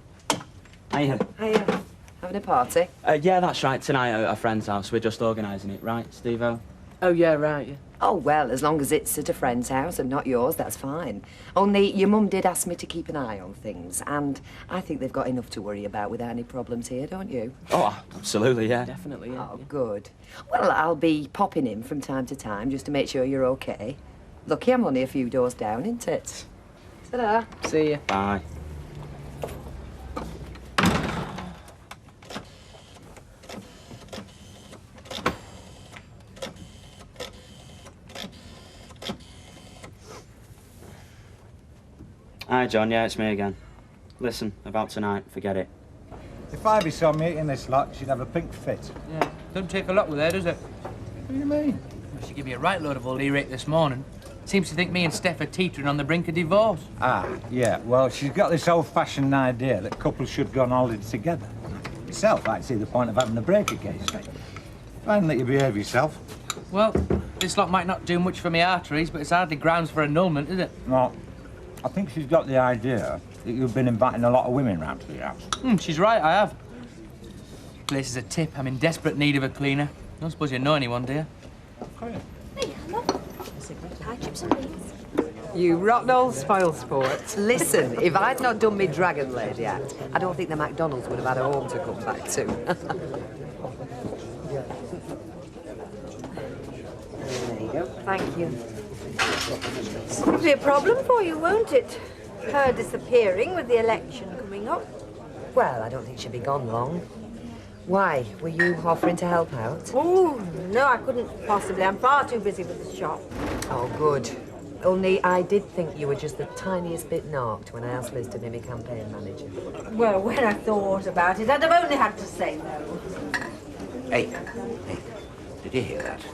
Hiya. Hiya. Having a party? Yeah, that's right. Tonight at a friend's house. We're just organising it, right, Steve-O? Oh, yeah, right, yeah. Oh, well, as long as it's at a friend's house and not yours, that's fine. Only your mum did ask me to keep an eye on things, and I think they've got enough to worry about without any problems here, don't you? Oh, absolutely, yeah. Definitely, yeah. Oh, good. Well, I'll be popping in from time to time just to make sure you're okay. Lucky I'm only a few doors down, isn't it? Ta-da. See ya. Bye. Hi, John. Yeah, it's me again. Listen, about tonight, forget it. If Ivy saw me eating this lot, she'd have a pink fit. Yeah, don't take a lot with her, does it? What do you mean? Well, she gave me a right load of old earache this morning. Seems to think me and Steph are teetering on the brink of divorce. Ah, yeah. Well, she's got this old-fashioned idea that couples should go on holiday together. Myself, I'd see the point of having a break occasionally. Fine, let you behave yourself. Well, this lot might not do much for my arteries, but it's hardly grounds for annulment, is it? No. I think she's got the idea that you've been inviting a lot of women round to the house. She's right, I have. Place is a tip. I'm in desperate need of a cleaner. I don't suppose you know anyone, do you? Hey, Hannah. Pie chips and beans. You rotten old spoil sport. Listen, if I'd not done me Dragon Lady act, I don't think the McDonald's would have had a home to come back to. There you go. Thank you. It'll be a problem for you, won't it? Her disappearing with the election coming up. Well, I don't think she'll be gone long. Why? Were you offering to help out? Oh, no, I couldn't possibly. I'm far too busy with the shop. Oh, good. Only I did think you were just the tiniest bit knocked when I asked Liz to be my campaign manager. Well, when I thought about it, I'd have only had to say no. Hey, did you hear that?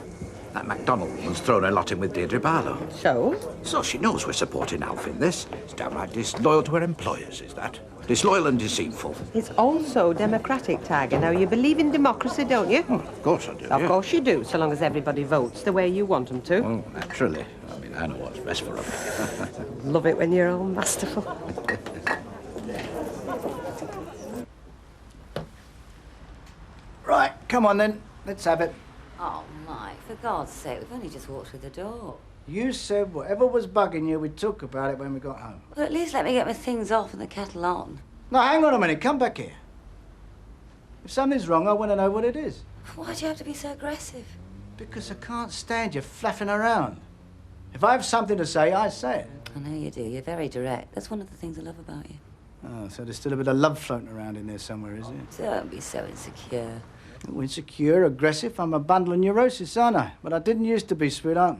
That MacDonald woman's thrown a lot in with Deirdre Barlow. So? So she knows we're supporting Alf in this. It's downright disloyal to her employers, is that? Disloyal and deceitful. It's also democratic, Tiger. Now, you believe in democracy, don't you? Oh, of course I do. Of course you do, so long as everybody votes the way you want them to. Oh, naturally. I mean, I know what's best for them. Love it when you're all masterful. Right, come on then. Let's have it. Oh, Mike, for God's sake, we've only just walked through the door. You said whatever was bugging you, we'd talk about it when we got home. Well, at least let me get my things off and the kettle on. Now, hang on a minute. Come back here. If something's wrong, I want to know what it is. Why do you have to be so aggressive? Because I can't stand you flapping around. If I have something to say, I say it. I know you do. You're very direct. That's one of the things I love about you. Oh, so there's still a bit of love floating around in there somewhere, is there? Don't be so insecure. Oh, insecure, aggressive. I'm a bundle of neurosis, aren't I? But I didn't used to be, sweetheart.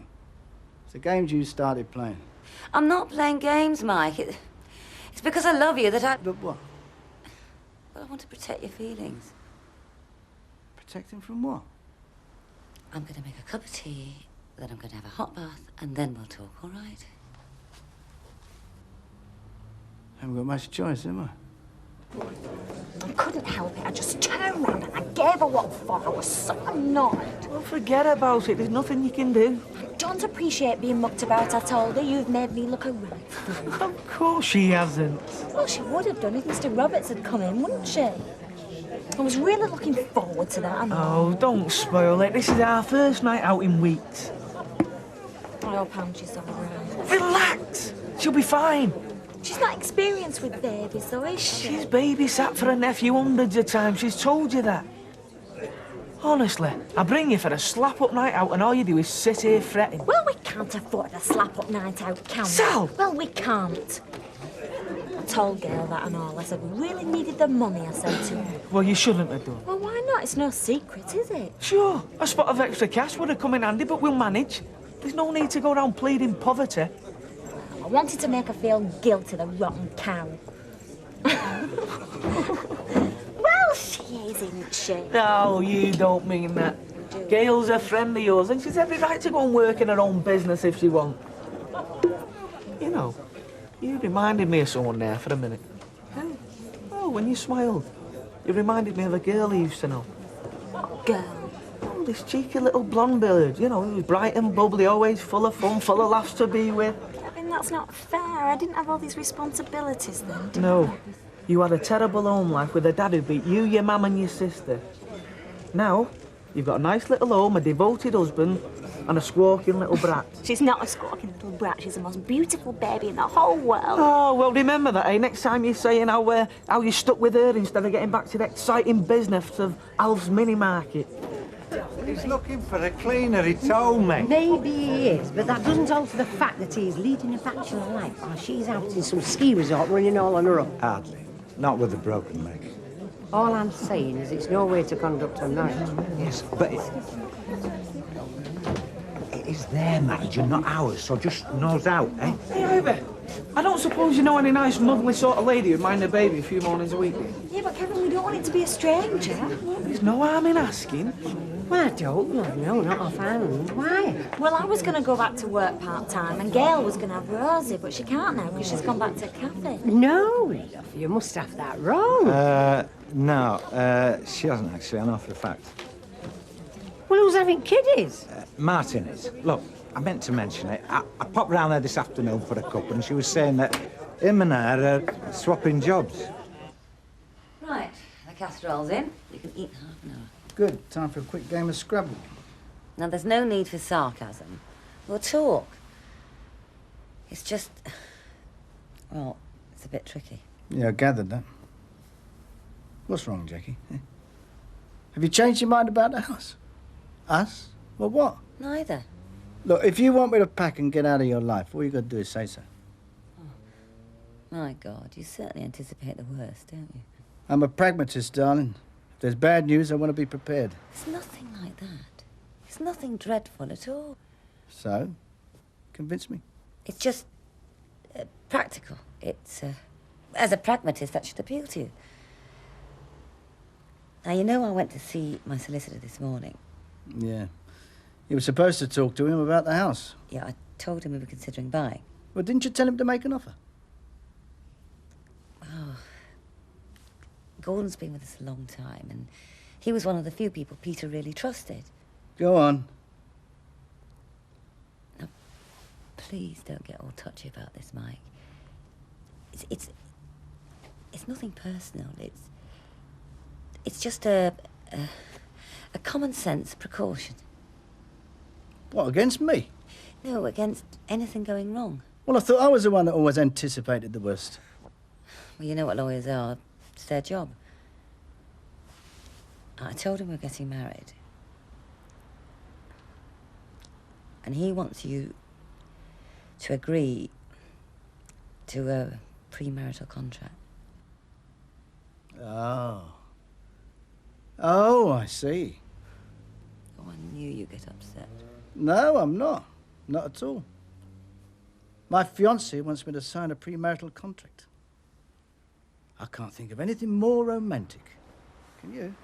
It's the games you started playing. I'm not playing games, Mike. It's because I love you that I... But what? Well, I want to protect your feelings. Protect him from what? I'm going to make a cup of tea, then I'm going to have a hot bath, and then we'll talk, all right? I haven't got much choice, have I? I couldn't help it. I just turned around and I gave her what for. I was so annoyed. Well, forget about it. There's nothing you can do. I don't appreciate being mucked about, I told her. You've made me look a right fool. Of course she hasn't. Well, she would have done if Mr. Roberts had come in, wouldn't she? I was really looking forward to that, I know. Oh, don't spoil it. This is our first night out in weeks. I hope Angie's all right. Relax. She'll be fine. She's not experienced with babies, though, is she? She's babysat for her nephew hundreds of times. She's told you that. Honestly, I bring you for a slap-up night out and all you do is sit here fretting. Well, we can't afford a slap-up night out, can we? Sal! Well, we can't. I told Gail that and all. I said we really needed the money, I said to her. Well, you shouldn't have done. Well, why not? It's no secret, is it? Sure, a spot of extra cash would have come in handy, but we'll manage. There's no need to go around pleading poverty. I wanted to make her feel guilty, the rotten cow. Well, she is, isn't she? No, you don't mean that. Gail's a friend of yours, and she's every right to go and work in her own business if she wants. You know, you reminded me of someone there for a minute. Oh, when you smiled, you reminded me of a girl I used to know. What girl? Oh, this cheeky little blonde bird, you know, who was bright and bubbly, always full of fun, full of laughs to be with. I mean, that's not fair. I didn't have all these responsibilities then, did No, I? you had a terrible home life with a dad who beat you, your mum and your sister. Now, you've got a nice little home, a devoted husband, and a squawking little brat. She's not a squawking little brat. She's the most beautiful baby in the whole world. Oh, well, remember that, eh? Next time you're saying how you stuck with her instead of getting back to the exciting business of Alf's mini market. He's looking for a cleaner, he told me. Maybe he is, but that doesn't alter the fact that he's leading a bachelor life while she's out in some ski resort running all on her own. Hardly. Not with a broken leg. All I'm saying is it's no way to conduct a marriage. Yes, but it is their marriage and not ours, so just nose out, eh? Hey, Ivy, I don't suppose you know any nice, motherly sort of lady who'd mind her baby a few mornings a week? Yeah, but Kevin, we don't want it to be a stranger. There's no harm in asking. Well, I don't know. No, not offhand. Why? Well, I was going to go back to work part-time and Gail was going to have Rosie, but she can't now because she's gone back to a cafe. No, love, you must have that wrong. No, she hasn't actually, I know for a fact. Well, who's having kiddies? Martin is. Look, I meant to mention it. I popped round there this afternoon for a cup and she was saying that him and her are swapping jobs. Right, the casserole's in. You can eat half an hour. Good. Time for a quick game of Scrabble. Now, there's no need for sarcasm or talk. It's just, well, it's a bit tricky. Yeah, I gathered that. What's wrong, Jackie? Eh? Have you changed your mind about the house? Us? Well, what? Neither. Look, if you want me to pack and get out of your life, all you got to do is say so. My God, you certainly anticipate the worst, don't you? I'm a pragmatist, darling. If there's bad news, I want to be prepared. It's nothing like that. It's nothing dreadful at all. So, convince me. It's just practical. It's, as a pragmatist, that should appeal to you. Now, you know I went to see my solicitor this morning. Yeah. You were supposed to talk to him about the house. Yeah, I told him we were considering buying. Well, didn't you tell him to make an offer? Oh. Gordon's been with us a long time, and he was one of the few people Peter really trusted. Go on. Now, please don't get all touchy about this, Mike. It's nothing personal. It's just a common sense precaution. What, against me? No, against anything going wrong. Well, I thought I was the one that always anticipated the worst. Well, you know what lawyers are. It's their job. I told him we're getting married. And he wants you to agree to a premarital contract. Oh. Oh, I see. Oh, I knew you'd get upset. No, I'm not. Not at all. My fiancée wants me to sign a premarital contract. I can't think of anything more romantic. Can you?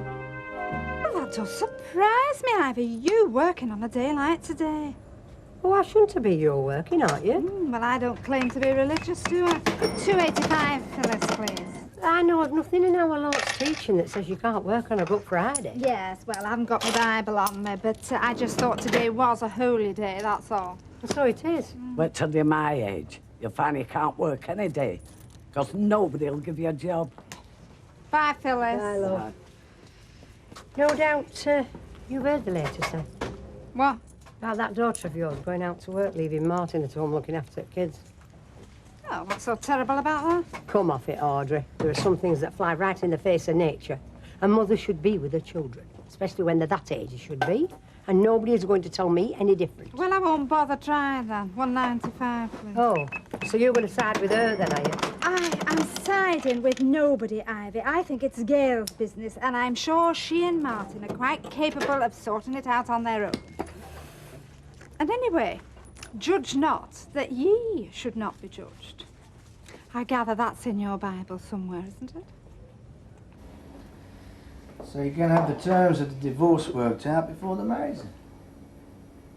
Well, that does surprise me, Ivy. You working on a day like today. Oh, why shouldn't it be? You're working, aren't you? Well, I don't claim to be religious, do I? $2.85 for this, please. I know of nothing in our Lord's teaching that says you can't work on a Good Friday. Yes, well, I haven't got my Bible on me, but I just thought today was a holy day, that's all. And so it is. Wait till you're my age. You'll find you can't work any day. Because nobody will give you a job. Bye, Phyllis. Bye, love. No doubt you've heard the latest then. What? About that daughter of yours going out to work, leaving Martin at home looking after the kids. Oh, what's so terrible about that? Come off it, Audrey. There are some things that fly right in the face of nature. A mother should be with her children, especially when they're that age, it should be. And nobody is going to tell me any different. Well, I won't bother trying then. 195, please. Oh, so you're going to side with her then, are you? I am siding with nobody, Ivy. I think it's Gail's business, and I'm sure she and Martin are quite capable of sorting it out on their own. And anyway, judge not, that ye should not be judged. I gather that's in your Bible somewhere, isn't it? So you can have the terms of the divorce worked out before the marriage?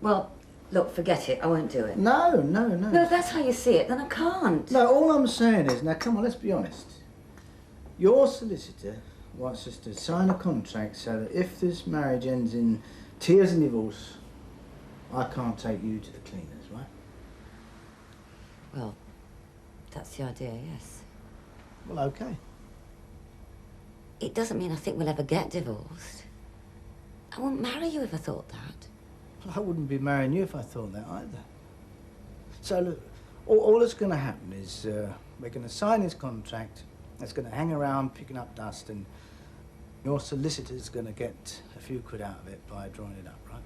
Well, look, forget it. I won't do it. No. No, if that's how you see it, then I can't. No, all I'm saying is, now come on, let's be honest. Your solicitor wants us to sign a contract so that if this marriage ends in tears and divorce, I can't take you to the cleaners, right? Well, that's the idea, yes. Well, okay. It doesn't mean I think we'll ever get divorced. I wouldn't marry you if I thought that. Well, I wouldn't be marrying you if I thought that either. So look, all that's going to happen is we're going to sign this contract. That's going to hang around picking up dust, and your solicitor's going to get a few quid out of it by drawing it up, right?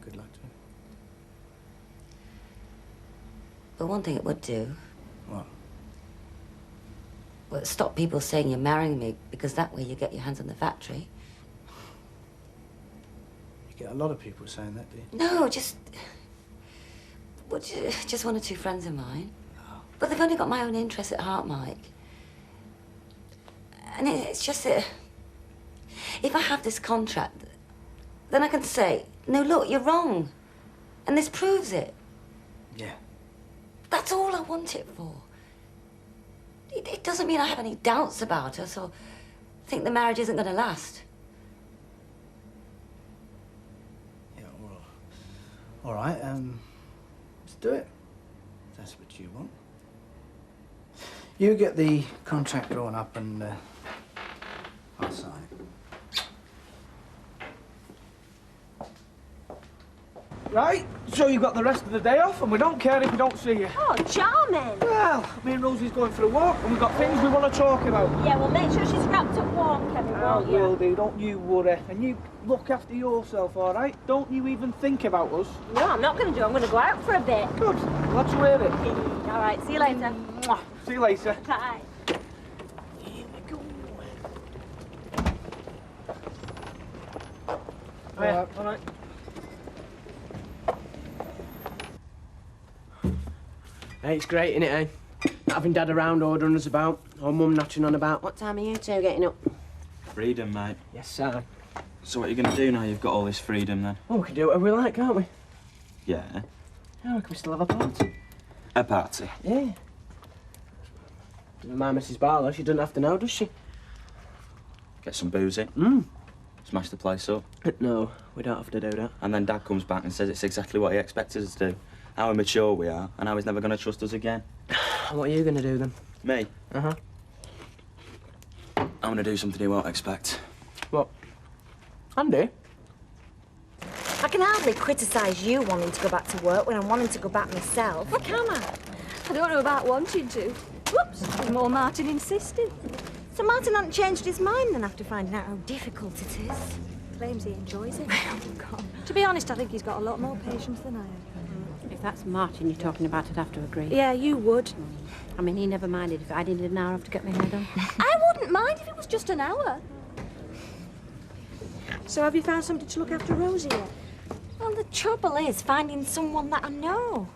Good luck to him. But one thing it would do... What? Well, stop people saying you're marrying me, because that way you get your hands on the factory. You get a lot of people saying that, do you? No, just... Well, just one or two friends of mine. But they've only got my own interests at heart, Mike. And it's just that... If I have this contract, then I can say, no, look, you're wrong. And this proves it. Yeah. That's all I want it for. It doesn't mean I have any doubts about us or think the marriage isn't going to last. Yeah, well, all right, let's do it. If that's what you want. You get the contract drawn up and I'll sign it. Right, so you've got the rest of the day off, and we don't care if we don't see you. Oh, charming. Well, me and Rosie's going for a walk, and we've got things we want to talk about. Yeah, well, make sure she's wrapped up warm, Kevin, I won't you? will do, don't you worry. And you look after yourself, all right? Don't you even think about us. No, I'm not going to do. I'm going to go out for a bit. Good. Glad to hear it. All right, see you later. Mwah. See you later. Bye. Here we go. All right. Hey, it's great, innit, eh? Not having Dad around ordering us about, or Mum notching on about. What time are you two getting up? Freedom, mate. Yes, sir. So what are you going to do now you've got all this freedom, then? Oh, we can do whatever we like, can't we? Yeah. Oh, can we still have a party? A party? Yeah. Never mind Mrs. Barlow, she doesn't have to know, does she? Get some booze in. Smash the place up. No, we don't have to do that. And then Dad comes back and says it's exactly what he expected us to do. How immature we are, and how he's never going to trust us again. And what are you going to do, then? Me? Uh-huh. I'm going to do something he won't expect. What? Andy? I can hardly criticise you wanting to go back to work when I'm wanting to go back myself. What can I? I don't know about wanting to. Whoops, it was more Martin insisted. So Martin hadn't changed his mind then after finding out how difficult it is. Claims he enjoys it. Oh, God. To be honest, I think he's got a lot more patience than I have. If that's Martin you're talking about, I'd have to agree. Yeah, you would. I mean, he never minded if I needed an hour off to get my hair done. I wouldn't mind if it was just an hour. So have you found somebody to look after Rosie yet? Well, the trouble is finding someone that I know.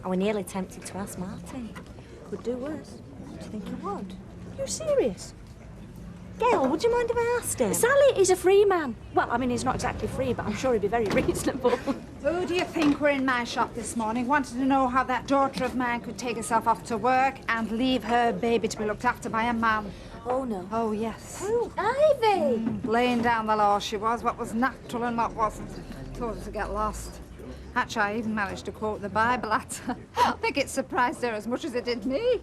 I was nearly tempted to ask Martin. Could do worse. Do you think he would? You're serious? Gail, would you mind if I asked him? Sally is a free man. Well, I mean, he's not exactly free, but I'm sure he'd be very reasonable. Who do you think were in my shop this morning? Wanted to know how that daughter of mine could take herself off to work and leave her baby to be looked after by a man. Oh, no. Oh, yes. Who? Ivy! Laying down the law she was, what was natural and what wasn't. Told her to get lost. Actually, I even managed to quote the Bible at her. I think it surprised her as much as it did me.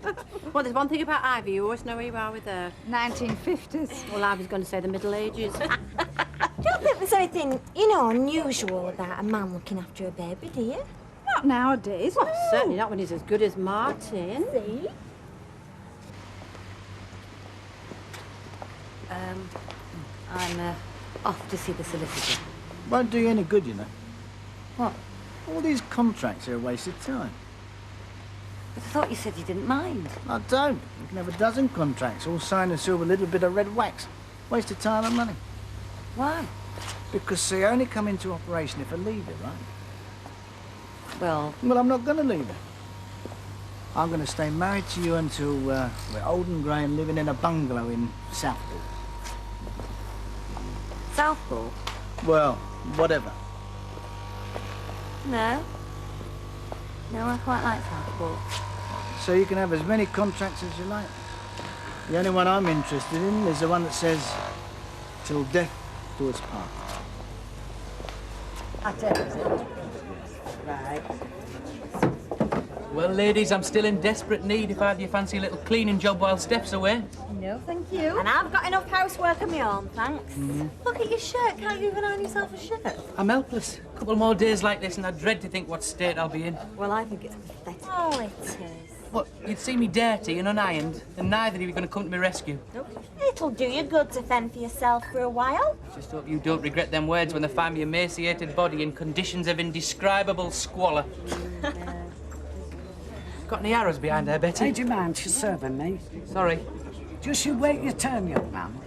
Well, there's one thing about Ivy. You always know where you are with her. 1950s. Well, I was going to say the Middle Ages. Do you think there's anything, unusual about a man looking after a baby, do you? Not nowadays. Well, no. certainly not when he's as good as Martin. See? I'm off to see the solicitor. Won't do you any good, you know. What? All these contracts are a waste of time. But I thought you said you didn't mind. I don't. You can have a dozen contracts, all signed and sealed with a little bit of red wax. Waste of time and money. Why? Because they only come into operation if I leave it, right? Well, I'm not going to leave it. I'm going to stay married to you until we're old and grey and living in a bungalow in Southport. Southport? Well, whatever. No. No, I quite like Southport. So you can have as many contracts as you like. The only one I'm interested in is the one that says, till death do us part. Right. Well, ladies, I'm still in desperate need if either you fancy a little cleaning job while Steph's away. No, thank you. And I've got enough housework of my own, thanks. Look at your shirt. Can't you even iron yourself a shirt? I'm helpless. A couple more days like this and I dread to think what state I'll be in. Well, I think it's pathetic. Oh, it is. What, you'd see me dirty and unironed, and neither of you are going to come to my rescue. It'll do you good to fend for yourself for a while. Just hope you don't regret them words when they find me emaciated body in conditions of indescribable squalor. Got any arrows behind there, Betty? Hey, do you mind? She's serving me. Sorry. Just you wait your turn, young man.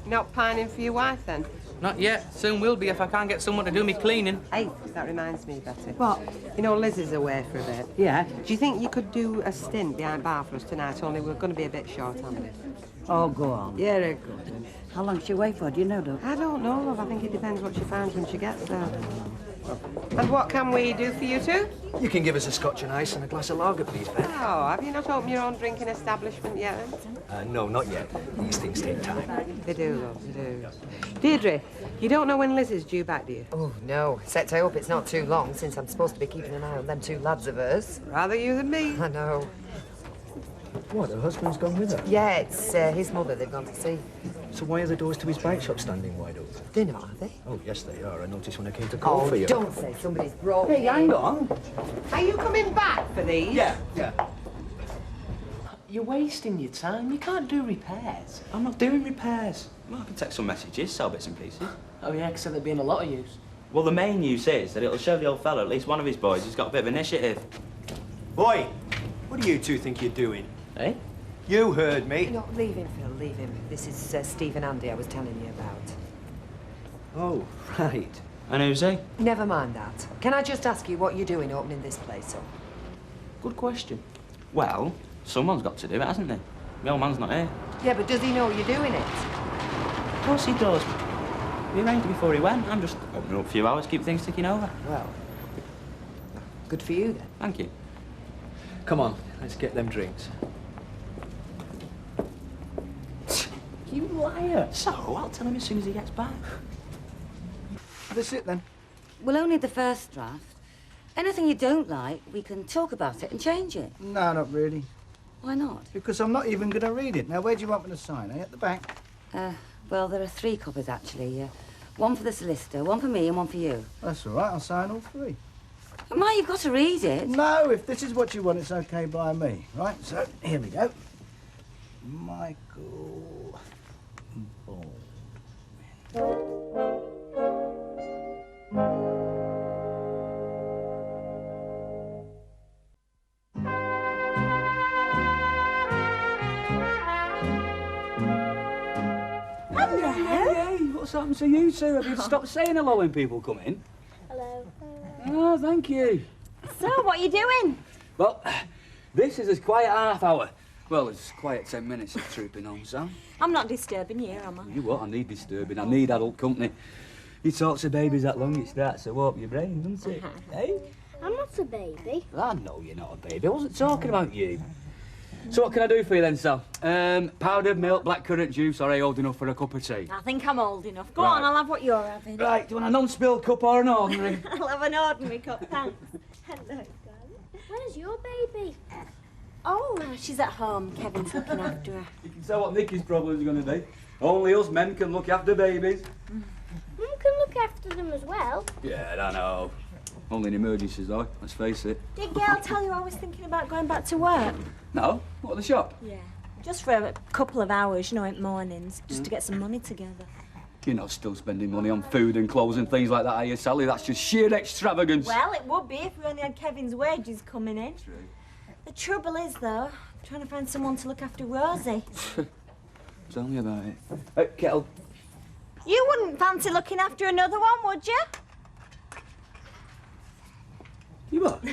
Not pining for your wife, then? Not yet. Soon will be if I can't get someone to do me cleaning. Hey, that reminds me, Betty. What? You know, Liz is away for a bit. Yeah? Do you think you could do a stint behind bar for us tonight, only we're going to be a bit short-handed? Oh, go on. Yeah, they're good. How long's she away for? Do you know, though? I don't know, love. I think it depends what she finds when she gets there. And what can we do for you two? You can give us a scotch and ice and a glass of lager, please, Ben. Oh, have you not opened your own drinking establishment yet? No, not yet. These things take time. They do, love, they do. Deirdre, you don't know when Liz is due back, do you? Oh, no. Except I hope it's not too long, since I'm supposed to be keeping an eye on them two lads of hers. Rather you than me. I know. What, her husband's gone with her? Yeah, it's his mother they've gone to see. So why are the doors to his bike shop standing wide open? They're not, are they? Oh, yes, they are. I noticed when I came to call for you. Don't say somebody's brought Hey, me hang in. on. Are you coming back for these? Yeah. You're wasting your time. You can't do repairs. I'm not doing repairs. Well, I can text some messages, sell bits and pieces. Oh, yeah, because there'd be in a lot of use. Well, the main use is that it'll show the old fella, at least one of his boys, who's got a bit of initiative. Boy, what do you two think you're doing? Eh? You heard me. No, leave him, Phil, leave him. This is Steve and Andy I was telling you about. Oh, right. And who's he? Never mind that. Can I just ask you what you're doing opening this place up? Good question. Well, someone's got to do it, hasn't they? The old man's not here. Yeah, but does he know you're doing it? Of course he does. We arranged it before he went. I'm just opening up a few hours, keep things ticking over. Well, good for you, then. Thank you. Come on, let's get them drinks. You liar. So, I'll tell him as soon as he gets back. That's it, then. We'll only the first draft. Anything you don't like, we can talk about it and change it. No, not really. Why not? Because I'm not even going to read it. Now, where do you want me to sign? At the back? Well, there are 3 copies, actually. One for the solicitor, one for me, and one for you. That's all right. I'll sign all 3. But, Ma, you've got to read it. No, if this is what you want, it's okay by me. Right, so here we go. Michael Hey, what's happened to you two? Have you stopped saying hello when people come in? Hello. Oh, thank you. So, what are you doing? Well, this is a quiet half hour. Well, it's quiet 10 minutes of trooping home, Sam. I'm not disturbing you, am I? You what? I need disturbing. I need adult company. You talk to babies that long, it starts to warp your brain, doesn't it? Hey? I'm not a baby. Well, I know you're not a baby. I wasn't talking about you. So what can I do for you then, Sal? Powdered milk, blackcurrant juice, or are you old enough for a cup of tea? I think I'm old enough. Go Right. on, I'll have what you're having. Right, do you want a non-spilled cup or an ordinary? I'll have an ordinary cup, thanks. Hello, darling. Where's your baby? Oh, she's at home. Kevin's looking after her. You can tell what Nicky's problem's going to be. Only us men can look after babies. Mum can look after them as well. Yeah, I know. Only in emergencies, though, let's face it. Did Gail tell you I was thinking about going back to work? No? What, the shop? Yeah. Just for a couple of hours, you know, in mornings, just to get some money together. You're not still spending money on food and clothes and things like that, are you, Sally? That's just sheer extravagance. Well, it would be if we only had Kevin's wages coming in. True. The trouble is, though, I'm trying to find someone to look after Rosie. Tell me about it. Hey, Kettle. You wouldn't fancy looking after another one, would you? You what?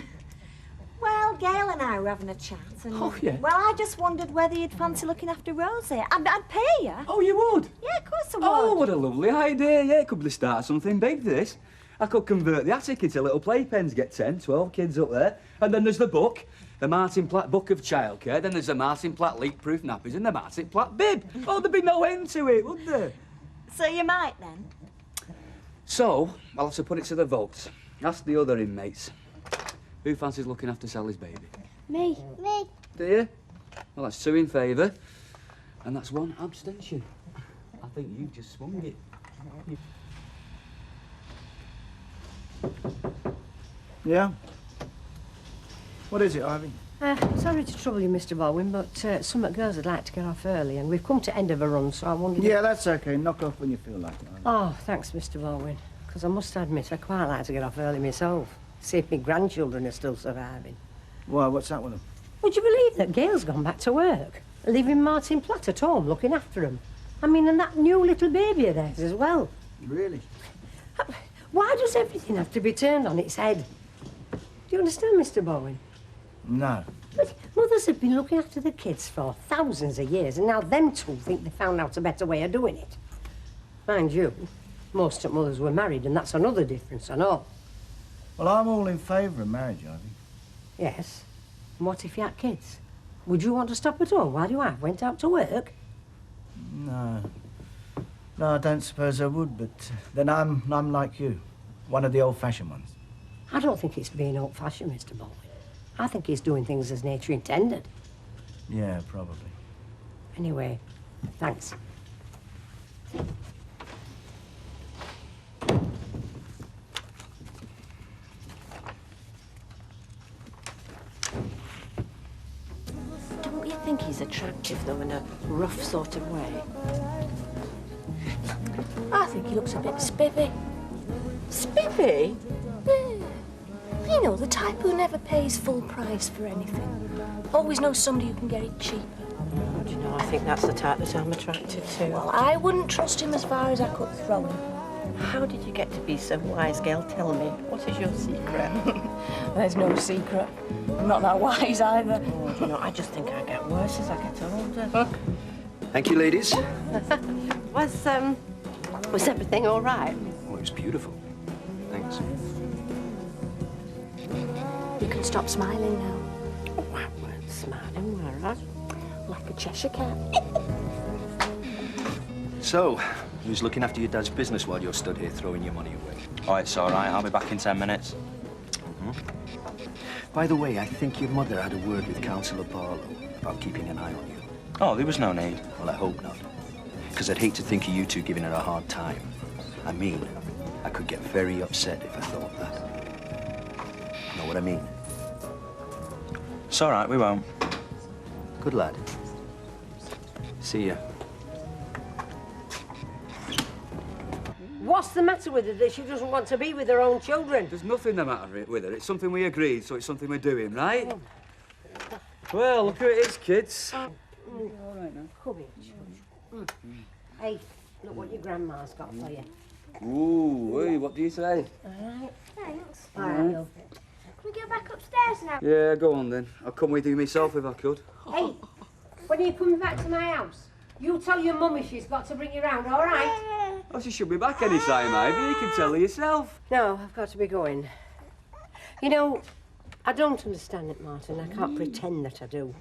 Well, Gail and I were having a chat, and Oh, yeah. well, I just wondered whether you'd fancy looking after Rosie. I'd pay you. Oh, you would? Yeah, of course I would. Oh, what a lovely idea. Yeah, it could be the start of something big, this. I could convert the attic into little playpens, get 10, 12 kids up there. And then there's the book, the Martin Platt Book of Childcare. Then there's the Martin Platt Leak-Proof Nappies and the Martin Platt Bib. Oh, there'd be no end to it, would there? So you might, then? So, I'll have to put it to the vote. Ask the other inmates. Who fancies looking after Sally's baby? Me. Me. Do you? Well, that's 2 in favour, and that's 1 abstention. I think you've just swung it. Yeah? What is it, Ivy? Sorry to trouble you, Mr. Baldwin, but some girls would like to get off early, and we've come to end of a run, so I wondered... Yeah, that's okay. Knock off when you feel like it. Ivy. Oh, thanks, Mr. Baldwin, because I must admit I quite like to get off early myself. See if my grandchildren are still surviving. Why, what's that with them? Would you believe that Gail's gone back to work, leaving Martin Platt at home looking after him? I mean, and that new little baby of theirs as well. Really? Why does everything have to be turned on its head? Do you understand, Mr. Baldwin? No. But mothers have been looking after the kids for thousands of years, and now them two think they found out a better way of doing it. Mind you, most of mothers were married, and that's another difference, I know. Well, I'm all in favour of marriage, Ivy. Yes. And what if you had kids? Would you want to stop at home while your wife went out to work? No. No, I don't suppose I would, but then I'm like you. One of the old-fashioned ones. I don't think it's being old-fashioned, Mr. Baldwin. I think he's doing things as nature intended. Yeah, probably. Anyway, thanks. Don't you think he's attractive, though, in a rough sort of way? I think he looks a bit spiffy. Spiffy? Yeah. You know, the type who never pays full price for anything. Always knows somebody who can get it cheaper. Oh, do you know, I think that's the type that I'm attracted to. Well, I wouldn't trust him as far as I could throw him. How did you get to be so wise, Gail? Tell me. What is your secret? There's no secret. I'm not that wise either. Oh, you know, I just think I get worse as I get older. Thank you, ladies. Was everything all right? Oh, it was beautiful. Thanks. You can stop smiling now. Oh, I weren't smiling, were I? Like a Cheshire cat. So, who's looking after your dad's business while you're stood here throwing your money away? Oh, it's all right. I'll be back in 10 minutes. By the way, I think your mother had a word with Councillor Barlow about keeping an eye on you. Oh, there was no need. Well, I hope not. Because I'd hate to think of you two giving her a hard time. I mean, I could get very upset if I thought that. Know what I mean? It's all right, we won't. Good lad. See ya. What's the matter with her that she doesn't want to be with her own children? There's nothing the matter with her. It's something we agreed, so it's something we're doing, right? Well, look who it is, kids. All right now. Come here, children. Hey, look what your grandma's got for you. Ooh, hey, what do you say? All right. Thanks. All right, love. Can we go back upstairs now? Yeah, go on then. I'll come with you myself if I could. Hey, when are you coming back to my house? You tell your mummy she's got to bring you round, all right? Oh, she should be back any time, Ivy. You can tell her yourself. No, I've got to be going. You know, I don't understand it, Martin. I can't pretend that I do.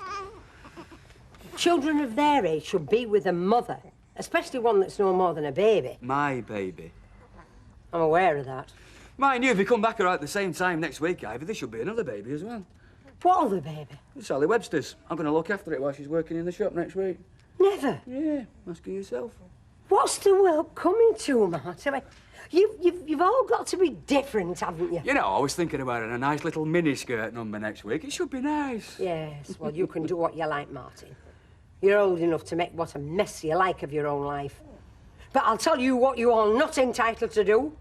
Children of their age should be with a mother, especially one that's no more than a baby. My baby. I'm aware of that. Mind you, if you come back around at the same time next week, Ivy, there should be another baby as well. What other baby? Sally Webster's. I'm going to look after it while she's working in the shop next week. Never. Yeah, ask her yourself. What's the world coming to, Martin? I mean, you've all got to be different, haven't you? You know, I was thinking about a nice little miniskirt number next week. It should be nice. Yes, well, you can do what you like, Martin. You're old enough to make what a mess you like of your own life. But I'll tell you what you are not entitled to do.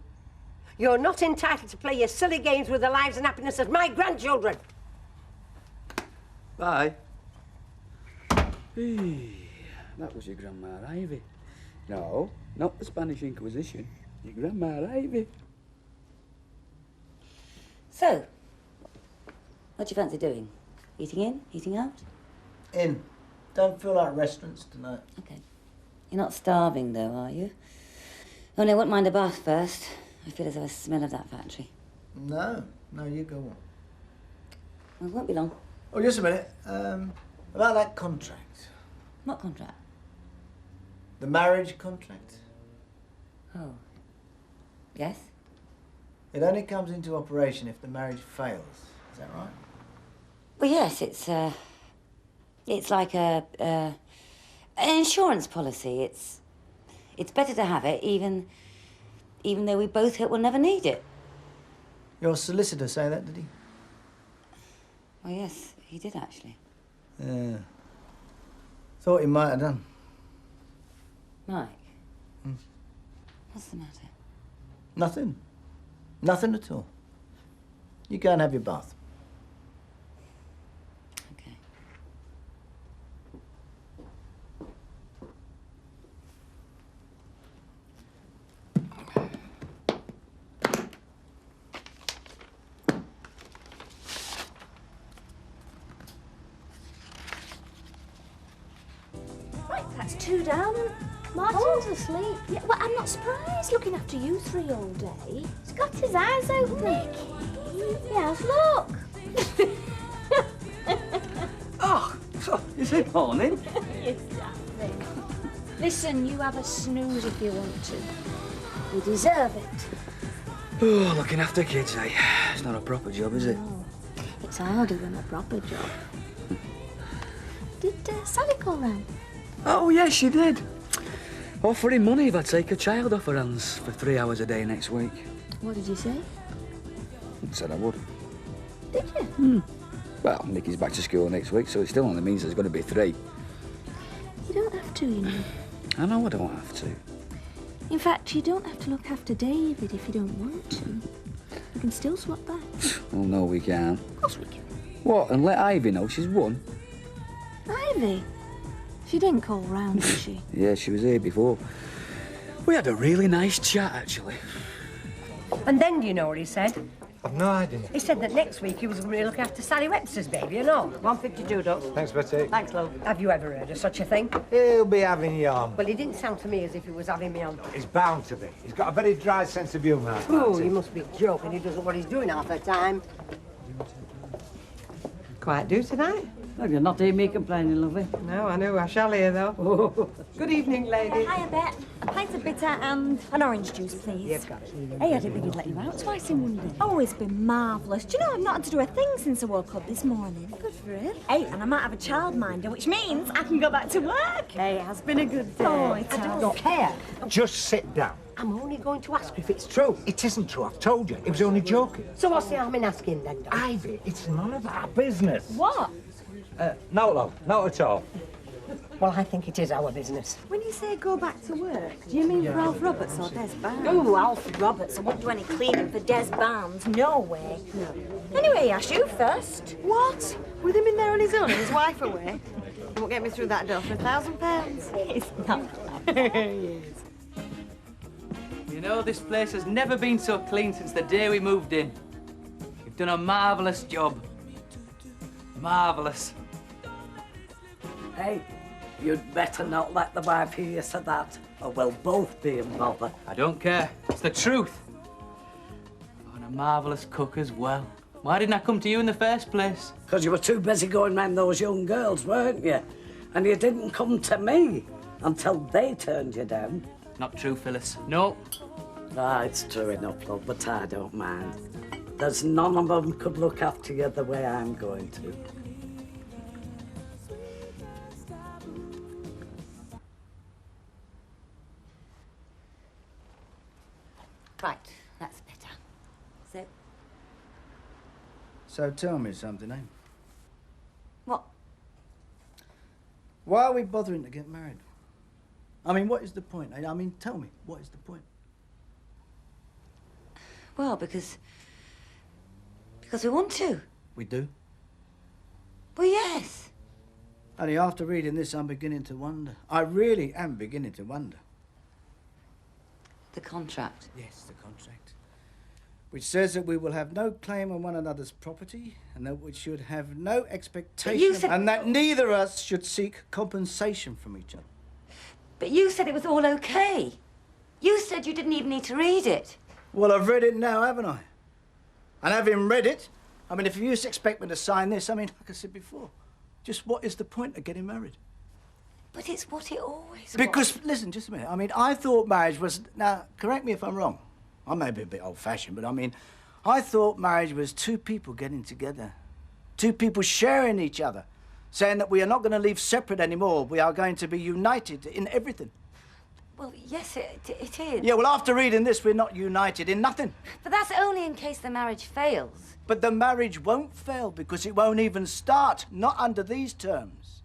You're not entitled to play your silly games with the lives and happiness of my grandchildren. Bye. That was your Grandma Ivy. No, not the Spanish Inquisition. Your Grandma Ivy. So, what do you fancy doing? Eating in? Eating out? In. Don't feel like restaurants tonight. Okay. You're not starving, though, are you? Oh, no, I wouldn't mind a bath first. I feel as though I smell of that factory. No, you go on. Well, it won't be long. Oh, just a minute. About that contract. What contract? The marriage contract. Oh. Yes? It only comes into operation if the marriage fails. Is that right? Well, yes, it's like an insurance policy. It's better to have it, even though we both hope we'll never need it. Your solicitor say that, did he? Oh, yes, he did, actually. Yeah. Thought he might have done. Mike? What's the matter? Nothing. Nothing at all. You go and have your bath. Okay. Right, that's two down. Martin's asleep. Yeah, well, I'm not surprised looking after you three all day. He's got his eyes open. Nicky. Yes, look. Oh, so is it morning? Yes, darling. Listen, you have a snooze if you want to. You deserve it. Oh, looking after kids, eh? It's not a proper job, is it? No, it's harder than a proper job. Did Sally call round? Oh, yes, she did. Offering money if I'd take a child off her hands for 3 hours a day next week. What did you say? Said I would. Did you? Well, Nicky's back to school next week, so it still only means there's going to be 3. You don't have to, you know. I know I don't have to. In fact, you don't have to look after David if you don't want to. You can still swap back. Well, no, we can't. Of course we can. What, and let Ivy know she's won? Ivy? She didn't call round, did she? Yeah, she was here before. We had a really nice chat, actually. And then do you know what he said? I've no idea. He said that next week he was going to look after Sally Webster's baby and all. 152, Duck. Thanks, Betty. Thanks, love. Have you ever heard of such a thing? He'll be having you on. Well, he didn't sound to me as if he was having me on. He's bound to be. He's got a very dry sense of humour. Oh, he must be joking. He doesn't know what he's doing half the time. Quite do tonight. Well, you're not hearing me complaining, lovey. No, I know. I shall hear, though. Good evening, lady. Hiya, Bet. A pint of bitter and an orange juice, please. You've got it. Hey, I didn't think he'd let you out twice in one day. Oh, it's been marvellous. Do you know, I've not had to do a thing since I woke up this morning. Good for it. Hey, and I might have a childminder, which means I can go back to work. Hey, it has been a good day. Oh, it I has. don't care. Just sit down. I'm only going to ask if it's true. It isn't true, I've told you. He was only joking. So what's the harm in asking then, Doc? Ivy, it's none of our business. What? No, love, not at all. Well, I think it is our business. When you say go back to work, do you mean for Alf Roberts or Des Barnes? Oh, Alf Roberts. I won't do any cleaning for Des Barnes. No way. No. Anyway, he asked you first. What? With him in there on his own and his wife away? You won't get me through that door for £1,000. It's not. Yes. You know, this place has never been so clean since the day we moved in. You've done a marvellous job. Marvellous. Hey, you'd better not let the wife hear you say that, or we'll both be in bother. I don't care. It's the truth. And a marvellous cook as well. Why didn't I come to you in the first place? Because you were too busy going round those young girls, weren't you? And you didn't come to me until they turned you down. Not true, Phyllis. No. Ah, it's true enough, love, but I don't mind. There's none of them could look after you the way I'm going to. Right, that's better. So, So tell me something, eh? what? Why are we bothering to get married? I mean, what is the point? I mean, tell me, what is the point? Well, because we want to. We do? Well, yes. Only after reading this, I'm beginning to wonder. I really am beginning to wonder. The contract. Yes, the contract. Which says that we will have no claim on one another's property, and that we should have no expectation, and that neither of us should seek compensation from each other. But you said it was all okay. You said you didn't even need to read it. Well, I've read it now, haven't I? And having read it, I mean, if you used to expect me to sign this, I mean, like I said before, just what is the point of getting married? But it's what it always was. Because, listen, just a minute. I mean, I thought marriage was... Now, correct me if I'm wrong. I may be a bit old-fashioned, but I mean, I thought marriage was two people getting together. Two people sharing each other. Saying that we are not going to live separate anymore. We are going to be united in everything. Well, yes, it is. Yeah, well, after reading this, we're not united in nothing. But that's only in case the marriage fails. But the marriage won't fail because it won't even start. Not under these terms.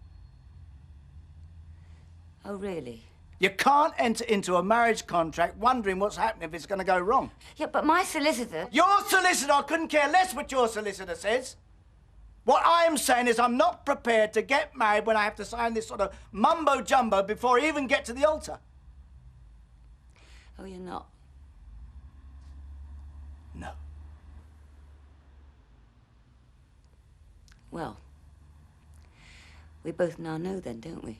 Oh, really? You can't enter into a marriage contract wondering what's happening if it's going to go wrong. Yeah, but my solicitor... Your solicitor couldn't care less what your solicitor says. What I'm saying is I'm not prepared to get married when I have to sign this sort of mumbo-jumbo before I even get to the altar. Oh, you're not? No. Well, we both now know then, don't we?